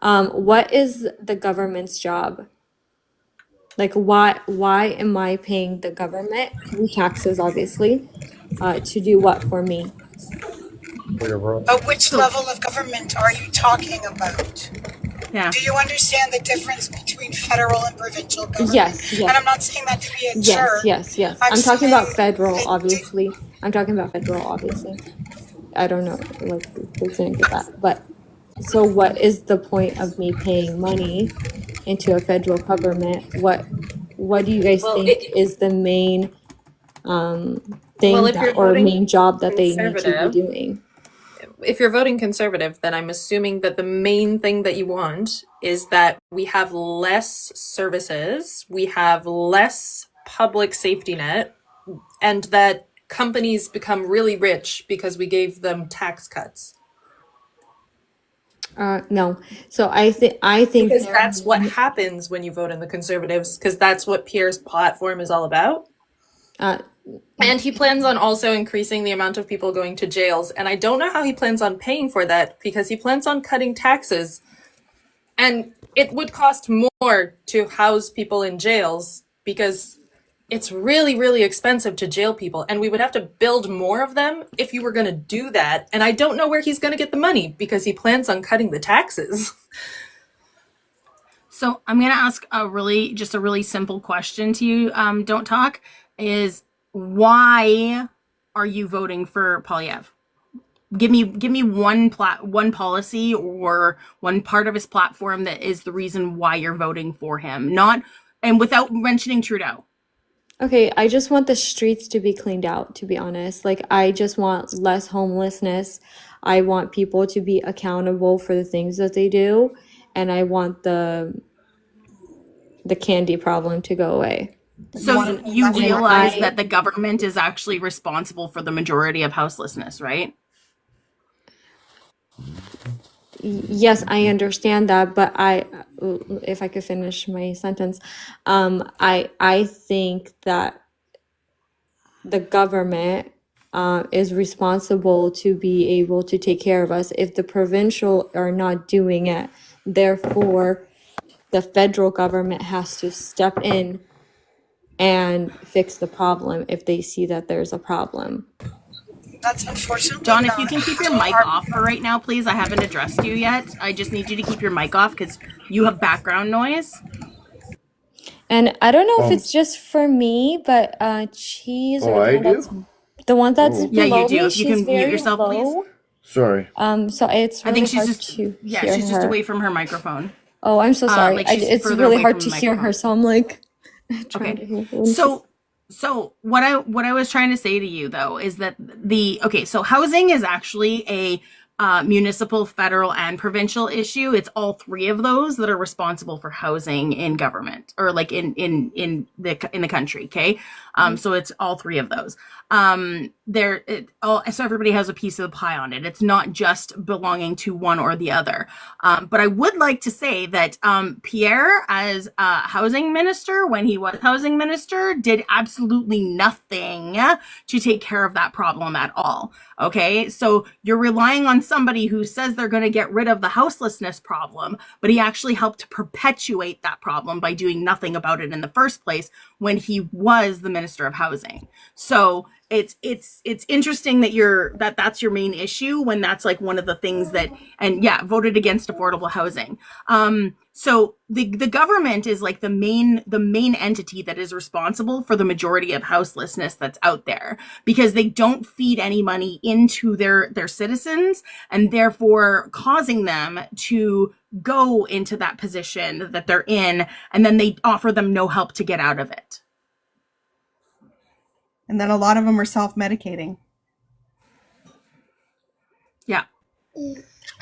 E: What is the government's job? Like why am I paying the government through taxes, obviously, to do what for me?
I: But which level of government are you talking about?
A: Yeah.
I: Do you understand the difference between federal and provincial government?
E: Yes.
I: And I'm not saying that to be a
E: Yes,
I: jerk.
E: yes. I'm talking about federal, obviously. I'm talking about federal, obviously. I don't know, like, who's gonna get that. But, so what is the point of me paying money into a federal government? What do you guys think is the main thing
K: Well, if you're
E: or
K: voting
E: main job that they need to be
K: conservative,
E: doing?
K: if you're voting conservative, then I'm assuming that the main thing that you want is that we have less services, we have less public safety net, and that companies become really rich because we gave them tax cuts.
E: No. So I think
K: because that's what happens when you vote in the Conservatives, because that's what Pierre's platform is all about. And he plans on also increasing the amount of people going to jails. And I don't know how he plans on paying for that, because he plans on cutting taxes. And it would cost more to house people in jails, because it's really, really expensive to jail people. And we would have to build more of them if you were going to do that. And I don't know where he's going to get the money, because he plans on cutting the taxes.
A: So I'm going to ask a really simple question to you, Don't Talk, is why are you voting for Poilievre? Give me one policy or one part of his platform that is the reason why you're voting for him, and without mentioning Trudeau.
E: Okay, I just want the streets to be cleaned out, to be honest. Like, I just want less homelessness. I want people to be accountable for the things that they do, and I want the candy problem to go away.
A: So you
E: And
A: realize that the government is actually responsible for the majority of houselessness, right?
E: Yes, I understand that, but if I could finish my sentence, I think that the government is responsible to be able to take care of us if the provincial are not doing it. Therefore, the federal government has to step in and fix the problem if they see that there's a problem.
I: That's unfortunately
A: John, if
I: not
A: you can keep your
I: how
A: mic
I: our
A: off for right now, please. I haven't addressed you yet. I just need you to keep your mic off because you have background noise.
E: And I don't know if it's just for me, but Cheese or
S: I do?
E: the one that's
A: Yeah,
E: below
A: you do.
E: me,
A: If you
E: she's
A: can mute
E: very
A: yourself, please.
E: low.
S: Sorry.
E: So it's
A: I
E: really
A: think she's
E: hard
A: just
E: to
A: yeah,
E: hear
A: she's just
E: her.
A: away from her microphone.
E: Oh, I'm so sorry.
A: Like she's
E: It's
A: further
E: really
A: away
E: hard
A: from
E: to
A: the
E: hear her,
A: microphone.
E: so I'm like trying to
A: Okay.
E: hear her.
A: So what I was trying to say to you though is that so housing is actually a municipal, federal, and provincial issue. It's all three of those that are responsible for housing in government or like in the country. Okay, so it's all three of those. So everybody has a piece of the pie on it. It's not just belonging to one or the other. But I would like to say that Pierre, as housing minister, when he was housing minister, did absolutely nothing to take care of that problem at all. Okay, so you're relying on somebody who says they're going to get rid of the houselessness problem, but he actually helped perpetuate that problem by doing nothing about it in the first place when he was the minister of housing. So it's interesting that that's your main issue when that's like one of the things that voted against affordable housing. So the government is like the main entity that is responsible for the majority of houselessness that's out there because they don't feed any money into their citizens and therefore causing them to go into that position that they're in, and then they offer them no help to get out of it.
Q: And then a lot of them are self-medicating.
A: Yeah.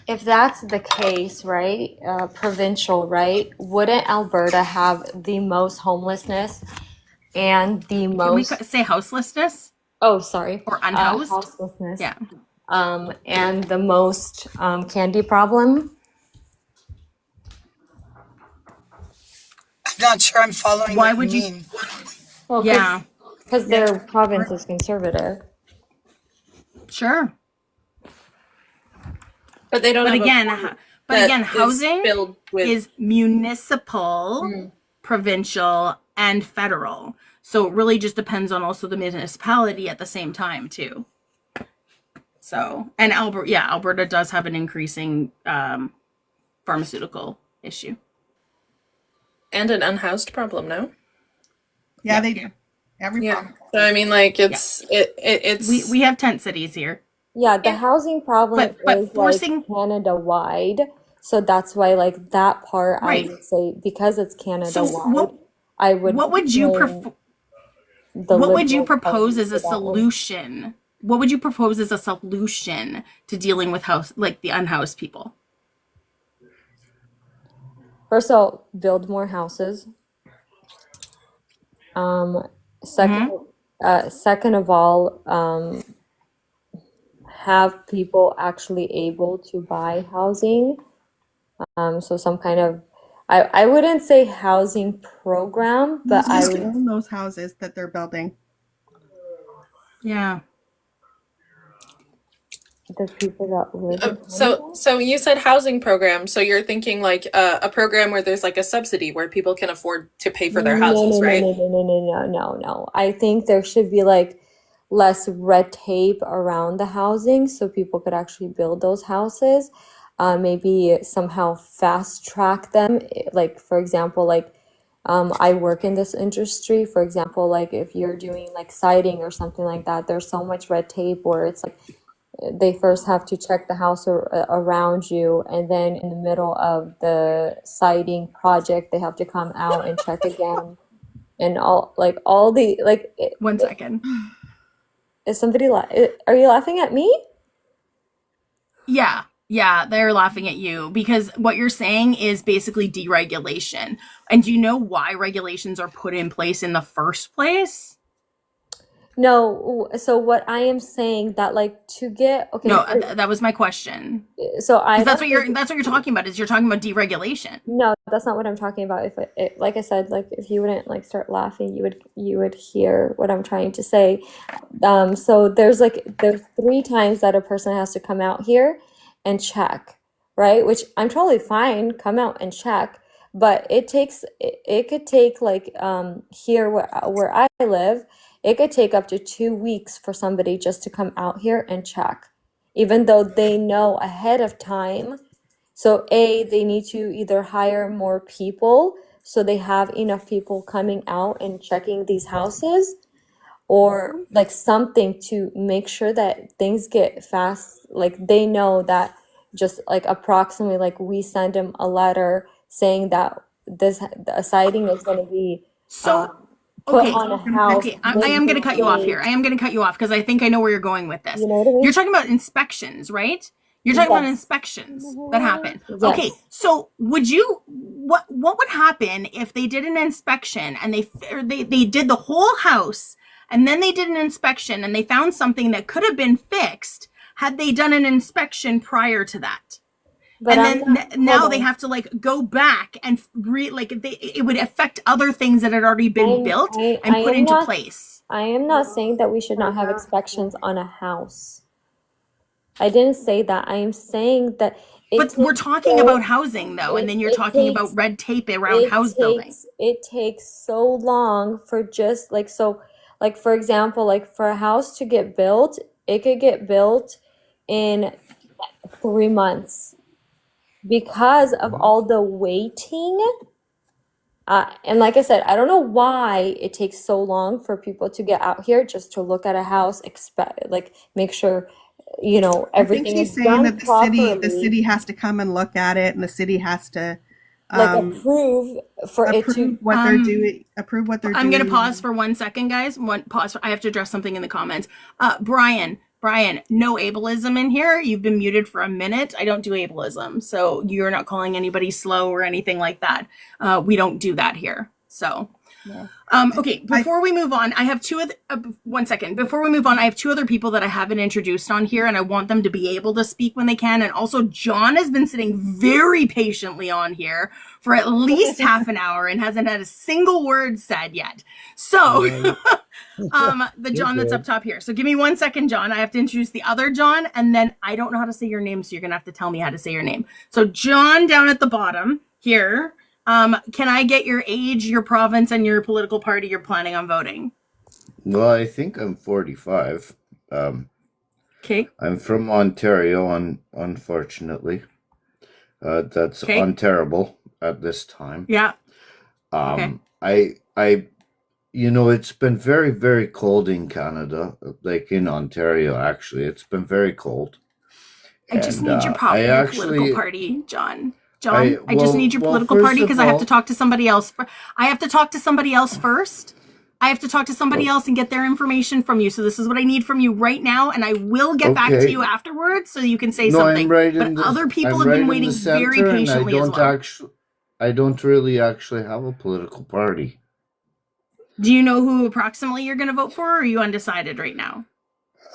E: If that's the case, right, provincial, right, wouldn't Alberta have the most homelessness and the most...
A: Can we say houselessness?
E: Oh, sorry.
A: Or unhoused?
E: Houselessness.
A: Yeah.
E: And the most candy problem?
I: I'm not sure I'm following
A: Why
I: what
A: would
I: you
A: you
I: mean.
E: Well,
A: yeah.
E: Because their province is conservative.
A: Sure.
K: But they don't
A: But
K: have
A: again, housing is municipal, provincial, and federal. So it really just depends on also the municipality at the same time too. So, and Alberta does have an increasing pharmaceutical issue.
K: And an unhoused problem, no?
Q: Yeah, they do. Every province.
K: So I mean, like it's
A: we have tent cities here.
E: Yeah, the housing problem
A: but
E: is
A: forcing
E: like Canada-wide. So that's why like that part
A: Right.
E: I would say because it's Canada-wide,
A: So
E: I would
A: what would you
E: blame
A: what would you
E: Liberal
A: propose
E: Party
A: as a
E: for that one.
A: solution? What would you propose as a solution to dealing with the unhoused people?
E: First of all, build more houses. Second of all, have people actually able to buy housing. So some kind of, I wouldn't say housing program, but I
Q: Who's
E: would.
Q: own those houses that they're building.
A: Yeah.
E: The people that live in Canada?
K: so you said housing program, so you're thinking like a program where there's like a subsidy where people can afford to pay for their houses, right?
E: No. I think there should be like less red tape around the housing so people could actually build those houses. Maybe somehow fast track them. Like, for example, like I work in this industry. For example, like if you're doing like siding or something like that, there's so much red tape where it's like they first have to check the house around you, and then in the middle of the siding project, they have to come out and check again. and all the like.
A: 1 second.
E: Is somebody are you laughing at me?
A: Yeah, they're laughing at you because what you're saying is basically deregulation. And do you know why regulations are put in place in the first place?
E: No, so what I am saying that like to get
A: No, that was my question.
E: So
A: that's what you're talking about. Is you're talking about deregulation.
E: No, that's not what I'm talking about. If like I said, like if you wouldn't like start laughing, you would hear what I'm trying to say. So there's 3 times that a person has to come out here and check, right? Which I'm totally fine. Come out and check, but it could take like here where I live, it could take up to 2 weeks for somebody just to come out here and check, even though they know ahead of time. So they need to either hire more people so they have enough people coming out and checking these houses, or like something to make sure that things get fast. Like they know that just like approximately like we send them a letter saying that a siding is going to be put on a house.
A: Okay, I am going to cut you off here. I am going to cut you off because I think I know where you're going with this.
E: You know what I mean?
A: You're talking about inspections, right? You're talking about inspections that happen.
E: Yes.
A: Okay, so what would happen if they did an inspection and they did the whole house and then they did an inspection and they found something that could have been fixed had they done an inspection prior to that? But and then now they have to like go back and it would affect other things that had already been built and put into place.
E: I am not saying that we should not have inspections on a house. I didn't say that. I am saying that.
A: But we're talking about housing though, and then you're talking about red tape around house building.
E: It takes so long for just like for example, like for a house to get built, it could get built in 3 months. Because of all the waiting, and like I said, I don't know why it takes so long for people to get out here just to look at a house, make sure everything is done
Q: that the city has to come and look at it, and the city has to
E: approve what they're doing.
A: I'm going to pause for 1 second, guys. I have to address something in the comments. Brian, no ableism in here. You've been muted for a minute. I don't do ableism. So you're not calling anybody slow or anything like that. We don't do that here. So, okay. Before we move on, I have 1 second. Before we move on, I have 2 other people that I haven't introduced on here and I want them to be able to speak when they can. And also John has been sitting very patiently on here for at least half an hour and hasn't had a single word said yet. So, the John that's up top here. So give me 1 second, John. I have to introduce the other John, and then I don't know how to say your name, so you're gonna have to tell me how to say your name. So John down at the bottom here. Can I get your age, your province, and your political party you're planning on voting?
S: Well, I think I'm 45.
A: Okay.
S: I'm from Ontario, unfortunately. That's unterrible at this time.
A: Yeah.
S: It's been very, very cold in Canada, like in Ontario, actually. It's been very cold.
A: I just need your political party, John. I just need your political party because I have to talk to somebody else. I have to talk to somebody else first. I have to talk to somebody else and get their information from you. So this is what I need from you right now, and I will get back to you afterwards so you can say something. But other people have been waiting very patiently as well.
S: I don't really actually have a political party.
A: Do you know who approximately you're going to vote for, or are you undecided right now?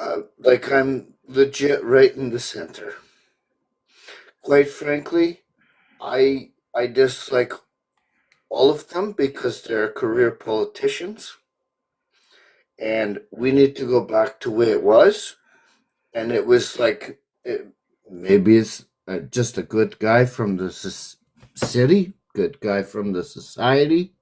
S: I'm legit right in the center. Quite frankly, I dislike all of them because they're career politicians, and we need to go back to where it was. And it was maybe it's just a good guy from the city, good guy from the society.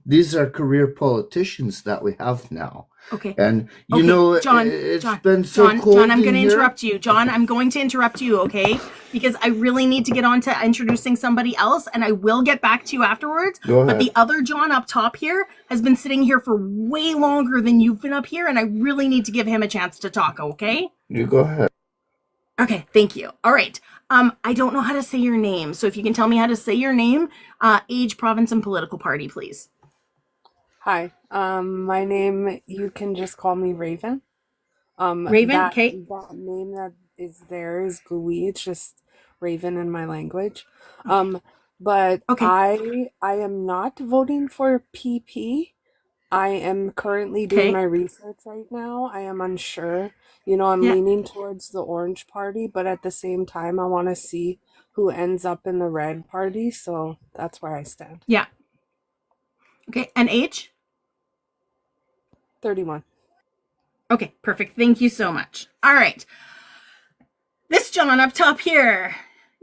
S: These are career politicians that we have now.
A: Okay.
S: And
A: John,
S: it's been so cold.
A: John, I'm going to interrupt you. John, I'm going to interrupt you, okay? Because I really need to get on to introducing somebody else, and I will get back to you afterwards.
S: Go ahead.
A: But the other John up top here has been sitting here for way longer than you've been up here, and I really need to give him a chance to talk, okay?
S: You go ahead.
A: Okay, thank you. All right. I don't know how to say your name, so if you can tell me how to say your name, age, province, and political party, please.
P: Hi. My name, you can just call me Raven.
A: Raven, Kate.
P: That name that is there is Gui. It's just Raven in my language. But
A: Okay.
P: I am not voting for PP. I am currently doing my research right now. I am unsure. I'm leaning towards the Orange Party, but at the same time, I want to see who ends up in the Red Party. So that's where I stand.
A: Yeah. Okay. And age?
P: 31.
A: Okay, perfect. Thank you so much. All right. This John up top here.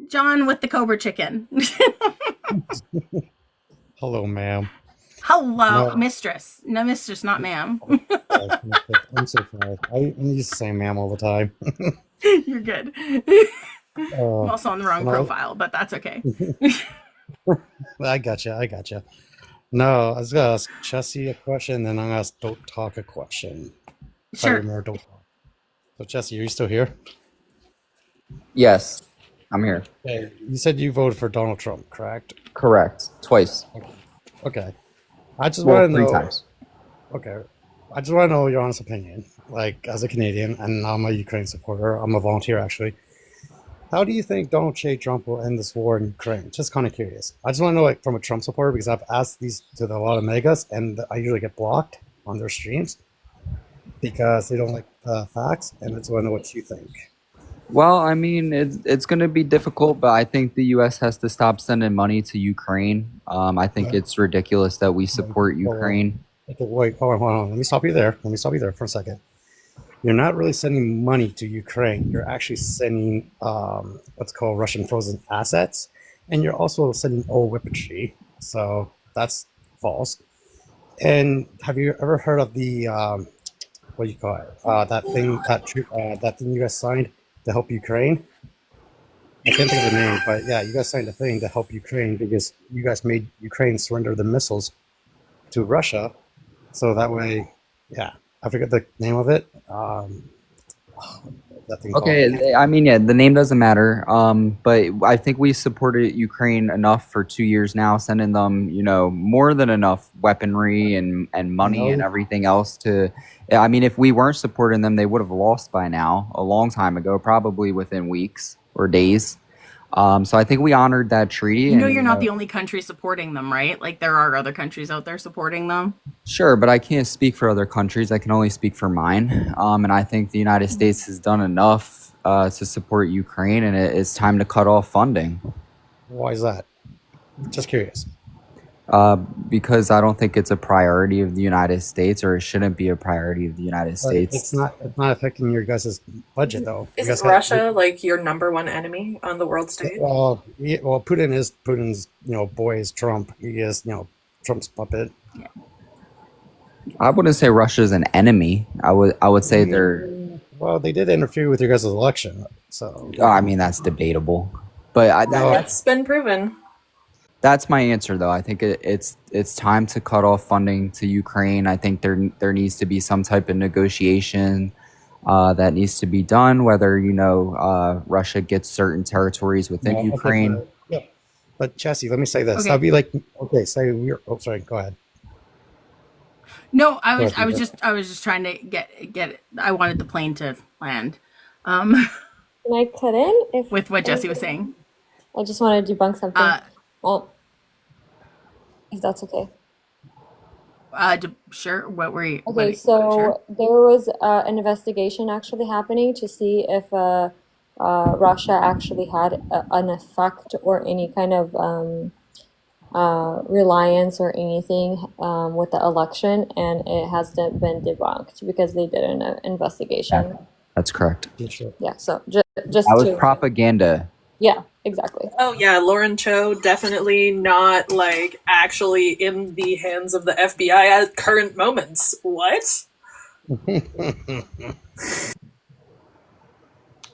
A: John with the Cobra chicken.
T: Hello, ma'am.
A: Hello,
T: No.
A: mistress. No, mistress, not ma'am.
T: I'm so sorry. I used to say ma'am all the time.
A: You're good. I'm also on the wrong profile, but that's okay.
T: I gotcha. No, I was gonna ask Chessie a question, then I'm gonna ask Don't Talk a question.
A: Sure.
T: I remember Don't Talk. So Chessie, are you still here?
J: Yes, I'm here.
T: Okay. You said you voted for Donald Trump, correct?
J: Correct. Twice.
T: Okay. I just
J: Well,
T: want to
J: 3
T: know.
J: times.
T: Okay. I just want to know your honest opinion. Like, as a Canadian, and I'm a Ukraine supporter, I'm a volunteer actually. How do you think Donald J. Trump will end this war in Ukraine? Just kind of curious. I just want to know, like, from a Trump supporter, because I've asked these to a lot of megas, and I usually get blocked on their streams because they don't like facts, and I just want to know what you think.
J: Well, I mean, it's going to be difficult, but I think the U.S. has to stop sending money to Ukraine. I think it's ridiculous that we support Ukraine.
T: Okay, wait, hold on. Let me stop you there for a second. You're not really sending money to Ukraine. You're actually sending what's called Russian frozen assets, and you're also sending oil weaponry. So that's false. And have you ever heard of the what do you call it? That thing you guys signed to help Ukraine? I can't think of the name, but yeah, you guys signed a thing to help Ukraine because you guys made Ukraine surrender the missiles to Russia. So that way, yeah, I forget the name of it. That thing
J: Okay, I mean, yeah, the name doesn't matter. But I think we supported Ukraine enough for 2 years now, sending them, more than enough weaponry and money and everything else to. I mean, if we weren't supporting them, they would have lost by now, a long time ago, probably within weeks or days. So I think we honored that treaty.
A: You're not the only country supporting them, right? Like, there are other countries out there supporting them.
J: Sure, but I can't speak for other countries. I can only speak for mine. And I think the United States has done enough to support Ukraine, and it's time to cut off funding.
T: Why is that? Just curious.
J: Because I don't think it's a priority of the United States, or it shouldn't be a priority of the United States.
T: It's not affecting your guys' budget, though.
G: Isn't Russia like your number one enemy on the world stage?
T: Well, Putin is Putin's, boy is Trump. He is, Trump's puppet.
A: Yeah.
J: I wouldn't say Russia's an enemy. I would say they're.
T: Well, they did interfere with your guys' election, so.
J: I mean, that's debatable, but
G: that's been proven.
J: That's my answer, though. I think it's time to cut off funding to Ukraine. I think there needs to be some type of negotiation that needs to be done. Whether Russia gets certain territories within Ukraine.
T: Yeah, but Chessie, let me say this.
A: Okay.
T: That'd be like say we're. Oh, sorry. Go ahead.
A: No, I was just trying to get it. I wanted the plane to land.
E: Can I cut in
A: with what Jesse was saying?
E: I just want to debunk something. If that's okay.
A: Sure. What were you?
E: Okay, so there was an investigation actually happening to see if Russia actually had an effect or any kind of reliance or anything with the election, and it hasn't been debunked because they did an investigation.
J: Yeah, that's correct.
E: Yeah, so just
J: that was propaganda.
E: Yeah, exactly.
G: Oh yeah, Lauren Cho definitely not like actually in the hands of the FBI at current moments. What?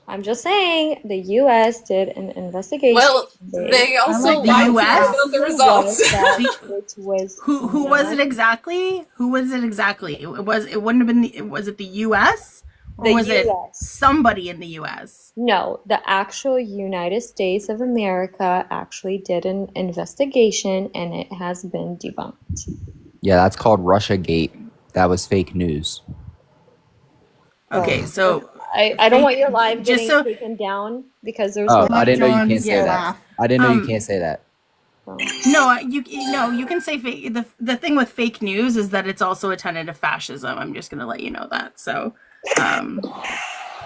E: I'm just saying the U.S. did an investigation.
G: Well, they also lied about the results.
A: Who was it exactly? Who was it exactly? It wouldn't have been. Was it the U.S. or was it somebody in the U.S.?
E: No, the actual United States of America actually did an investigation, and it has been debunked.
J: Yeah, that's called Russiagate. That was fake news.
A: Okay, so
E: I don't want your live
A: just
E: getting
A: so
E: taken down because there's
J: Oh,
E: no.
J: I didn't know you can't say
A: Yeah.
J: that. I didn't know you can't say that.
A: No, you can say fake. The thing with fake news is that it's also a tenet of fascism. I'm just gonna let you know that. So,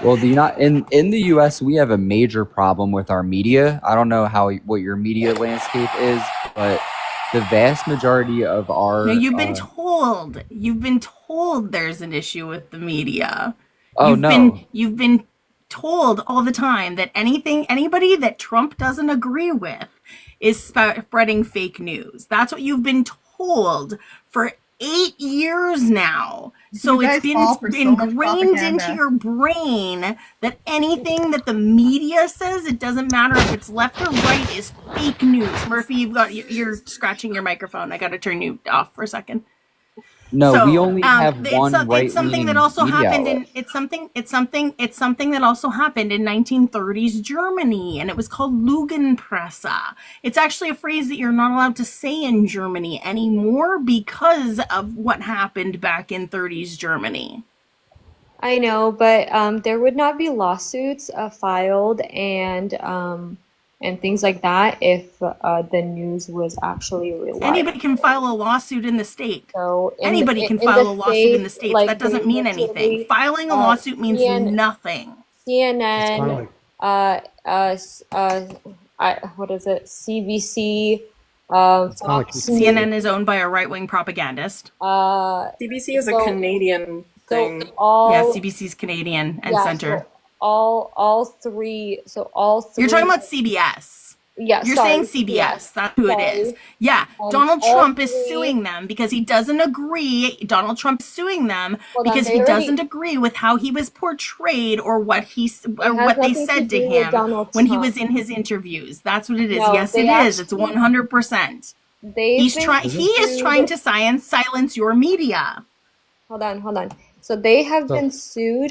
J: Well, do you not in the U.S. we have a major problem with our media. I don't know what your media landscape is, but the vast majority of our
A: no, you've been told. You've been told there's an issue with the media.
J: Oh, no.
A: You've been told all the time that anybody that Trump doesn't agree with is spreading fake news. That's what you've been told for 8 years now. So
Q: You
A: it's
Q: guys
A: been
Q: fall for so much
A: ingrained into
Q: propaganda.
A: your brain that anything that the media says, it doesn't matter if it's left or right, is fake news. Murphy, you're scratching your microphone. I got to turn you off for a second.
J: No,
A: So,
J: we only have one
A: it's something that
J: right-leaning
A: also
J: media
A: happened
J: outlet.
A: it's something that also happened in 1930s Germany, and it was called Lügenpresse. It's actually a phrase that you're not allowed to say in Germany anymore because of what happened back in 30s Germany.
E: I know, but there would not be lawsuits filed and things like that if the news was actually reliable.
A: Anybody can file a lawsuit in the state.
E: So
A: Anybody can file a lawsuit in the states.
E: like
A: That doesn't
E: they
A: mean anything.
E: literally,
A: Filing a lawsuit means nothing.
E: CNN, what is it? CBC, Fox News.
A: CNN is owned by a right-wing propagandist.
K: CBC is a Canadian thing.
A: Yeah, CBC's Canadian and center.
E: So all three.
A: You're talking about CBS.
E: Yeah,
A: You're
E: sorry,
A: saying CBS.
E: CBS.
A: That's who it is. Yeah, Donald Trump is suing them because he doesn't agree. Donald Trump is suing them because he doesn't agree with how he was portrayed or what they said to him when he was in his interviews. That's what it is.
E: No,
A: Yes, it is. It's 100%. He is trying to silence your media.
E: Hold on. So they have been sued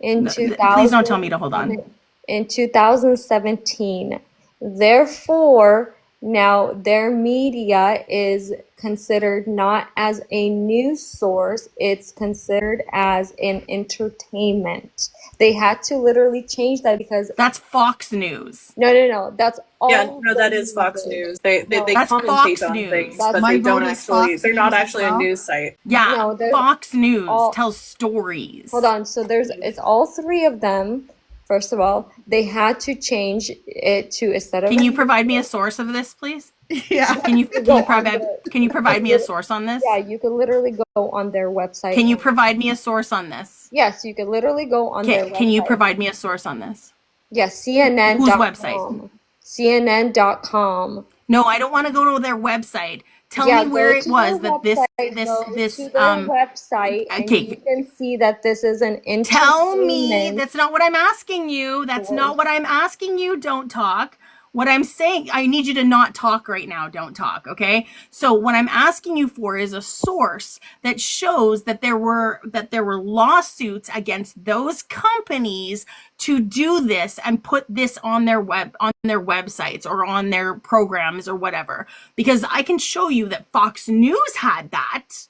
E: in 2000.
A: Please don't tell me to hold on.
E: In 2017. Therefore, now their media is considered not as a news source, it's considered as an entertainment. They had to literally change that because
A: that's Fox News.
E: No. That's all.
K: Yeah, no, that is Fox News. They
A: that's
K: commentate
A: Fox
K: on
A: News.
K: things, but they don't actually. They're not actually a news site.
A: Yeah, Fox News tells stories.
E: Hold on. So it's all three of them. First of all, they had to change it to instead of.
A: Can you provide me a source of this, please?
Q: Yeah.
A: Can you provide me a source on this?
E: Yeah, you can literally go on their website.
A: Can you provide me a source on this?
E: Yes, you can literally go on their website.
A: Can you provide me a source on this?
E: Yes, CNN.
A: Whose website?
E: CNN.com.
A: No, I don't want to go to their website. Tell me where it was that this
E: website, and you can see that this is an entertainment.
A: Tell me, that's not what I'm asking you. That's not what I'm asking you. Don't talk. What I'm saying, I need you to not talk right now. Don't talk, okay? So what I'm asking you for is a source that shows that there were lawsuits against those companies to do this and put this on their websites or on their programs or whatever. Because I can show you that Fox News had that,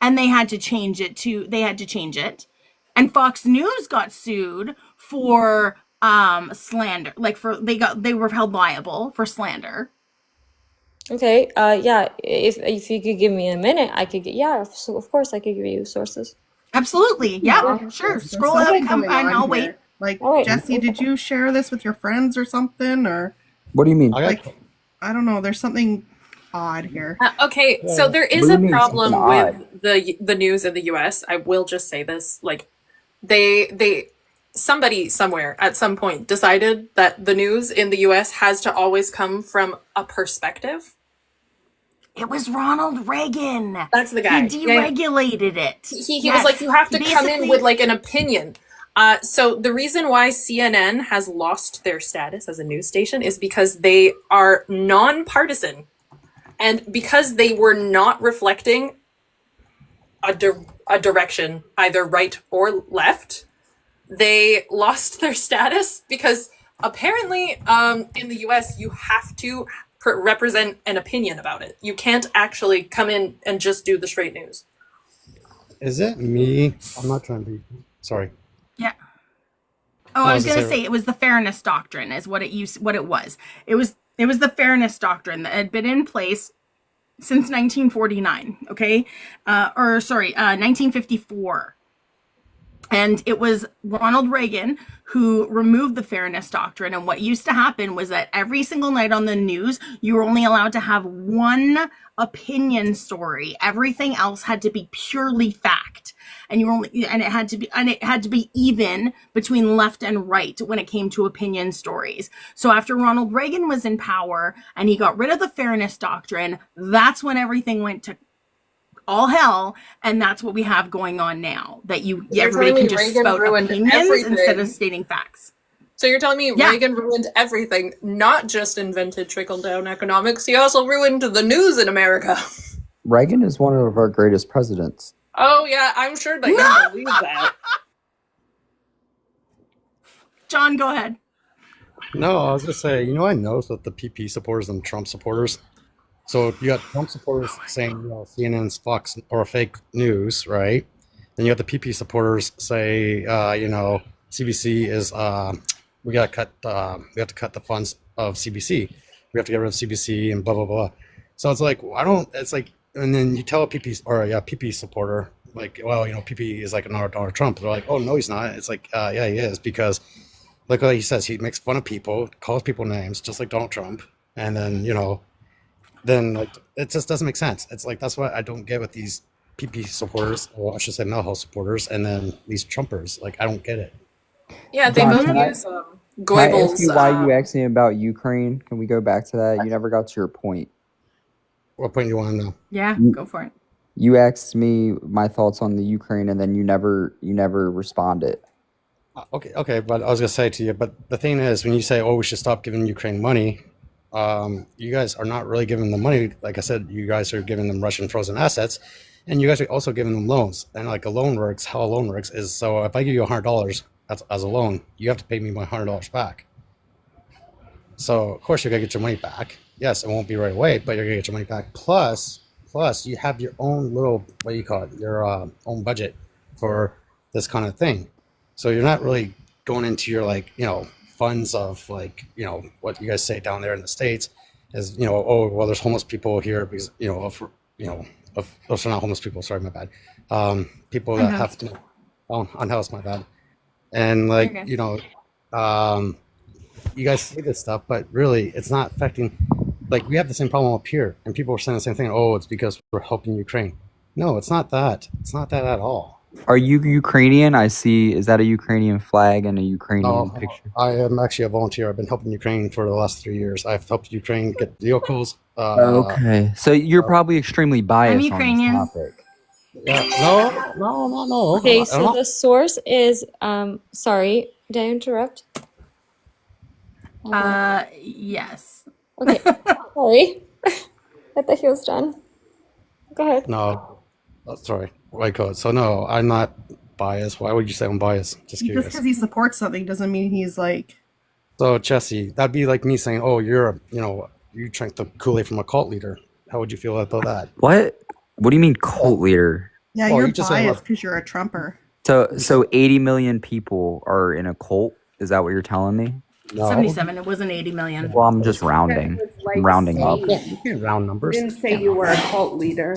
A: and they had to change it. And Fox News got sued for slander, they were held liable for slander.
E: Okay, yeah, if you could give me a minute, I could so of course I could give you sources.
A: Absolutely, yeah, sure. Scroll up and I'll wait.
Q: Like, Jesse, did you share this with your friends or something, or?
J: What do you mean?
Q: I don't know. There's something odd here.
K: Okay, so there is a problem with the news in the U.S. I will just say this: like, somebody somewhere at some point decided that the news in the U.S. has to always come from a perspective.
A: It was Ronald Reagan.
K: That's the guy.
A: He deregulated it.
K: He was like, you have to come in with like an opinion. So the reason why CNN has lost their status as a news station is because they are nonpartisan, and because they were not reflecting a direction, either right or left. They lost their status because apparently in the US you have to
G: represent an opinion about it. You can't actually come in and just do the straight news.
T: Is it me? I'm not trying to be. Sorry.
A: Yeah. Oh, I was going to say it was the fairness doctrine is what it was. It was the fairness doctrine that had been in place since 1949, okay? 1954. And it was Ronald Reagan who removed the fairness doctrine. And what used to happen was that every single night on the news, you were only allowed to have one opinion story. Everything else had to be purely fact. And it had to be even between left and right when it came to opinion stories. So after Ronald Reagan was in power and he got rid of the fairness doctrine, that's when everything went to all hell, and that's what we have going on now. That everybody can just spout opinions instead of stating facts.
G: So you're telling me Reagan ruined everything, not just invented trickle-down economics, he also ruined the news in America.
J: Reagan is one of our greatest presidents.
G: Oh yeah, I'm sure that you believe that.
A: John, go ahead.
T: No, I was just saying, I noticed that the PP supporters and Trump supporters. So you got Trump supporters saying, CNN's Fox or fake news, right? Then you got the PP supporters say, CBC is we have to cut the funds of CBC. We have to get rid of CBC and blah blah blah. So it's like and then you tell a PP supporter like, well, PP is like another Donald Trump. They're like, oh no, he's not. It's like, yeah, he is, because like he says, he makes fun of people, calls people names, just like Donald Trump, and then then like it just doesn't make sense. It's like that's what I don't get with these PP supporters, or I should say Melhouse supporters, and then these Trumpers. Like I don't get it.
G: Yeah, they both use
J: Can I
G: Goebbels.
J: ask you why you asked me about Ukraine? Can we go back to that? You never got to your point.
T: What point do you want to know?
A: Yeah, go for it.
J: You asked me my thoughts on the Ukraine, and then you never responded.
T: Okay, but I was gonna say to you, but the thing is, when you say, "Oh, we should stop giving Ukraine money," you guys are not really giving them money. Like I said, you guys are giving them Russian frozen assets, and you guys are also giving them loans. And like how a loan works is, so if I give you $100 as a loan, you have to pay me my $100 back. So of course you're gonna get your money back. Yes, it won't be right away, but you're gonna get your money back. Plus you have your own little, what do you call it, your own budget for this kind of thing. So you're not really going into your funds of what you guys say down there in the States is, oh, well, there's homeless people here because, those are not homeless people. Sorry, my bad. People that have to, unhoused, my bad. And you guys say this stuff, but really it's not affecting, we have the same problem up here and people are saying the same thing. Oh, it's because we're helping Ukraine. No, it's not that. It's not that at all.
J: Are you Ukrainian? I see. Is that a Ukrainian flag and a Ukrainian picture?
T: I am actually a volunteer. I've been helping Ukraine for the last 3 years. I've helped Ukraine get vehicles.
J: Okay. So you're probably extremely biased
A: I'm Ukrainian.
J: on this topic.
T: Yeah, no.
E: Okay, so the source is, sorry, did I interrupt?
A: Yes.
E: Okay, sorry. I thought he was done. Go ahead.
T: No, sorry. White coat. So no, I'm not biased. Why would you say I'm biased? Just curious.
Q: Just because he supports something doesn't mean he's like.
T: So Jesse, that'd be like me saying, "Oh, you drank the Kool-Aid from a cult leader." How would you feel about that?
J: What? What do you mean cult leader?
Q: Yeah, you're biased because you're a Trumper.
J: So 80 million people are in a cult? Is that what you're telling me?
T: No.
A: 77. It wasn't 80 million.
J: Well, I'm just rounding. I'm rounding up.
T: You can round numbers.
P: Didn't say you were a cult leader.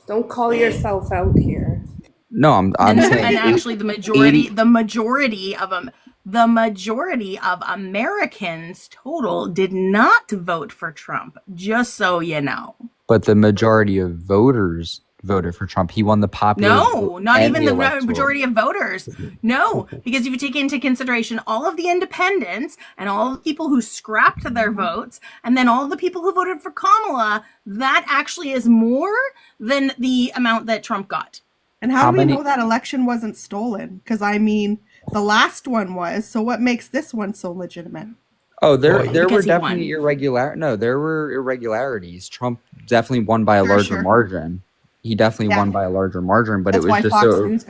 P: Don't call yourself out here.
J: No, I'm saying.
A: And actually, the majority of Americans total did not vote for Trump. Just so you know.
J: But the majority of voters voted for Trump. He won the popular vote.
A: No, not even the
J: electoral.
A: majority of voters. No, because if you take into consideration all of the independents and all the people who scrapped their votes, and then all the people who voted for Kamala, that actually is more than the amount that Trump got.
Q: And how do we know that election wasn't stolen? Because the last one was. So what makes this one so legitimate?
J: Oh, there were definitely there were irregularities. Trump definitely won by a larger margin. He definitely won by a larger margin, but
Q: That's
J: it was
Q: why
J: just
Q: Fox News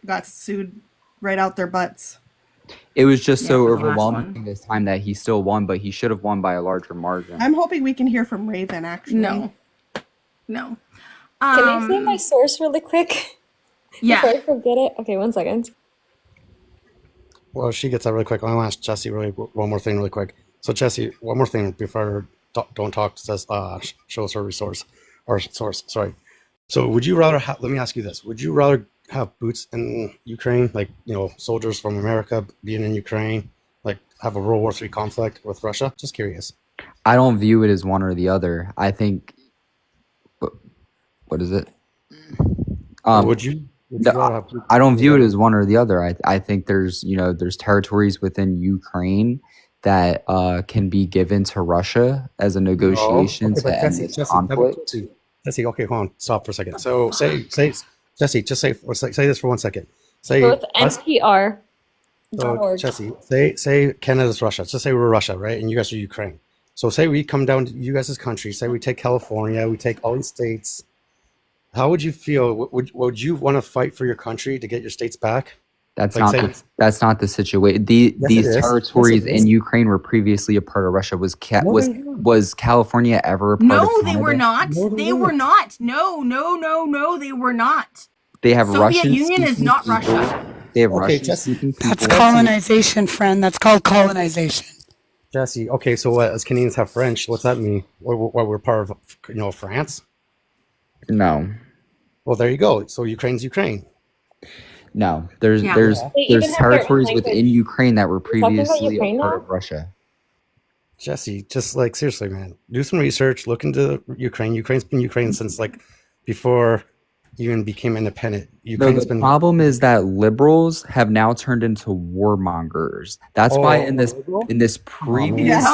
Q: got sued right out their butts.
J: It was just
A: Yeah,
J: so
A: for the last
J: overwhelming
A: one.
J: this time that he still won, but he should have won by a larger margin.
Q: I'm hoping we can hear from Raven, actually.
A: No.
E: Can I say my source really quick?
A: Yeah.
E: Before I forget it? Okay, 1 second.
T: Well, she gets that really quick. I want to ask Jesse one more thing really quick. So Jesse, one more thing before don't talk says show us her resource or source. Sorry. So would you rather have? Let me ask you this: would you rather have boots in Ukraine, like soldiers from America being in Ukraine, like have a World War III conflict with Russia? Just curious.
J: I don't view it as one or the other. I think. What is it?
T: Would you rather have boots
J: I don't view it
T: together?
J: as one or the other. I think there's territories within Ukraine that can be given to Russia as a negotiation
T: Okay,
J: to
T: but
J: end this conflict.
T: Jesse, okay, hold on, stop for a second. So say Jesse, just say this for 1 second. Say
E: So it's
T: us.
E: NPR.org.
T: So Jesse, say Canada's Russia. Just say we're Russia, right? And you guys are Ukraine. So say we come down to you guys' country. Say we take California, we take all these states. How would you feel? Would you want to fight for your country to get your states back?
J: That's not the situation. These territories in Ukraine were previously a part of Russia. Was California ever a part of Canada?
A: They were not. They were not. No, they were not.
J: They have
A: Soviet
J: Russian.
A: Union is not Russia.
J: They have Russian-speaking people.
F: That's colonization, friend. That's called colonization.
T: Jesse, okay, so what? As Canadians have French, what's that mean? We're part of France?
J: No.
T: Well, there you go. So Ukraine's Ukraine.
J: No, there's territories within Ukraine that were previously a part of Russia.
T: Jesse, just seriously, man, do some research. Look into Ukraine. Ukraine's been Ukraine since before even became independent.
J: The problem is that liberals have now turned into warmongers. That's why in this previous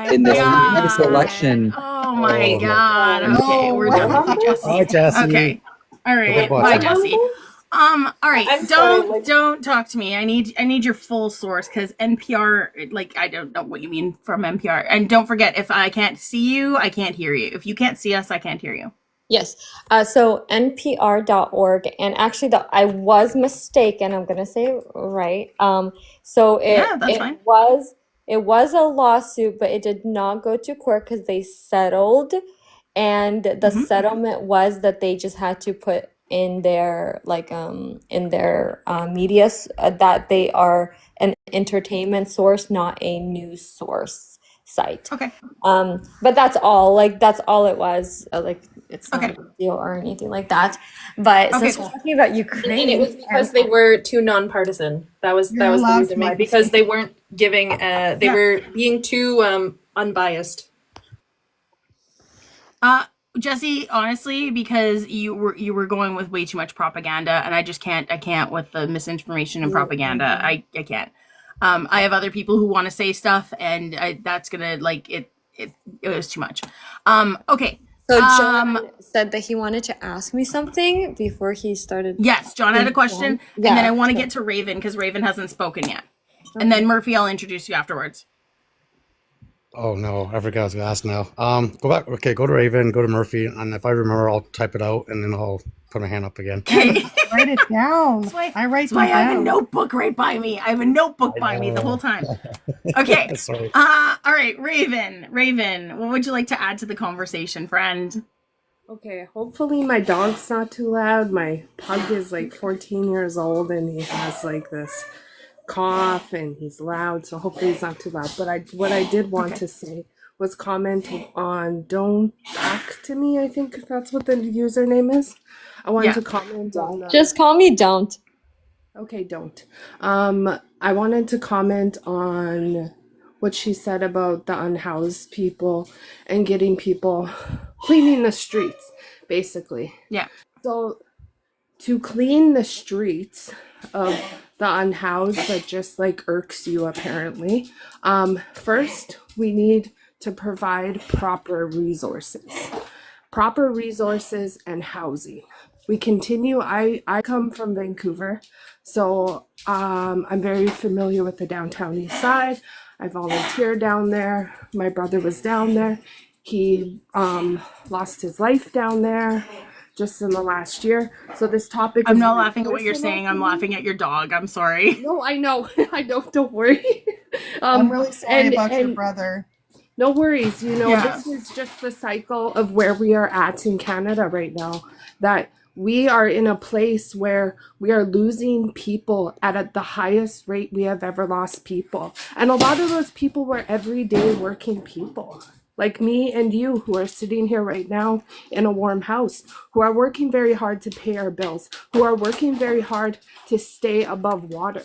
J: previous election.
A: Oh my God. Okay, we're done with you, Jesse.
T: Hi, Jesse.
A: Okay. All right. Bye, Jesse. All right. Don't talk to me. I need your full source because NPR, I don't know what you mean from NPR. And don't forget, if I can't see you, I can't hear you. If you can't see us, I can't hear you.
E: Yes. So npr.org, and actually I was mistaken. I'm gonna say it right. So it was a lawsuit, but it did not go to court because they settled, and the settlement was that they just had to put in their media that they are an entertainment source, not a news source site.
A: Okay.
E: But that's all. That's all it was. It's not a big deal or anything like that. But since we're talking about Ukraine,
K: And it was because they were too nonpartisan. That was the reason why. Because they weren't giving. They were being too unbiased.
A: Jesse, honestly, because you were going with way too much propaganda, and I can't with the misinformation and propaganda. I can't. I have other people who want to say stuff, and that's gonna it was too much. Okay.
E: So John said that he wanted to ask me something before he started.
A: Yes, John had a question, and then I want to get to Raven because Raven hasn't spoken yet, and then Murphy, I'll introduce you afterwards.
T: Oh no, I forgot I was gonna ask now. Go back. Okay, go to Raven, go to Murphy, and if I remember, I'll type it out and then I'll put my hand up again.
A: Okay.
Q: Write it down.
A: I have a notebook right by me. I have a notebook by me the whole time. Okay.
T: Sorry.
A: All right, Raven, what would you like to add to the conversation, friend?
P: Okay, hopefully my dog's not too loud. My pug is 14 years old and he has this cough and he's loud, so hopefully he's not too loud. But what I did want to say was comment on Don't Talk to Me. I think that's what the username is. I wanted to comment on
E: Just call me Don't.
P: Okay, Don't. I wanted to comment on what she said about the unhoused people and getting people cleaning the streets, basically.
A: Yeah.
P: So to clean the streets of the unhoused that just irks you apparently, first we need to provide proper resources and housing. We continue. I come from Vancouver, so I'm very familiar with the downtown east side. I volunteer down there. My brother was down there. He lost his life down there just in the last year. So this topic
A: I'm
P: is
A: not
P: very
A: laughing at what you're
P: personal
A: saying.
P: to
A: I'm
P: me.
A: laughing at your dog. I'm sorry.
P: No, I know. I know. Don't worry.
Q: I'm really sorry about your brother.
P: No worries. You know,
A: Yeah.
P: this is just the cycle of where we are at in Canada right now. That we are in a place where we are losing people at the highest rate we have ever lost people. And a lot of those people were everyday working people. Like me and you, who are sitting here right now in a warm house, who are working very hard to pay our bills, who are working very hard to stay above water.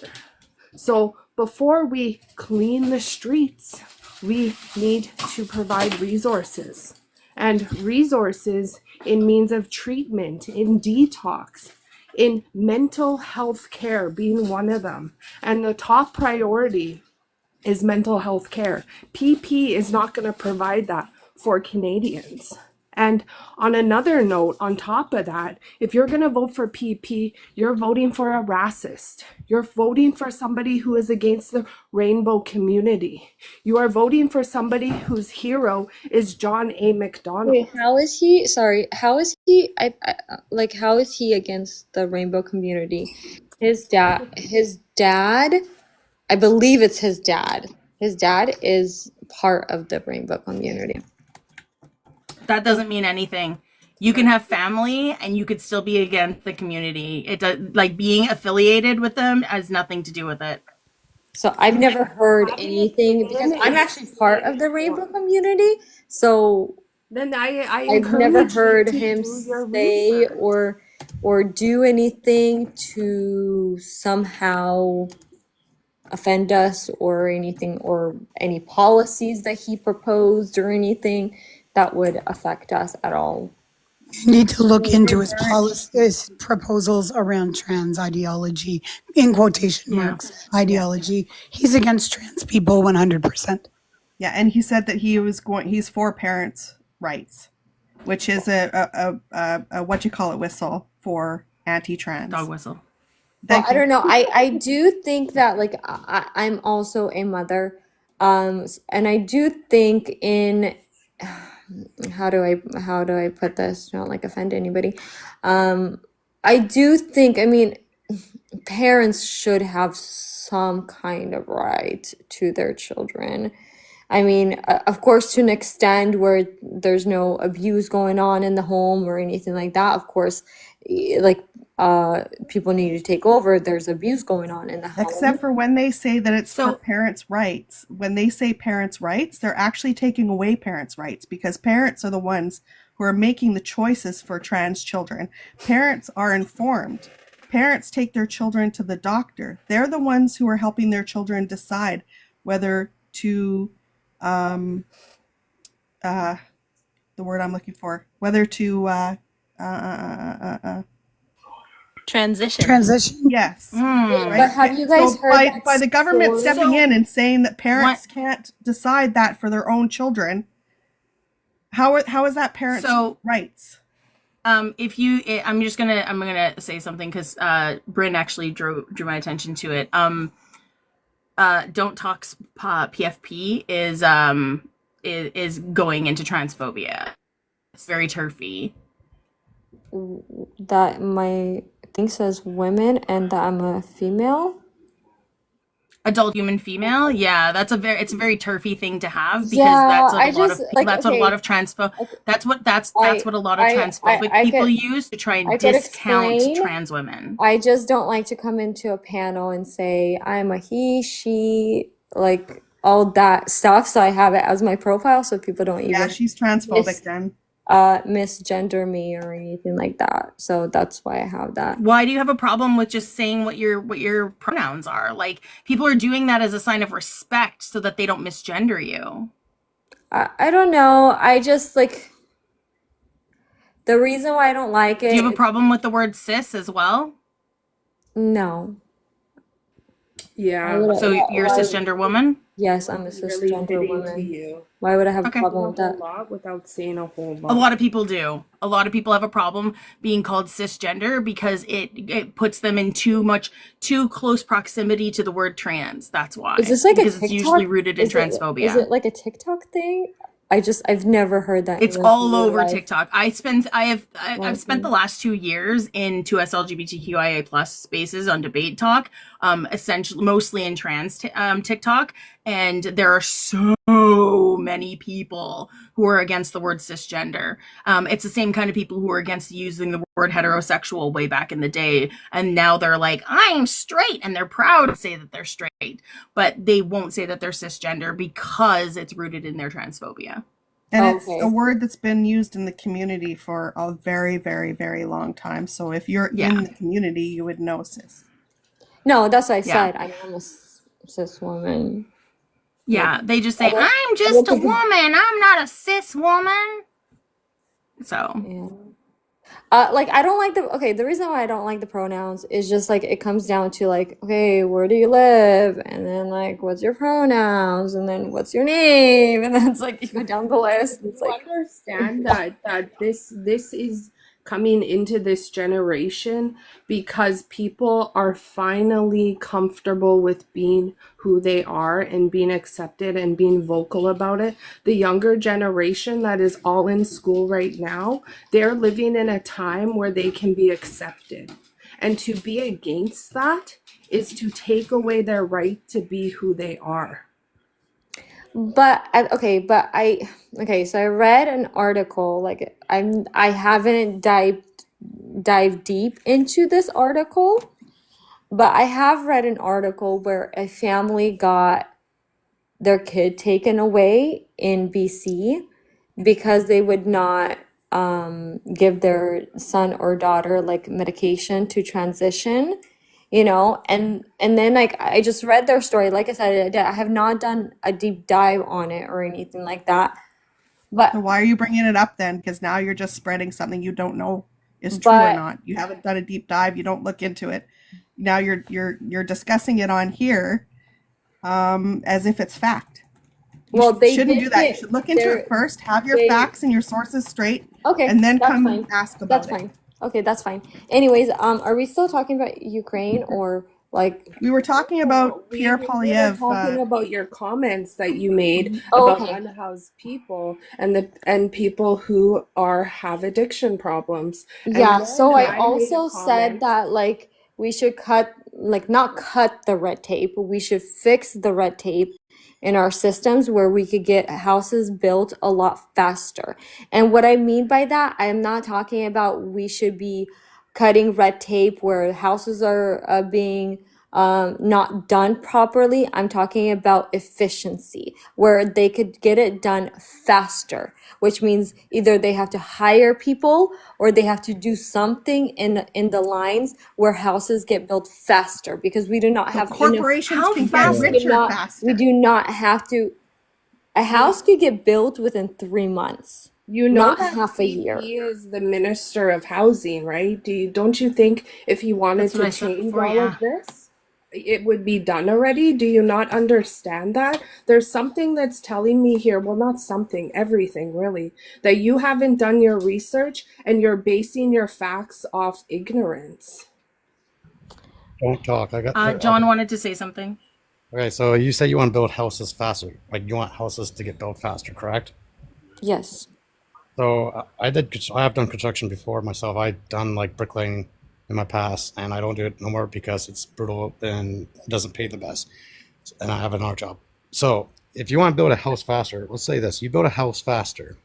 P: So before we clean the streets, we need to provide resources. And resources in means of treatment, in detox, in mental health care being one of them. And the top priority is mental health care. PP is not going to provide that for Canadians. And on another note, on top of that, if you're going to vote for PP, you're voting for a racist. You're voting for somebody who is against the rainbow community. You are voting for somebody whose hero is John A. MacDonald.
E: Wait, how is he? Sorry, how is he? Like, how is he against the rainbow community? His dad, I believe it's his dad. His dad is part of the rainbow community.
A: That doesn't mean anything. You can have family and you could still be against the community. It does, like, being affiliated with them has nothing to do with it.
E: So I've never heard anything because I'm actually part of the rainbow community. So
P: then I
E: I've never
P: encourage you
E: heard
P: to
E: him
P: do your
E: say
P: research.
E: or do anything to somehow offend us or anything, or any policies that he proposed or anything that would affect us at all.
F: Need to look into his policies, proposals around trans ideology, in quotation marks, ideology. He's against trans people 100%.
Q: Yeah, and he said that he's for parents' rights, which is a what you call it whistle for anti-trans.
A: Dog whistle.
E: Well, I don't know. I do think that, like, I'm also a mother, and I do think in how do I put this? Not like offend anybody. I do think, I mean, parents should have some kind of right to their children. I mean, of course, to an extent where there's no abuse going on in the home or anything like that. Of course, like, people need to take over. There's abuse going on in the home.
Q: Except for when they say that it's for parents' rights. When they say parents' rights, they're actually taking away parents' rights, because parents are the ones who are making the choices for trans children. Parents are informed. Parents take their children to the doctor. They're the ones who are helping their children decide whether to the word I'm looking for, whether to
A: transition.
Q: Yes.
E: Right? But have you guys heard
Q: by the government stepping in and saying that parents can't decide that for their own children? How is that parents' rights?
A: If you, I'm gonna say something because Bryn actually drew my attention to it. Don't Talk's PFP is going into transphobia. It's very turfy.
E: That my thing says women and that I'm a female.
A: Adult human female, yeah, it's a very turfy thing to have, because
E: Yeah,
A: that's what a lot of transphobic people use to try and discount trans women.
E: I just don't like to come into a panel and say I'm a he, she, like all that stuff. So I have it as my profile so people don't even.
Q: Yeah, she's transphobic then.
E: Misgender me or anything like that. So that's why I have that.
A: Why do you have a problem with just saying what your pronouns are? Like, people are doing that as a sign of respect so that they don't misgender you.
E: I don't know. I just, like, the reason why I don't like it.
A: Do you have a problem with the word cis as well?
E: No.
P: Yeah.
A: So you're a cisgender woman?
E: Yes, I'm a cisgender woman.
P: You.
E: Why would I have a problem with that?
P: Lot without saying a whole lot.
A: A lot of people do. A lot of people have a problem being called cisgender because it puts them in too close proximity to the word trans. That's why.
E: Is this like
A: because
E: a TikTok?
A: It's usually rooted in transphobia.
E: Is it like a TikTok thing? I've never heard that in
A: It's
E: my
A: all
E: whole
A: over
E: life.
A: TikTok. I've spent
E: Okay.
A: the last 2 years in 2S LGBTQIA plus spaces on Debate Talk, essentially mostly in trans TikTok, and there are so many people who are against the word cisgender. It's the same kind of people who were against using the word heterosexual way back in the day, and now they're like, I'm straight, and they're proud to say that they're straight, but they won't say that they're cisgender because it's rooted in their transphobia.
Q: And it's
E: Okay.
Q: a word that's been used in the community for a very, very, very long time. So if you're in the community, you would know cis.
E: No, that's what I
A: Yeah.
E: said. I am a cis woman.
A: Yeah, they just say,
E: I don't-
A: I'm
E: I
A: just
E: don't
A: a
E: think
A: woman.
E: it-
A: I'm not a cis woman. So,
E: Yeah. Like I don't like the reason why I don't like the pronouns is just like it comes down to like, okay, where do you live? And then like what's your pronouns? And then what's your name? And then it's like you go down the list. It's
P: You
E: like
P: understand that this is coming into this generation because people are finally comfortable with being who they are and being accepted and being vocal about it. The younger generation that is all in school right now, they're living in a time where they can be accepted. And to be against that is to take away their right to be who they are.
E: So I read an article, like I haven't dived deep into this article, but I have read an article where a family got their kid taken away in BC because they would not give their son or daughter like medication to transition, and then like I just read their story. Like I said, I have not done a deep dive on it or anything like that. But
Q: So why are you bringing it up then? Because now you're just spreading something you don't know is true or not. You haven't done a deep dive. You don't look into it. Now you're discussing it on here as if it's fact. Shouldn't do that. You should look into it first, have your facts and your sources straight, and then come ask about it.
E: That's fine. Okay, that's fine. Anyways, are we still talking about Ukraine or like
Q: we were talking about Pierre
P: We were
Q: Poilievre?
P: talking about your comments that you made
E: Oh,
P: about
E: okay.
P: unhoused people and people who have addiction problems. And
E: Yeah,
P: then
E: so I
P: made a
E: also said
P: comment.
E: that like we should not cut the red tape, but we should fix the red tape in our systems where we could get houses built a lot faster. And what I mean by that, I am not talking about we should be cutting red tape where houses are being not done properly. I'm talking about efficiency, where they could get it done faster, which means either they have to hire people or they have to do something in the lines where houses get built faster, because we do not have
Q: corporations can get richer faster.
E: we do not have to. A house could get built within 3 months.
P: You know
E: not
P: that
E: half a year.
P: He is the minister of housing, right? Don't you think if he wanted
A: That's what
P: to
A: I said
P: change
A: before,
P: all
A: yeah.
P: of this, it would be done already? Do you not understand that? There's something that's telling me here, well, not something, everything really, that you haven't done your research and you're basing your facts off ignorance.
T: Don't talk.
A: John wanted to say something.
T: Okay, so you say you want to build houses faster. Like you want houses to get built faster, correct?
E: Yes.
T: So I have done construction before myself. I've done like bricklaying in my past, and I don't do it no more because it's brutal and it doesn't pay the best. And I have another job. So if you want to build a house faster, let's say this: you build a house faster,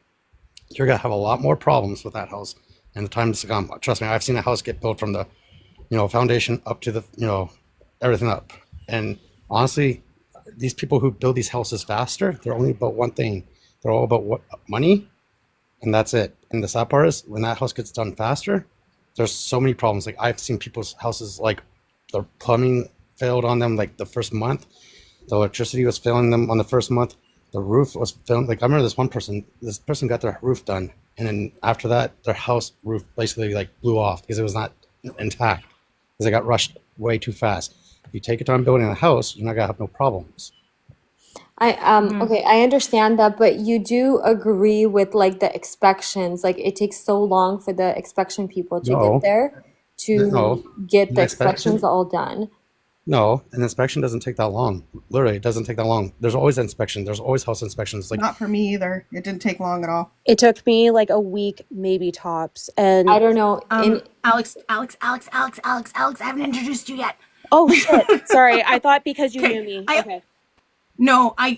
T: you're gonna have a lot more problems with that house in the time to come. Trust me, I've seen a house get built from the, foundation up to the, everything up. And honestly, these people who build these houses faster, they're only about one thing. They're all about what money. And that's it. And the sad part is when that house gets done faster, there's so many problems. Like I've seen people's houses, like the plumbing failed on them like the first month. The electricity was failing them on the first month. The roof was failing. Like I remember this person got their roof done. And then after that, their house roof basically like blew off because it was not intact because they got rushed way too fast. If you take your time building a house, you're not gonna have no problems.
E: Okay, I understand that, but you do agree with like the inspections. Like it takes so long for the inspection people to
T: No.
E: get there to
T: No.
E: get the
T: The inspection-
E: inspections all done.
T: No, an inspection doesn't take that long. Literally, it doesn't take that long. There's always inspection. There's always house inspections. Like,
Q: Not for me either. It didn't take long at all.
D: It took me like a week, maybe tops. And
E: I don't know.
A: Alex, I haven't introduced you yet.
D: Oh shit! Sorry, I thought because you knew me. Okay.
A: No, I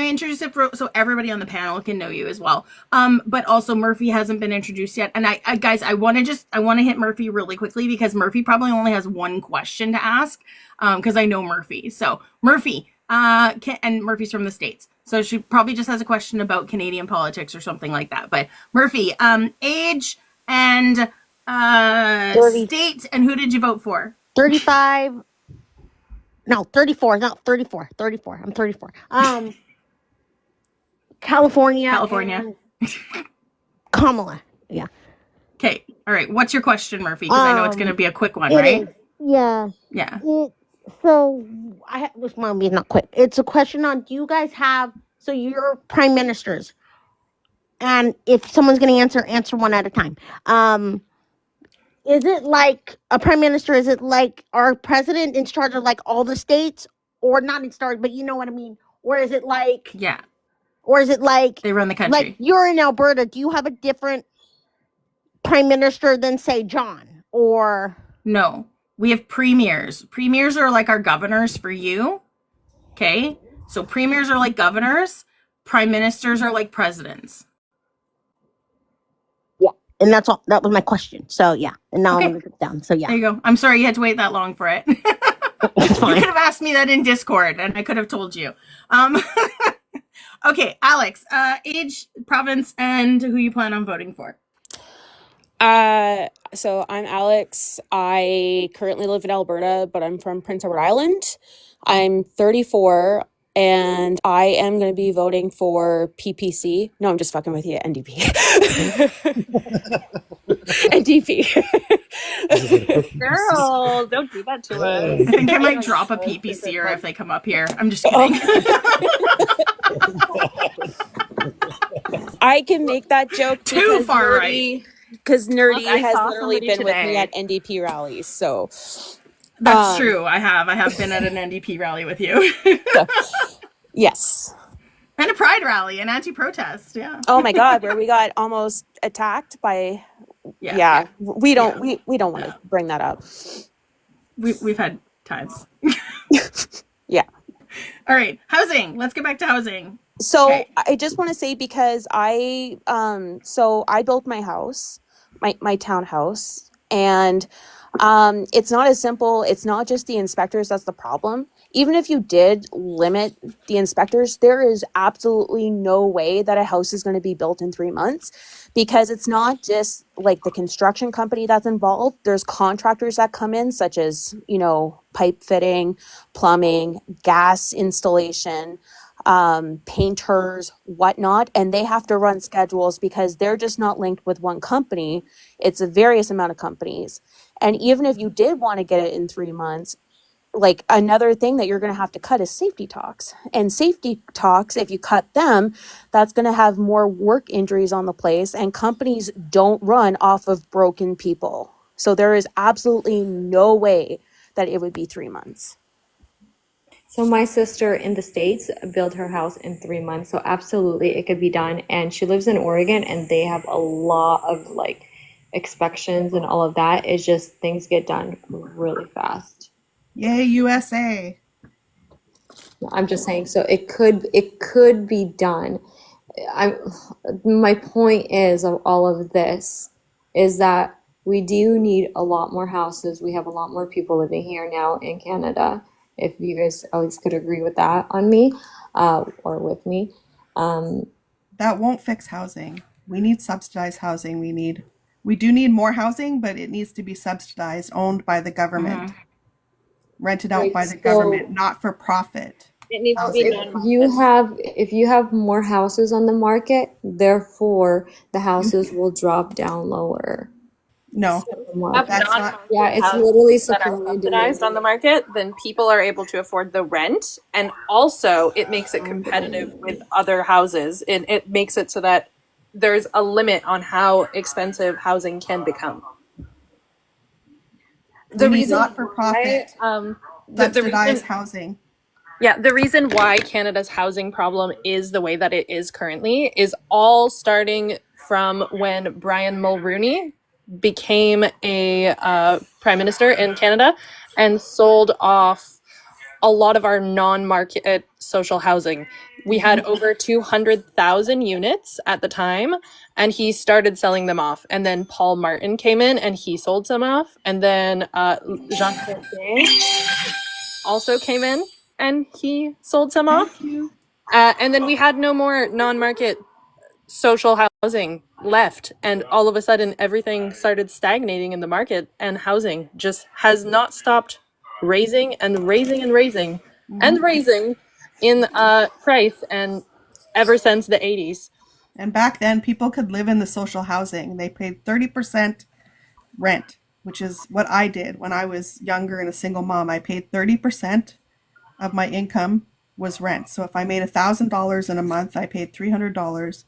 A: introduced it so everybody on the panel can know you as well. But also Murphy hasn't been introduced yet. And I guys, I want to hit Murphy really quickly because Murphy probably only has one question to ask. Because I know Murphy. So Murphy, and Murphy's from the States. So she probably just has a question about Canadian politics or something like that. But Murphy, age and state, and who did you vote for?
V: 35. No, 34. No, 34. 34. I'm 34. California. Kamala. Yeah.
A: Okay. All right. What's your question, Murphy? Because I know it's going to be a quick one, right?
V: Yeah.
A: Yeah.
V: So this might be not quick. It's a question on, do you guys have, so you're prime ministers, and if someone's going to answer one at a time. Is it like a prime minister? Is it like our president in charge of like all the states, or not in charge, but you know what I mean? Or is it like,
A: yeah.
V: Or is it like
A: they run the country?
V: Like you're in Alberta. Do you have a different prime minister than say John? Or
A: no, we have premiers. Premiers are like our governors for you. Okay, so premiers are like governors. Prime ministers are like presidents.
V: And that's all. That was my question. So yeah, and now I'm gonna put it down. So yeah,
A: there you go. I'm sorry you had to wait that long for it. You could have asked me that in Discord, and I could have told you. Okay, Alex, age, province, and who you plan on voting for?
D: So I'm Alex. I currently live in Alberta, but I'm from Prince Edward Island. I'm 34. And I am going to be voting for PPC. No, I'm just fucking with you, NDP. NDP.
K: Girl, don't do that to us.
A: I think I might drop a PPCer if they come up here. I'm just kidding.
D: I can make that joke
A: too far right.
D: Because Nerdy has literally been with me at NDP rallies. So
A: that's true. I have been at an NDP rally with you.
D: Yes.
A: And a pride rally, an anti-protest. Yeah.
D: Oh my God, where we got almost attacked by. Yeah. We don't want to bring that up.
A: We've had times.
D: Yeah.
A: All right, housing. Let's get back to housing.
D: So I just want to say, because I built my house, my townhouse, and it's not as simple. It's not just the inspectors that's the problem. Even if you did limit the inspectors, there is absolutely no way that a house is going to be built in 3 months, because it's not just like the construction company that's involved. There's contractors that come in, such as, pipe fitting, plumbing, gas installation, painters, whatnot, and they have to run schedules because they're just not linked with one company. It's a various amount of companies. And even if you did want to get it in 3 months, like, another thing that you're going to have to cut is safety talks. And safety talks, if you cut them, that's going to have more work injuries on the place, and companies don't run off of broken people. So there is absolutely no way that it would be 3 months.
E: So my sister in the States built her house in 3 months. So absolutely it could be done. And she lives in Oregon, and they have a lot of like inspections and all of that. It's just things get done really fast.
Q: Yay, USA.
E: I'm just saying, so it could be done. My point is of all of this is that we do need a lot more houses. We have a lot more people living here now in Canada. If you guys at least could agree with that on me, or with me.
Q: That won't fix housing. We need subsidized housing. We do need more housing, but it needs to be subsidized, owned by the government. Mm-hmm. Rented out by the government, not for profit.
K: It needs to be
E: if you have more houses on the market, therefore the houses will drop down lower.
Q: No,
E: that's not. Yeah, it's literally
K: subsidized on the market. Then people are able to afford the rent, and also it makes it competitive with other houses, and it makes it so that there's a limit on how expensive housing can become. The reason
Q: not for profit. subsidized housing.
K: Yeah, the reason why Canada's housing problem is the way that it is currently is all starting from when Brian Mulroney became a prime minister in Canada and sold off a lot of our non-market social housing. We had over 200,000 units at the time, and he started selling them off. And then Paul Martin came in and he sold some off. And then Jean Chrétien also came in and he sold some off. And then we had no more non-market social housing left, and all of a sudden everything started stagnating in the market, and housing just has not stopped raising and raising and raising and raising in price, and ever since the 80s.
Q: And back then, people could live in the social housing. They paid 30% rent, which is what I did when I was younger and a single mom. I paid 30% of my income was rent. So if I made $1,000 in a month, I paid $300.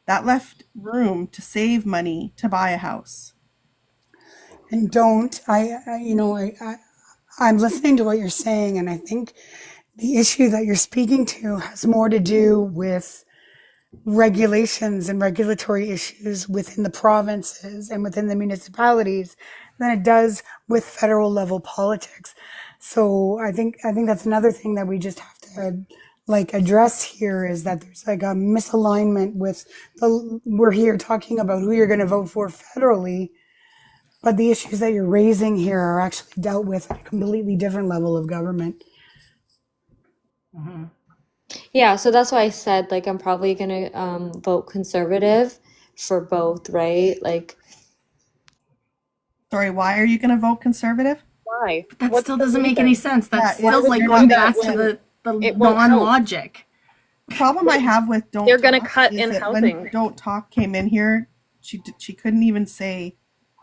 Q: That left room to save money to buy a house.
F: And I'm listening to what you're saying, and I think the issue that you're speaking to has more to do with regulations and regulatory issues within the provinces and within the municipalities than it does with federal level politics. So I think that's another thing that we just have to address here, is that there's a misalignment with we're here talking about who you're going to vote for federally, but the issues that you're raising here are actually dealt with at a completely different level of government.
E: Mm-hmm. Yeah, so that's why I said I'm probably gonna vote conservative for both, right?
Q: Sorry, why are you gonna vote conservative?
K: Why?
A: But that still doesn't make any sense. That's still
Q: you're
A: going
Q: not-
A: back to the
K: It won't help.
A: non-logic.
Q: The problem I have with Don't
K: They're gonna
Q: Talk
K: cut
Q: is
K: in
Q: that
K: housing.
Q: when Don't Talk came in here, she couldn't even say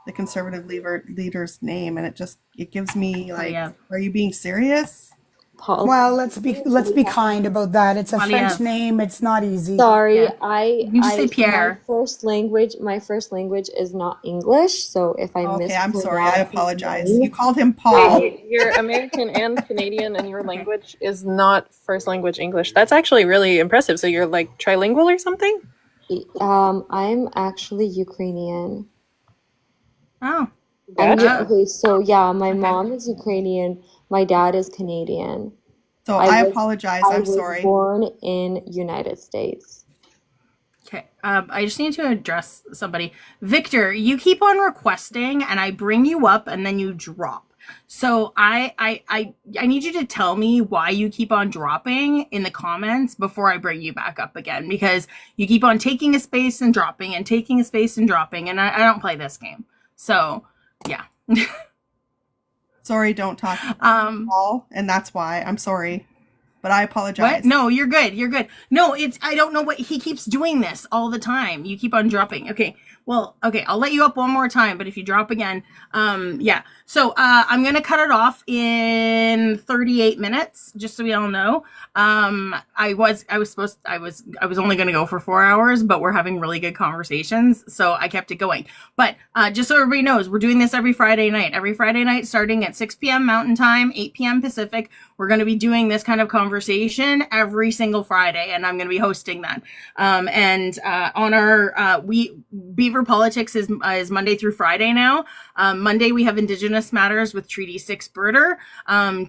Q: the conservative leader's name, and it gives me are you being serious?
F: Well, let's be kind about that. It's a French name. It's not easy.
E: Sorry,
F: Yeah.
A: You just say Pierre.
E: my first language is not English, so if I
Q: Okay, I'm sorry. I
E: mispronounce his
Q: apologize.
E: name-
Q: You called him Paul.
K: Wait, you're American and Canadian, and your language is not first language English. That's actually really impressive. So you're trilingual or something?
E: I'm actually Ukrainian.
A: Oh.
E: Okay, so yeah, my mom is Ukrainian, my dad is Canadian.
Q: So I apologize.
E: I
Q: I'm
E: was
Q: sorry.
E: born in United States.
A: Okay. I just need to address somebody. Victor, you keep on requesting, and I bring you up, and then you drop. So I need you to tell me why you keep on dropping in the comments before I bring you back up again, because you keep on taking a space and dropping and taking a space and dropping, and I don't play this game. So yeah.
Q: Sorry, Don't Talk. Paul, and that's why. I'm sorry. But I apologize.
A: What? No, you're good. You're good. No, I don't know what he keeps doing this all the time. You keep on dropping. Okay. Well, okay, I'll let you up one more time, but if you drop again, yeah. So I'm gonna cut it off in 38 minutes, just so we all know. I was only gonna go for 4 hours, but we're having really good conversations, so I kept it going. But just so everybody knows, we're doing this every Friday night. Every Friday night, starting at 6 p.m. Mountain Time, 8 p.m. Pacific. We're gonna be doing this kind of conversation every single Friday, and I'm gonna be hosting that. And on our Beaver Politics is Monday through Friday now. Monday we have Indigenous Matters with Treaty 6 Birder.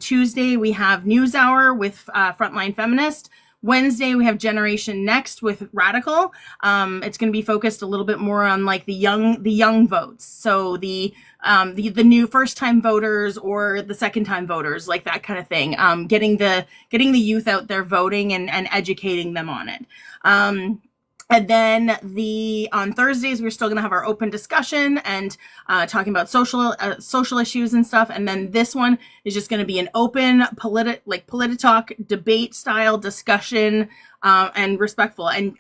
A: Tuesday we have News Hour with Frontline Feminist. Wednesday we have Generation Next with Radical. It's going to be focused a little bit more on the young votes. So the new first time voters or the second time voters, like that kind of thing. Getting the youth out there voting and educating them on it. And then on Thursdays, we're still going to have our open discussion and talking about social issues and stuff. And then this one is just going to be an open Politi-Talk debate style discussion and respectful. And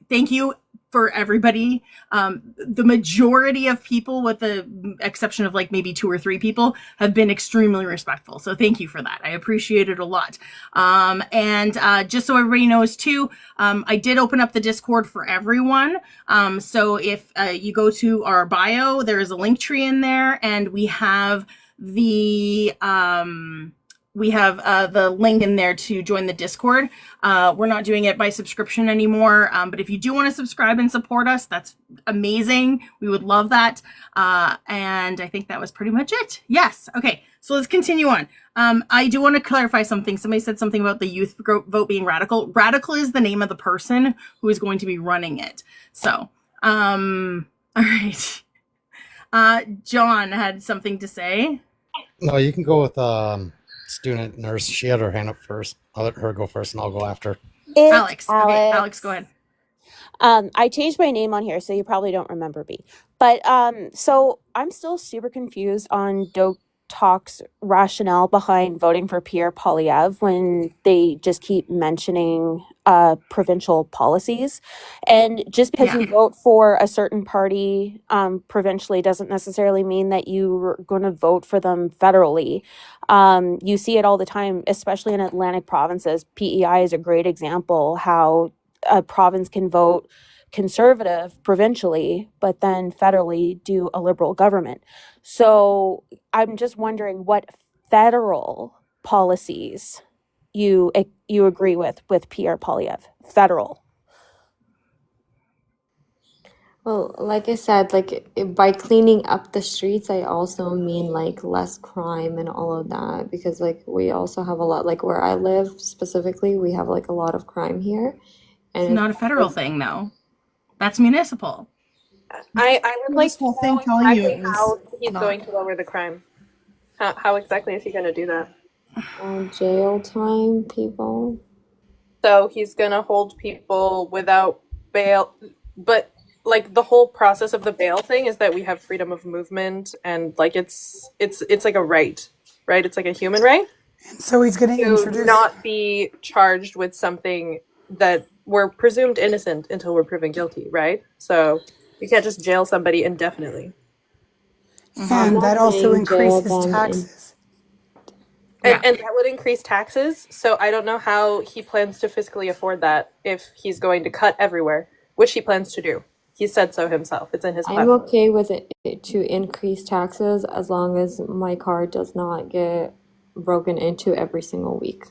A: thank you for everybody. The majority of people, with the exception of maybe 2 or 3 people, have been extremely respectful. So thank you for that. I appreciate it a lot. And just so everybody knows too, I did open up the Discord for everyone. So if you go to our bio, there is a link tree in there, and we have the we have the link in there to join the Discord. We're not doing it by subscription anymore, but if you do want to subscribe and support us, that's amazing. We would love that. And I think that was pretty much it. Yes. Okay. So let's continue on. I do want to clarify something. Somebody said something about the youth vote being radical. Radical is the name of the person who is going to be running it. So, all right. John had something to say.
T: No, you can go with student nurse. She had her hand up first. I'll let her go first, and I'll go after.
A: Alex. Okay, Alex, go ahead.
D: I changed my name on here, so you probably don't remember me. But so I'm still super confused on Talk's rationale behind voting for Pierre Poilievre when they just keep mentioning provincial policies. And just because you vote for a certain party provincially doesn't necessarily mean that you're going to vote for them federally. You see it all the time, especially in Atlantic provinces. PEI is a great example how a province can vote conservative provincially, but then federally do a liberal government. So I'm just wondering what federal policies you agree with Pierre Poilievre. Federal.
E: Well, like I said, by cleaning up the streets, I also mean like less crime and all of that, because like we also have a lot, like where I live specifically, we have like a lot of crime here. And
A: it's not a federal thing, though. That's municipal.
B: I would like
Q: This whole
B: to
Q: thing
B: know
Q: telling you
B: exactly
Q: it was
B: how he's
Q: not.
B: going to lower the crime. How exactly is he going to do that?
E: Jail time, people.
B: So he's going to hold people without bail, but like the whole process of the bail thing is that we have freedom of movement, and like it's like a right? It's like a human right.
F: So he's going to introduce
B: not be charged with something that we're presumed innocent until we're proven guilty, right? So you can't just jail somebody indefinitely.
F: And that also increases taxes.
B: And that would increase taxes. So I don't know how he plans to fiscally afford that if he's going to cut everywhere, which he plans to do. He said so himself. It's in his
E: I'm
B: platform.
E: okay with it to increase taxes as long as my car does not get broken into every single week.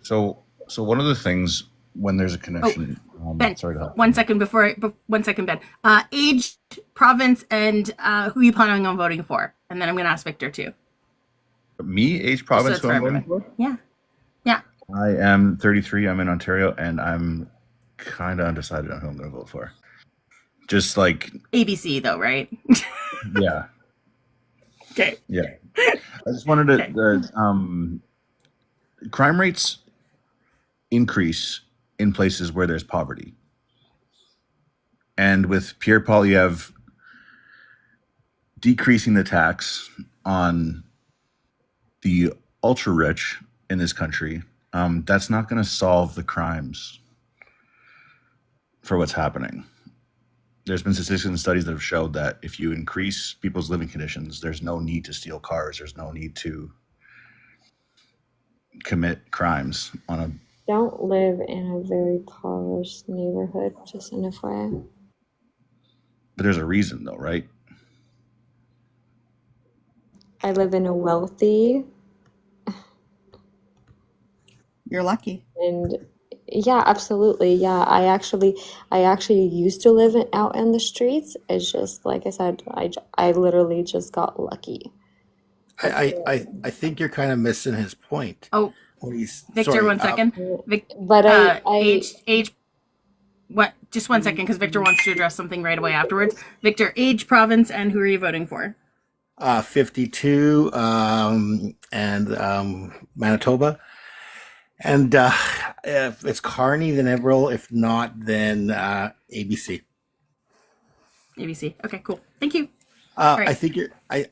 U: So one of the things when there's a connection.
A: Ben,
U: sorry to help.
A: 1 second one second, Ben. Age, province, and who are you planning on voting for? And then I'm going to ask Victor too.
U: Me, age, province,
A: So
U: who I'm voting for?
A: Yeah.
U: I am 33. I'm in Ontario, and I'm kind of undecided on who I'm going to vote for. Just like
A: ABC, though, right?
U: Yeah.
A: Okay.
U: Yeah. I just wanted to. Crime rates increase in places where there's poverty, and with Pierre Poilievre decreasing the tax on the ultra rich in this country, that's not going to solve the crimes for what's happening. There's been statistics and studies that have showed that if you increase people's living conditions, there's no need to steal cars. There's no need to commit crimes on a.
E: Don't live in a very impoverished neighborhood, just an FYI.
U: But there's a reason, though, right?
E: I live in a wealthy.
Q: You're lucky.
E: And yeah, absolutely. Yeah, I actually used to live out in the streets. It's just like I said, I literally just got lucky.
W: I think you're kind of missing his point.
A: Oh, Victor,
W: sorry,
A: 1 second.
E: But
A: age. What? Just 1 second, because Victor wants to address something right away afterwards. Victor, age, province, and who are you voting for?
W: 52, and Manitoba. And if it's Carney, then Liberal. If not, then ABC.
A: ABC. Okay, cool. Thank you.
W: Right.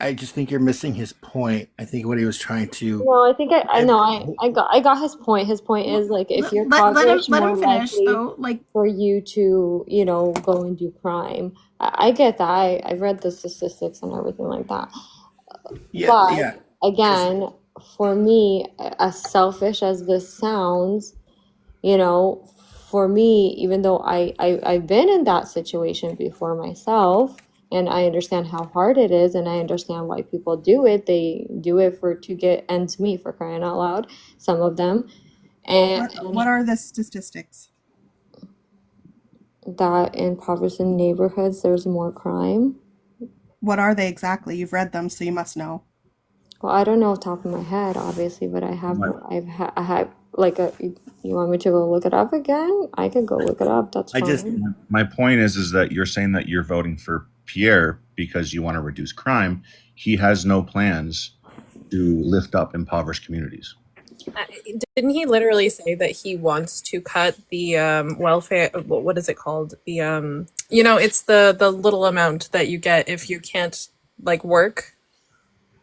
W: I just think you're missing his point. I think what he was trying to.
E: No, I think I got his point. His point is like if you're impoverished, more likely for you to go and do crime. I get that. I read the statistics and everything like that. But again, for me, as selfish as this sounds, for me, even though I've been in that situation before myself, And I understand how hard it is, and I understand why people do it. They do it to get ends meet, for crying out loud, some of them. And
Q: What are the statistics?
E: That in impoverished neighborhoods, there's more crime.
Q: What are they exactly? You've read them, so you must know.
E: Well, I don't know off the top of my head, obviously, but I have like you want me to go look it up again? I could go look it up. That's fine.
U: My point is that you're saying that you're voting for Pierre because you want to reduce crime. He has no plans to lift up impoverished communities.
B: Didn't he literally say that he wants to cut the welfare? What is it called? The it's the little amount that you get if you can't like work.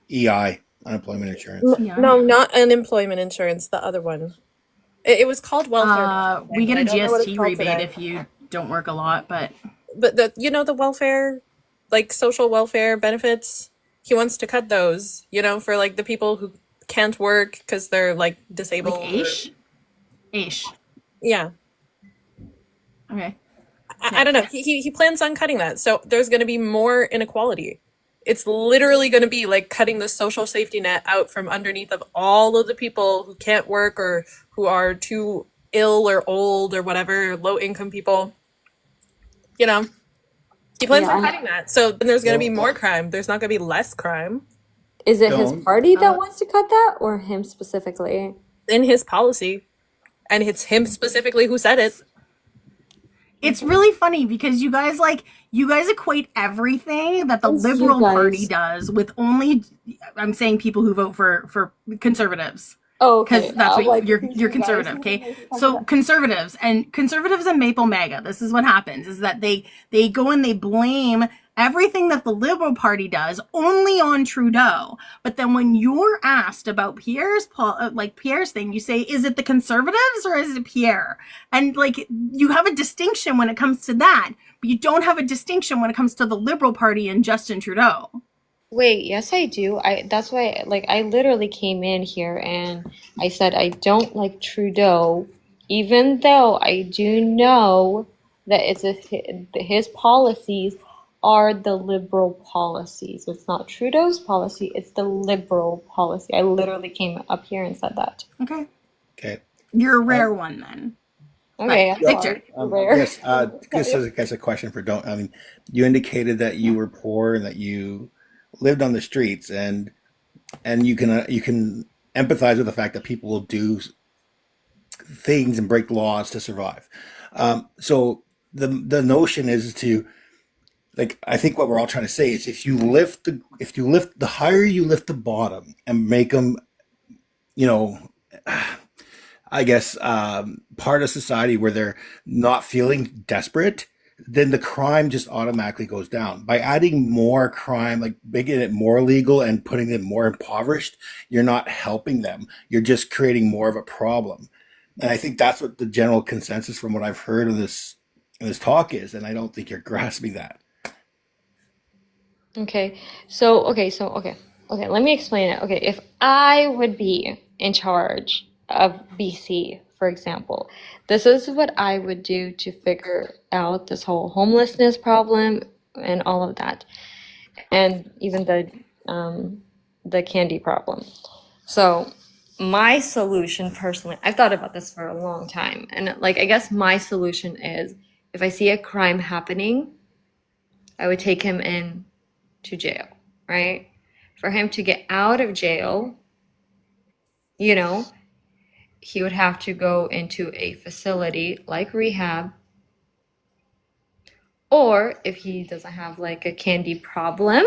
W: EI, unemployment insurance.
B: No, not unemployment insurance. The other one. It was called welfare.
A: We get a
B: I don't know what it's
A: GST
B: called
A: rebate
B: today.
A: if you don't work a lot, but
B: the welfare, like social welfare benefits. He wants to cut those. For like the people who can't work because they're like disabled.
A: Like AISH.
B: Yeah.
A: Okay.
B: I don't know. He plans on cutting that, so there's going to be more inequality. It's literally going to be like cutting the social safety net out from underneath of all of the people who can't work or who are too ill or old or whatever, low income people. He plans on cutting that. So then there's going to be more crime. There's not going to be less crime.
E: Is it his party that wants to cut that, or him specifically?
B: In his policy. And it's him specifically who said it.
A: It's really funny because you guys equate everything that the Liberal Party does with only, I'm saying people who vote for conservatives.
E: Oh, okay.
A: Because that's what you're conservative, okay? So conservatives and Maple MAGA, this is what happens, is that they go and they blame everything that the Liberal Party does only on Trudeau. But then when you're asked about Pierre's thing, you say, is it the Conservatives or is it Pierre? And you have a distinction when it comes to that, but you don't have a distinction when it comes to the Liberal Party and Justin Trudeau.
E: Wait, yes, I do. That's why, I literally came in here and I said I don't like Trudeau, even though I do know that his policies are the Liberal policies. It's not Trudeau's policy, it's the Liberal policy. I literally came up here and said that.
W: Okay.
A: You're a rare one then.
E: Okay,
A: right. Victor.
E: Rare.
W: Yes, this is, I guess, a question for Don't. I mean, you indicated that you were poor and that you lived on the streets, and you can empathize with the fact that people will do things and break laws to survive. So the notion is to, I think what we're all trying to say is if you lift the higher you lift the bottom and make them, I guess, part of society where they're not feeling desperate, then the crime just automatically goes down. By adding more crime, making it more legal and putting them more impoverished, you're not helping them. You're just creating more of a problem. And I think that's what the general consensus from what I've heard in this talk is, and I don't think you're grasping that.
E: Okay, let me explain it. Okay, if I would be in charge of BC, for example, this is what I would do to figure out this whole homelessness problem and all of that, and even the candy problem. So my solution personally, I've thought about this for a long time, and I guess my solution is if I see a crime happening, I would take him in to jail, right? For him to get out of jail, he would have to go into a facility like rehab, or if he doesn't have a candy problem,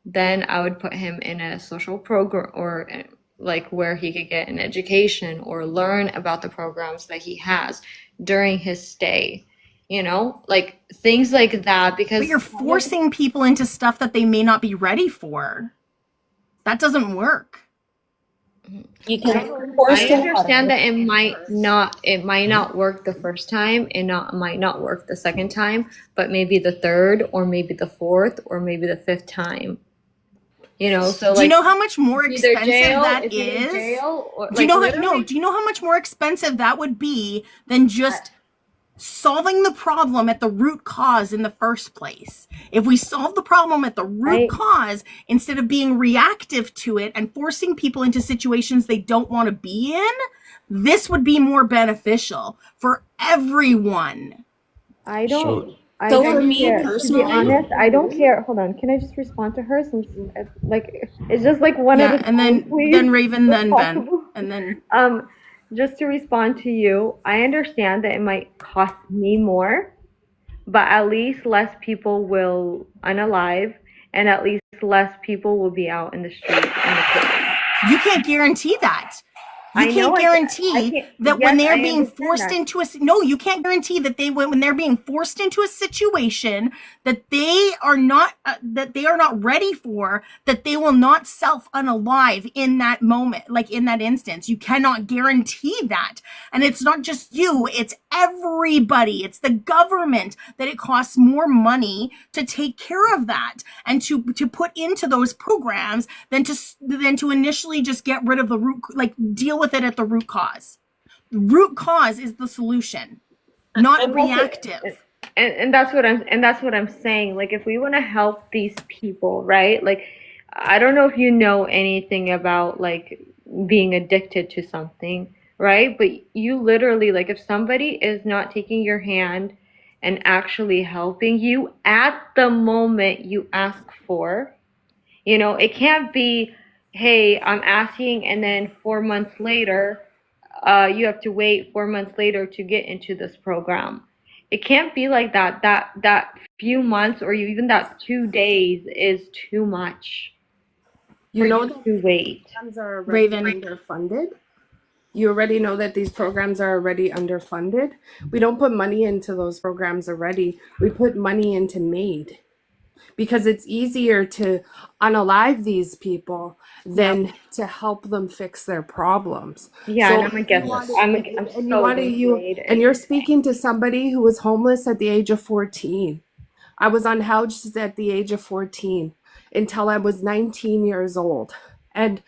E: then I would put him in a social program or where he could get an education or learn about the programs that he has during his stay. Things like that, because
A: but you're forcing people into stuff that they may not be ready for. That doesn't work.
E: You can I understand that it might not work the first time, and might not work the second time, but maybe the third or maybe the fourth or maybe the fifth time. So
A: do you know how much more expensive that is?
E: Do
A: you know how much more expensive that would be than just solving the problem at the root cause in the first place. If we solve the problem at the root cause, instead of being reactive to it and forcing people into situations they don't want to be in, this would be more beneficial for everyone.
E: I don't. I
V: So
E: don't
V: for me
E: care. To be
V: personally,
E: honest, I don't care. Hold on. Can I just respond to her? Since like it's just like one at a time,
A: and
E: please.
A: then Raven,
E: if
A: then Ben,
E: possible.
A: and then
E: Just to respond to you, I understand that it might cost me more, but at least less people will unalive, and at least less people will be out in the streets.
A: You can't guarantee that. You can't guarantee that when they're being forced into you can't guarantee that when they're being forced into a situation that they are not ready for, that they will not self-unalive in that moment, like in that instance. You cannot guarantee that. And it's not just you, it's everybody. It's the government that it costs more money to take care of that and to put into those programs than to initially just get rid of the root, like deal with it at the root cause. The root cause is the solution, not reactive.
E: And that's what I'm saying. Like, if we want to help these people, right? Like, I don't know if you know anything about like being addicted to something, right? But you literally, like, if somebody is not taking your hand and actually helping you at the moment you ask for, it can't be, hey, I'm asking, and then 4 months later, you have to wait 4 months later to get into this program. It can't be like that. That few months or even that 2 days is too much.
P: You know that
E: to wait.
P: Programs are already underfunded. You already know that these programs are already underfunded. We don't put money into those programs already. We put money into MAID because it's easier to unalive these people than to help them fix their problems.
E: Yeah,
P: So
E: and I'm against it.
P: and you're speaking to somebody who was homeless at the age of 14. I was unhoused at the age of 14 until I was 19 years old. And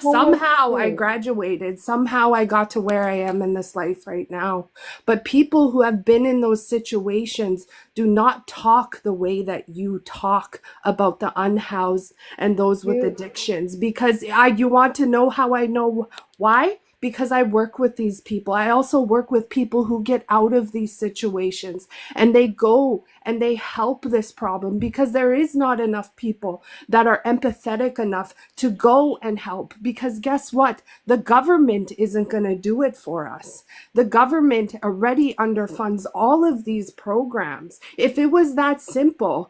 P: somehow I graduated. Somehow I got to where I am in this life right now. But people who have been in those situations do not talk the way that you talk about the unhoused and those with addictions. Because you want to know how I know why? Because I work with these people. I also work with people who get out of these situations and they go and they help this problem because there is not enough people that are empathetic enough to go and help. Because guess what? The government isn't going to do it for us. The government already underfunds all of these programs. If it was that simple,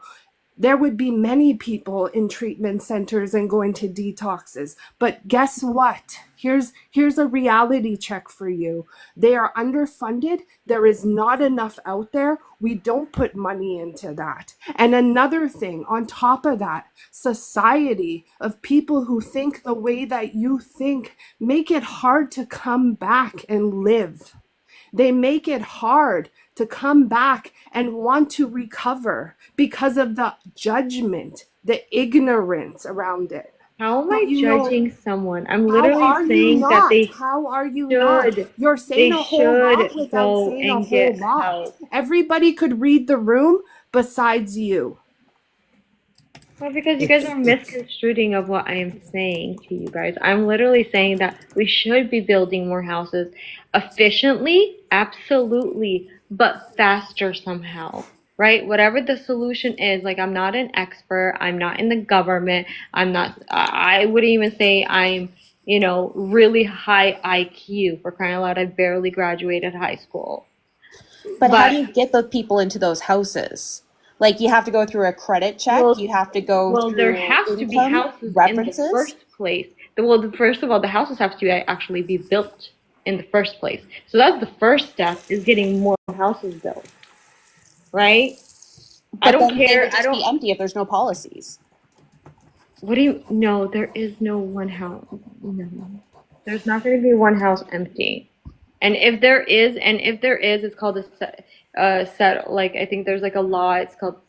P: there would be many people in treatment centers and going to detoxes. But guess what? Here's a reality check for you. They are underfunded. There is not enough out there. We don't put money into that. And another thing on top of that, society of people who think the way that you think make it hard to come back and live. They make it hard to come back and want to recover because of the judgment, the ignorance around it.
E: How am I judging someone? I'm literally saying that they
P: How are you not? You're saying a whole lot without saying a whole lot. Everybody could read the room besides you.
E: Well, because you guys are misconstruing of what I am saying to you guys. I'm literally saying that we should be building more houses efficiently, absolutely, but faster somehow, right? Whatever the solution is, like, I'm not an expert. I'm not in the government. I wouldn't even say I'm, really high IQ. For crying out loud, I barely graduated high school.
D: But how do you get the people into those houses? Like, you have to go through a credit check. You have to go through
E: there has to be houses
D: references.
E: in the first place. Well, first of all, the houses have to actually be built in the first place. So that's the first step, is getting more houses built, right?
D: But
E: I don't
D: then
E: care.
D: They would just be empty if there's no policies.
E: What do you? No, there is no one house. No, there's not going to be one house empty. And if there is, it's called a like, I think there's like a law. It's called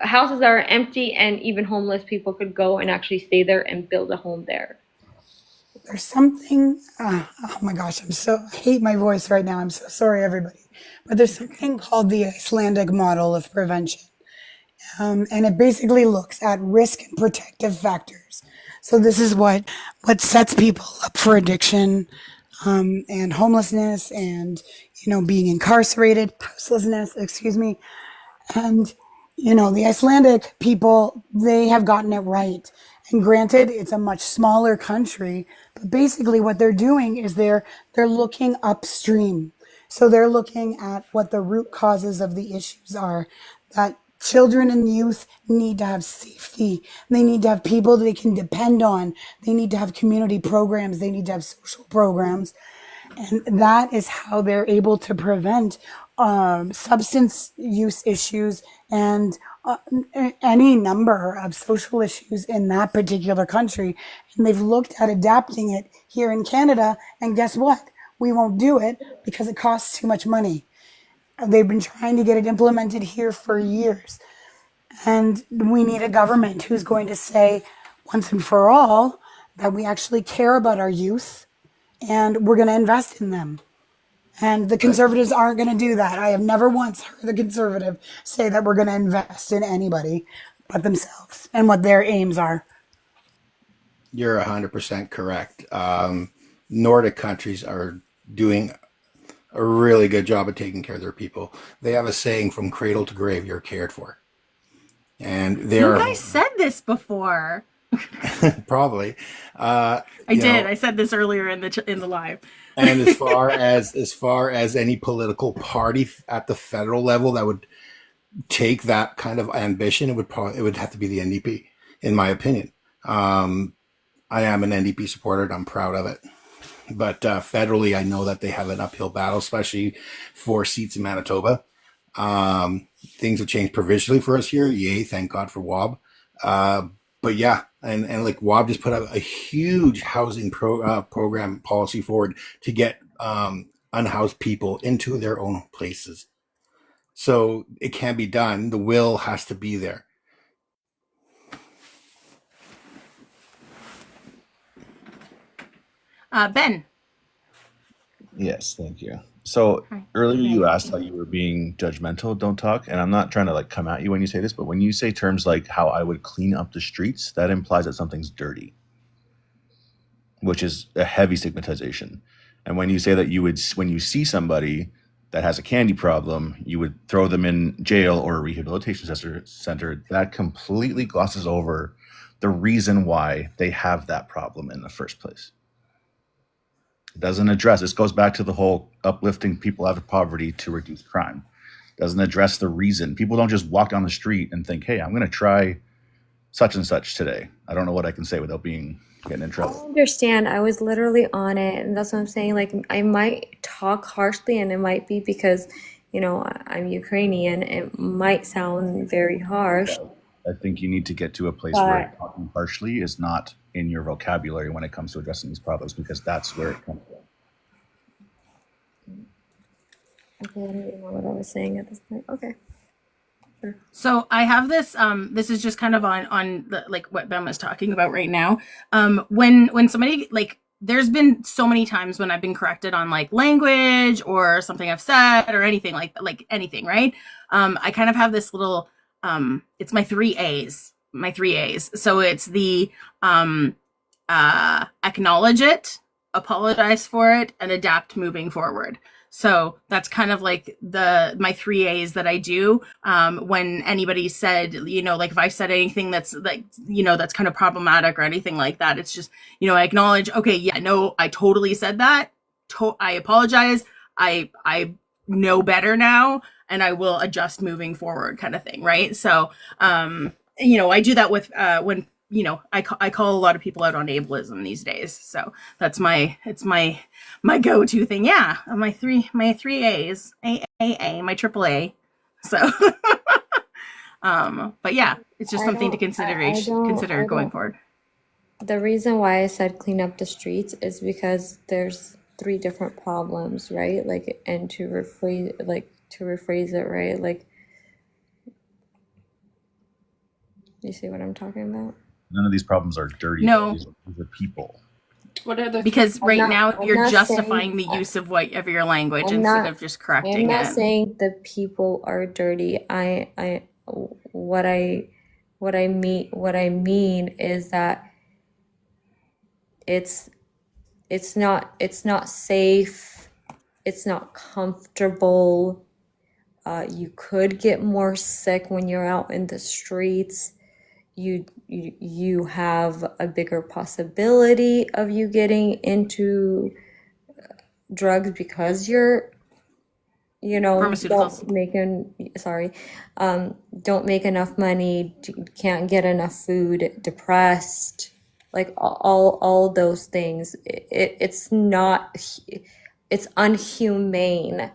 E: houses that are empty, and even homeless people could go and actually stay there and build a home there.
F: there's something, oh my gosh, I hate my voice right now. I'm so sorry, everybody. But there's something called the Icelandic model of prevention. And it basically looks at risk and protective factors. So this is what sets people up for addiction, and homelessness and, being incarcerated, houselessness, excuse me. And, the Icelandic people, they have gotten it right. And granted, it's a much smaller country, but basically what they're doing is they're looking upstream. So they're looking at what the root causes of the issues are, that children and youth need to have safety. They need to have people they can depend on. They need to have community programs. They need to have social programs. And that is how they're able to prevent substance use issues and any number of social issues in that particular country. And they've looked at adapting it here in Canada. And guess what? We won't do it because it costs too much money. They've been trying to get it implemented here for years. And we need a government who's going to say once and for all that we actually care about our youth and we're going to invest in them. And the Conservatives aren't going to do that. I have never once heard the Conservative say that we're going to invest in anybody but themselves and what their aims are.
W: You're 100% correct. Nordic countries are doing a really good job of taking care of their people. They have a saying, from cradle to grave, you're cared for. And
A: You
W: they're
A: guys said this before.
W: probably.
A: I did. I said this earlier in the live.
W: And as far as any political party at the federal level that would take that kind of ambition, it would have to be the NDP, in my opinion. I am an NDP supporter and I'm proud of it. But federally, I know that they have an uphill battle, especially for seats in Manitoba. Things have changed provincially for us here. Yay, thank God for WAB. But yeah, and like WAB just put out a huge housing program policy forward to get unhoused people into their own places. So it can be done. The will has to be there.
A: Ben.
U: Yes, thank you. So earlier you asked how you were being judgmental, don't talk, and I'm not trying to like come at you when you say this, but when you say terms like how I would clean up the streets, that implies that something's dirty, which is a heavy stigmatization. And when you say that when you see somebody that has a candy problem, you would throw them in jail or a rehabilitation center, that completely glosses over the reason why they have that problem in the first place. Doesn't address, this goes back to the whole uplifting people out of poverty to reduce crime. Doesn't address the reason. People don't just walk down the street and think, hey, I'm going to try such and such today. I don't know what I can say without getting in
E: I
U: trouble.
E: understand. I was literally on it, and that's what I'm saying. Like, I might talk harshly, and it might be because, I'm Ukrainian. It might sound very harsh,
U: I think you need to get to a place
E: but
U: where talking harshly is not in your vocabulary when it comes to addressing these problems, because that's where it comes from.
E: okay, I don't even know what I was saying at this point. Okay. Sure.
A: So I have this. This is just kind of on the, like what Ben was talking about right now. When somebody like, there's been so many times when I've been corrected on like language or something I've said or anything like anything, right? I kind of have this little. It's my 3 A's. My 3 A's. So it's the acknowledge it, apologize for it, and adapt moving forward. So that's kind of like my 3 A's that I do. When anybody said, like if I said anything that's like, that's kind of problematic or anything like that, it's just, I acknowledge, okay, yeah, no, I totally said that. I apologize. I know better now, and I will adjust moving forward, kind of thing. Right. So, I do that with, when, I call a lot of people out on ableism these days. So that's my go-to thing. Yeah. My three A's, my triple A. So, but yeah, it's just something to consider going forward.
E: The reason why I said clean up the streets is because there's 3 different problems, right? Like, and to rephrase it, right? Like, you see what I'm talking about?
U: None of these problems are dirty.
A: No.
U: These are people.
P: What are the
A: Because
E: I'm
A: right
E: not.
A: now
E: I'm
A: you're
E: not
A: justifying
E: saying.
A: the use of your language
E: I'm
A: instead
E: not.
A: of just
E: I'm
A: correcting
E: not
A: it.
E: saying the people are dirty. What I mean is that it's not safe. It's not comfortable. You could get more sick when you're out in the streets. You have a bigger possibility of you getting into drugs because you're
A: Pharmaceuticals.
E: don't make enough money, can't get enough food, depressed, like all those things. It's unhumane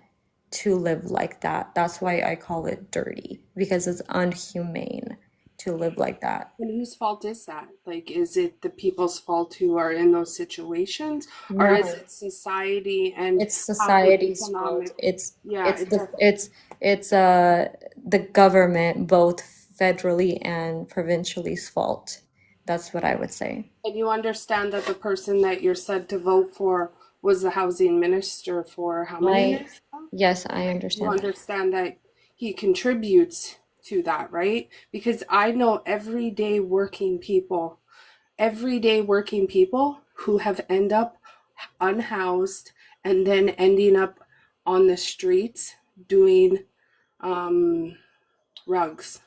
E: to live like that. That's why I call it dirty, because it's unhumane to live like that.
P: And whose fault is that? Like, is it the people's fault who are in those situations, or
E: No,
P: is it society and
E: it's
P: how the
E: society's fault.
P: economic?
E: It's
P: Yeah,
E: it's the it's the government, both federally and provincially's fault. That's what I would say.
P: and you understand that the person that you're said to vote for was the housing minister for how many years?
E: Yes, I
P: You
E: understand that.
P: understand that he contributes to that, right? Because I know everyday working people who have end up unhoused and then ending up on the streets doing rugs.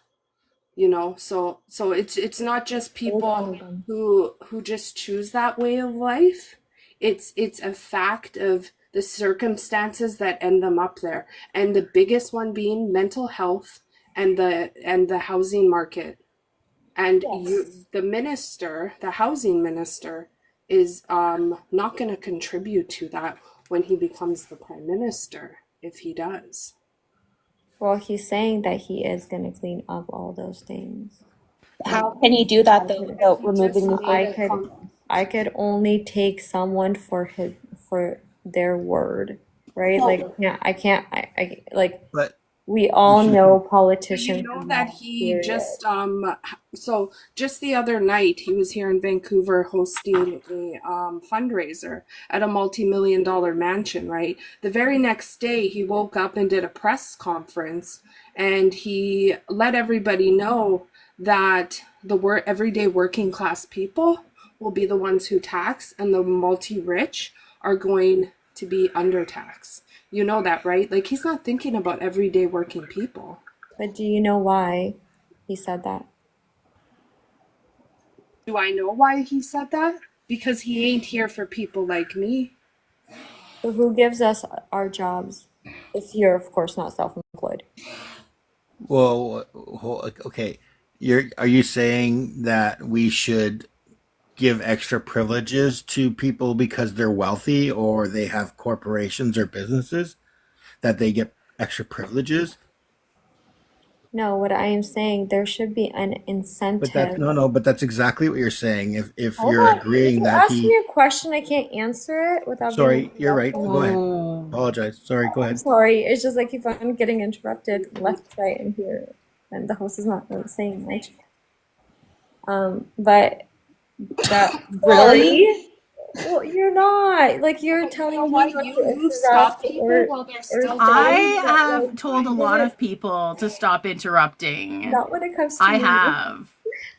P: So it's not just people who just choose that way of life. It's a fact of the circumstances that end them up there, and the biggest one being mental health and the housing market. And the housing minister is not going to contribute to that when he becomes the prime minister, if he does.
E: Well, he's saying that he is going to clean up all those things.
D: How can he do that though without removing the
E: I could only take someone for their word, right? Like, yeah, I can't. I like.
W: But
E: we all know
P: But
E: politicians.
P: you know that he just so just the other night he was here in Vancouver hosting a fundraiser at a multi-million-dollar mansion, right? The very next day he woke up and did a press conference, and he let everybody know that the everyday working class people will be the ones who tax, and the multi-rich are going to be under tax. You know that, right? Like, he's not thinking about everyday working people.
E: But do you know why he said that?
P: Do I know why he said that? Because he ain't here for people like me.
E: So who gives us our jobs if you're, of course, not self-employed?
W: well, okay, are you saying that we should give extra privileges to people because they're wealthy or they have corporations or businesses, that they get extra privileges?
E: No, what I am saying, there should be an
W: But
E: incentive.
W: but that's exactly what you're saying. If
E: Hold
W: you're
E: on,
W: agreeing
E: you
W: that
E: ask me a question, I can't answer it without being
W: sorry, you're right.
E: interrupted.
W: Go ahead. Apologize. Sorry, go
E: I'm
W: ahead.
E: sorry. It's just like if I'm getting interrupted left, right, and here, and the host is not really saying much. But that really? Well, you're not. Like, you're telling me not to
P: You stop
E: interrupt
P: people while they're still
A: I
P: talking.
A: have told a lot of people to stop interrupting.
E: Not when it comes to
A: I
E: me.
A: have.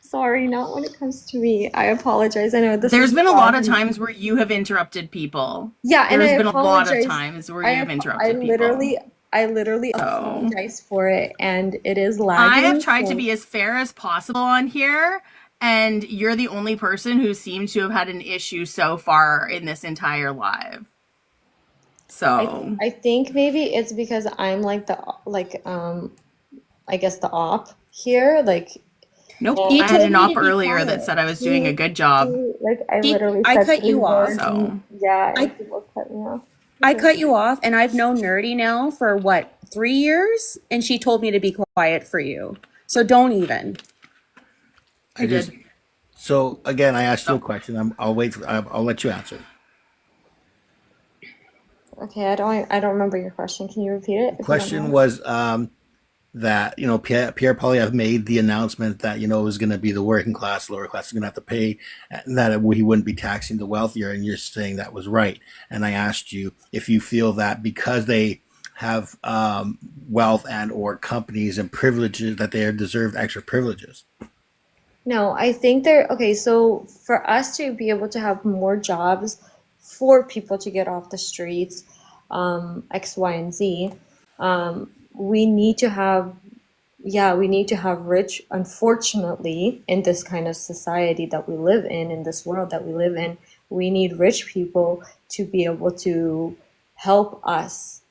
E: Sorry, not when it comes to me. I apologize. I know this
A: There's
E: is
A: been a lot of
E: bad.
A: times where you have interrupted people.
E: Yeah, and
A: There's
E: I
A: been a lot of
E: apologize.
A: times where you have
E: I
A: interrupted
E: literally
A: people. So
E: apologize for it, and it is
A: I
E: lagging.
A: have tried to be as fair as possible on here, and you're the only person who seems to have had an issue so far in this entire live. So
E: I think maybe it's because I'm like I guess the op here. Like,
A: nope,
E: and
A: I had an op earlier that said I was doing a good job.
E: I literally
V: I
E: said
V: cut
E: 3
V: you off.
E: words.
A: So
E: Yeah, and people cut me off.
V: I cut you off, and I've known Nerdy now for what, 3 years? And she told me to be quiet for you. So don't even.
W: I just so again, I asked you a question. I'll wait. I'll let you answer.
E: Okay, I don't remember your question. Can you repeat it?
W: The question was that, Pierre Poilievre made the announcement that, it was going to be the working class, lower class is going to have to pay, and that he wouldn't be taxing the wealthier. And you're saying that was right. And I asked you if you feel that because they have wealth and or companies and privileges that they are deserved extra privileges.
E: No, I think okay, so for us to be able to have more jobs for people to get off the streets, X, Y, and Z, we need to have, we need to have rich, unfortunately, in this kind of society that we live in this world that we live in, we need rich people to be able to help us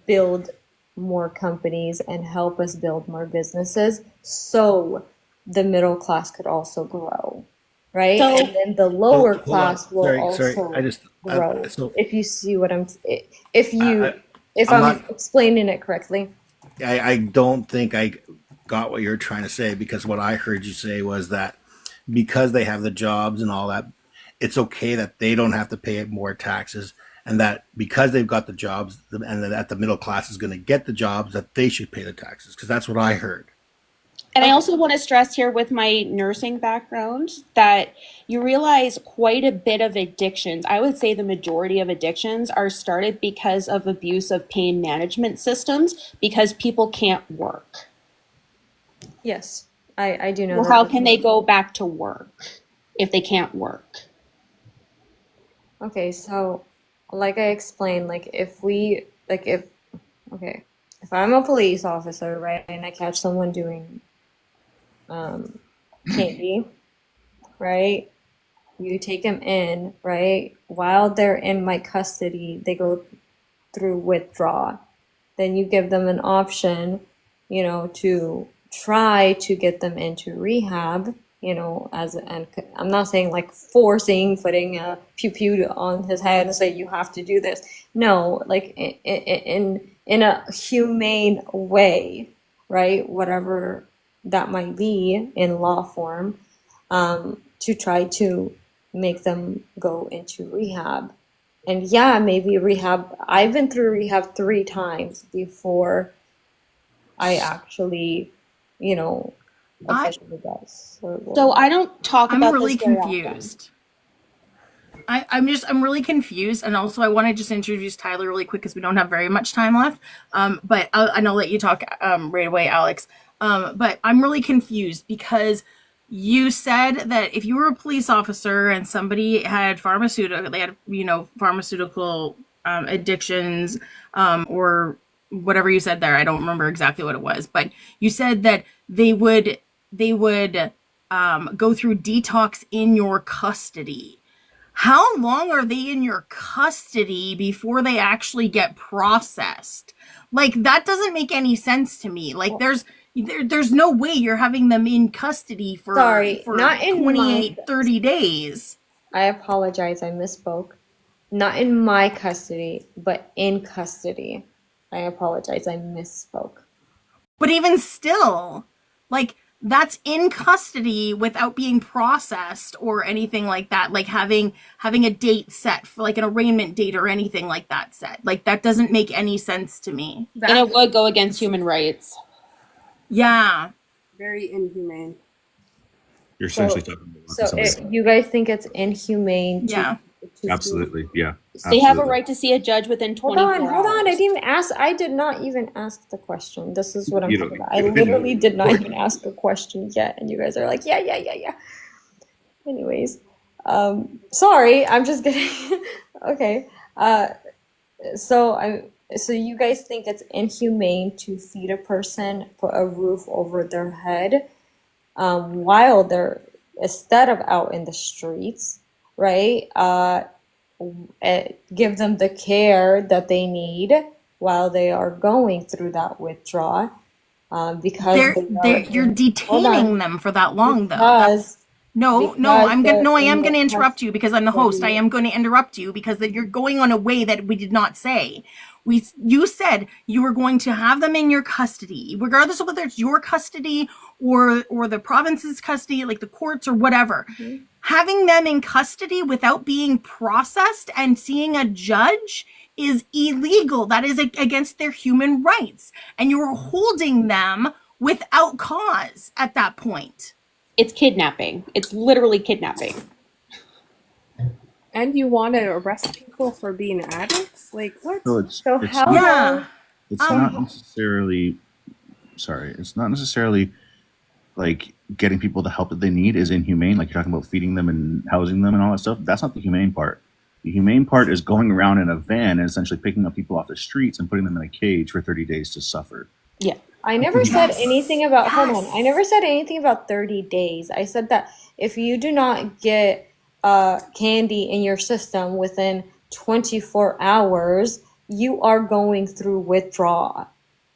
E: build more companies and help us build more businesses so the middle class could also grow, right?
V: So-
E: And then the lower class will also grow.
W: So
E: if you see what if I'm explaining it correctly.
W: I don't think I got what you're trying to say, because what I heard you say was that because they have the jobs and all that, it's okay that they don't have to pay more taxes, and that because they've got the jobs and that the middle class is going to get the jobs, that they should pay the taxes, because that's what I heard.
D: And I also want to stress here with my nursing background that you realize quite a bit of addictions, I would say the majority of addictions are started because of abuse of pain management systems, because people can't work.
E: Yes, I do know
D: Well,
E: that.
D: how can they go back to work if they can't work?
E: Okay, so like I explained, if I'm a police officer, right, and I catch someone doing candy, right, you take them in, right, while they're in my custody, they go through withdraw. Then you give them an option, to try to get them into rehab, and I'm not saying putting a pew on his head and say you have to do this. No, in a humane way, right? Whatever that might be in law form, to try to make them go into rehab. And maybe rehab. I've been through rehab 3 times before I actually, officially got.
D: So I don't talk
A: I'm
D: about
A: really
D: this very often.
A: confused. I'm really confused, and also I want to just introduce Tyler really quick because we don't have very much time left. But I'll let you talk right away, Alex. But I'm really confused because you said that if you were a police officer and somebody had pharmaceutical addictions, or whatever you said there, I don't remember exactly what it was, but you said that they would go through detox in your custody. How long are they in your custody before they actually get processed? That doesn't make any sense to me. There's no way you're having them in custody for
E: not in
A: 28, 30 days.
E: I apologize, I misspoke. Not in my custody, but in custody. I apologize, I misspoke.
A: But even still, that's in custody without being processed or anything like that, having a date set for an arraignment date or anything like that set. That doesn't make any sense to me.
D: And it would go against human rights.
A: Yeah.
P: Very inhumane.
U: You're essentially talking about
E: So you guys think it's inhumane to
U: absolutely, yeah.
D: They have a right to see a judge within 24 hours.
E: Hold on. I did not even ask the question. This is what I'm talking about. I literally did not even ask a question yet, and you guys are like, yeah. Anyways, sorry, I'm just kidding. Okay. So you guys think it's inhumane to feed a person, put a roof over their head, while they're, instead of out in the streets, right? Give them the care that they need while they are going through that withdrawal, because
A: you're detaining them for that long, though. I am going to interrupt you because I'm the host. I am going to interrupt you because you're going on a way that we did not say. You said you were going to have them in your custody, regardless of whether it's your custody or the province's custody, the courts or whatever. Mm-hmm. Having them in custody without being processed and seeing a judge is illegal. That is against their human rights. And you're holding them without cause at that point.
H: It's kidnapping. It's literally kidnapping.
P: And you want to arrest people for being addicts? Like, what?
U: So it's
E: So
U: it's
E: how
U: not
A: Yeah.
U: it's not necessarily it's not necessarily like getting people the help that they need is inhumane. Like you're talking about feeding them and housing them and all that stuff. That's not the humane part. The humane part is going around in a van and essentially picking up people off the streets and putting them in a cage for 30 days to suffer.
H: Yeah.
E: I never said anything about, hold on. I never said anything about 30 days. I said that if you do not get candy in your system within 24 hours, you are going through withdrawal.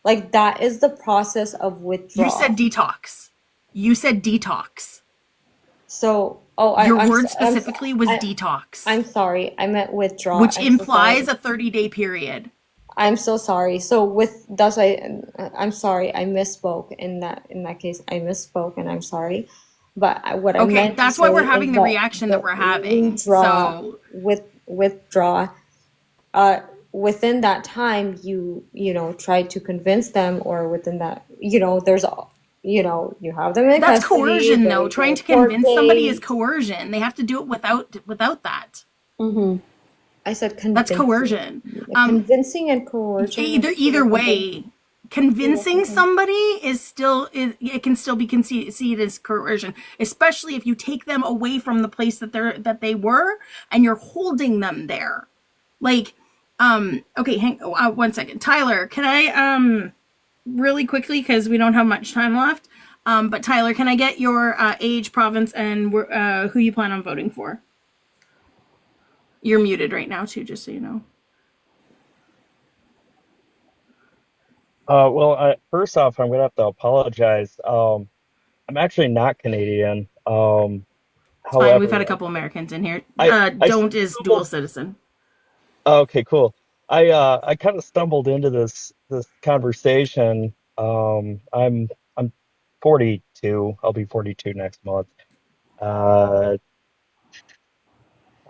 E: Like that is the process of withdrawal.
A: You said detox. You said detox.
E: So,
A: your word specifically was detox.
E: I'm sorry. I meant withdrawal.
A: Which implies a 30-day period.
E: I'm so sorry. So I'm sorry. I misspoke in that case. I misspoke and I'm sorry. But what I meant to
A: that's why
E: say
A: we're having
E: is
A: the reaction that we're having.
E: Withdraw. Within that time, you try to convince them, or within that, there's you have them in
A: That's
E: custody.
A: coercion, though. Trying to convince somebody is coercion. They have to do it without that.
E: Mm-hmm. I said convincing.
A: That's coercion.
E: Convincing and coercion.
A: Either way, convincing somebody it can still be seen as coercion, especially if you take them away from the place that they were and you're holding them there. Like, okay, hang 1 second, Tyler. Can I really quickly, because we don't have much time left. But Tyler, can I get your age, province, and who you plan on voting for? You're muted right now, too, just so you know.
N: Well, first off, I'm going to have to apologize. I'm actually not Canadian.
A: However, fine. We've had a couple Americans in here. Don't is dual citizen.
N: Okay, cool. I kind of stumbled into this conversation. I'm 42. I'll be 42 next month.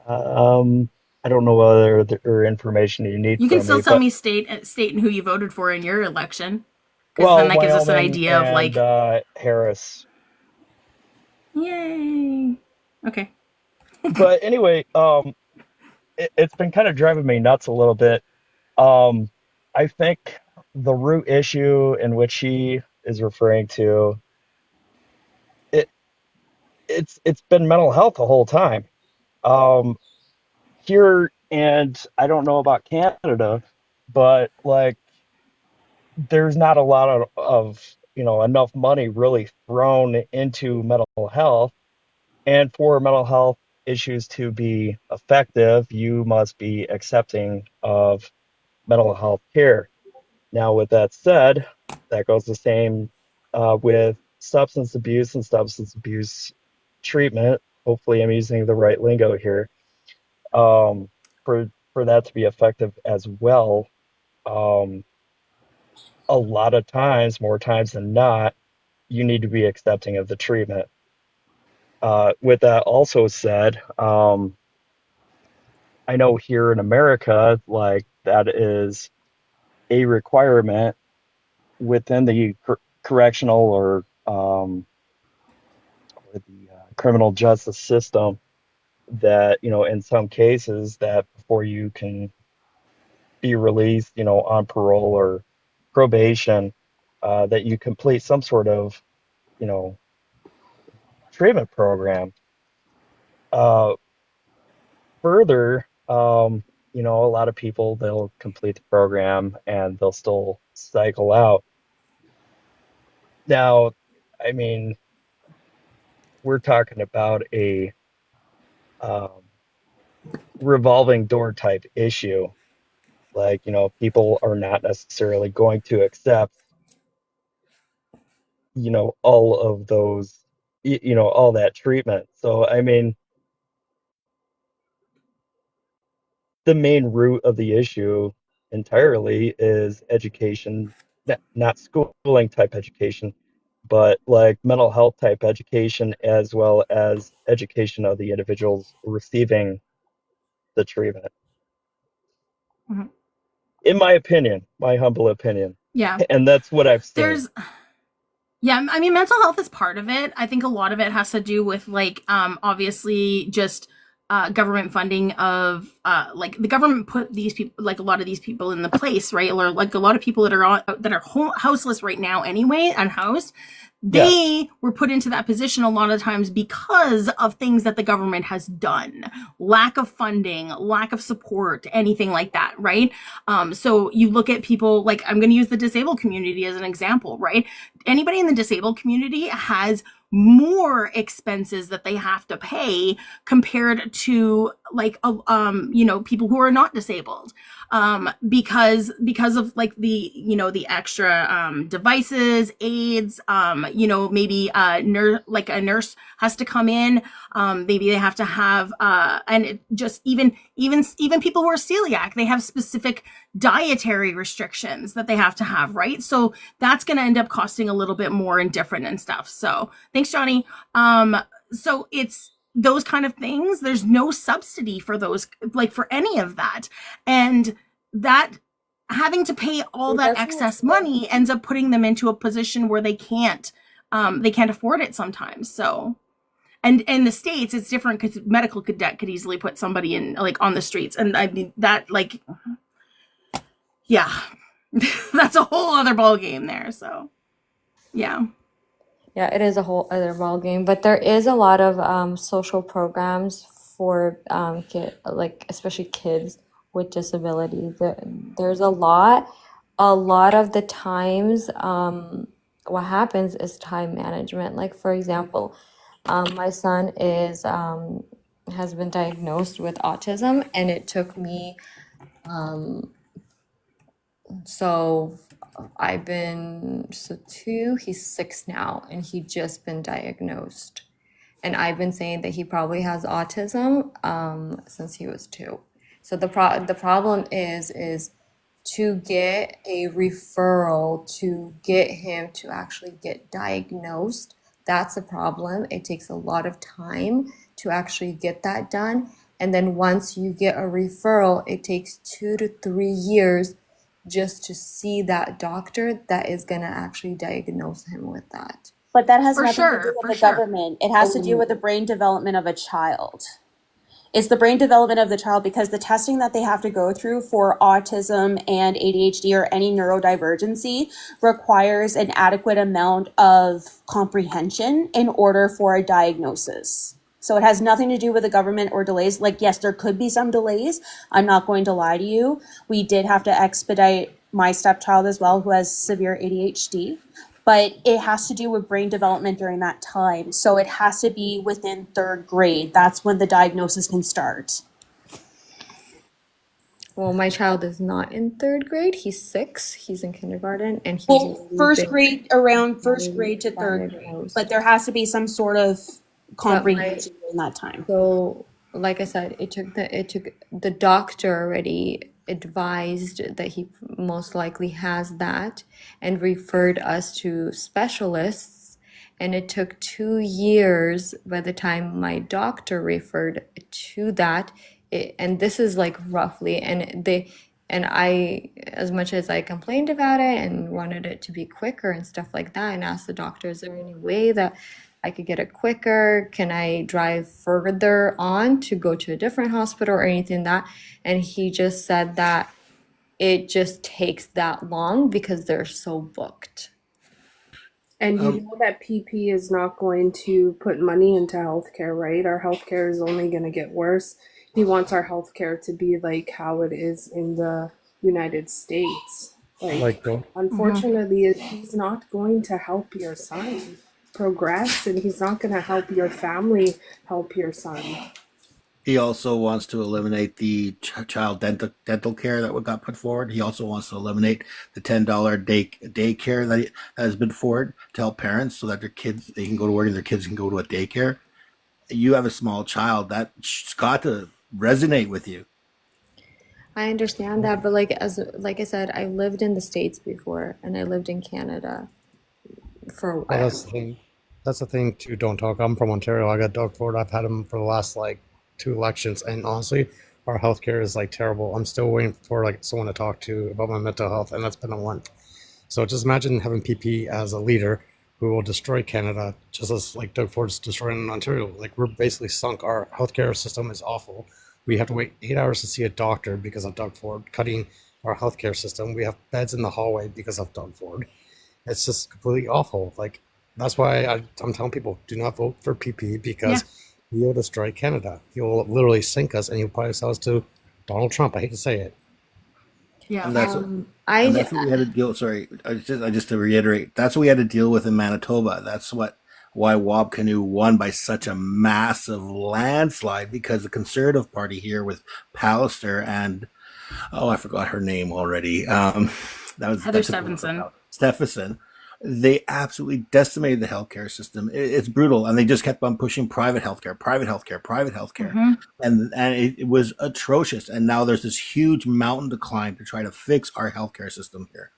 N: I don't know whether there information you need.
A: You can still tell me state and who you voted for in your election.
N: Well,
A: then that
N: Wyoming
A: gives us an idea of like
N: Harris.
A: Yay. Okay.
N: But anyway, it's been kind of driving me nuts a little bit. I think the root issue in which he is referring to, it's been mental health the whole time. Here, and I don't know about Canada, but like there's not a lot of enough money really thrown into mental health. And for mental health issues to be effective, you must be accepting of mental health care. Now, with that said, that goes the same with substance abuse and substance abuse treatment. Hopefully, I'm using the right lingo here. For that to be effective as well, a lot of times, more times than not, you need to be accepting of the treatment. With that also said, I know here in America, like that is a requirement within the correctional or the criminal justice system that, in some cases that before you can be released, on parole or probation, that you complete some sort of, treatment program. Further, a lot of people, they'll complete the program and they'll still cycle out. Now, I mean, we're talking about a revolving door type issue. Like, people are not necessarily going to accept, all of those, all that treatment. So, I mean, the main root of the issue entirely is education, not schooling type education, but like mental health type education, as well as education of the individuals receiving the treatment. in my opinion, my humble opinion.
A: Yeah.
N: And that's what I've seen.
A: Yeah, I mean, mental health is part of it. I think a lot of it has to do with like, obviously just government funding of like the government put these people, like a lot of these people in the place, right? Or like a lot of people that are houseless right now anyway, unhoused. They were put into that position a lot of times because of things that the government has done, lack of funding, lack of support, anything like that, right? So you look at people like, I'm going to use the disabled community as an example, right? Anybody in the disabled community has more expenses that they have to pay compared to like people who are not disabled, because of like the the extra devices, aids, maybe a nurse has to come in, maybe they have to have and it just even people who are celiac, they have specific dietary restrictions that they have to have, right? So that's going to end up costing a little bit more and different and stuff. So thanks, Johnny. So it's those kind of things. There's no subsidy for those, like for any of that. And that having to pay all that excess money ends up putting them into a position where they can't afford it sometimes. So, and in the States, it's different because medical debt could easily put somebody in like on the streets. And I mean that like, yeah, that's a whole other ball game there. So, yeah.
E: Yeah, it is a whole other ball game, but there is a lot of social programs for especially kids with disabilities. There's a lot of the times what happens is time management. Like for example, my son has been diagnosed with autism, and it took me he's 6 now, and he just been diagnosed. And I've been saying that he probably has autism since he was 2. So the problem is to get a referral to get him to actually get diagnosed. That's a problem. It takes a lot of time to actually get that done. And then once you get a referral, it takes 2 to 3 years just to see that doctor that is going to actually diagnose him with that.
H: But that has nothing to do with the government. It has to do with the brain development of a child. It's the brain development of the child, because the testing that they have to go through for autism and ADHD or any neurodivergency requires an adequate amount of comprehension in order for a diagnosis. So it has nothing to do with the government or delays. Like, yes, there could be some delays. I'm not going to lie to you. We did have to expedite my stepchild as well, who has severe ADHD. But it has to do with brain development during that time. So it has to be within 3rd grade. That's when the diagnosis can start.
E: Well, my child is not in 3rd grade. He's 6. He's in kindergarten, and he's
H: first grade, around 1st grade to 3rd grade. But there has to be some sort of comprehension in that time.
E: So, like I said, it took the doctor already advised that he most likely has that and referred us to specialists, and it took 2 years by the time my doctor referred to that. And this is like roughly, and I, as much as I complained about it and wanted it to be quicker and stuff like that, and asked the doctor, is there any way that I could get it quicker? Can I drive further on to go to a different hospital or anything like that? And he just said that it just takes that long because they're so booked.
P: And you know that PP is not going to put money into healthcare, right? Our healthcare is only going to get worse. He wants our healthcare to be like how it is in the United States. Unfortunately, he's not going to help your son progress, and he's not going to help your family help your son.
W: He also wants to eliminate the child dental care that got put forward. He also wants to eliminate the $10 daycare that has been forward to help parents so that they can go to work and their kids can go to a daycare. You have a small child, that's got to resonate with you.
E: I understand that, but like I said, I lived in the States before, and I lived in Canada for a while.
T: That's the thing too. Don't talk. I'm from Ontario. I got Doug Ford. I've had him for the last 2 elections, and honestly, our healthcare is like terrible. I'm still waiting for like someone to talk to about my mental health, and that's been a month. So just imagine having PP as a leader who will destroy Canada, just as like Doug Ford's destroying Ontario. Like, we're basically sunk. Our healthcare system is awful. We have to wait 8 hours to see a doctor because of Doug Ford cutting our healthcare system. We have beds in the hallway because of Doug Ford. It's just completely awful. Like, that's why I'm telling people, do not vote for PP, because he'll destroy Canada. He'll literally sink us, and he'll probably sell us to Donald Trump. I hate to say it.
A: Yeah.
W: And that's what we had to deal. Sorry, just to reiterate, that's what we had to deal with in Manitoba. That's why Wab Canoe won by such a massive landslide, because the Conservative Party here with Pallister and I forgot her name already. That was
A: Heather Stephenson.
W: They absolutely decimated the healthcare system. It's brutal, and they just kept on pushing private healthcare,
A: Mm-hmm.
W: and it was atrocious. And now there's this huge mountain to climb to try to fix our healthcare system here.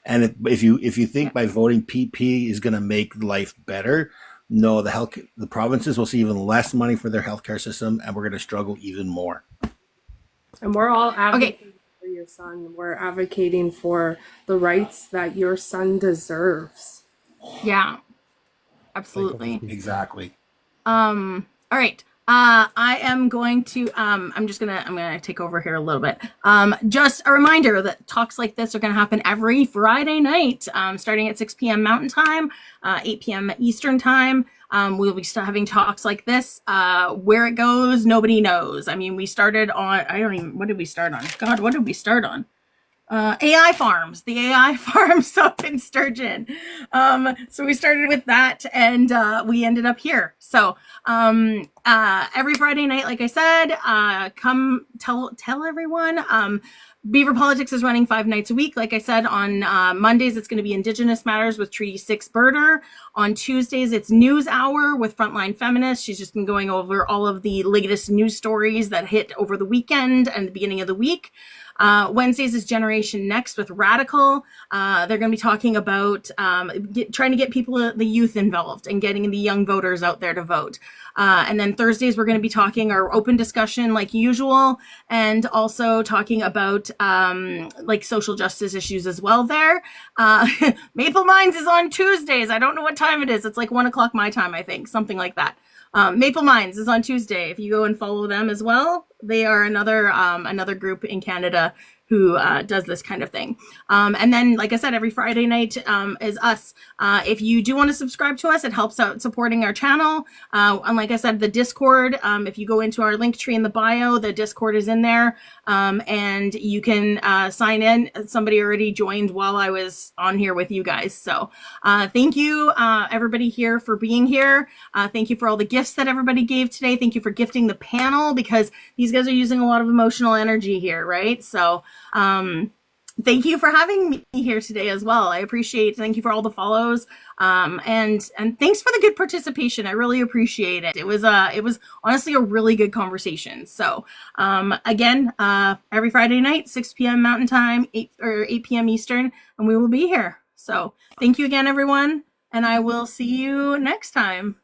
W: And if you think by voting PP is going to make life better, no, the provinces will see even less money for their healthcare system, and we're going to struggle even more.
P: And we're all advocating for your son. We're advocating for the rights that your son deserves.
A: Yeah, absolutely.
W: Exactly.
A: All right. I am going to I'm gonna take over here a little bit. Just a reminder that talks like this are gonna happen every Friday night, starting at 6 p.m. Mountain Time, 8 p.m. Eastern Time. We'll be still having talks like this. Where it goes, nobody knows. I mean, we started on, what did we start on? God, what did we start on? AI farms, the AI farms up in Sturgeon. So we started with that, and we ended up here. So every Friday night, like I said, come tell everyone. Beaver Politics is running 5 nights a week. Like I said, on Mondays, it's going to be Indigenous Matters with Treaty 6 Birder. On Tuesdays, it's News Hour with Frontline Feminist. She's just been going over all of the latest news stories that hit over the weekend and the beginning of the week. Wednesdays is Generation Next with Radical. They're going to be talking about trying to get people, the youth, involved and getting the young voters out there to vote. And then Thursdays, we're going to be talking our open discussion like usual, and also talking about like social justice issues as well there. Maple Mines is on Tuesdays. I don't know what time it is. It's like 1 o'clock my time, I think, something like that. Maple Mines is on Tuesday. If you go and follow them as well, they are another group in Canada who does this kind of thing. And then, like I said, every Friday night is us. If you do want to subscribe to us, it helps out supporting our channel. And like I said, the Discord, if you go into our link tree in the bio, the Discord is in there. And you can sign in. Somebody already joined while I was on here with you guys. So thank you, everybody here, for being here. Thank you for all the gifts that everybody gave today. Thank you for gifting the panel, because these guys are using a lot of emotional energy here, right? So thank you for having me here today as well. I appreciate it. Thank you for all the follows. And thanks for the good participation. I really appreciate it. It was honestly a really good conversation. So, again, every Friday night, 6 p.m. Mountain Time, 8 p.m. Eastern, and we will be here. So thank you again, everyone. And I will see you next time.